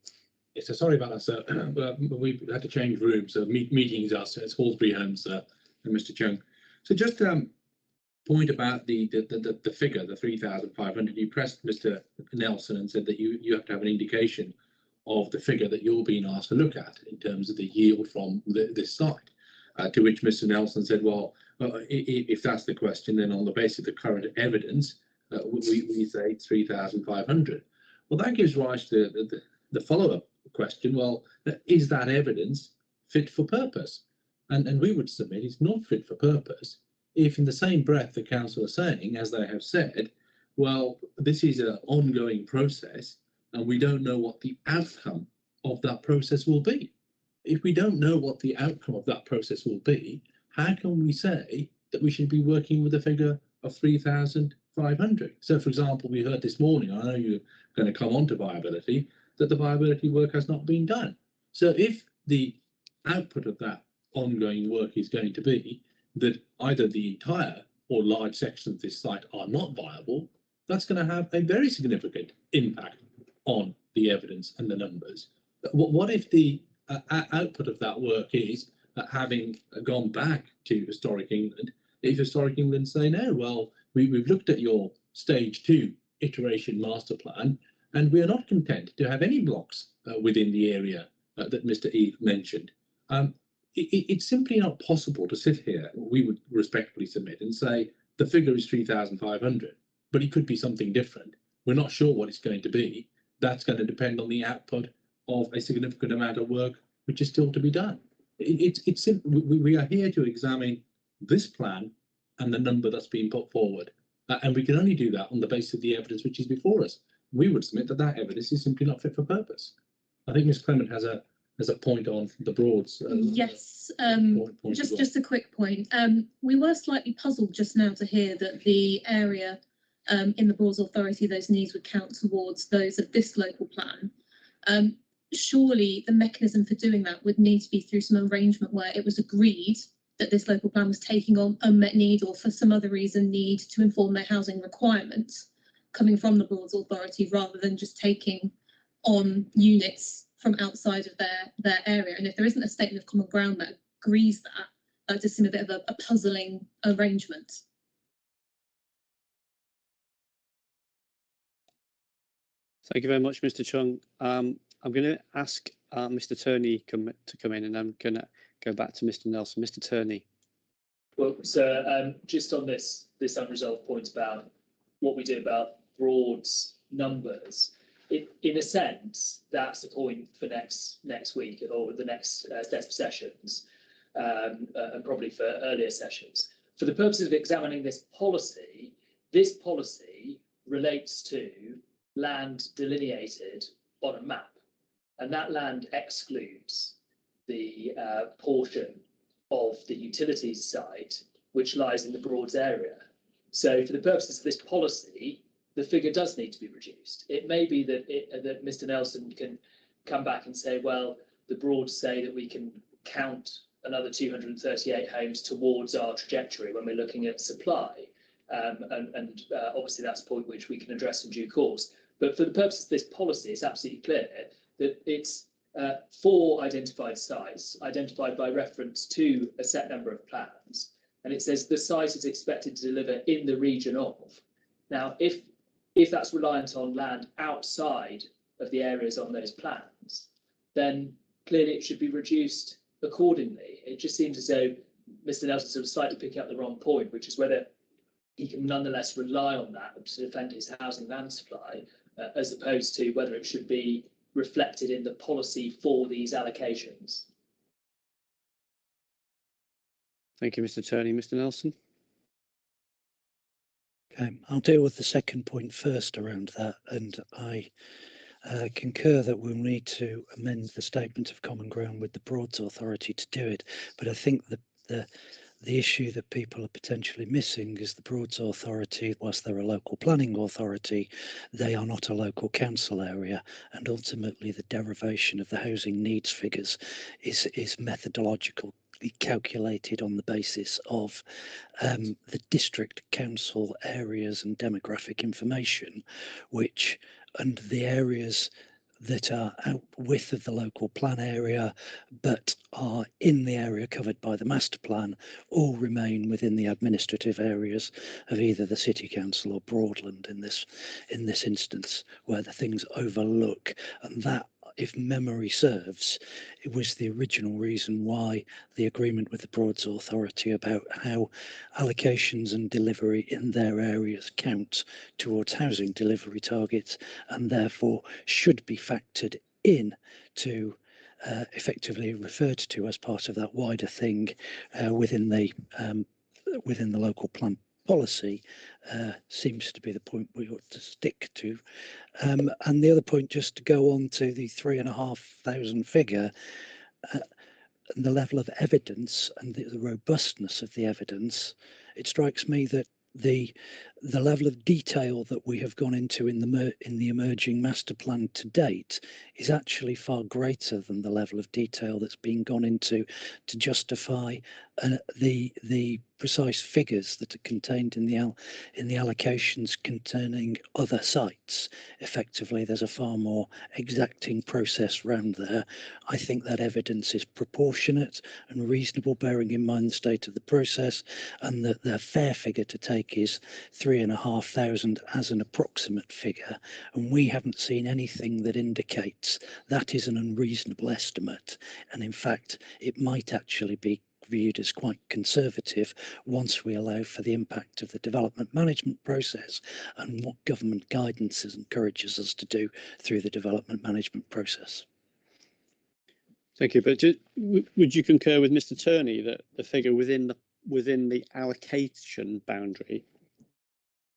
yes, so sorry about that, sir. We had to change rooms. So meetings us. It's Hallsbury Homes, and Mr. Chung. So just point about the figure, the 3,500. You pressed Mr. Nelson and said that you have to have an indication of the figure that you're being asked to look at in terms of the yield from this site. To which Mr. Nelson said, well, if that's the question, then on the basis of the current evidence, we say 3,500. Well, that gives rise to the follow-up question. Well, is that evidence fit for purpose? And we would submit it's not fit for purpose if in the same breath the council are saying, as they have said, well, this is an ongoing process and we don't know what the outcome of that process will be. If we don't know what the outcome of that process will be, how can we say that we should be working with a figure of 3,500? So, for example, we heard this morning, I know you're going to come on to viability, that the viability work has not been done. So if the output of that ongoing work is going to be that either the entire or large sections of this site are not viable, that's going to have a very significant impact on the evidence and the numbers. What if the output of that work is having gone back to Historic England, if Historic England say, no, well, we've looked at your stage 2 iteration master plan, and we are not content to have any blocks within the area that Mr. Eve mentioned. It's simply not possible to sit here, we would respectfully submit, and say the figure is 3,500, but it could be something different. We're not sure what it's going to be. That's going to depend on the output of a significant amount of work which is still to be done. It's simple. We are here to examine this plan and the number that's being put forward, and we can only do that on the basis of the evidence which is before us. We would submit that that evidence is simply not fit for purpose. I think Ms. Clement has a point on the Broads. Yes, just a quick point. We were slightly puzzled just now to hear that the area in the Broads Authority, those needs would count towards those of this local plan. Surely the mechanism for doing that would need to be through some arrangement where it was agreed that this local plan was taking on unmet need or for some other reason need to inform their housing requirements coming from the Broads Authority rather than just taking on units from outside of their area. And if there isn't a statement of common ground that agrees that does seem a bit of a puzzling arrangement. Thank you very much, Mr. Chung. I'm going to ask Mr. Turney to come in, and I'm going to go back to Mr. Nelson. Mr. Turney. Well, so just on this unresolved point about what we do about Broads numbers, in a sense, that's the point for next week or the next set of sessions, and probably for earlier sessions. For the purposes of examining this policy relates to land delineated on a map, and that land excludes the portion of the utilities site which lies in the Broads area. So for the purposes of this policy, the figure does need to be reduced. It may be that Mr. Nelson can come back and say, well, the Broads say that we can count another 238 homes towards our trajectory when we're looking at supply. And obviously that's a point which we can address in due course. But for the purposes of this policy, it's absolutely clear that it's 4 identified sites, identified by reference to a set number of plans. And it says the site is expected to deliver in the region of. Now, if that's reliant on land outside of the areas on those plans, then clearly it should be reduced accordingly. It just seems as though Mr. Nelson sort of slightly picking up the wrong point, which is whether he can nonetheless rely on that to defend his housing land supply, as opposed to whether it should be reflected in the policy for these allocations. Thank you, Mr. Turney. Mr. Nelson. Okay, I'll deal with the second point first around that, and I concur that we'll need to amend the statement of common ground with the Broads Authority to do it. But I think the issue that people are potentially missing is the Broads Authority, whilst they're a local planning authority, they are not a local council area, and ultimately the derivation of the housing needs figures is methodological basically calculated on the basis of the district council areas and demographic information, which under the areas that are out width of the local plan area but are in the area covered by the master plan all remain within the administrative areas of either the city council or Broadland in this instance, where the things overlook. And that, if memory serves, it was the original reason why the agreement with the Broads Authority about how allocations and delivery in their areas count towards housing delivery targets and therefore should be factored in to effectively referred to as part of that wider thing within the local plan policy seems to be the point we ought to stick to. And the other point, just to go on to the 3,500 figure, and the level of evidence and the robustness of the evidence, it strikes me that the level of detail that we have gone into in the emerging master plan to date is actually far greater than the level of detail that's been gone into to justify the precise figures that are contained in the allocations concerning other sites. Effectively, there's a far more exacting process round there. I think that evidence is proportionate and reasonable, bearing in mind the state of the process, and that the fair figure to take is 3,500 as an approximate figure, and we haven't seen anything that indicates that is an unreasonable estimate, and in fact it might actually be viewed as quite conservative once we allow for the impact of the development management process and what government guidances encourages us to do through the development management process. Thank you. But would you concur with Mr. Turney that the figure within the allocation boundary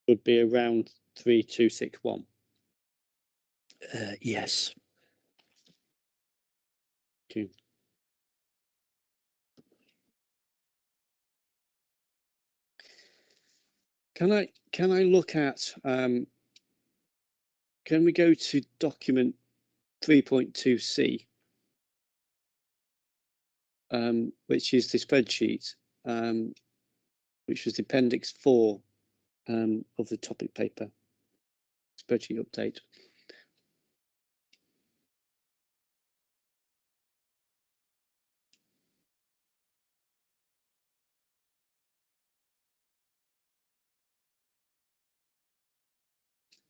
would be around 3,261? Yes. Thank you. Can I look at can we go to document 3.2C, which is the spreadsheet, which was the appendix 4 of the topic paper, spreadsheet update.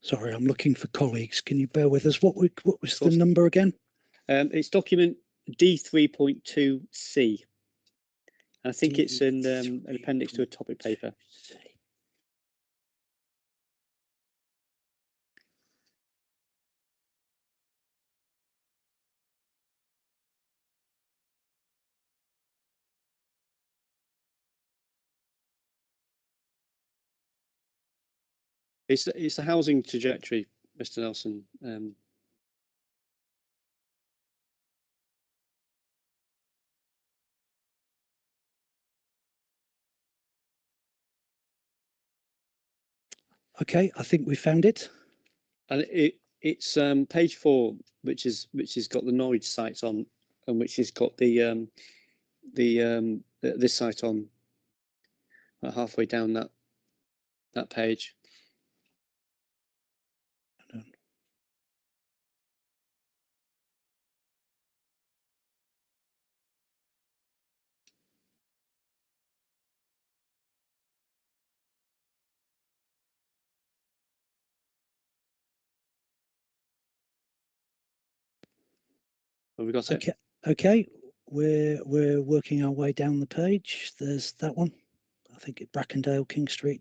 Sorry, I'm looking for colleagues. Can you bear with us? What was the number again? It's document D3.2C. I think it's in an appendix to a topic paper. It's the housing trajectory, Mr. Nelson. Okay, I think we found it. And it's page 4, which has got the Norwich sites on, and which has got this site on halfway down that page. Have we got it? Okay. We're working our way down the page. There's that one. I think it's Brackendale, King Street.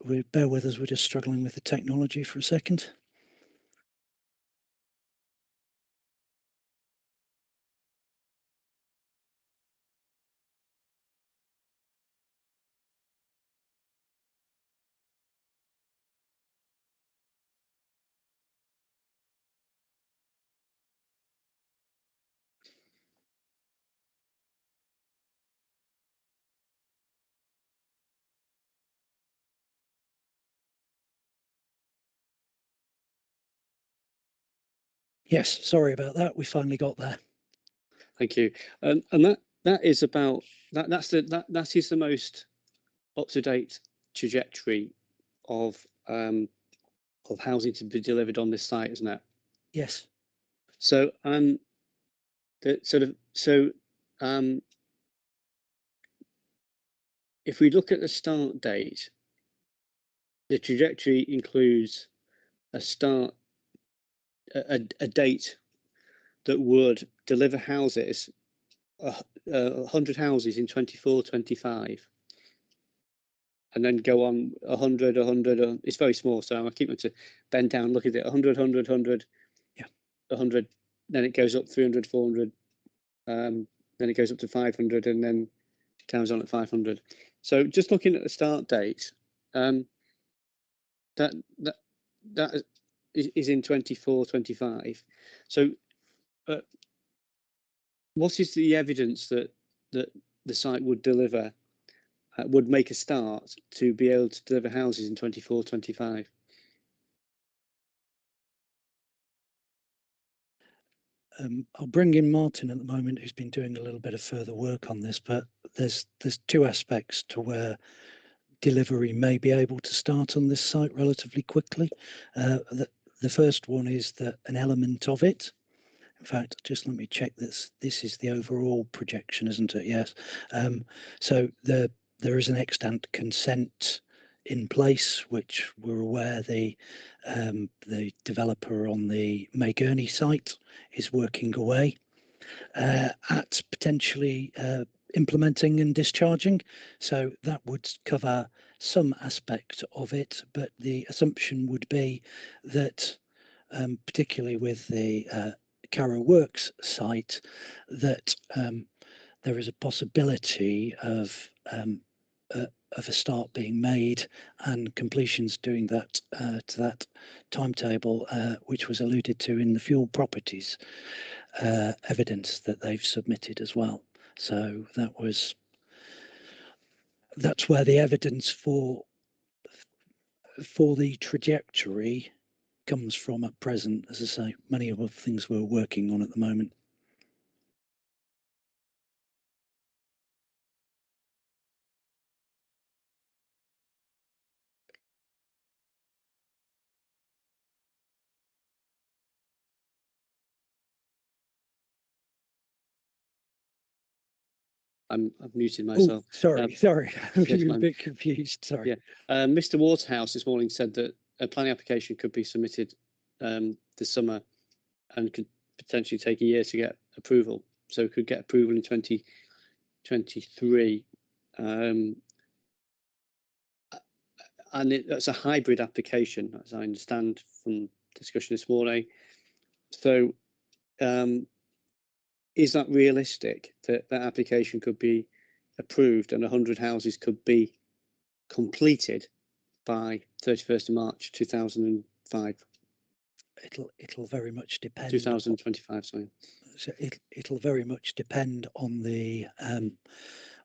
We bear with us. We're just struggling with the technology for a second. Yes, sorry about that. We finally got there. Thank you. And that is about that is the most up-to-date trajectory of housing to be delivered on this site, isn't it? Yes. So if we look at the start date, the trajectory includes a date that would deliver houses, 100 houses in 24-25, and then go on 100. It's very small, so I keep them to bend down, look at it. 100, 100, yeah, 100. Then it goes up 300, 400. Then it goes up to 500, and then it carries on at 500. So just looking at the start date, that is in 24-25. So what is the evidence that the site would deliver, would make a start to be able to deliver houses in 24-25? I'll bring in Martin at the moment, who's been doing a little bit of further work on this, but there's two aspects to where delivery may be able to start on this site relatively quickly. The first one is that an element of it, in fact, just let me check this. This is the overall projection, isn't it? Yes. So there is an extant consent in place, which we're aware the developer on the May Gurney site is working away at potentially implementing and discharging. So that would cover some aspect of it, but the assumption would be that particularly with the Carrow Works site, that there is a possibility of a start being made and completions doing that to that timetable, which was alluded to in the fuel properties evidence that they've submitted as well. So that's where the evidence for the trajectory comes from at present. As I say, many of the things we're working on at the moment. I've muted myself. Oh, sorry. I'm yes, a bit confused. Sorry. Yeah. Mr. Waterhouse this morning said that a planning application could be submitted this summer and could potentially take a year to get approval. So it could get approval in 2023. And that's a hybrid application, as I understand from discussion this morning. So is that realistic that that application could be approved and 100 houses could be completed by 31st of March 2005? It'll very much depend. 2025, sorry. So it'll very much depend on the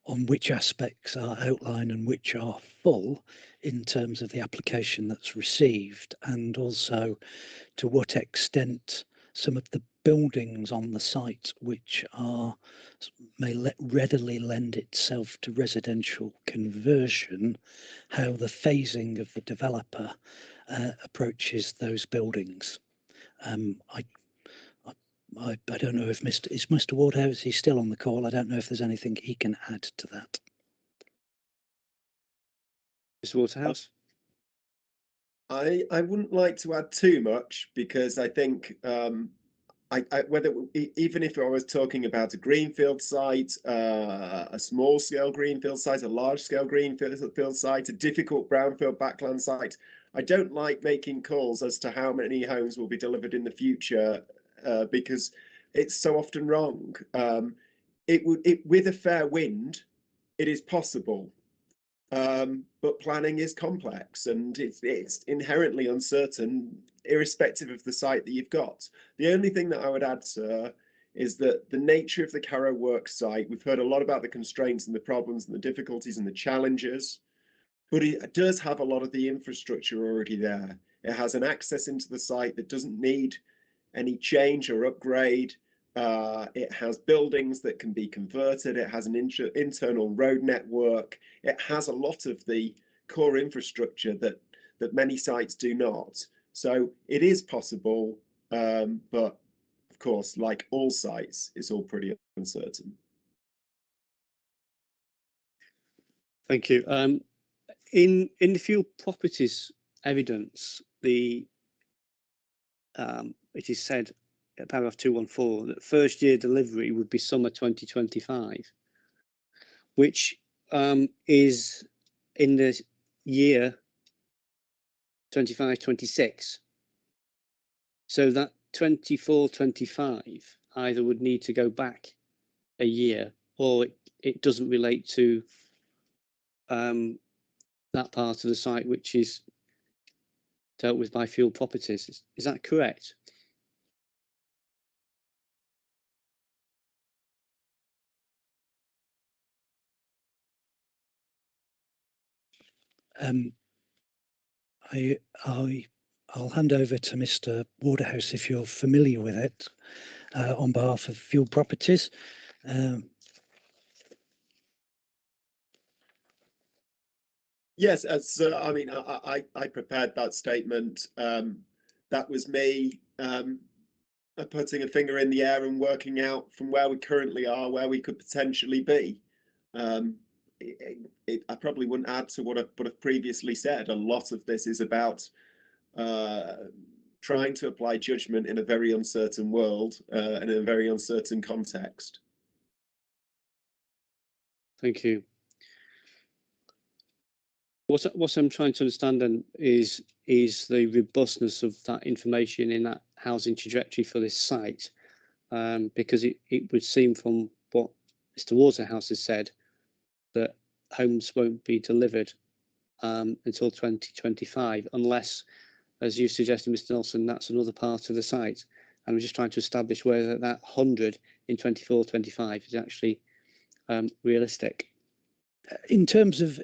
on which aspects are outlined and which are full in terms of the application that's received, and also to what extent some of the buildings on the site which may readily lend itself to residential conversion, how the phasing of the developer approaches those buildings. I don't know if Mr. Wardhouse, he's still on the call. I don't know if there's anything he can add to that. Mr. Waterhouse? I wouldn't like to add too much, because I think even if I was talking about a greenfield site, a small scale greenfield site, a large scale greenfield site, a difficult brownfield backland site, I don't like making calls as to how many homes will be delivered in the future, because it's so often wrong. With a fair wind, it is possible. But planning is complex, and it's inherently uncertain, irrespective of the site that you've got. The only thing that I would add, sir, is that the nature of the Carrow Works site, we've heard a lot about the constraints and the problems and the difficulties and the challenges, but it does have a lot of the infrastructure already there. It has an access into the site that doesn't need any change or upgrade. It has buildings that can be converted. It has an internal road network. It has a lot of the core infrastructure that many sites do not. So it is possible, but of course, like all sites, it's all pretty uncertain. Thank you. In the field properties evidence, it is said at paragraph 214 that first year delivery would be summer 2025, which is in the year 25-26. So that 24-25 either would need to go back a year, or it doesn't relate to that part of the site which is dealt with by field properties. Is that correct? I'll hand over to Mr. Waterhouse if you're familiar with it on behalf of field properties. Yes, I mean, I prepared that statement. That was me putting a finger in the air and working out from where we currently are, where we could potentially be. I probably wouldn't add to what I've previously said. A lot of this is about trying to apply judgment in a very uncertain world and in a very uncertain context. Thank you. What I'm trying to understand then is the robustness of that information in that housing trajectory for this site, because it would seem from what Mr. Waterhouse has said that homes won't be delivered until 2025, unless, as you suggested, Mr. Nelson, that's another part of the site. And we're just trying to establish whether that 100 in 24-25 is actually realistic. In terms of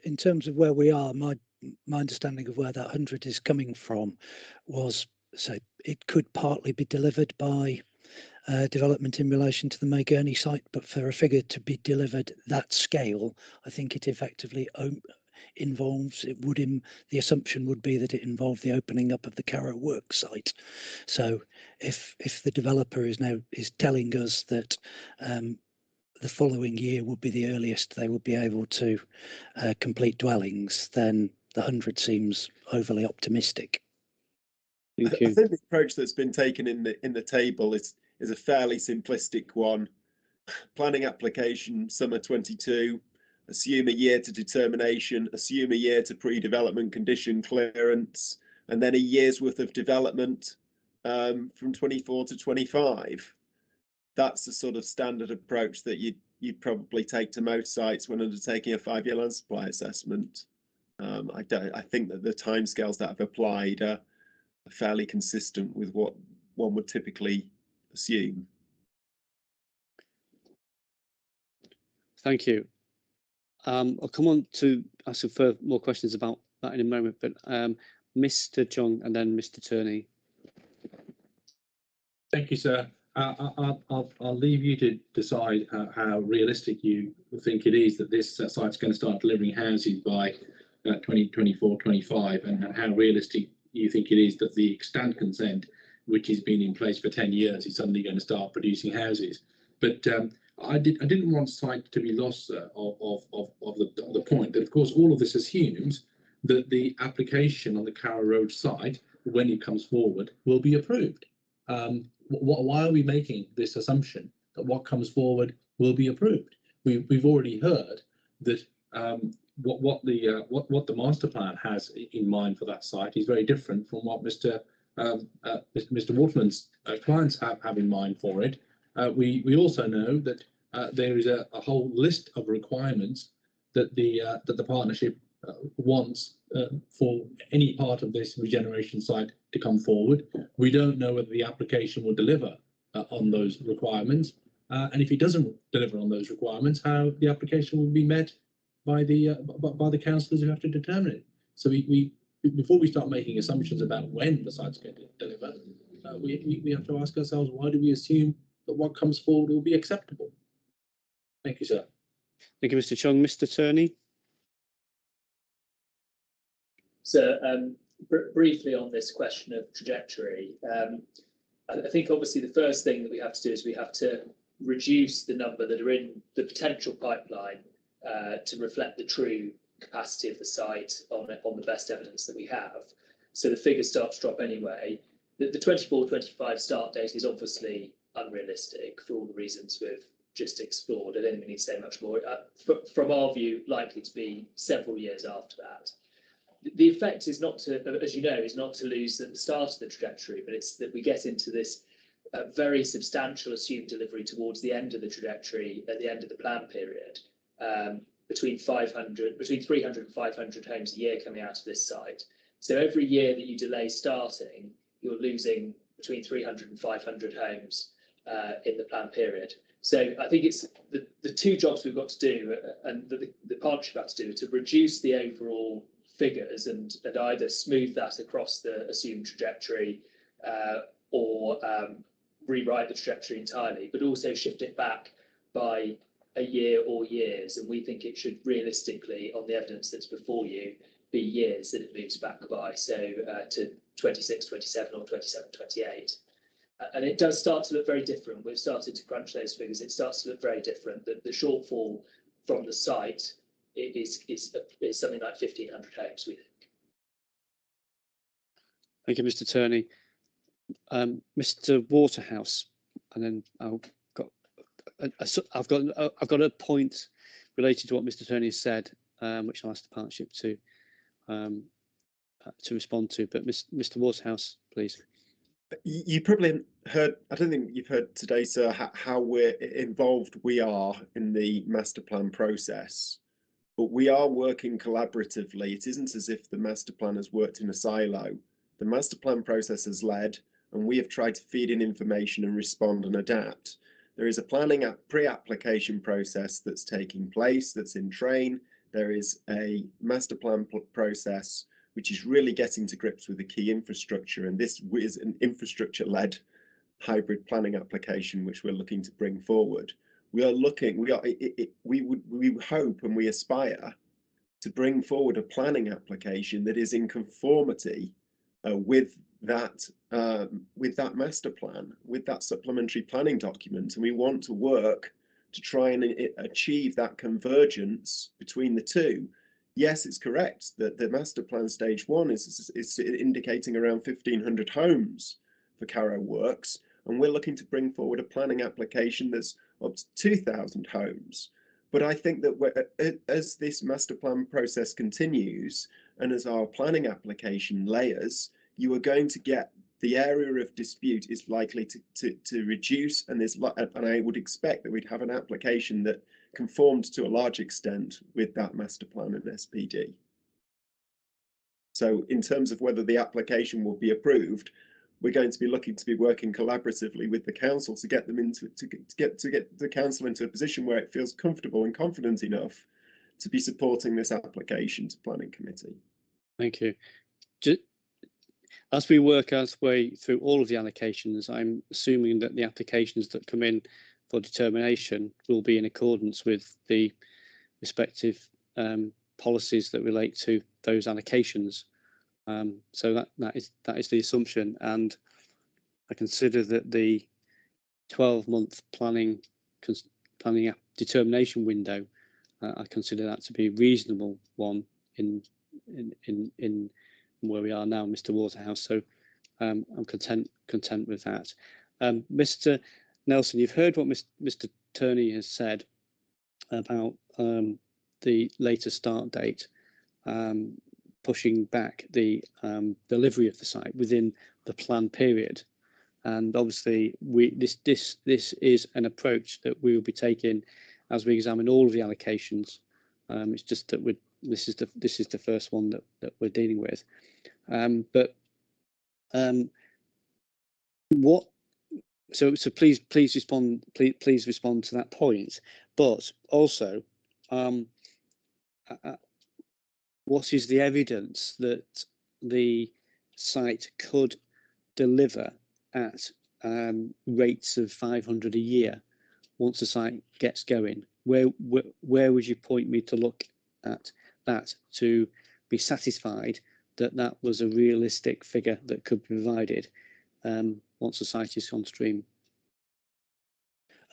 where we are, my understanding of where that 100 is coming from was, so it could partly be delivered by development in relation to the May Gurney site, but for a figure to be delivered that scale, I think it effectively involves, the assumption would be that it involved the opening up of the Carrow Work site. So if the developer is telling us that the following year would be the earliest they would be able to complete dwellings, then the 100 seems overly optimistic. I think the approach that's been taken in the table is a fairly simplistic one. Planning application summer 22, assume a year to determination, assume a year to pre-development condition clearance, and then a year's worth of development from 24 to 25. That's the sort of standard approach that you'd probably take to most sites when undertaking a 5-year land supply assessment. I think that the timescales that I've applied are fairly consistent with what one would typically assume. Thank you. I'll come on to ask more questions about that in a moment, but Mr. Chung and then Mr. Turney. Thank you, sir. I'll leave you to decide how realistic you think it is that this site's going to start delivering housing by 2024-25, and how realistic you think it is that the extant consent, which has been in place for 10 years, is suddenly going to start producing houses. But I didn't want sight to be lost of the point that, of course, all of this assumes that the application on the Carrow Road site, when it comes forward, will be approved. Why are we making this assumption that what comes forward will be approved? We've already heard that what the master plan has in mind for that site is very different from what Mr. Waterman's clients have in mind for it. We also know that there is a whole list of requirements that the partnership wants for any part of this regeneration site to come forward. We don't know whether the application will deliver on those requirements, and if it doesn't deliver on those requirements, how the application will be met by the councillors who have to determine it. So we before we start making assumptions about when the site's going to deliver, we have to ask ourselves, why do we assume that what comes forward will be acceptable? Thank you, sir. Thank you, Mr. Chung. Mr. Turney. So briefly on this question of trajectory, I think obviously the first thing that we have to do is we have to reduce the number that are in the potential pipeline to reflect the true capacity of the site on the best evidence that we have. So the figures start to drop anyway. The 24-25 start date is obviously unrealistic for all the reasons we've just explored. I don't think we need to say much more. From our view, likely to be several years after that. The effect is not to, as you know, is not to lose at the start of the trajectory, but it's that we get into this very substantial assumed delivery towards the end of the trajectory at the end of the plan period, between 300 and 500 homes a year coming out of this site. So every year that you delay starting, you're losing between 300 and 500 homes in the plan period. So I think it's the two jobs we've got to do, and the partnership has to do, to reduce the overall figures and either smooth that across the assumed trajectory or rewrite the trajectory entirely, but also shift it back by a year or years. And we think it should realistically, on the evidence that's before you, be years that it moves back by, so to 26, 27 or 27, 28. And it does start to look very different. We've started to crunch those figures. It starts to look very different. The shortfall from the site is something like 1,500 homes, we think. Thank you, Mr. Turney. Mr. Waterhouse, and then I've got a point related to what Mr. Turney has said, which I'll ask the partnership to respond to. But Mr. Waterhouse, please. You probably heard, I don't think you've heard today, sir, how involved we are in the master plan process, but we are working collaboratively. It isn't as if the master plan has worked in a silo. The master plan process has led, and we have tried to feed in information and respond and adapt. There is a planning pre-application process that's taking place, that's in train. There is a master plan process which is really getting to grips with the key infrastructure, and this is an infrastructure-led hybrid planning application which we're looking to bring forward. We hope and we aspire to bring forward a planning application that is in conformity with that master plan, with that supplementary planning document, and we want to work to try and achieve that convergence between the two. Yes, it's correct that the master plan stage 1 is indicating around 1,500 homes for Carrow Works, and we're looking to bring forward a planning application that's up to 2,000 homes. But I think that as this master plan process continues and as our planning application layers, you are going to get the area of dispute is likely to reduce, and I would expect that we'd have an application that conformed to a large extent with that master plan and SPD. So in terms of whether the application will be approved, we're going to be looking to be working collaboratively with the council to get them into to get the council into a position where it feels comfortable and confident enough to be supporting this application to planning committee. Thank you. As we work our way through all of the allocations, I'm assuming that the applications that come in for determination will be in accordance with the respective policies that relate to those allocations. So that is the assumption, and I consider that the 12-month planning determination window, I consider that to be a reasonable one in where we are now, Mr. Waterhouse. So I'm content with that. Mr. Nelson, you've heard what Mr. Turney has said about the later start date, pushing back the delivery of the site within the planned period. And obviously, this is an approach that we will be taking as we examine all of the allocations. It's just that this is the first one that we're dealing with. So please respond to that point, but also what is the evidence that the site could deliver at rates of 500 a year once the site gets going, where would you point me to look at that to be satisfied that that was a realistic figure that could be provided once the site is on stream?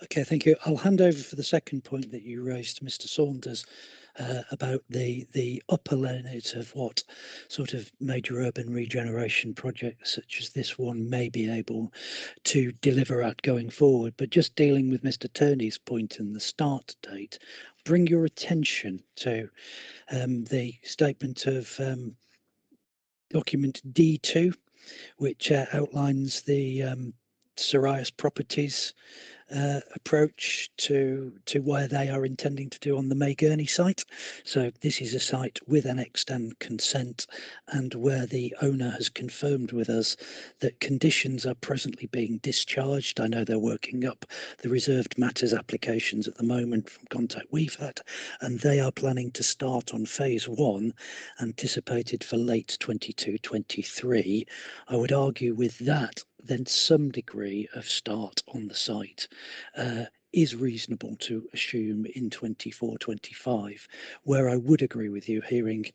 Okay, thank you. I'll hand over for the second point that you raised, Mr. Saunders, about the upper limit of what sort of major urban regeneration projects such as this one may be able to deliver at going forward. But just dealing with Mr. Turney's point in the start date, bring your attention to the statement of document D2, which outlines the Sirius Properties approach to where they are intending to do on the May Gurney site. So this is a site with an extant consent, and where the owner has confirmed with us that conditions are presently being discharged. I know they're working up the reserved matters applications at the moment from contact we've had, and they are planning to start on phase 1, anticipated for late 22-23. I would argue with that, then some degree of start on the site is reasonable to assume in 24-25. Where I would agree with you, hearing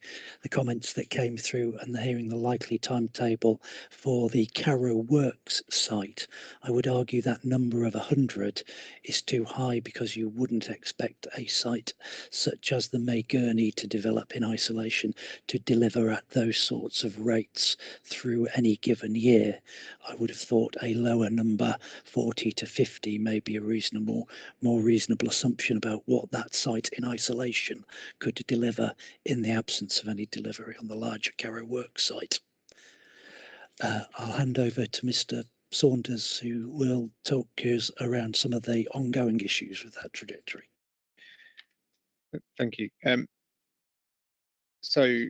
the comments that came through and hearing the likely timetable for the Carrow Works site, I would argue that number of 100 is too high, because you wouldn't expect a site such as the May Gurney to develop in isolation to deliver at those sorts of rates through any given year. I would have thought a lower number, 40 to 50, may be a more reasonable assumption about what that site in isolation could deliver in the absence of any delivery on the larger Carrow Works site. I'll hand over to Mr. Saunders, who will talk us around some of the ongoing issues with that trajectory. Thank you. So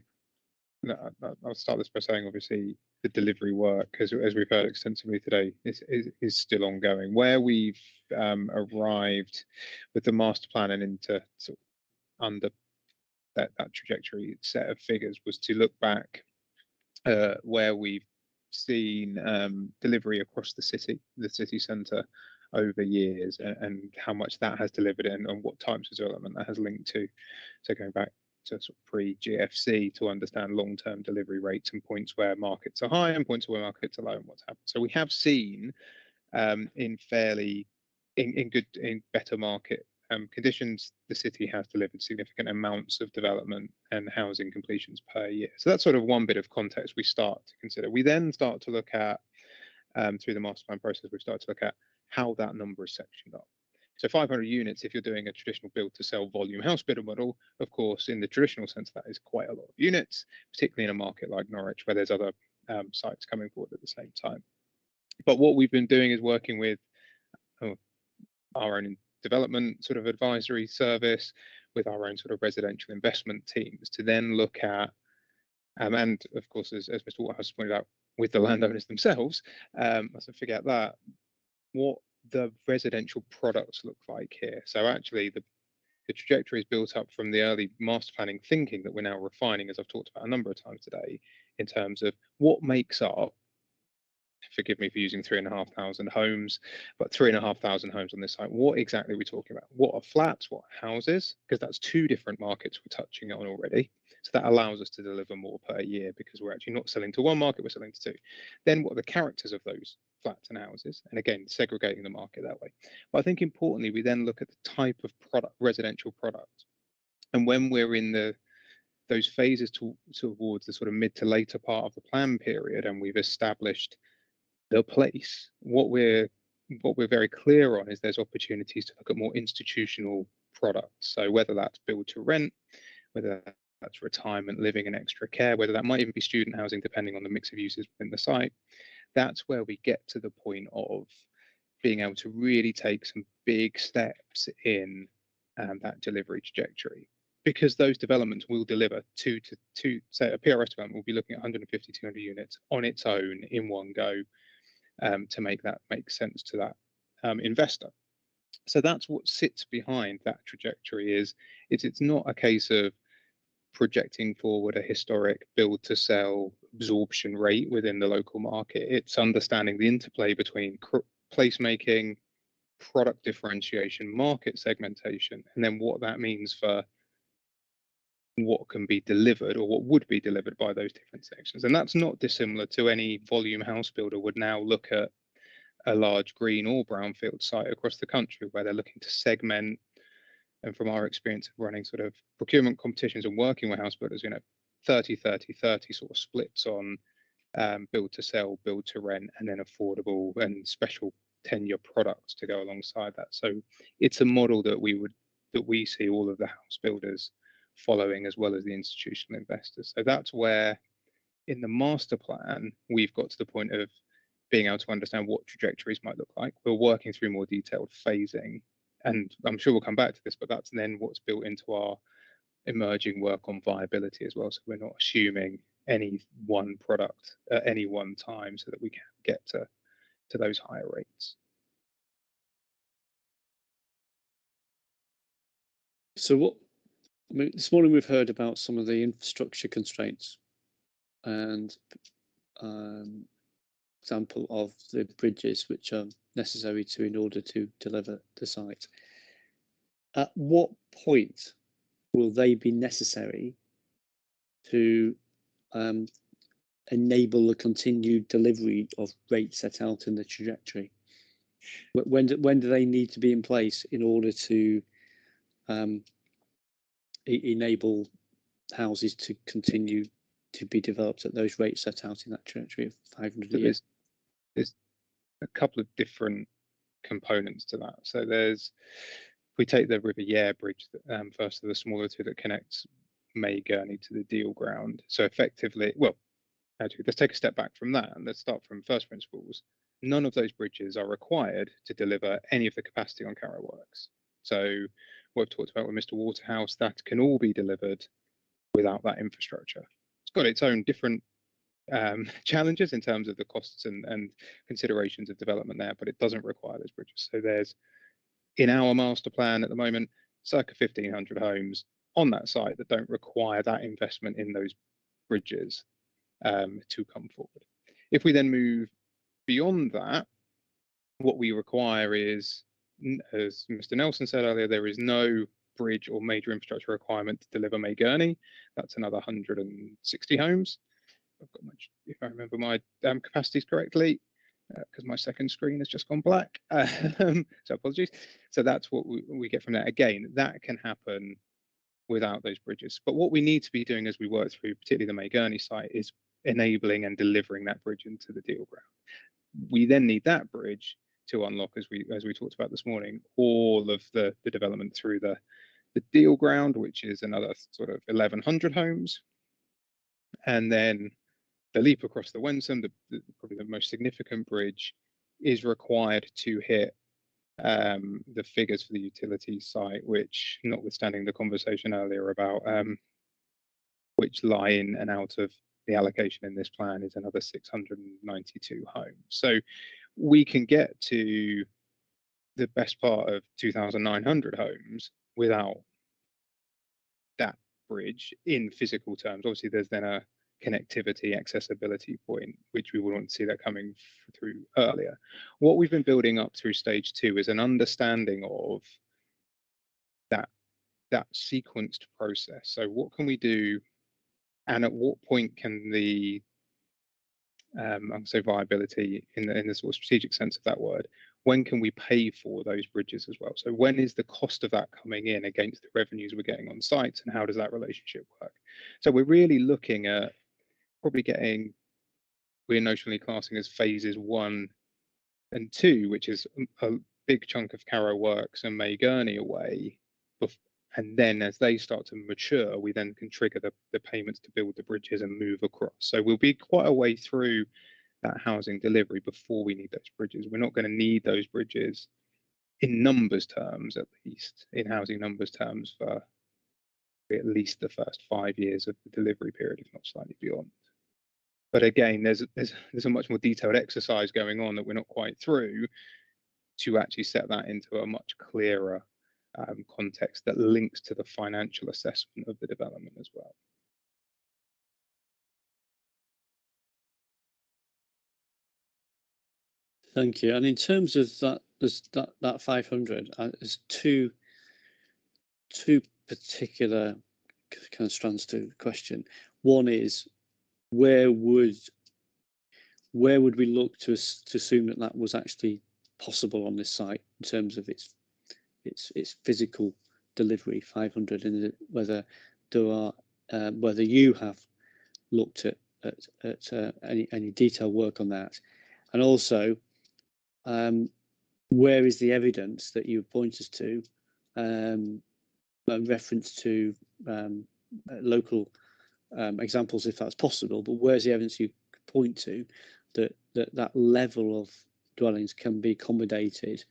I'll start this by saying, obviously, the delivery work, as we've heard extensively today, is still ongoing. Where we've arrived with the master plan and into sort of under that trajectory set of figures was to look back where we've seen delivery across the city centre over years, and how much that has delivered, and what types of development that has linked to. So going back to sort of pre-GFC to understand long-term delivery rates and points where markets are high and points where markets are low and what's happened. So we have seen in better market conditions, the city has delivered significant amounts of development and housing completions per year. So that's sort of one bit of context we start to consider. We then start to look at, through the master plan process, we start to look at how that number is sectioned up. So 500 units, if you're doing a traditional build to sell volume house builder model, of course, in the traditional sense, that is quite a lot of units, particularly in a market like Norwich, where there's other sites coming forward at the same time. But what we've been doing is working with our own development sort of advisory service, with our own sort of residential investment teams, to then look at, and of course, as Mr. Waterhouse pointed out, with the landowners themselves, mustn't forget that, what the residential products look like here. So actually the trajectory is built up from the early master planning thinking that we're now refining, as I've talked about a number of times today, in terms of what makes up, forgive me for using 3,500 homes, but 3,500 homes on this site, what exactly are we talking about? What are flats, what are houses? Because that's two different markets we're touching on already. So that allows us to deliver more per year, because we're actually not selling to one market, we're selling to two. Then what are the characters of those flats and houses? And again, segregating the market that way. But I think importantly, we then look at the type of product, residential product. And when we're in those phases towards the sort of mid to later part of the plan period, and we've established the place, what we're very clear on is there's opportunities to look at more institutional products. So whether that's build to rent, whether that's retirement living and extra care, whether that might even be student housing, depending on the mix of uses within the site, that's where we get to the point of being able to really take some big steps in that delivery trajectory. Because those developments will deliver say a PRS development will be looking at 150, 200 units on its own in one go, to make that make sense to that investor. So that's what sits behind that trajectory. It's not a case of projecting forward a historic build to sell absorption rate within the local market. It's understanding the interplay between placemaking, product differentiation, market segmentation, and then what that means for what can be delivered or what would be delivered by those different sections. And that's not dissimilar to any volume house builder would now look at a large green or brownfield site across the country where they're looking to segment. And from our experience of running sort of procurement competitions and working with house builders, 30, 30, 30 sort of splits on build to sell, build to rent, and then affordable and special tenure products to go alongside that. So it's a model that we see all of the house builders following, as well as the institutional investors. So that's where in the master plan we've got to the point of being able to understand what trajectories might look like. We're working through more detailed phasing, and I'm sure we'll come back to this, but that's then what's built into our emerging work on viability as well. So we're not assuming any one product at any one time so that we can get to those higher rates. So this morning we've heard about some of the infrastructure constraints and example of the bridges which are necessary in order to deliver the site. At what point will they be necessary to enable the continued delivery of rates set out in the trajectory? When do they need to be in place in order to enable houses to continue to be developed at those rates set out in that trajectory of 500 a year? There's a couple of different components to that. So if we take the River Yare Bridge, first of the smaller two that connects May Gurney to the deal ground. So effectively, well, actually, let's take a step back from that and let's start from first principles. None of those bridges are required to deliver any of the capacity on Carrow Works. So what I've talked about with Mr. Waterhouse, that can all be delivered without that infrastructure. It's got its own different challenges in terms of the costs and considerations of development there, but it doesn't require those bridges. So there's, in our master plan at the moment, circa 1,500 homes on that site that don't require that investment in those bridges to come forward. If we then move beyond that, what we require is, as Mr. Nelson said earlier, there is no bridge or major infrastructure requirement to deliver May Gurney. That's another 160 homes. I've got if I remember my capacities correctly, because my second screen has just gone black. So apologies. So that's what we get from that. Again, that can happen without those bridges. But what we need to be doing as we work through, particularly the May Gurney site, is enabling and delivering that bridge into the deal ground. We then need that bridge to unlock, as we talked about this morning, all of the development through the deal ground, which is another sort of 1,100 homes, and then the leap across the Wensum, probably the most significant bridge, is required to hit the figures for the utility site, which, notwithstanding the conversation earlier about which lie in and out of the allocation in this plan, is another 692 homes. So we can get to the best part of 2,900 homes without that bridge in physical terms. Obviously, there's then a connectivity, accessibility point, which we want to see that coming through earlier. What we've been building up through stage 2 is an understanding of that sequenced process. So what can we do, and at what point can the I'm say viability in the sort of strategic sense of that word, when can we pay for those bridges as well? So when is the cost of that coming in against the revenues we're getting on sites, and how does that relationship work? So we're really looking at probably getting, we're notionally classing as phases 1 and 2, which is a big chunk of Carrow Works and May Gurney away. And then as they start to mature, we then can trigger the payments to build the bridges and move across. So we'll be quite a way through that housing delivery before we need those bridges. We're not going to need those bridges in numbers terms, at least in housing numbers terms, for at least the first 5 years of the delivery period, if not slightly beyond. But again, there's a much more detailed exercise going on that we're not quite through to actually set that into a much clearer context that links to the financial assessment of the development as well. Thank you. And in terms of that, there's that 500. There's two particular kind of strands to the question. One is where would we look to assume that that was actually possible on this site in terms of its physical delivery, 500, and whether there are whether you have looked at any detailed work on that, and also where is the evidence that you point us to, reference to local examples if that's possible, but where's the evidence you point to that level of dwellings can be accommodated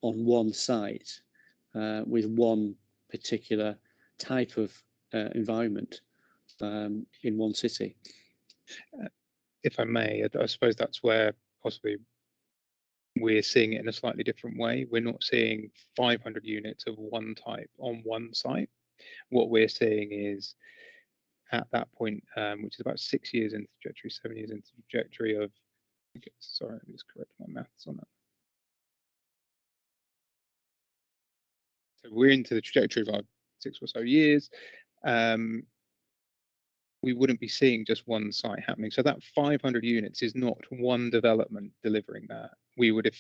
on one site with one particular type of environment in one city? If I may, I suppose that's where possibly we're seeing it in a slightly different way. We're not seeing 500 units of one type on one site. What we're seeing is at that point, which is about 6 years into the trajectory, 7 years into the trajectory of, sorry, let me just correct my maths on that. So we're into the trajectory of our 6 or so years. We wouldn't be seeing just one site happening. So that 500 units is not one development delivering that. We would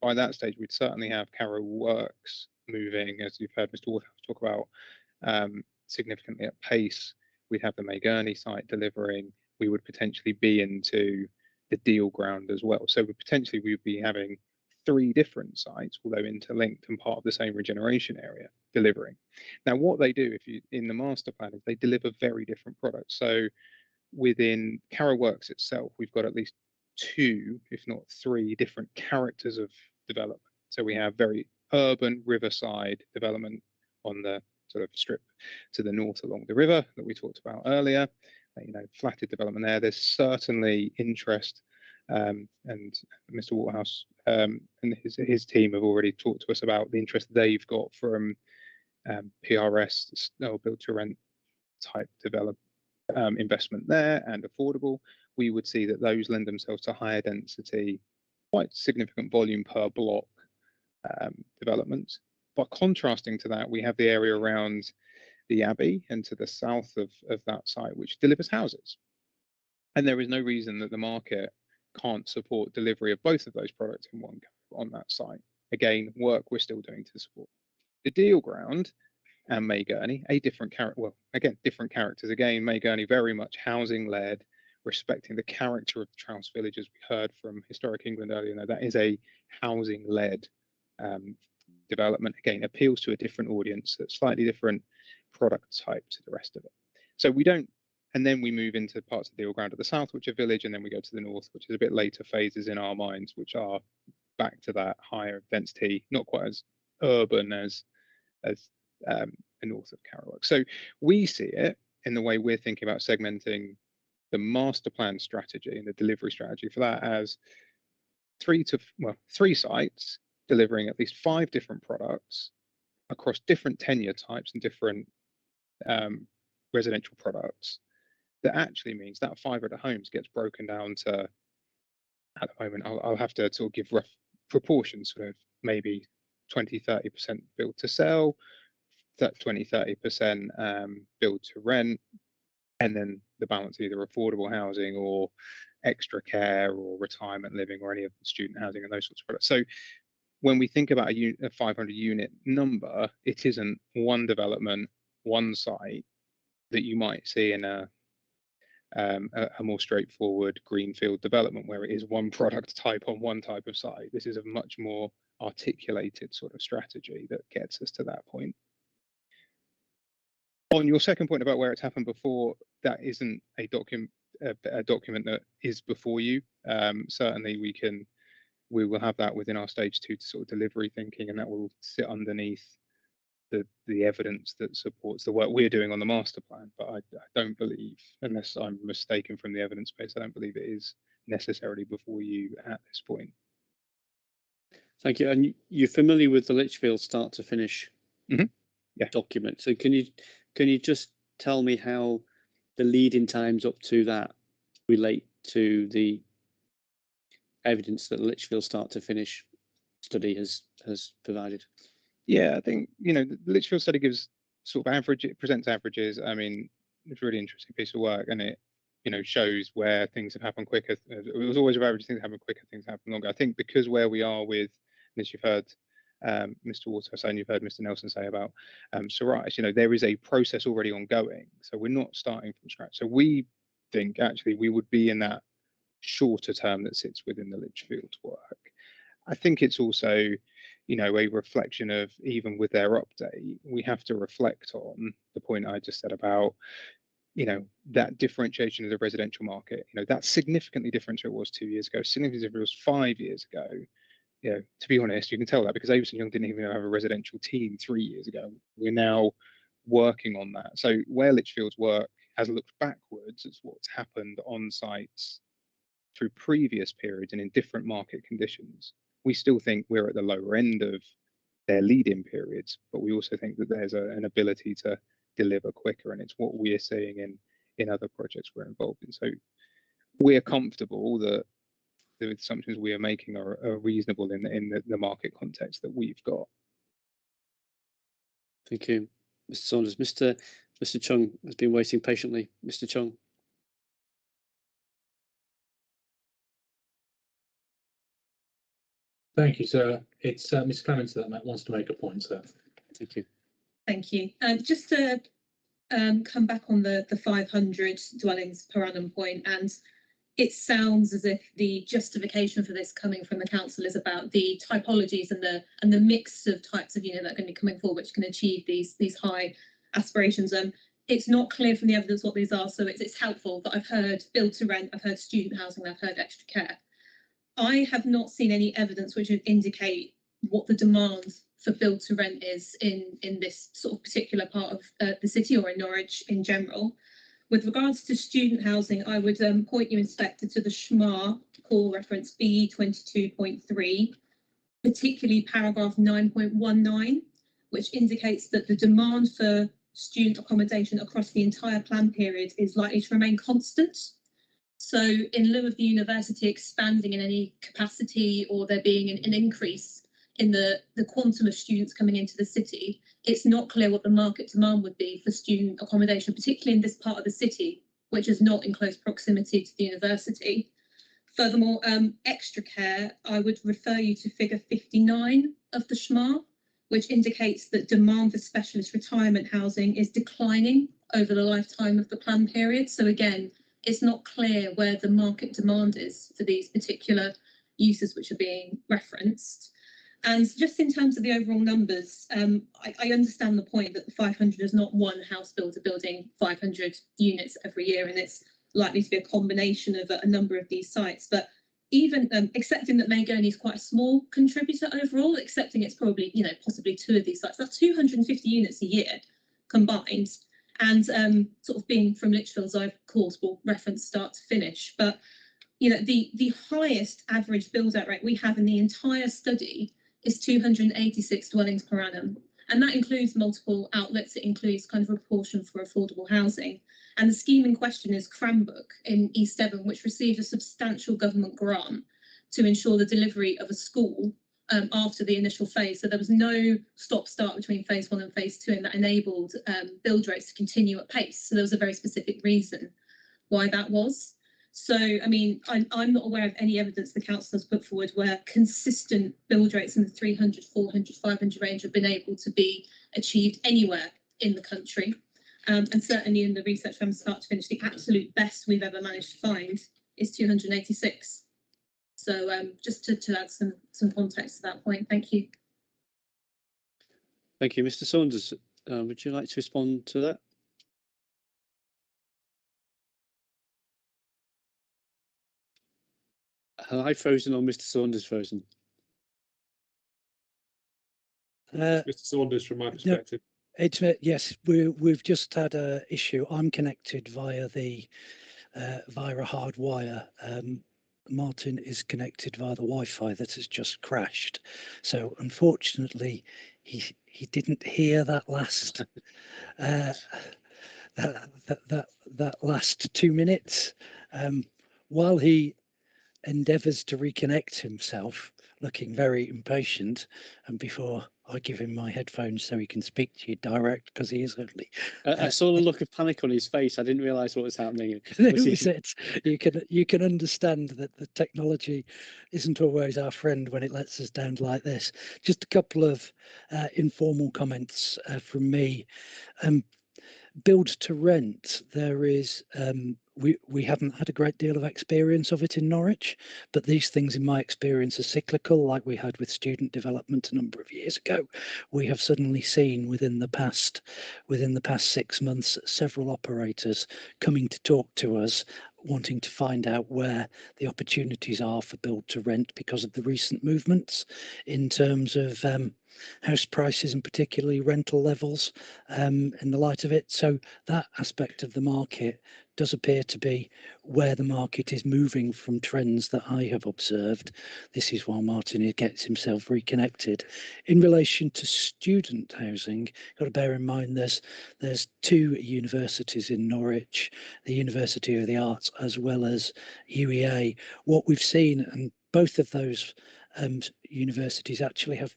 by that stage, we'd certainly have Carrow Works moving, as you've heard Mr. Waterhouse talk about, significantly at pace. We'd have the May Gurney site delivering. We would potentially be into the deal ground as well. So potentially we would be having 3 different sites, although interlinked and part of the same regeneration area, delivering. Now, what they do, if you in the master plan, is they deliver very different products. So within Carrow Works itself, we've got at least 2, if not 3, different characters of development. So we have very urban riverside development on the sort of strip to the north along the river that we talked about earlier. You know, flatted development there. There's certainly interest, and Mr. Waterhouse and his team have already talked to us about the interest they've got from PRS, or build to rent type investment there, and affordable. We would see that those lend themselves to higher density, quite significant volume per block developments. But contrasting to that, we have the area around the Abbey and to the south of that site, which delivers houses. And there is no reason that the market can't support delivery of both of those products in one on that site. Again, work we're still doing to support. The deal ground and May Gurney, a different character. Well, again, different characters. Again, May Gurney very much housing led, respecting the character of the Trouse Village, as we heard from Historic England earlier. Now, that is a housing led development. Again, appeals to a different audience, a slightly different product type to the rest of it. So we don't, and then we move into parts of the deal ground at the south, which are village, and then we go to the north, which is a bit later phases in our minds, which are back to that higher density, not quite as urban as the north of Carrow Works. So we see it in the way we're thinking about segmenting the master plan strategy and the delivery strategy for that as 3 sites delivering at least 5 different products across different tenure types and different residential products. That actually means that 500 homes gets broken down to, at the moment, I'll have to sort of give rough proportions, sort of maybe 20-30% build to sell, that 20-30% build to rent, and then the balance either affordable housing or extra care or retirement living or any of the student housing and those sorts of products. So when we think about a 500 unit number, it isn't one development, one site that you might see in a more straightforward greenfield development where it is one product type on one type of site. This is a much more articulated sort of strategy that gets us to that point. On your second point about where it's happened before, that isn't a document that is before you. Certainly we will have that within our stage 2 to sort of delivery thinking, and that will sit underneath the evidence that supports the work we're doing on the master plan. But I don't believe, unless I'm mistaken from the evidence base, I don't believe it is necessarily before you at this point. Thank you. And you're familiar with the Lichfield start to finish document. So can you just tell me how the lead-in times up to that relate to the evidence that the Lichfield start to finish study has provided? Yeah, I think, you know, the Lichfield study gives sort of average, it presents averages. I mean, it's a really interesting piece of work, and it, you know, shows where things have happened quicker. It was always of average, things happen quicker, things happen longer. I think because where we are with, as you've heard Mr. Water say, and you've heard Mr. Nelson say about psoriasis, you know, there is a process already ongoing. So we're not starting from scratch. So we think actually we would be in that shorter term that sits within the Lichfield work. I think it's also, you know, a reflection of, even with their update, we have to reflect on the point I just said about, you know, that differentiation of the residential market. You know, that's significantly different to it was 2 years ago, significantly different to it was 5 years ago. You know, to be honest, you can tell that because Avison Young didn't even have a residential team 3 years ago. We're now working on that. So where Lichfield's work has looked backwards at what's happened on sites through previous periods and in different market conditions, we still think we're at the lower end of their lead-in periods, but we also think that there's an ability to deliver quicker, and it's what we're seeing in other projects we're involved in. So we're comfortable that the assumptions we are making are reasonable in the market context that we've got. Thank you, Mr. Saunders. Mr. Chung has been waiting patiently. Mr. Chung. Thank you, sir. It's Ms. Clements that wants to make a point, sir. Thank you. Thank you. Just to come back on the 500 dwellings per annum point, and it sounds as if the justification for this coming from the council is about the typologies and the mix of types of unit that are going to be coming forward, which can achieve these high aspirations. It's not clear from the evidence what these are, so it's helpful. But I've heard build to rent, I've heard student housing, I've heard extra care. I have not seen any evidence which would indicate what the demand for build to rent is in this sort of particular part of the city, or in Norwich in general. With regards to student housing, I would point you, Inspector, to the SHMA call reference B22.3, particularly paragraph 9.19, which indicates that the demand for student accommodation across the entire plan period is likely to remain constant. So in lieu of the university expanding in any capacity, or there being an increase in the quantum of students coming into the city, it's not clear what the market demand would be for student accommodation, particularly in this part of the city, which is not in close proximity to the university. Furthermore, extra care, I would refer you to figure 59 of the SHMA, which indicates that demand for specialist retirement housing is declining over the lifetime of the plan period. So again, it's not clear where the market demand is for these particular uses which are being referenced. And just in terms of the overall numbers, I understand the point that the 500 is not one house builder building 500 units every year, and it's likely to be a combination of a number of these sites. But even accepting that Magoni is quite a small contributor overall, accepting it's probably, you know, possibly 2 of these sites, that's 250 units a year combined. And sort of being from Lichfield's, I of course will reference start to finish. But you know, the highest average build out rate we have in the entire study is 286 dwellings per annum. And that includes multiple outlets. It includes kind of a proportion for affordable housing. And the scheme in question is Cranbrook in East Devon, which received a substantial government grant to ensure the delivery of a school after the initial phase. So there was no stop-start between phase 1 and phase 2, and that enabled build rates to continue at pace. So there was a very specific reason why that was. So, I mean, I'm not aware of any evidence the council has put forward where consistent build rates in the 300, 400, 500 range have been able to be achieved anywhere in the country. And certainly in the research from start to finish, the absolute best we've ever managed to find is 286. So just to add some context to that point, thank you. Thank you, Mr. Saunders. Would you like to respond to that? Have I frozen or Mr. Saunders frozen? Mr. Saunders, from my perspective. It's yes, we've just had an issue. I'm connected via a hard wire. Martin is connected via the Wi-Fi that has just crashed. So unfortunately, he didn't hear that last that last 2 minutes. While he endeavours to reconnect himself, looking very impatient, and before I give him my headphones so he can speak to you direct, because he is only. I saw the look of panic on his face. I didn't realise what was happening. You can understand that the technology isn't always our friend when it lets us down like this. Just a couple of informal comments from me. Build to rent, there is we haven't had a great deal of experience of it in Norwich, but these things in my experience are cyclical, like we had with student development a number of years ago. We have suddenly seen within the past 6 months several operators coming to talk to us, wanting to find out where the opportunities are for build to rent because of the recent movements in terms of house prices and particularly rental levels in the light of it. So that aspect of the market does appear to be where the market is moving from trends that I have observed. This is while Martin gets himself reconnected. In relation to student housing, got to bear in mind there's two universities in Norwich, the University of the Arts as well as UEA. What we've seen, and both of those universities actually have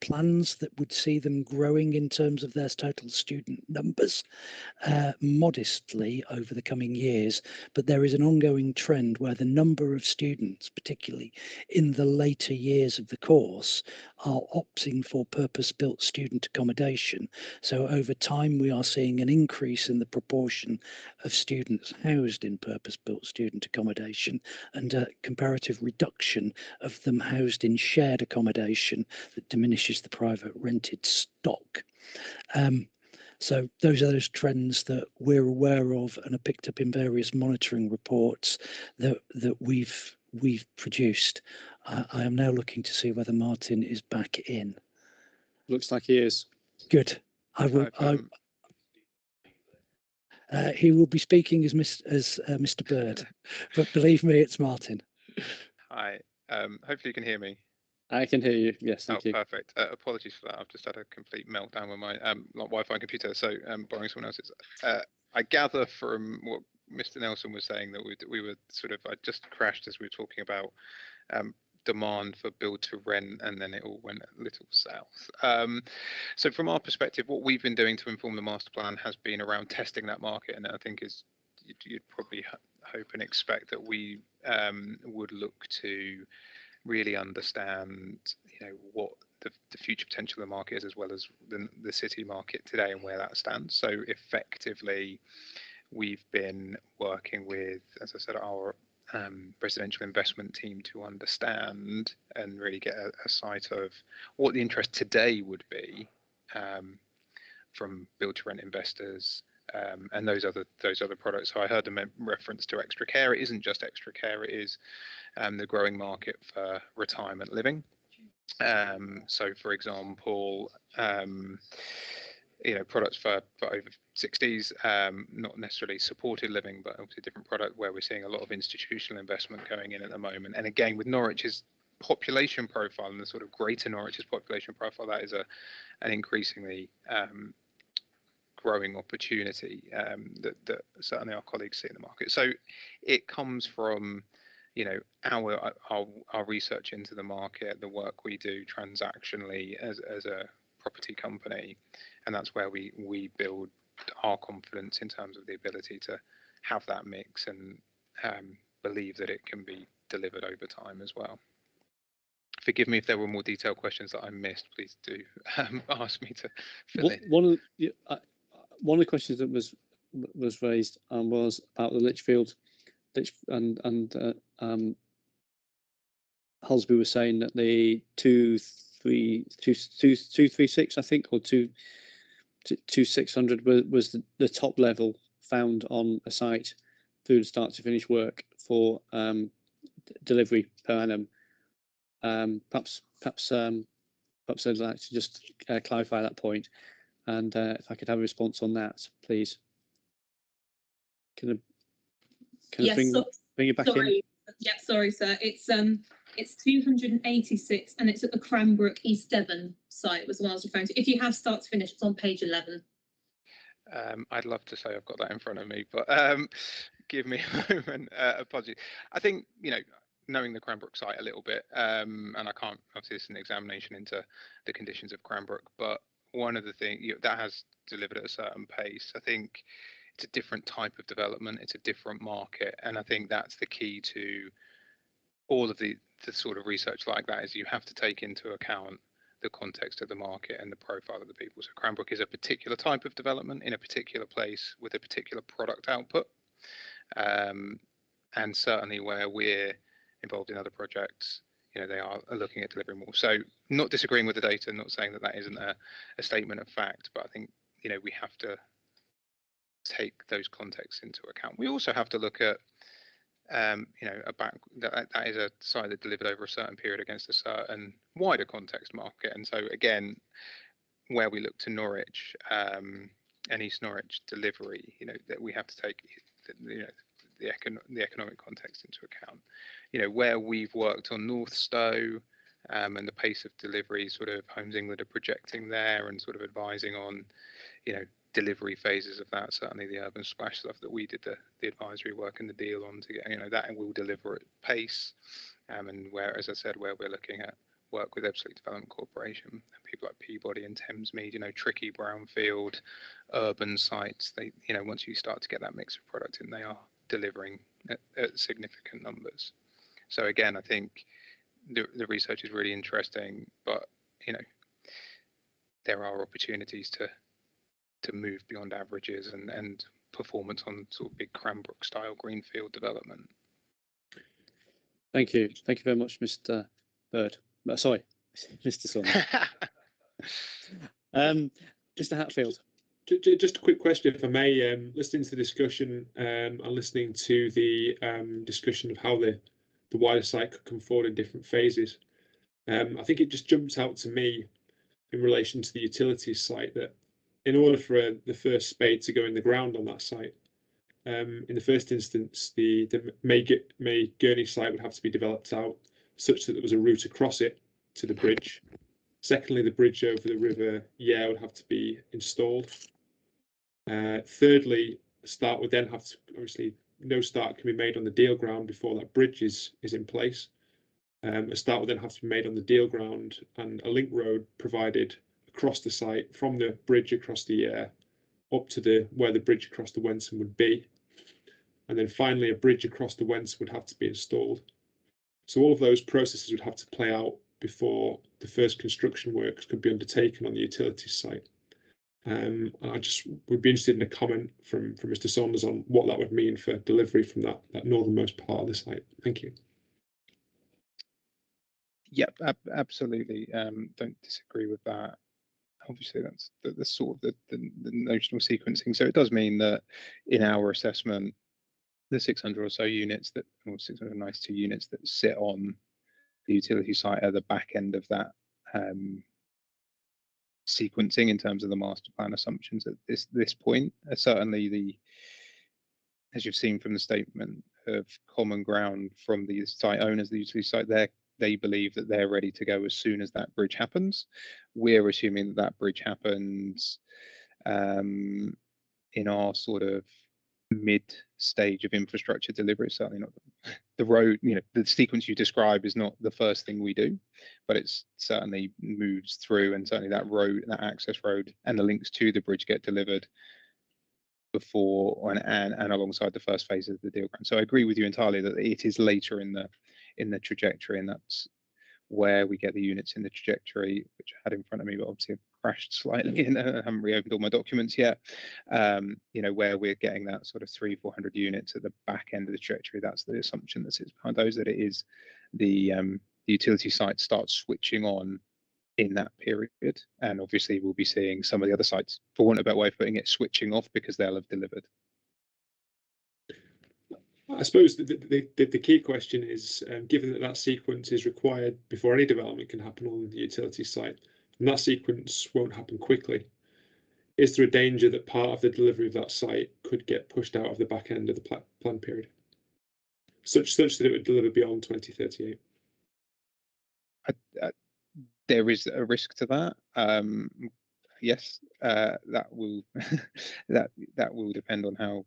plans that would see them growing in terms of their total student numbers modestly over the coming years, but there is an ongoing trend where the number of students, particularly in the later years of the course, are opting for purpose-built student accommodation. So over time we are seeing an increase in the proportion of students housed in purpose-built student accommodation and a comparative reduction of them housed in shared accommodation that diminishes the private rented stock. So those are those trends that we're aware of and are picked up in various monitoring reports that we've produced. I am now looking to see whether Martin is back in. Looks like he is. Good. He will be speaking as Mr. Bird, but believe me, it's Martin. Hi. Hopefully you can hear me. I can hear you. Yes, thank you. Perfect. Apologies for that. I've just had a complete meltdown with my Wi-Fi computer, so borrowing someone else's. I gather from what Mr. Nelson was saying that we were sort of, I just crashed as we were talking about demand for build to rent, and then it all went a little south. So from our perspective, what we've been doing to inform the master plan has been around testing that market, and I think you'd probably hope and expect that we would look to really understand, what the future potential of the market is, as well as the city market today and where that stands. So effectively, we've been working with, as I said, our residential investment team to understand and really get a sight of what the interest today would be from build to rent investors. And those other products. So I heard them reference to extra care. It isn't just extra care; it is the growing market for retirement living. So, for example, products for over 60s, not necessarily supported living, but obviously a different product where we're seeing a lot of institutional investment going in at the moment. And again, with Norwich's population profile and the sort of greater Norwich's population profile, that is an increasingly growing opportunity that certainly our colleagues see in the market. So it comes from our research into the market, the work we do transactionally as a property company, and that's where we build our confidence in terms of the ability to have that mix and believe that it can be delivered over time as well. Forgive me if there were more detailed questions that I missed. Please do ask me to fill in. One of the questions that was raised was about the Lichfield, and Hulsby was saying that the 236, I think, or 2600 was the top level found on a site through the start to finish work for delivery per annum. Perhaps I'd like to just clarify that point. And if I could have a response on that, please. Can I bring it back in? Yeah, sorry, sir. It's 286, and it's at the Cranbrook, East Devon site was the one I was referring to. If you have start to finish, it's on page 11. I'd love to say I've got that in front of me, but give me a moment. Apologies. I think knowing the Cranbrook site a little bit, and I can't, obviously this is an examination into the conditions of Cranbrook, but one of the things that has delivered at a certain pace, I think it's a different type of development, it's a different market, and I think that's the key to all of the sort of research like that, is you have to take into account the context of the market and the profile of the people. So Cranbrook is a particular type of development in a particular place with a particular product output. And certainly where we're involved in other projects, you know, they are looking at delivering more. So not disagreeing with the data, not saying that that isn't a statement of fact, but I think, you know, we have to take those contexts into account. We also have to look at, you know, that is a site that delivered over a certain period against a certain wider context market. And so again, where we look to Norwich and East Norwich delivery, you know, that we have to take, you know, the economic context into account. You know, where we've worked on North Stowe and the pace of delivery, sort of Homes England are projecting there and sort of advising on, you know, delivery phases of that. Certainly the urban splash stuff that we did the advisory work and the deal on to get, you know, that will deliver at pace. And where, as I said, where we're looking at work with Ebbsfleet Development Corporation and people like Peabody and Thamesmead, you know, tricky brownfield urban sites, they, you know, once you start to get that mix of product in, they are delivering at significant numbers. So again, I think the research is really interesting, but, you know, there are opportunities to move beyond averages and performance on sort of big Cranbrook style greenfield development. Thank you very much, Mr. Bird. Sorry, Mr. Saunders. Mr. Hatfield. Just a quick question, if I may. Listening to the discussion and listening to the discussion of how the wider site could come forward in different phases, I think it just jumps out to me in relation to the utilities site that in order for the first spade to go in the ground on that site, in the first instance, the May Gurney site would have to be developed out such that there was a route across it to the bridge. Secondly, the bridge over the River Yare would have to be installed. Thirdly, the start would then have to, obviously, no start can be made on the deal ground before that bridge is in place. A start would then have to be made on the deal ground and a link road provided across the site from the bridge across the Yare up to where the bridge across the Wensum would be. And then finally, a bridge across the Wensum would have to be installed. So all of those processes would have to play out before the first construction works could be undertaken on the utilities site. I just would be interested in a comment from Mr. Saunders on what that would mean for delivery from that northernmost part of the site. Thank you. Yep, absolutely. Don't disagree with that. Obviously, that's the sort of the notional sequencing. So it does mean that in our assessment, the 600 or so units that, or 692 units that sit on the utility site are the back end of that sequencing in terms of the master plan assumptions at this point. Certainly, as you've seen from the statement of common ground from the site owners, the utility site, they believe that they're ready to go as soon as that bridge happens. We're assuming that bridge happens in our sort of mid stage of infrastructure delivery. It's certainly not the road, you know, the sequence you describe is not the first thing we do, but it's certainly moves through, and certainly that road, that access road and the links to the bridge get delivered before and alongside the first phase of the deal ground. So I agree with you entirely that it is later in the trajectory, and that's where we get the units in the trajectory, which I had in front of me, but obviously I've crashed slightly and I haven't reopened all my documents yet. You know, where we're getting that sort of 300-400 units at the back end of the trajectory. That's the assumption that sits behind those, that it is the utility site starts switching on in that period. And obviously we'll be seeing some of the other sites, for want of a better way of putting it, switching off because they'll have delivered. I suppose the key question is, given that sequence is required before any development can happen on the utility site, and that sequence won't happen quickly, is there a danger that part of the delivery of that site could get pushed out of the back end of the plan period, such that it would deliver beyond 2038? There is a risk to that. Yes, that will that will depend on how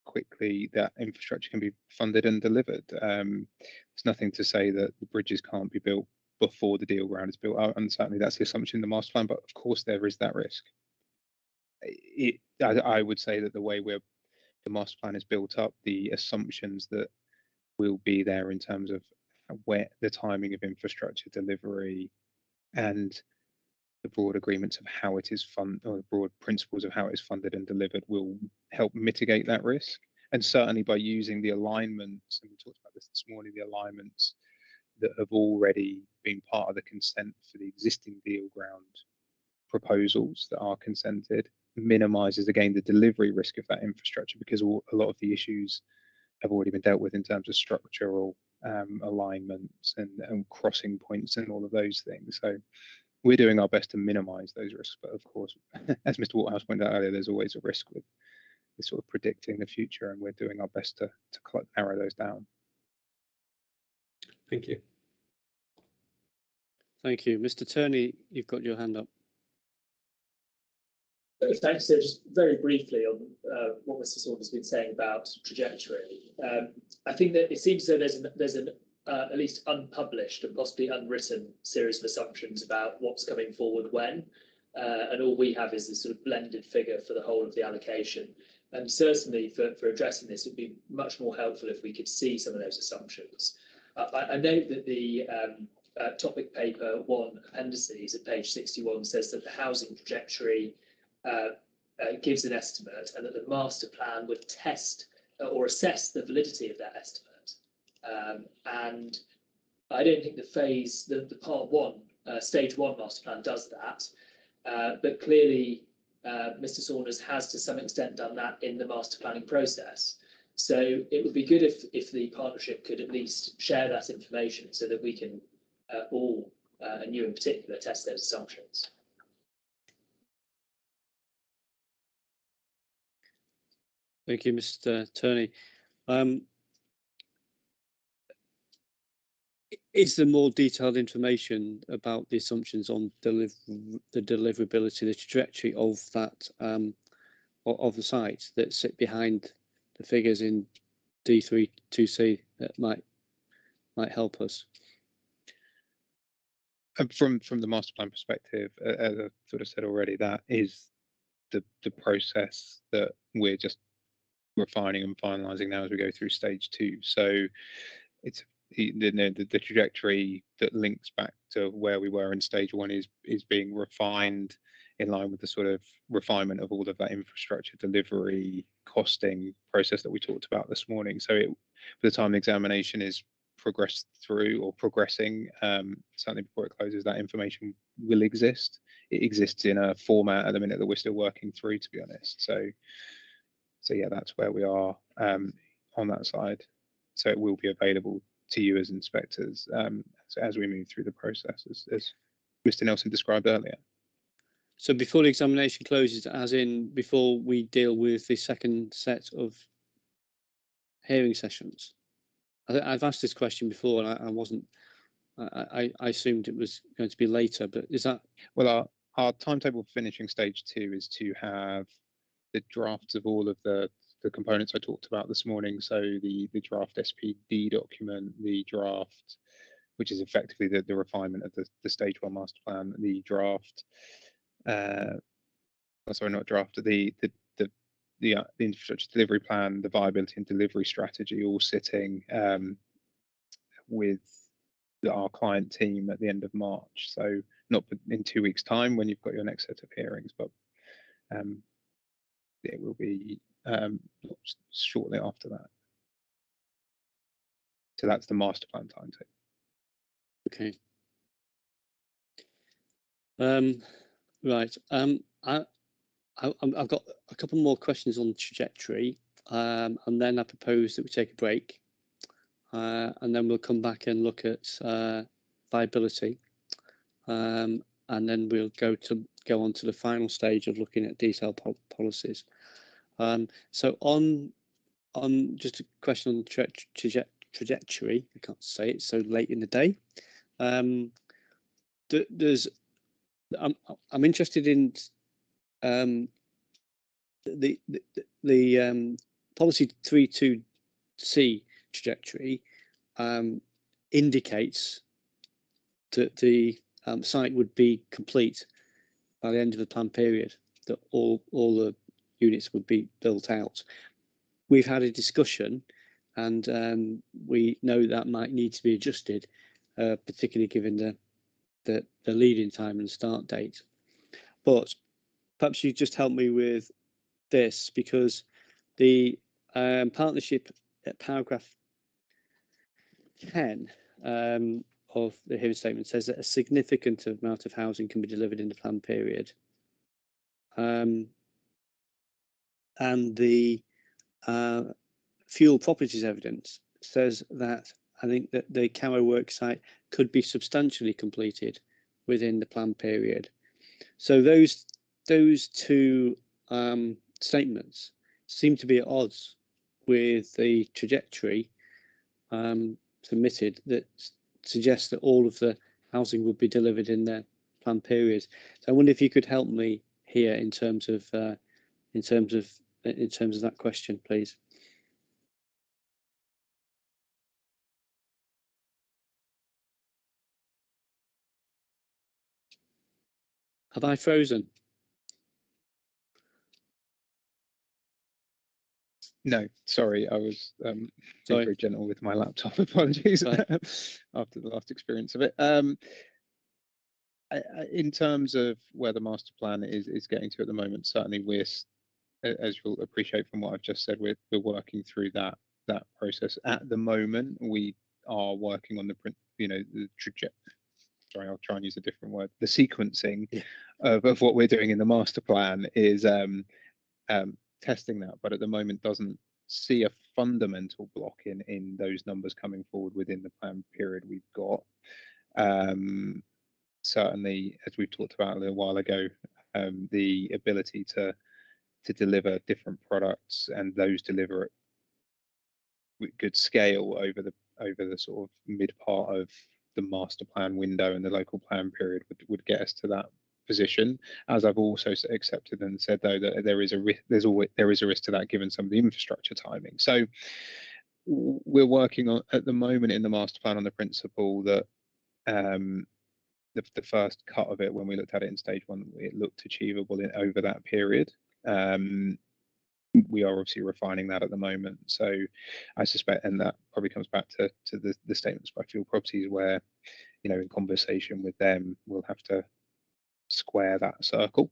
quickly that infrastructure can be funded and delivered. There's nothing to say that the bridges can't be built before the deal ground is built out, and certainly that's the assumption in the master plan, but of course there is that risk. I would say that the way the master plan is built up, the assumptions that will be there in terms of where the timing of infrastructure delivery and the broad agreements of how it is funded, or the broad principles of how it is funded and delivered, will help mitigate that risk. And certainly by using the alignments, and we talked about this morning, the alignments that have already been part of the consent for the existing deal ground proposals that are consented, minimises again the delivery risk of that infrastructure, because a lot of the issues have already been dealt with in terms of structural alignments and crossing points and all of those things. So we're doing our best to minimise those risks, but of course, as Mr. Waterhouse pointed out earlier, there's always a risk with sort of predicting the future, and we're doing our best to narrow those down. Thank you. Thank you. Mr. Turney, you've got your hand up. Thanks. So just very briefly on what Mr. Saunders has been saying about trajectory. I think that it seems that there's an at least unpublished and possibly unwritten series of assumptions about what's coming forward when, and all we have is this sort of blended figure for the whole of the allocation. And certainly for addressing this, it would be much more helpful if we could see some of those assumptions. I note that the topic paper 1 appendices at page 61 says that the housing trajectory gives an estimate, and that the master plan would test or assess the validity of that estimate. And I don't think the part 1, stage 1 master plan does that, but clearly Mr. Saunders has to some extent done that in the master planning process. So it would be good if the partnership could at least share that information so that we can all, and you in particular, test those assumptions. Thank you, Mr. Turney. Is there more detailed information about the assumptions on the deliverability, the trajectory of that of the site that sit behind the figures in D3 2C that might help us? From the master plan perspective, as I sort of said already, that is the process that we're just refining and finalising now as we go through stage 2. So it's the trajectory that links back to where we were in stage 1 is being refined in line with the sort of refinement of all of that infrastructure delivery costing process that we talked about this morning. So by the time the examination is progressed through or progressing, certainly before it closes, that information will exist. It exists in a format at the minute that we're still working through, to be honest. So yeah, that's where we are on that side. So it will be available to you as inspectors as we move through the process, as Mr. Nelson described earlier. So before the examination closes, as in before we deal with the second set of hearing sessions? I've asked this question before, and I wasn't. I assumed it was going to be later, but is that? Well, our timetable for finishing stage 2 is to have the drafts of all of the components I talked about this morning. So the draft SPD document, the draft, which is effectively the refinement of the stage 1 master plan, the draft, sorry, not draft, the infrastructure delivery plan, the viability and delivery strategy, all sitting with our client team at the end of March. So not in 2 weeks' time when you've got your next set of hearings, but it will be shortly after that. So that's the master plan timetable. Okay. Right. I've got a couple more questions on trajectory, and then I propose that we take a break, and then we'll come back and look at viability, and then we'll go on to the final stage of looking at detailed policies. So on just a question on trajectory, I can't say it so late in the day. I'm interested in the policy 32C trajectory indicates that the site would be complete by the end of the plan period, that all the units would be built out. We've had a discussion, and we know that might need to be adjusted, particularly given the lead-in time and start date. But perhaps you just help me with this, because the partnership at paragraph 10 of the hearing statement says that a significant amount of housing can be delivered in the planned period. And the fuel properties evidence says that I think that the Carrow work site could be substantially completed within the planned period. So those two statements seem to be at odds with the trajectory submitted that suggests that all of the housing will be delivered in the planned period. So I wonder if you could help me here in terms of that question, please. Have I frozen? No, sorry, I was being very gentle with my laptop. Apologies after the last experience of it. In terms of where the master plan is getting to at the moment, certainly we're, as you'll appreciate from what I've just said, we're working through that process at the moment. We are working on the trajectory. Sorry, I'll try and use a different word. The sequencing of what we're doing in the master plan is testing that, but at the moment doesn't see a fundamental block in those numbers coming forward within the plan period we've got. Certainly, as we've talked about a little while ago, the ability to deliver different products and those deliver at good scale over the sort of mid part of the master plan window and the local plan period would get us to that position. As I've also accepted and said, though, that there is a risk. There is a risk to that, given some of the infrastructure timing. So we're working on at the moment in the master plan on the principle that the first cut of it, when we looked at it in stage one, it looked achievable over that period. We are obviously refining that at the moment. So I suspect, and that probably comes back to the statements by Fuel Properties, where, in conversation with them, we'll have to square that circle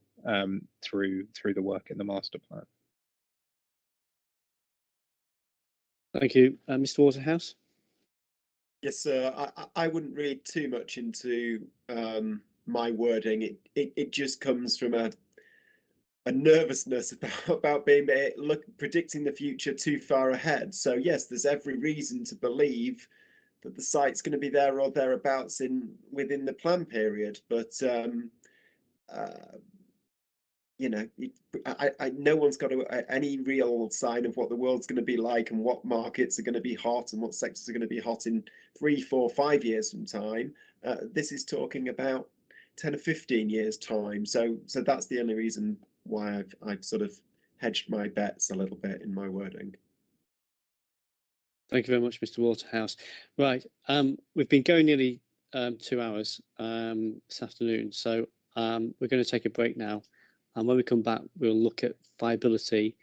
through the work in the master plan. Thank you. Mr. Waterhouse? Yes, sir. I wouldn't read too much into my wording. It just comes from a nervousness about being predicting the future too far ahead. So yes, there's every reason to believe that the site's going to be there or thereabouts within the plan period, but no one's got any real sign of what the world's going to be like and what markets are going to be hot and what sectors are going to be hot in 3, 4, 5 years from time. This is talking about 10 or 15 years time. So that's the only reason why I've sort of hedged my bets a little bit in my wording. Thank you very much, Mr. Waterhouse. Right, we've been going nearly 2 hours this afternoon, so we're going to take a break now. And when we come back, we'll look at viability,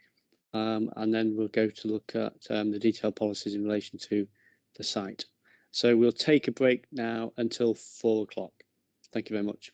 and then we'll go to look at the detailed policies in relation to the site. So we'll take a break now until 4 o'clock. Thank you very much.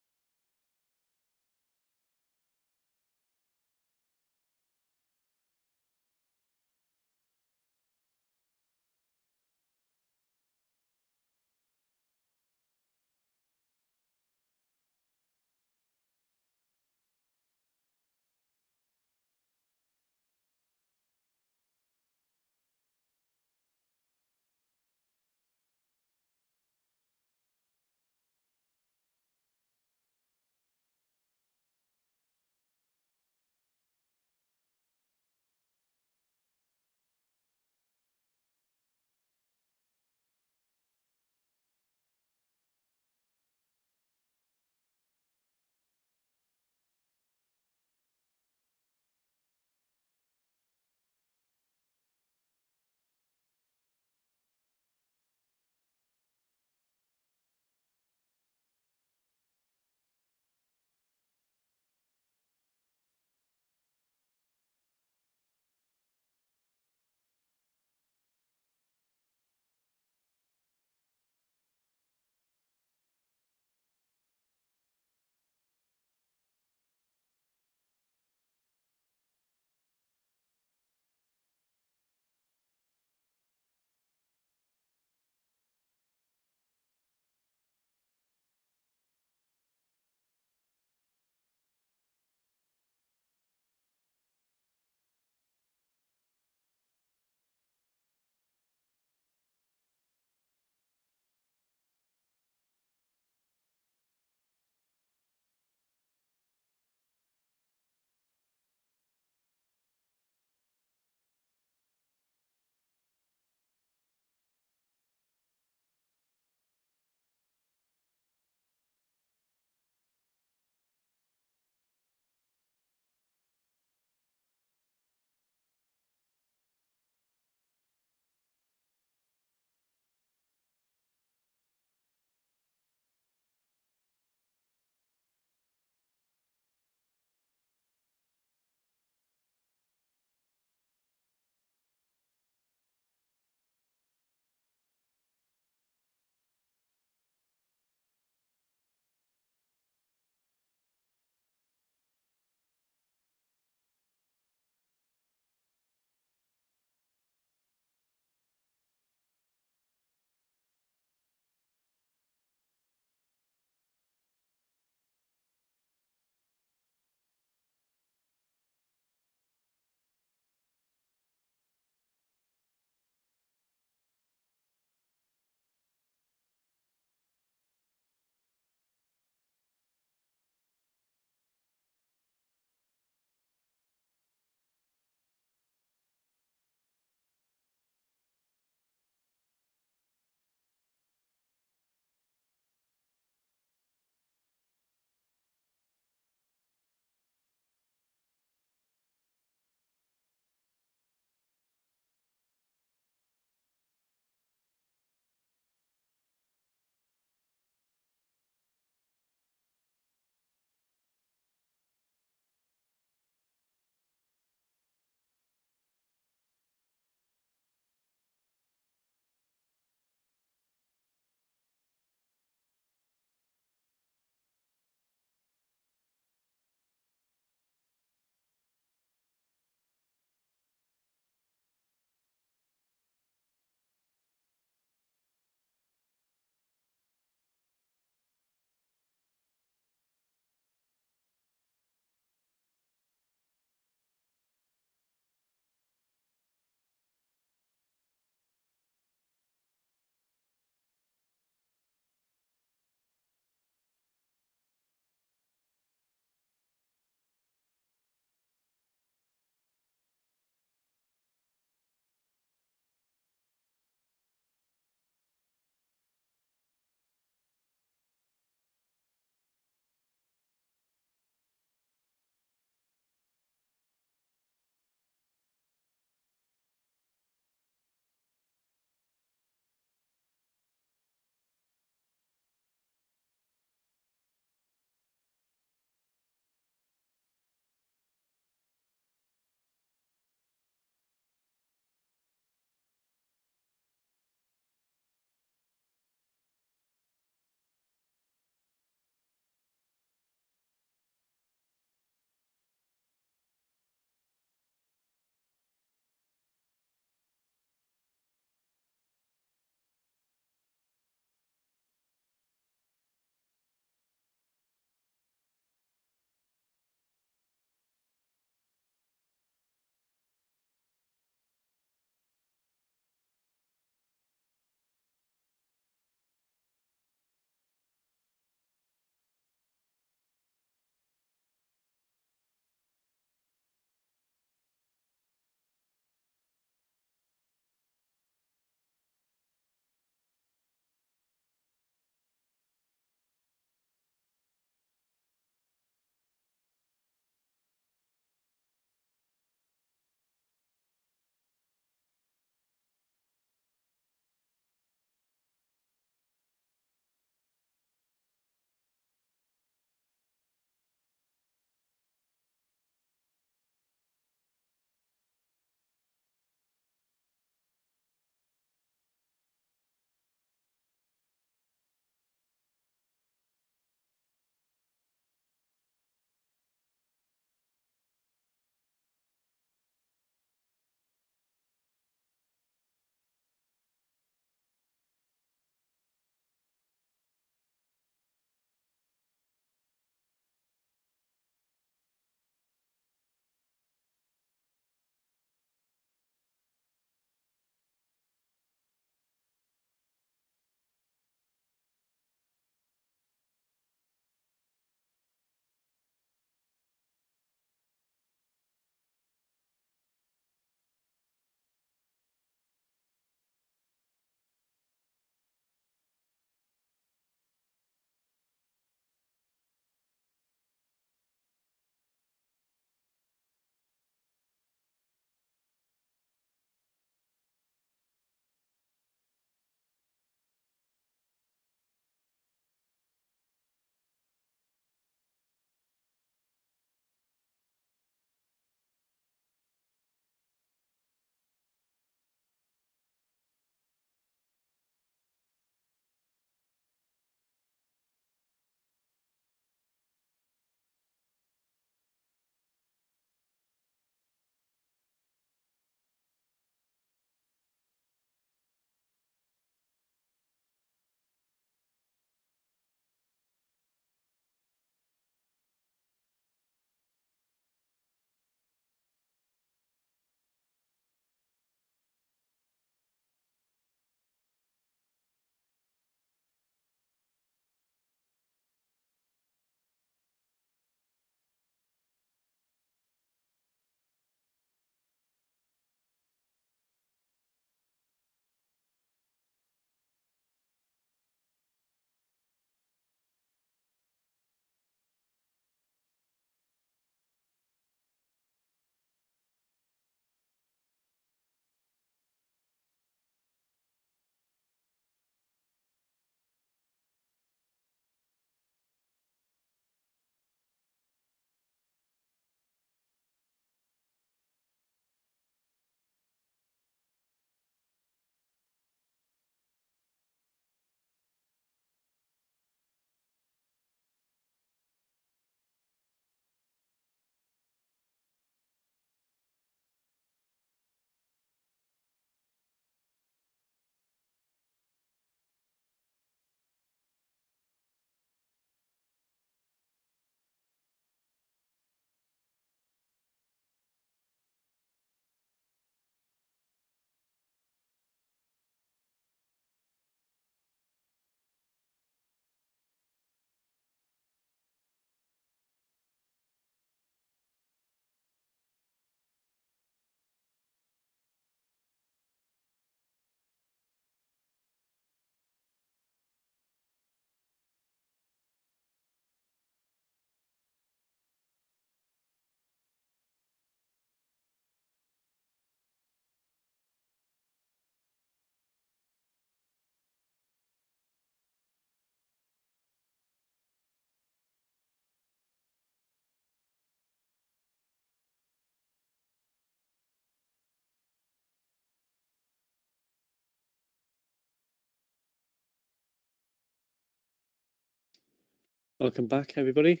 Welcome back, everybody.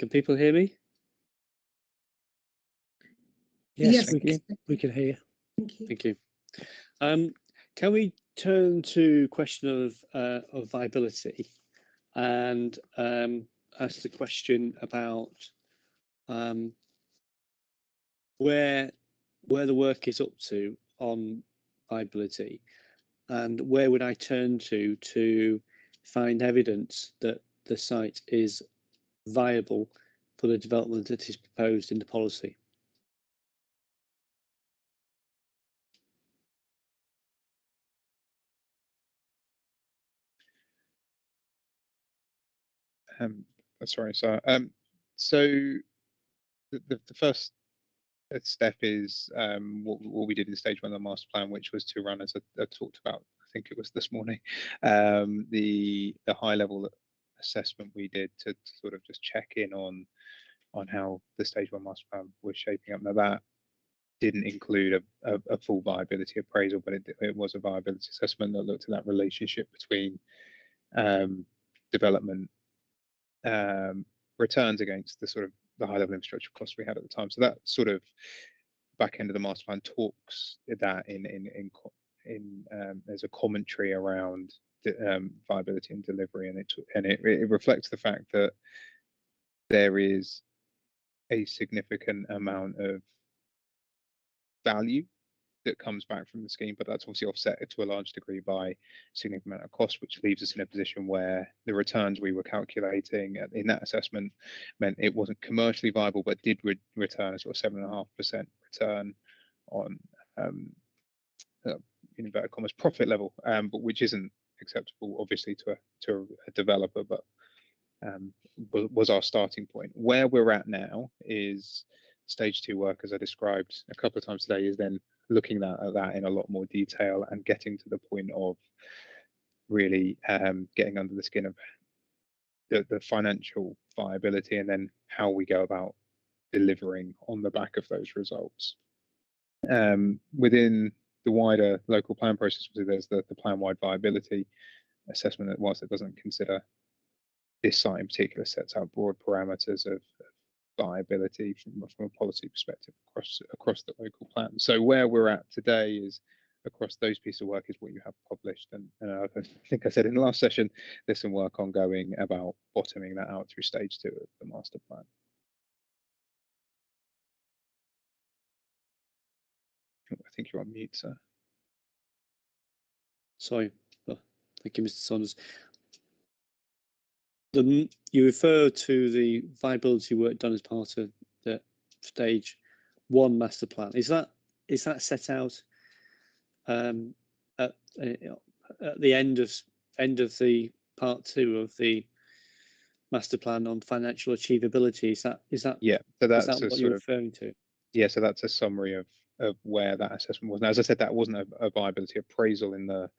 Can people hear me? Yes, Yes. we can hear. Thank you. Thank you. Can we turn to question of viability and ask the question about where the work is up to on viability, and where would I turn to find evidence that the site is viable for the development that is proposed in the policy? Sorry, so the first step is what we did in stage 1 of the master plan, which was to run, as I talked about, I think it was this morning, the high level assessment we did to sort of just check in on how the stage 1 master plan was shaping up. Now that didn't include a full viability appraisal, but it was a viability assessment that looked at that relationship between development returns against the sort of the high level infrastructure costs we had at the time. So that sort of back end of the master plan talks that in there's a commentary around viability and delivery, and it reflects the fact that there is a significant amount of value that comes back from the scheme, but that's obviously offset to a large degree by a significant amount of cost, which leaves us in a position where the returns we were calculating in that assessment meant it wasn't commercially viable, but did return a sort of 7.5% return on in inverted commas profit level, but which isn't acceptable obviously to a developer, but was our starting point. Where we're at now is stage 2 work, as I described a couple of times today, is then looking at that in a lot more detail and getting to the point of really getting under the skin of the financial viability, and then how we go about delivering on the back of those results. Within the wider local plan process, there's the plan-wide viability assessment that, whilst it doesn't consider this site in particular, sets out broad parameters of viability from a policy perspective across the local plan. So where we're at today is across those pieces of work is what you have published, and I think I said in the last session there's some work ongoing about bottoming that out through stage 2 of the master plan. I think you're on mute, sir. Sorry. Oh, thank you, Mr. Saunders. You refer to the viability work done as part of the stage 1 master plan. Is that set out at the end of the part 2 of the master plan on financial achievability? Is that yeah? So that's what you're referring to? Yeah. So that's a summary of where that assessment was. Now, as I said, that wasn't a viability appraisal in the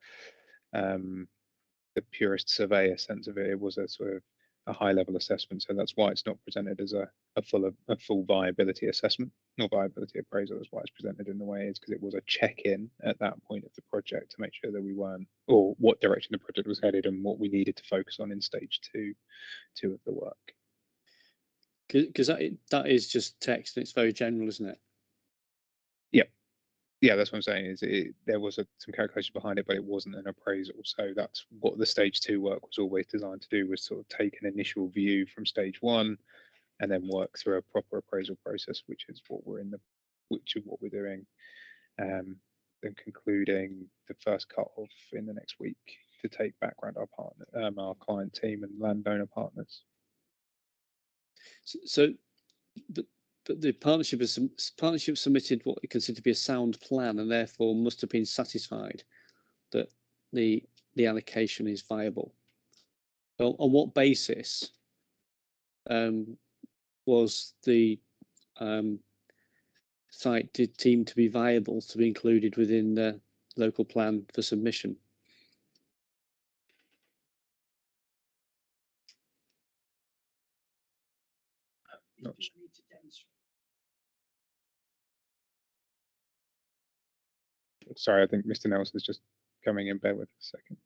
purest surveyor sense of it. It was a sort of a high level assessment, so that's why it's not presented as a full viability assessment or viability appraisal. That's why it's presented in the way it is, because it was a check-in at that point of the project to make sure that we weren't, or what direction the project was headed and what we needed to focus on in stage 2 of the work. Because that is just text and it's very general, isn't it? Yeah, that's what I'm saying. Is there was some calculation behind it, but it wasn't an appraisal. So that's what the stage 2 work was always designed to do, was sort of take an initial view from stage 1 and then work through a proper appraisal process, which is what we're doing, then concluding the first cut-off in the next week to take back around our client team and landowner partners. But the partnership submitted what we consider to be a sound plan, and therefore must have been satisfied that the allocation is viable. So on what basis was the site deemed to be viable to be included within the local plan for submission? Sorry, I think Mr. Nelson's just coming in. Bear with us a second.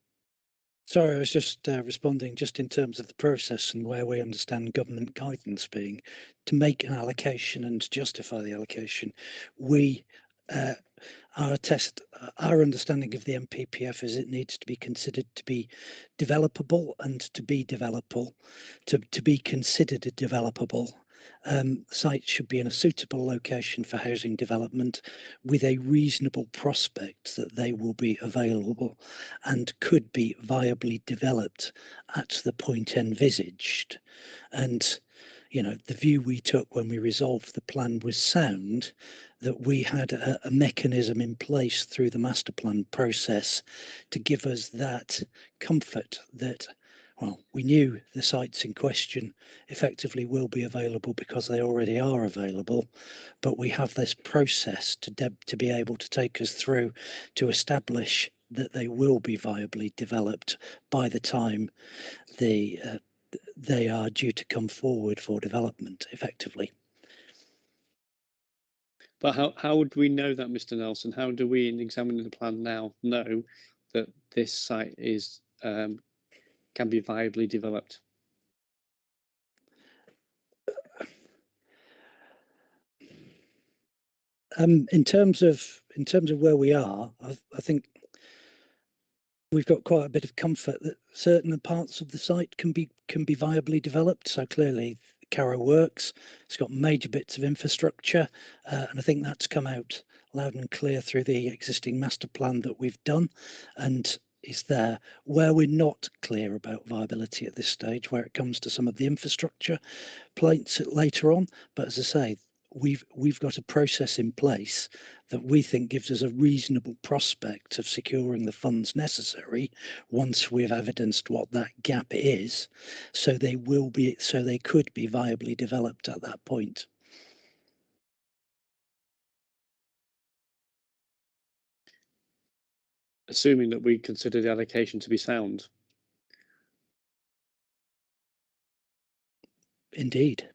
Sorry, I was just responding just in terms of the process and where we understand government guidance being to make an allocation and to justify the allocation. We our understanding of the MPPF is it needs to be considered to be developable, and to be developable, to be considered a developable. Sites should be in a suitable location for housing development with a reasonable prospect that they will be available and could be viably developed at the point envisaged. And you know, the view we took when we resolved the plan was sound, that we had a mechanism in place through the master plan process to give us that comfort that, well, we knew the sites in question effectively will be available because they already are available, but we have this process to be able to take us through to establish that they will be viably developed by the time they are due to come forward for development effectively. But how would we know that, Mr. Nelson? How do we, in examining the plan now, know that this site is can be viably developed? In terms of where we are, I think we've got quite a bit of comfort that certain parts of the site can be viably developed. So clearly, Carrow Works, it's got major bits of infrastructure, and I think that's come out loud and clear through the existing master plan that we've done, and is there. Where we're not clear about viability at this stage, where it comes to some of the infrastructure points later on, but as I say, we've got a process in place that we think gives us a reasonable prospect of securing the funds necessary once we've evidenced what that gap is, so they could be viably developed at that point. Assuming that we consider the allocation to be sound. Indeed.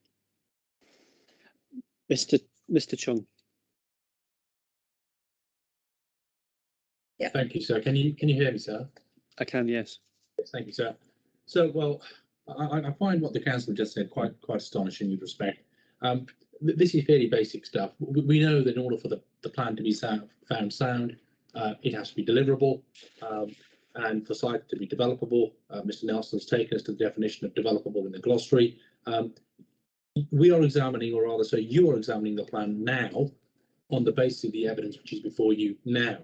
Mr. Chung. Yeah. Thank you, sir. Can you hear me, sir? I can, yes. Thank you, sir. So, well, I find what the councillor just said quite astonishing with respect. This is fairly basic stuff. We know that in order for the plan to be found sound, it has to be deliverable, and for site to be developable. Mr. Nelson's taken us to the definition of developable in the glossary. We are examining, or rather, so you are examining the plan now on the basis of the evidence which is before you now.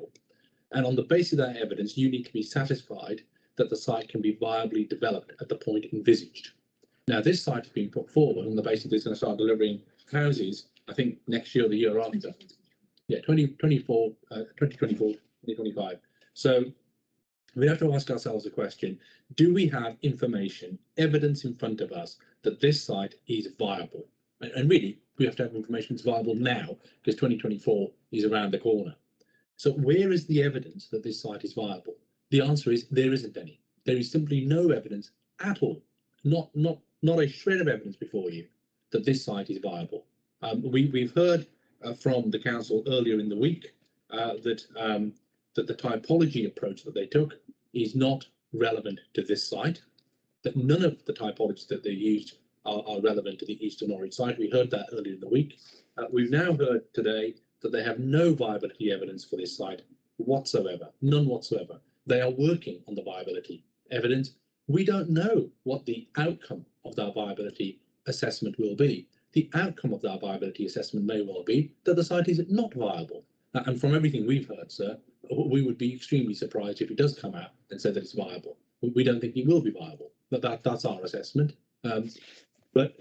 And on the basis of that evidence, you need to be satisfied that the site can be viably developed at the point envisaged. Now, this site is being put forward on the basis that it's going to start delivering houses, I think, next year or the year after. Yeah, 2024, 2025. So we have to ask ourselves a question: do we have information, evidence in front of us that this site is viable? And really, we have to have information that's viable now, because 2024 is around the corner. So where is the evidence that this site is viable? The answer is there isn't any. There is simply no evidence at all, not a shred of evidence before you that this site is viable. We've heard from the council earlier in the week that the typology approach that they took is not relevant to this site, that none of the typologies that they used are relevant to the Eastern Norwich site. We heard that earlier in the week. We've now heard today that they have no viability evidence for this site whatsoever, none whatsoever. They are working on the viability evidence. We don't know what the outcome of that viability assessment will be. The outcome of that viability assessment may well be that the site is not viable. And from everything we've heard, sir, we would be extremely surprised if it does come out and say that it's viable. We don't think it will be viable. That's our assessment. But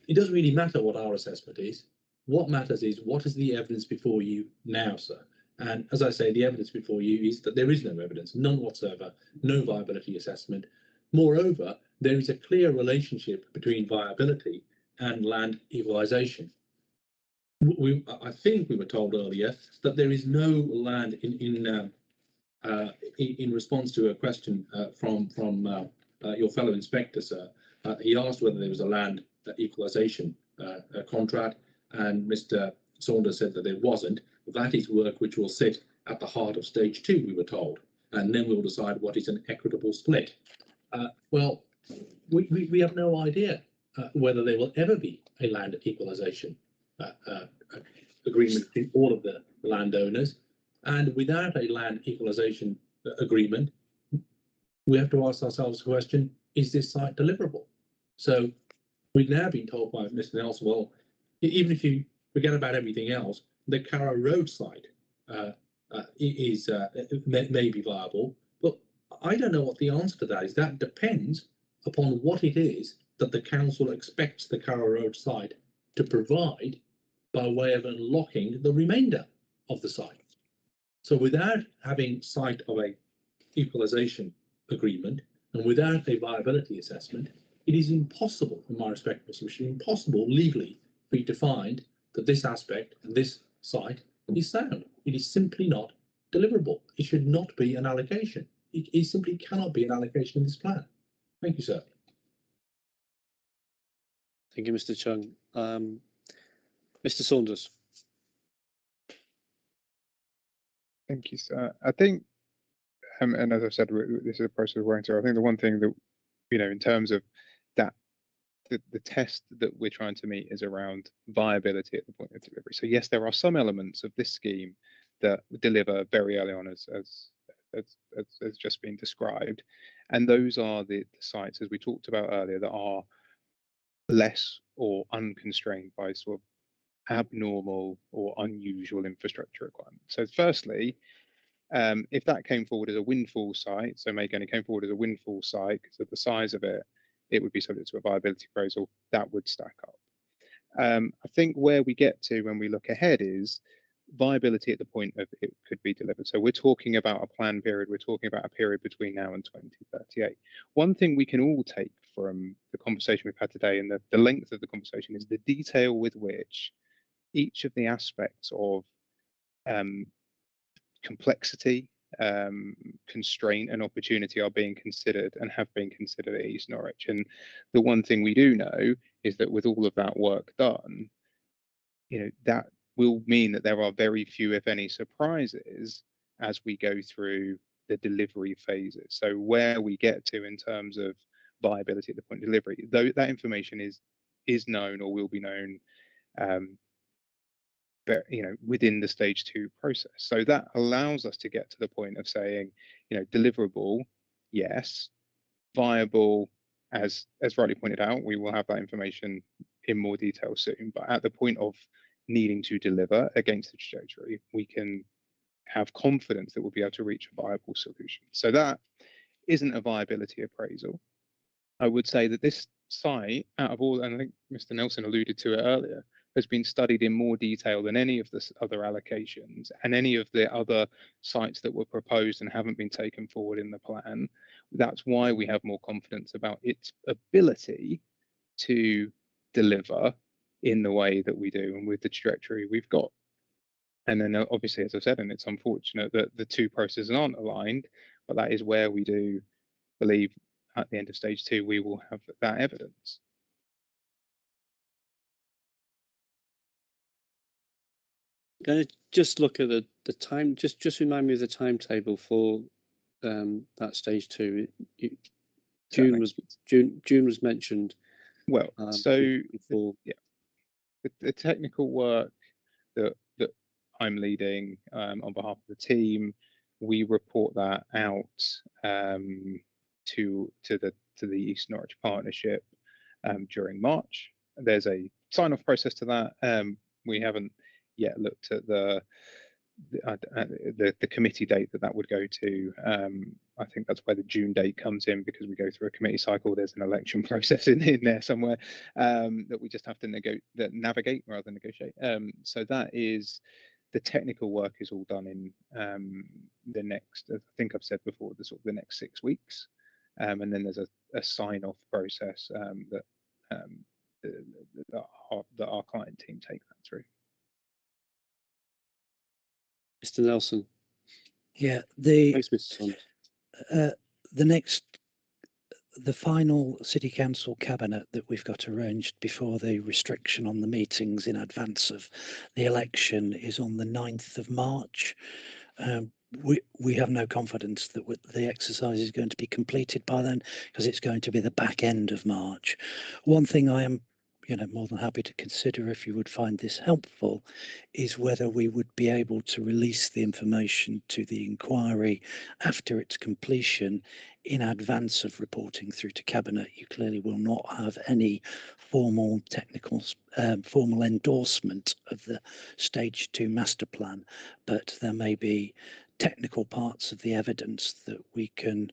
it doesn't really matter what our assessment is. What matters is what is the evidence before you now, sir? And as I say, the evidence before you is that there is no evidence, none whatsoever, no viability assessment. Moreover, there is a clear relationship between viability and land equalisation. I think we were told earlier that there is no land in response to a question from your fellow inspector, sir. He asked whether there was a land equalisation contract, and Mr. Saunders said that there wasn't. That is work which will sit at the heart of stage 2, we were told. and then we'll decide what is an equitable split. Well, we have no idea whether there will ever be a land equalisation agreement between all of the landowners, and without a land equalisation agreement, we have to ask ourselves the question: is this site deliverable? So we've now been told by Mr. Nelson, well, even if you forget about everything else, the Carrow Road site may be viable, but I don't know what the answer to that is. That depends upon what it is that the council expects the Carrow Road site to provide by way of unlocking the remainder of the site. So without having sight of a equalisation agreement and without a viability assessment, it is impossible, in my respectful submission, impossible legally for you to find that this aspect and this site is sound. It is simply not deliverable. It should not be an allocation. It simply cannot be an allocation in this plan. Thank you, sir. Thank you, Mr. Chung. Mr. Saunders. Thank you, sir. I think, and as I said, this is a process we're going through. I think the one thing that, in terms of that, the test that we're trying to meet is around viability at the point of delivery. So yes, there are some elements of this scheme that deliver very early on, as just been described, and those are the sites, as we talked about earlier, that are less or unconstrained by sort of abnormal or unusual infrastructure requirements. So firstly, if that came forward as a windfall site, so Megan, it came forward as a windfall site because of the size of it, it would be subject to a viability appraisal. That would stack up. I think where we get to when we look ahead is viability at the point of it could be delivered. So we're talking about a plan period. We're talking about a period between now and 2038. One thing we can all take from the conversation we've had today and the length of the conversation is the detail with which each of the aspects of complexity, constraint and opportunity are being considered and have been considered at East Norwich. And the one thing we do know is that with all of that work done, that will mean that there are very few, if any, surprises as we go through the delivery phases. So where we get to in terms of viability at the point of delivery, though that information is known or will be known within the stage 2 process. So that allows us to get to the point of saying, deliverable, yes, viable, as rightly pointed out, we will have that information in more detail soon, but at the point of needing to deliver against the trajectory, we can have confidence that we'll be able to reach a viable solution. So that isn't a viability appraisal. I would say that this site, out of all, and I think Mr. Nelson alluded to it earlier, has been studied in more detail than any of the other allocations and any of the other sites that were proposed and haven't been taken forward in the plan. That's why we have more confidence about its ability to deliver in the way that we do and with the trajectory we've got. And then obviously, as I said, and it's unfortunate that the two processes aren't aligned, but that is where we do believe at the end of stage 2, we will have that evidence. Going to just look at the time. Just remind me of the timetable for that stage 2. June was mentioned. Well, so before. Yeah, the technical work that I'm leading on behalf of the team, we report that out to the East Norwich Partnership during March. There's a sign-off process to that. We haven't yet looked at the committee date that would go to. I think that's where the June date comes in, because we go through a committee cycle. There's an election process in there somewhere that we just have to navigate rather than negotiate. So that is, the technical work is all done in the next, I think I've said before, the next 6 weeks. And then there's a sign-off process that our client team take that through. Mr. Nelson. Yeah, Thanks, Mr. Saunders. The final City Council cabinet that we've got arranged before the restriction on the meetings in advance of the election is on the 9th of March. we have no confidence that the exercise is going to be completed by then, because it's going to be the back end of March. One thing I am, more than happy to consider, if you would find this helpful, is whether we would be able to release the information to the inquiry after its completion in advance of reporting through to Cabinet. You clearly will not have any formal formal endorsement of the Stage 2 master plan, but there may be technical parts of the evidence that we can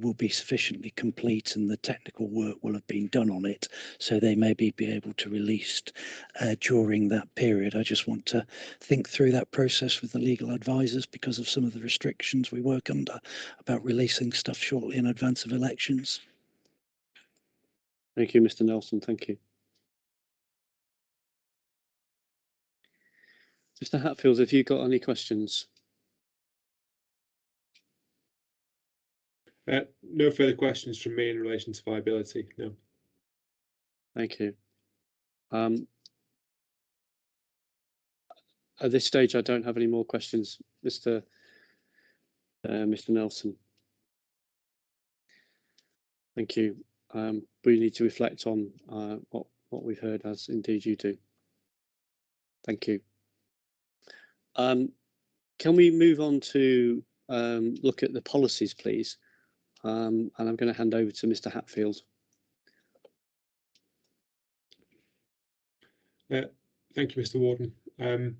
will be sufficiently complete, and the technical work will have been done on it, so they may be able to released during that period. I just want to think through that process with the legal advisors, because of some of the restrictions we work under about releasing stuff shortly in advance of elections. Thank you, Mr. Nelson. Thank you. Mr. Hatfield, have you got any questions? No further questions from me in relation to viability, no. Thank you. At this stage, I don't have any more questions, Mr. Nelson. Thank you. We need to reflect on what we've heard, as indeed you do. Thank you. Can we move on to look at the policies, please? And I'm going to hand over to Mr. Hatfield. Thank you, Mr. Warden. I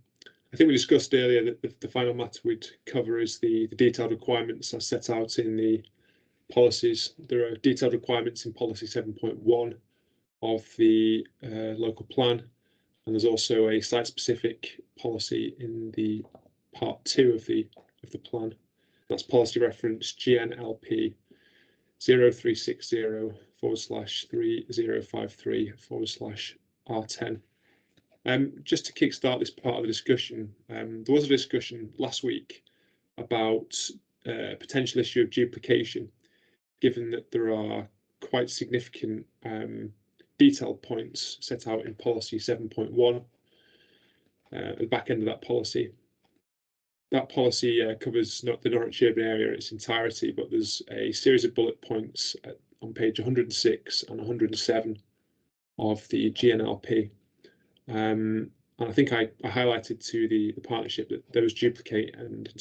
think we discussed earlier that the final matter we'd cover is the detailed requirements as set out in the policies. There are detailed requirements in policy 7.1 of the local plan, and there's also a site-specific policy in the part 2 of the plan. That's policy reference GNLP 0360/3053/R10. Just to kickstart this part of the discussion, there was a discussion last week about a potential issue of duplication, given that there are quite significant detailed points set out in policy 7.1 at the back end of that policy. That policy covers not the Norwich urban area in its entirety, but there's a series of bullet points on page 106 and 107 of the GNLP. And I think I highlighted to the partnership that those duplicate, and in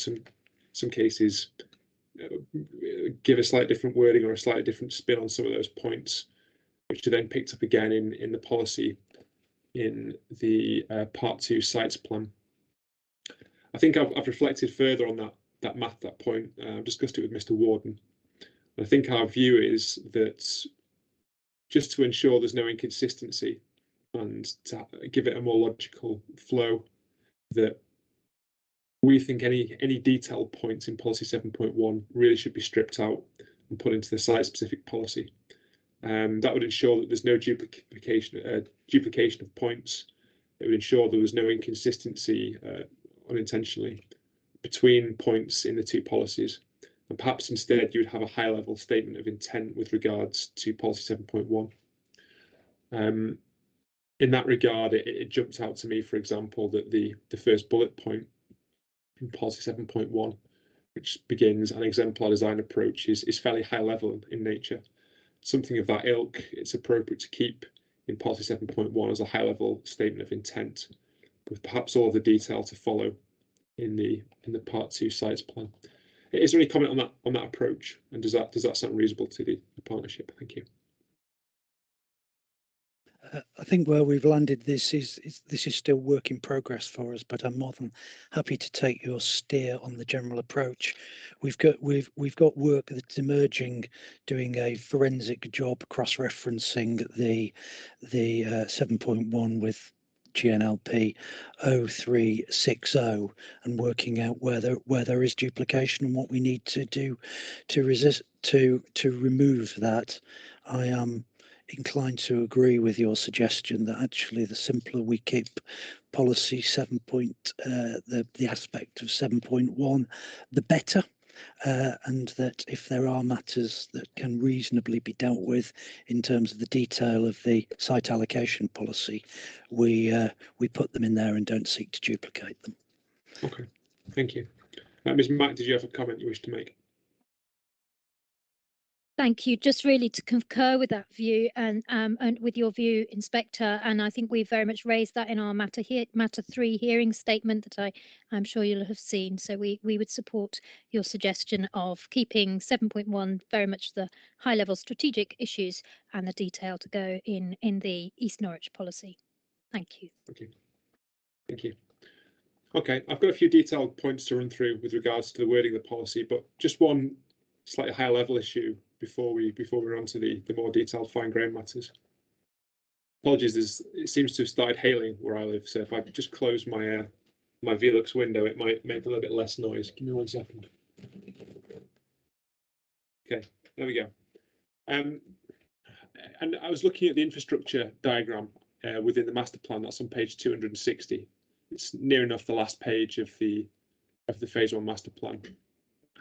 some cases give a slightly different wording or a slightly different spin on some of those points, which are then picked up again in the policy in the part 2 sites plan. I think I've reflected further on that point. I've discussed it with Mr. Warden. I think our view is that just to ensure there's no inconsistency and to give it a more logical flow, that we think any detailed points in policy 7.1 really should be stripped out and put into the site-specific policy. That would ensure that there's no duplication of points. It would ensure there was no inconsistency unintentionally between points in the two policies, and perhaps instead you would have a high-level statement of intent with regards to policy 7.1. In that regard, it jumped out to me, for example, that the first bullet point in policy 7.1, which begins an exemplar design approach, is fairly high level in nature. Something of that ilk, it's appropriate to keep in policy 7.1 as a high level statement of intent, with perhaps all of the detail to follow in the part 2 sites plan. Is there any comment on that approach, and does that sound reasonable to the partnership? Thank you. I think where we've landed this is still work in progress for us, but I'm more than happy to take your steer on the general approach. We've got work that's emerging, doing a forensic job cross-referencing the 7.1 with GNLP 0360 and working out where there is duplication and what we need to do to remove that. I am inclined to agree with your suggestion that actually the simpler we keep policy 7. The aspect of 7.1, the better, and that if there are matters that can reasonably be dealt with in terms of the detail of the site allocation policy, we put them in there and don't seek to duplicate them. Okay, thank you. Ms. Mack, did you have a comment you wish to make? Thank you. Just really to concur with that view and with your view, Inspector, and I think we've very much raised that in our matter 3 hearing statement that I'm sure you'll have seen. So we would support your suggestion of keeping 7.1 very much the high level strategic issues and the detail to go in the East Norwich policy. Thank you. Thank you. Thank you. Okay, I've got a few detailed points to run through with regards to the wording of the policy, but just one slightly higher level issue before we run on to the more detailed fine-grained matters. Apologies, it seems to have started hailing where I live, so if I just close my my Velux window, it might make a little bit less noise. Give me 1 second. Okay, there we go. And I was looking at the infrastructure diagram within the master plan. That's on page 260. It's near enough the last page of the phase 1 master plan,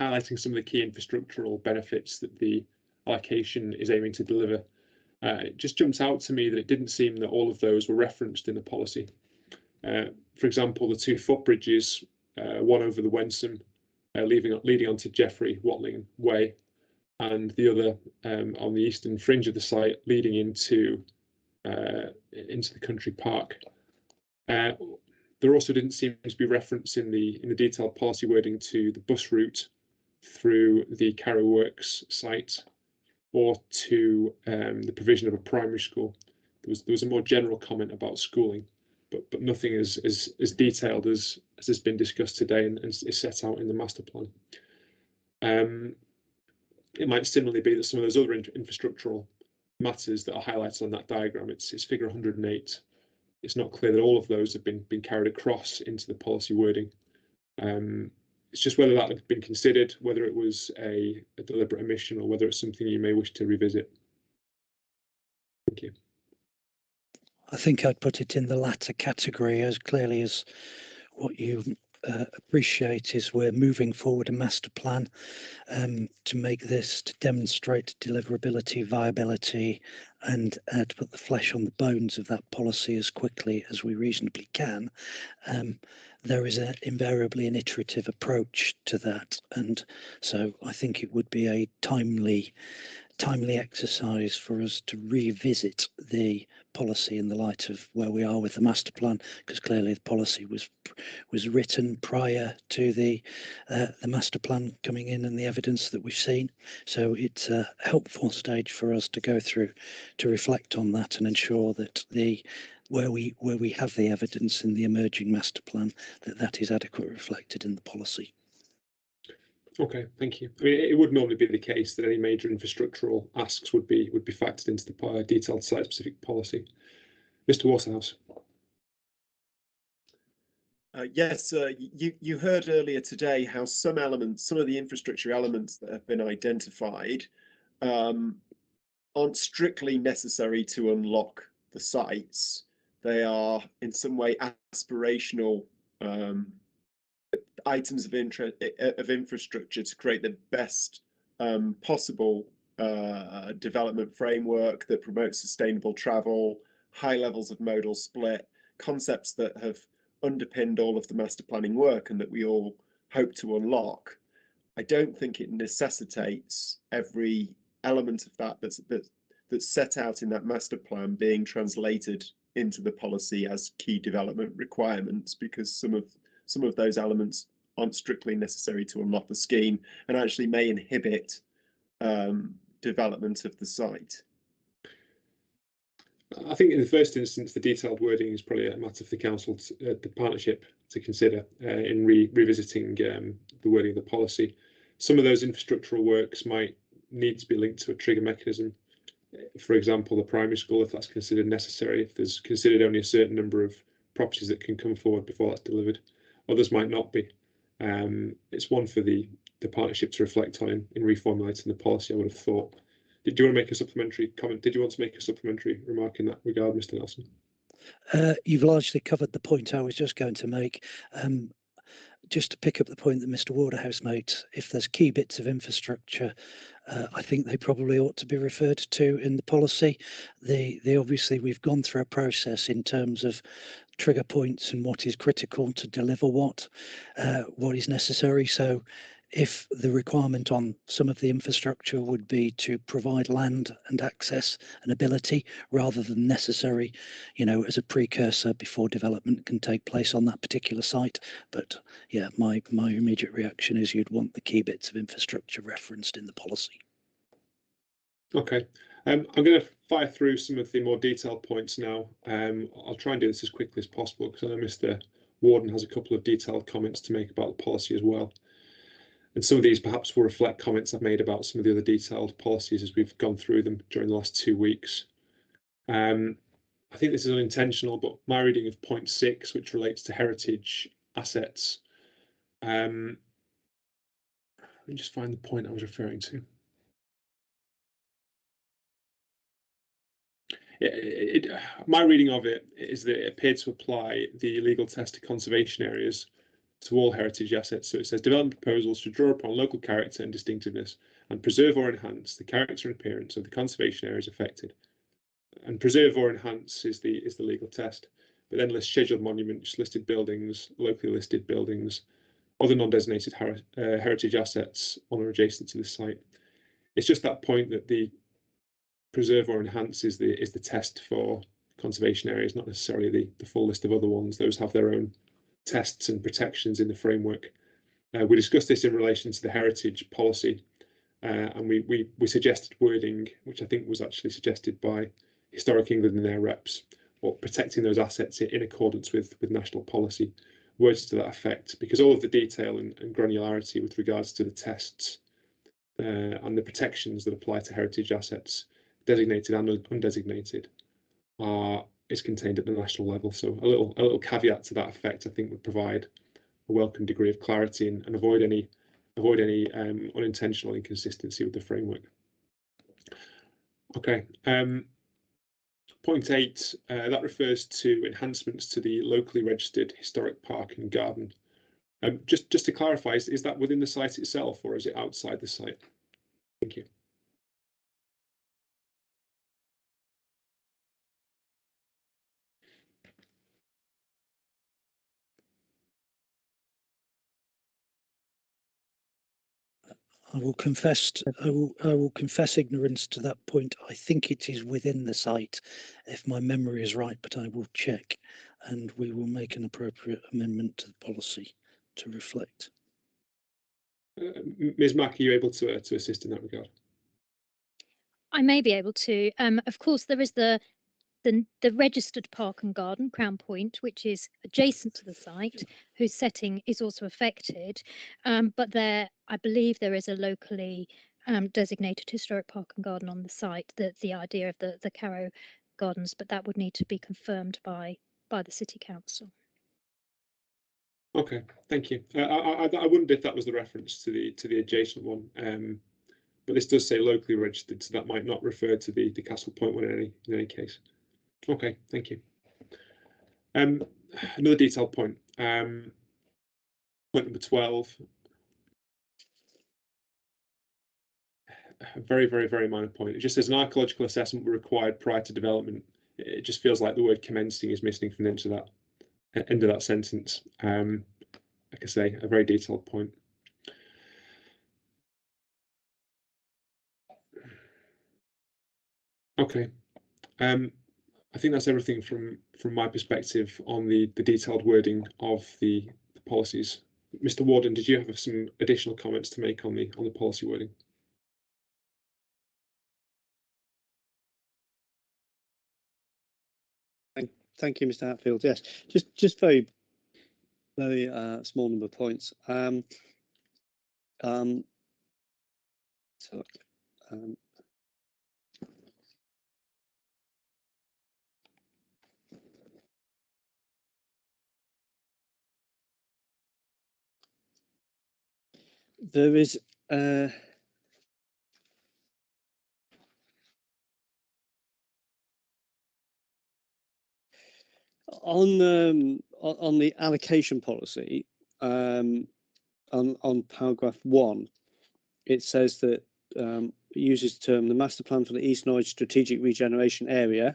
highlighting some of the key infrastructural benefits that the allocation is aiming to deliver. It just jumps out to me that it didn't seem that all of those were referenced in the policy. For example, the 2 footbridges, one over the Wensum, leading onto Jeffrey Watling Way, and the other on the eastern fringe of the site, leading into the country park. There also didn't seem to be reference in the detailed policy wording to the bus route through the Carrow Works site, or to the provision of a primary school. There was a more general comment about schooling, but nothing as detailed as has been discussed today and is set out in the master plan. It might similarly be that some of those other infrastructural matters that are highlighted on that diagram, it's figure 108. It's not clear that all of those have been carried across into the policy wording. It's just whether that had been considered, whether it was a deliberate omission, or whether it's something you may wish to revisit. Thank you. I think I'd put it in the latter category, as clearly as what you appreciate is we're moving forward a master plan to make this, to demonstrate deliverability, viability, and to put the flesh on the bones of that policy as quickly as we reasonably can. There is invariably an iterative approach to that, and so I think it would be a timely exercise for us to revisit the policy in the light of where we are with the master plan, because clearly the policy was written prior to the master plan coming in and the evidence that we've seen. So it's a helpful stage for us to go through to reflect on that and ensure that where we have the evidence in the emerging master plan, that is adequately reflected in the policy. Okay, thank you. I mean, it would normally be the case that any major infrastructural asks would be factored into the detailed site-specific policy. Mr. Waterhouse. Yes, you heard earlier today how some of the infrastructure elements that have been identified aren't strictly necessary to unlock the sites. They are in some way aspirational items of infrastructure to create the best possible development framework that promotes sustainable travel, high levels of modal split, concepts that have underpinned all of the master planning work and that we all hope to unlock. I don't think it necessitates every element of that that's set out in that master plan being translated into the policy as key development requirements, because some of those elements aren't strictly necessary to unlock the scheme and actually may inhibit development of the site. I think in the first instance, the detailed wording is probably a matter for the council, the partnership, to consider in revisiting the wording of the policy. Some of those infrastructural works might need to be linked to a trigger mechanism. For example, the primary school, if that's considered necessary, if there's considered only a certain number of properties that can come forward before that's delivered. Others might not be. It's one for the partnership to reflect on in reformulating the policy, I would have thought. Did you want to make a supplementary comment? Did you want to make a supplementary remark in that regard, Mr. Nelson? You've largely covered the point I was just going to make. Just to pick up the point that Mr. Waterhouse made, if there's key bits of infrastructure I think they probably ought to be referred to in the policy. They obviously, we've gone through a process in terms of trigger points and what is critical to deliver what is necessary. So if the requirement on some of the infrastructure would be to provide land and access and ability rather than necessary, you know, as a precursor before development can take place on that particular site. But yeah, my immediate reaction is you'd want the key bits of infrastructure referenced in the policy. Okay, I'm going to fire through some of the more detailed points now. I'll try and do this as quickly as possible because I know Mr. Warden has a couple of detailed comments to make about the policy as well. And some of these perhaps will reflect comments I've made about some of the other detailed policies as we've gone through them during the last 2 weeks. I think this is unintentional, but my reading of point 6, which relates to heritage assets, let me just find the point I was referring to. My reading of it is that it appeared to apply the legal test to conservation areas to all heritage assets. So it says development proposals should draw upon local character and distinctiveness and preserve or enhance the character and appearance of the conservation areas affected. And preserve or enhance is the legal test, but then lists scheduled monuments, listed buildings, locally listed buildings, other non-designated heritage assets on or adjacent to the site. It's just that point that the preserve or enhance is the test for conservation areas, not necessarily the full list of other ones. Those have their own tests and protections in the framework. We discussed this in relation to the heritage policy, and we suggested wording, which I think was actually suggested by Historic England and their reps, or protecting those assets in accordance with national policy, words to that effect, because all of the detail and granularity with regards to the tests and the protections that apply to heritage assets, designated and undesignated, is contained at the national level. So a little caveat to that effect, I think, would provide a welcome degree of clarity and avoid any unintentional inconsistency with the framework. Okay. Point 8, that refers to enhancements to the locally registered historic park and garden. Just to clarify, is that within the site itself or is it outside the site? Thank you. I will confess ignorance to that point. I think it is within the site, if my memory is right, but I will check, and we will make an appropriate amendment to the policy to reflect. Ms. Mack, are you able to assist in that regard? I may be able to. Of course, there is the registered park and garden, Crown Point, which is adjacent to the site, whose setting is also affected. But there, I believe there is a locally designated historic park and garden on the site, the idea of the Carrow Gardens, but that would need to be confirmed by the City Council. Okay, thank you. I wondered if that was the reference to the adjacent one, but this does say locally registered, so that might not refer to the Castle Point one in any case. Okay, thank you. Another detailed point. Point number 12. A very minor point. It just says an archaeological assessment were required prior to development. It just feels like the word commencing is missing from the end of that sentence. Like I say, a very detailed point. Okay. I think that's everything from my perspective on the detailed wording of the policies. Mr. Warden, did you have some additional comments to make on the policy wording? Thank you, Mr. Hatfield. Yes, just very small number of points. There is on the allocation policy, on paragraph 1, it says that uses the term the master plan for the East Norwich strategic regeneration area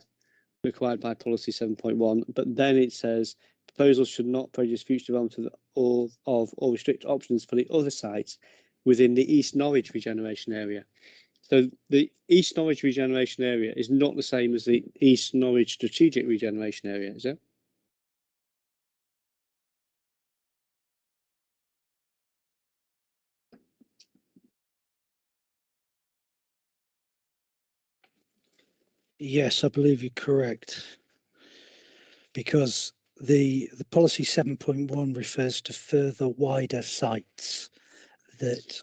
required by policy 7.1, but then it says proposals should not prejudice future development of or restrict options for the other sites within the East Norwich regeneration area. So the East Norwich regeneration area is not the same as the East Norwich strategic regeneration area, is it? Yes, I believe you're correct, because the policy 7.1 refers to further wider sites that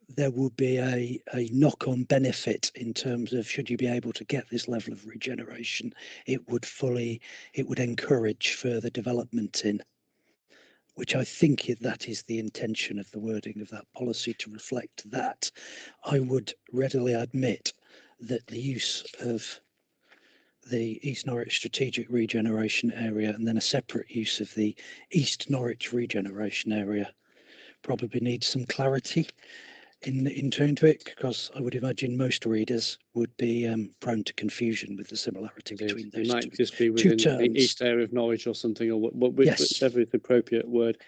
there will be a knock-on benefit in terms of, should you be able to get this level of regeneration, it would encourage further development in, which I think that is the intention of the wording of that policy, to reflect that. I would readily admit that the use of the East Norwich strategic regeneration area and then a separate use of the East Norwich regeneration area probably needs some clarity into it, because I would imagine most readers would be prone to confusion with the similarity between those two. It might just be within the east area of Norwich or something, or whichever is the appropriate word,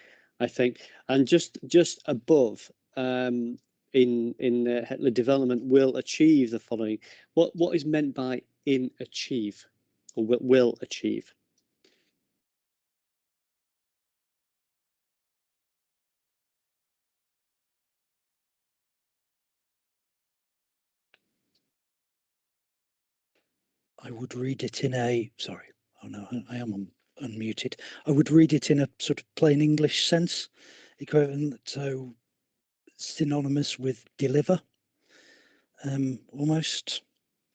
I think. And just above, in the development will achieve the following. What is meant by in achieve, or will achieve? I would read it in a, sorry, oh no, I am unmuted. I would read it in a sort of plain English sense, equivalent, so synonymous with deliver, almost.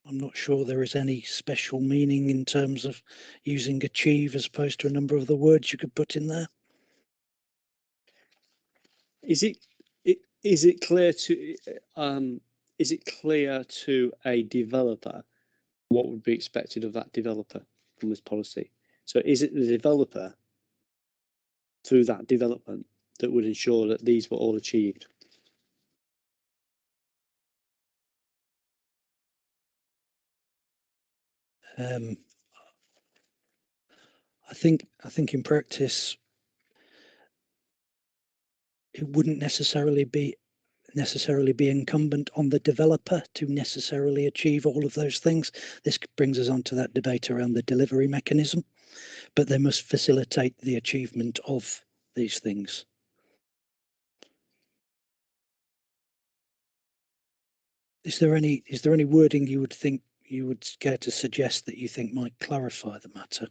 I'm not sure there is any special meaning in terms of using achieve as opposed to a number of the words you could put in there. Is it clear to a developer what would be expected of that developer from this policy? So is it the developer through that development that would ensure that these were all achieved? I think in practice it wouldn't necessarily be incumbent on the developer to necessarily achieve all of those things. This brings us on to that debate around the delivery mechanism, but they must facilitate the achievement of these things. Is there any wording you would think you would care to suggest that you think might clarify the matter?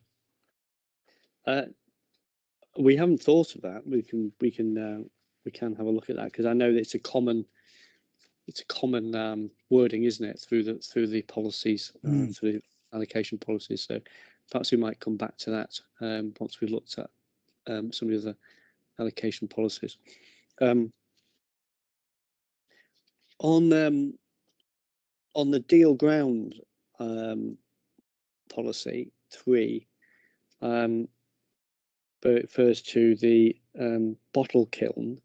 We haven't thought of that. We can have a look at that, because I know that it's a common wording, isn't it, through the policies, through the allocation policies. So perhaps we might come back to that once we've looked at some of the other allocation policies. On the deal ground policy 3, but it refers to the bottle kiln.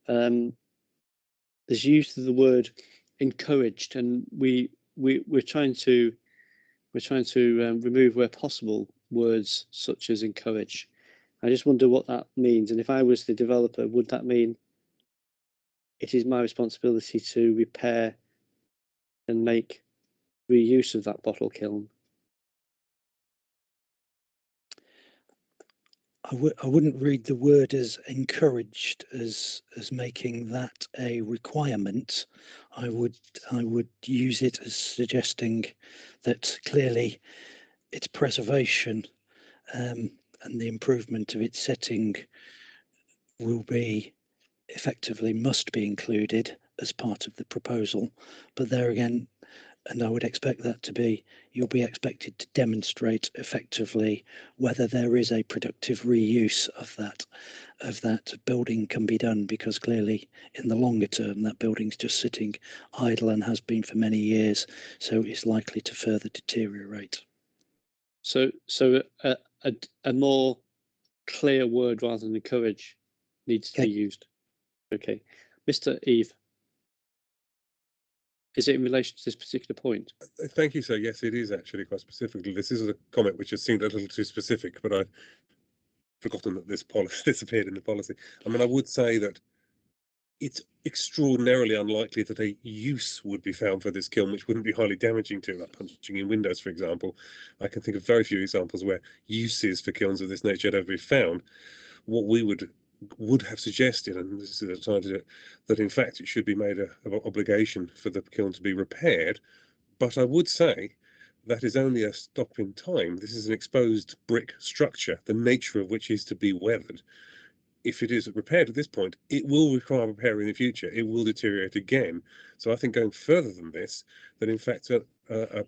There's use of the word encouraged, and we're trying to remove where possible words such as encourage. I just wonder what that means, and if I was the developer, would that mean it is my responsibility to repair and make reuse of that bottle kiln? I wouldn't read the word as encouraged as making that a requirement. I would use it as suggesting that clearly its preservation and the improvement of its setting will be effectively must be included as part of the proposal. But there again, and I would expect that to be, you'll be expected to demonstrate effectively whether there is a productive reuse of that building can be done, because clearly in the longer term that building's just sitting idle and has been for many years, so it's likely to further deteriorate. So a more clear word rather than encourage needs to be used. Okay, Mr. Eve, is it in relation to this particular point? Thank you, sir. Yes, it is actually quite specifically. This is a comment which has seemed a little too specific, but I've forgotten that this policy this appeared in the policy. I mean, I would say that it's extraordinarily unlikely that a use would be found for this kiln which wouldn't be highly damaging to, like punching in windows, for example. I can think of very few examples where uses for kilns of this nature had ever been found. What we would have suggested, and this is the time to do it, that in fact it should be made an obligation for the kiln to be repaired. But I would say that is only a stop in time. This is an exposed brick structure, the nature of which is to be weathered. If it is repaired at this point, it will require repair in the future. It will deteriorate again. So I think going further than this, that in fact a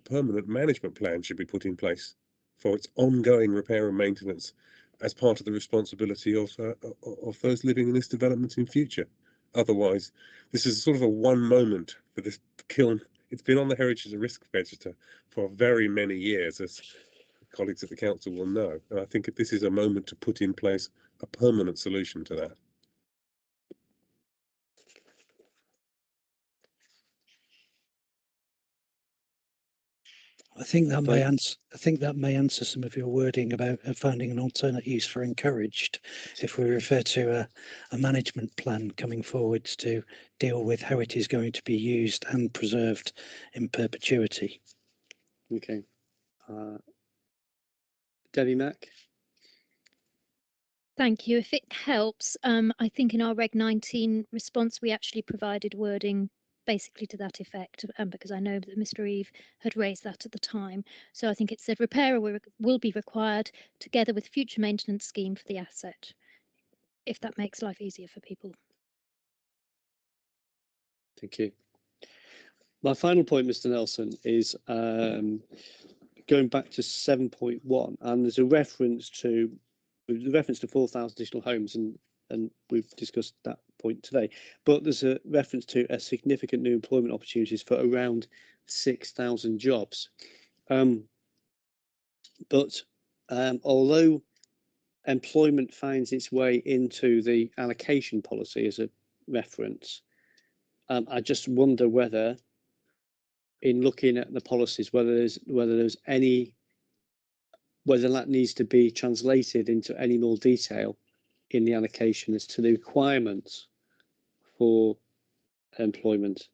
permanent management plan should be put in place for its ongoing repair and maintenance as part of the responsibility of those living in this development in future. Otherwise, this is sort of a one moment for this kiln. It's been on the Heritage Risk Register for very many years, as colleagues at the council will know. And I think this is a moment to put in place a permanent solution to that. I think that may answer. I think that may answer some of your wording about finding an alternate use for encouraged. If we refer to a management plan coming forwards to deal with how it is going to be used and preserved in perpetuity. Okay. Debbie Mack. Thank you. If it helps, I think in our Reg 19 response, we actually provided wording basically to that effect, because I know that Mr. Eve had raised that at the time. So I think it said repair will be required together with future maintenance scheme for the asset, if that makes life easier for people. Thank you. My final point, Mr. Nelson, is going back to 7.1, and there's a reference to 4,000 additional homes, and we've discussed that point today. But there's a reference to a significant new employment opportunities for around 6,000 jobs. But although employment finds its way into the allocation policy as a reference, I just wonder whether, in looking at the policies, whether that needs to be translated into any more detail in the allocation as to the requirements for employment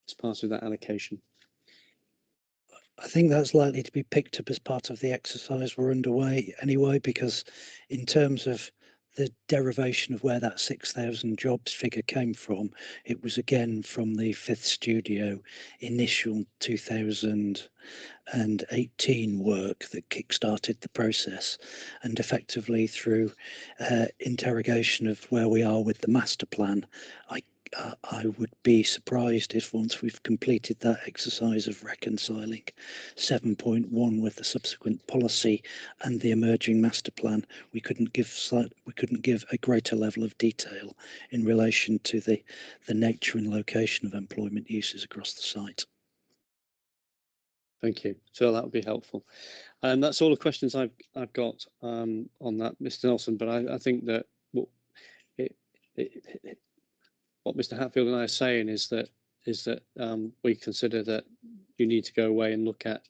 as part of that allocation. I think that's likely to be picked up as part of the exercise we're underway anyway, because in terms of the derivation of where that 6,000 jobs figure came from, it was again from the fifth studio initial 2018 work that kick-started the process, and effectively through interrogation of where we are with the master plan, I would be surprised if once we've completed that exercise of reconciling 7.1 with the subsequent policy and the emerging master plan, we couldn't give a greater level of detail in relation to the nature and location of employment uses across the site. Thank you. So that would be helpful. And that's all the questions I've got on that, Mr. Nelson. But I think that what Mr. Hatfield and I are saying is that we consider that you need to go away and look at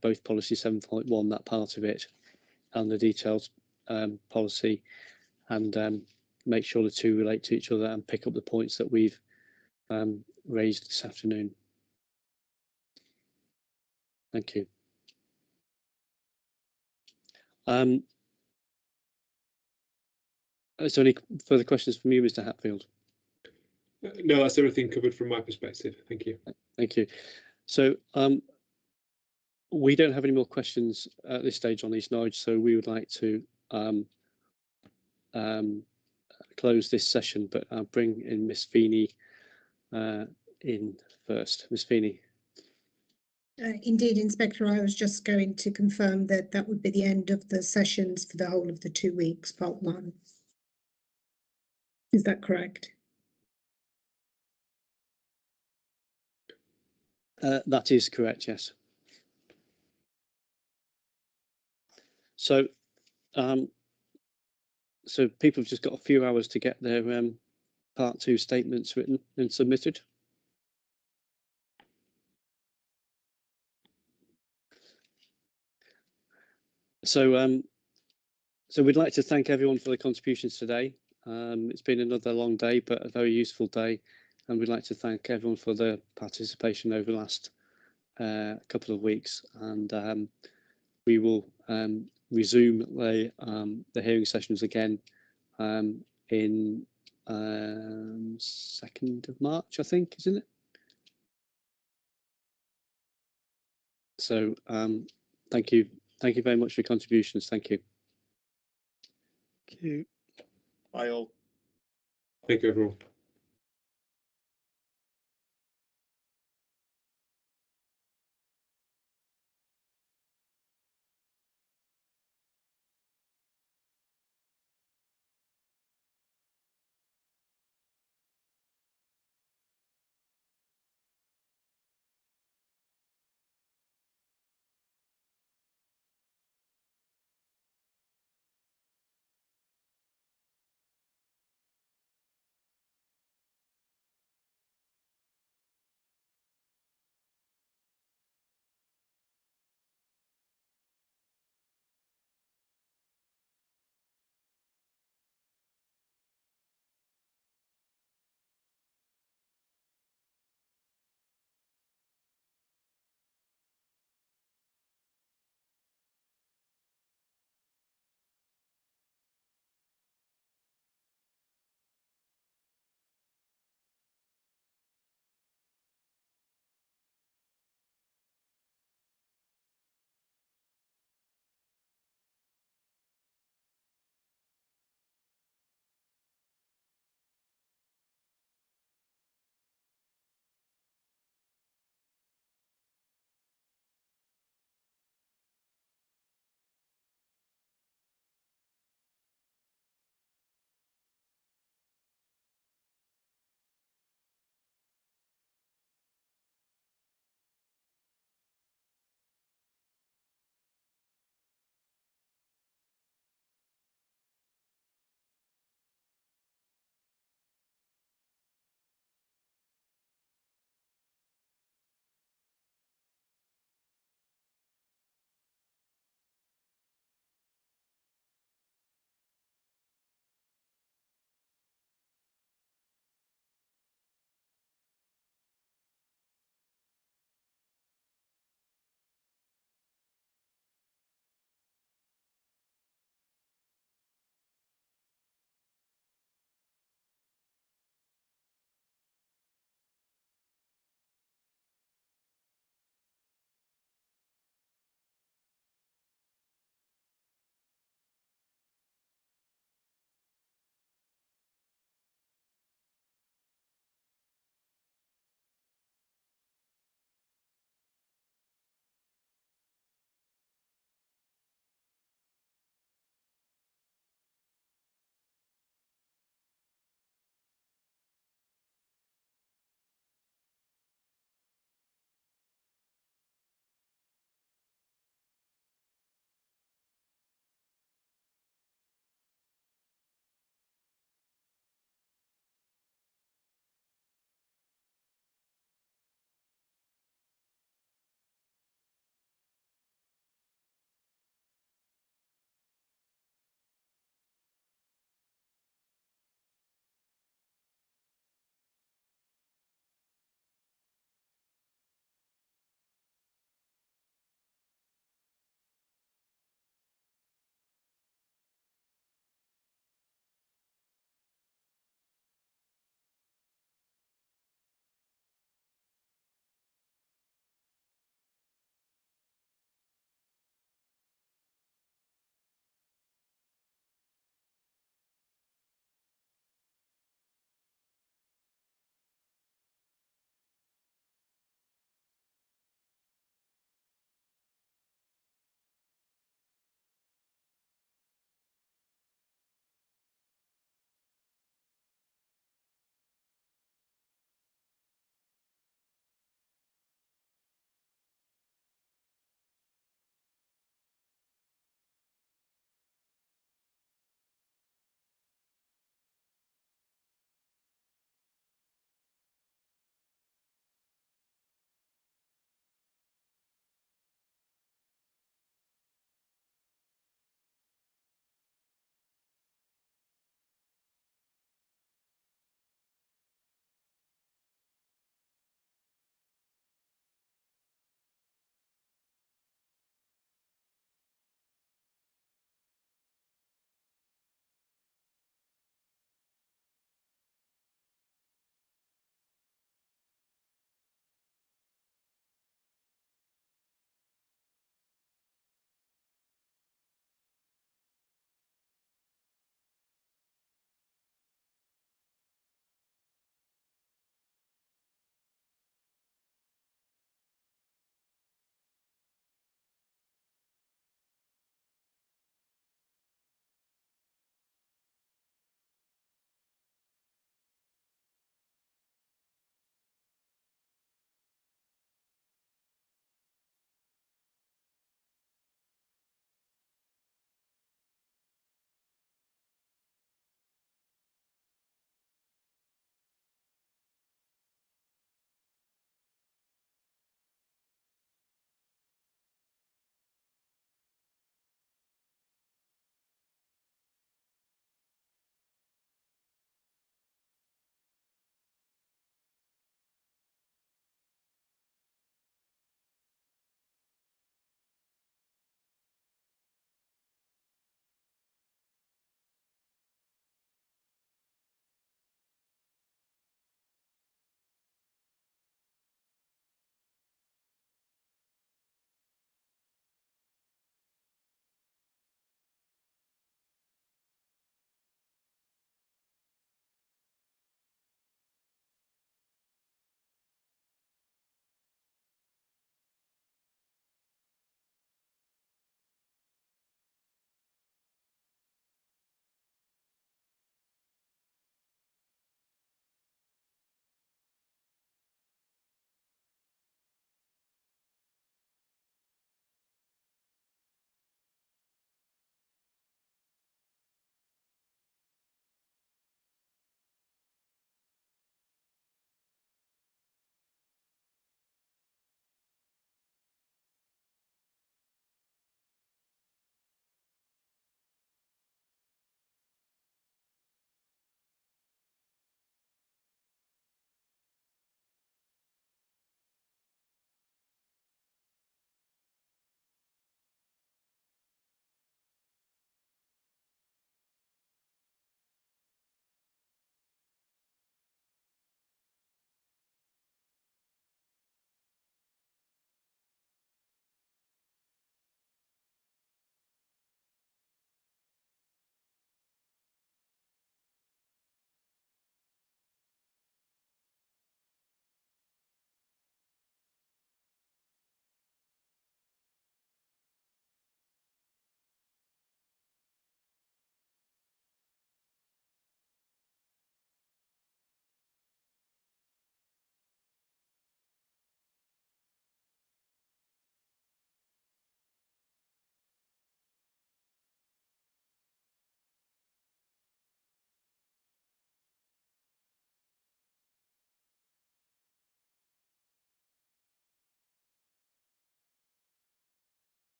both policy 7.1, that part of it, and the details policy, and make sure the two relate to each other and pick up the points that we've raised this afternoon. Thank you. Is there any further questions from you, Mr. Hatfield? No, that's everything covered from my perspective. Thank you. Thank you. So we don't have any more questions at this stage on East Norwich, so we would like to close this session, but I'll bring in Miss Feeney in first. Miss Feeney. Indeed, Inspector, I was just going to confirm that that would be the end of the sessions for the whole of the 2 weeks, part 1. Is that correct? That is correct, yes. So, so people have just got a few hours to get their Part 2 statements written and submitted. So so we'd like to thank everyone for the contributions today. It's been another long day, but a very useful day, and we'd like to thank everyone for their participation over the last couple of weeks. And we will resume the hearing sessions again in 2nd of March, I think, isn't it? So thank you very much for your contributions. Thank you. Thank you. Bye all. Thank you, everyone.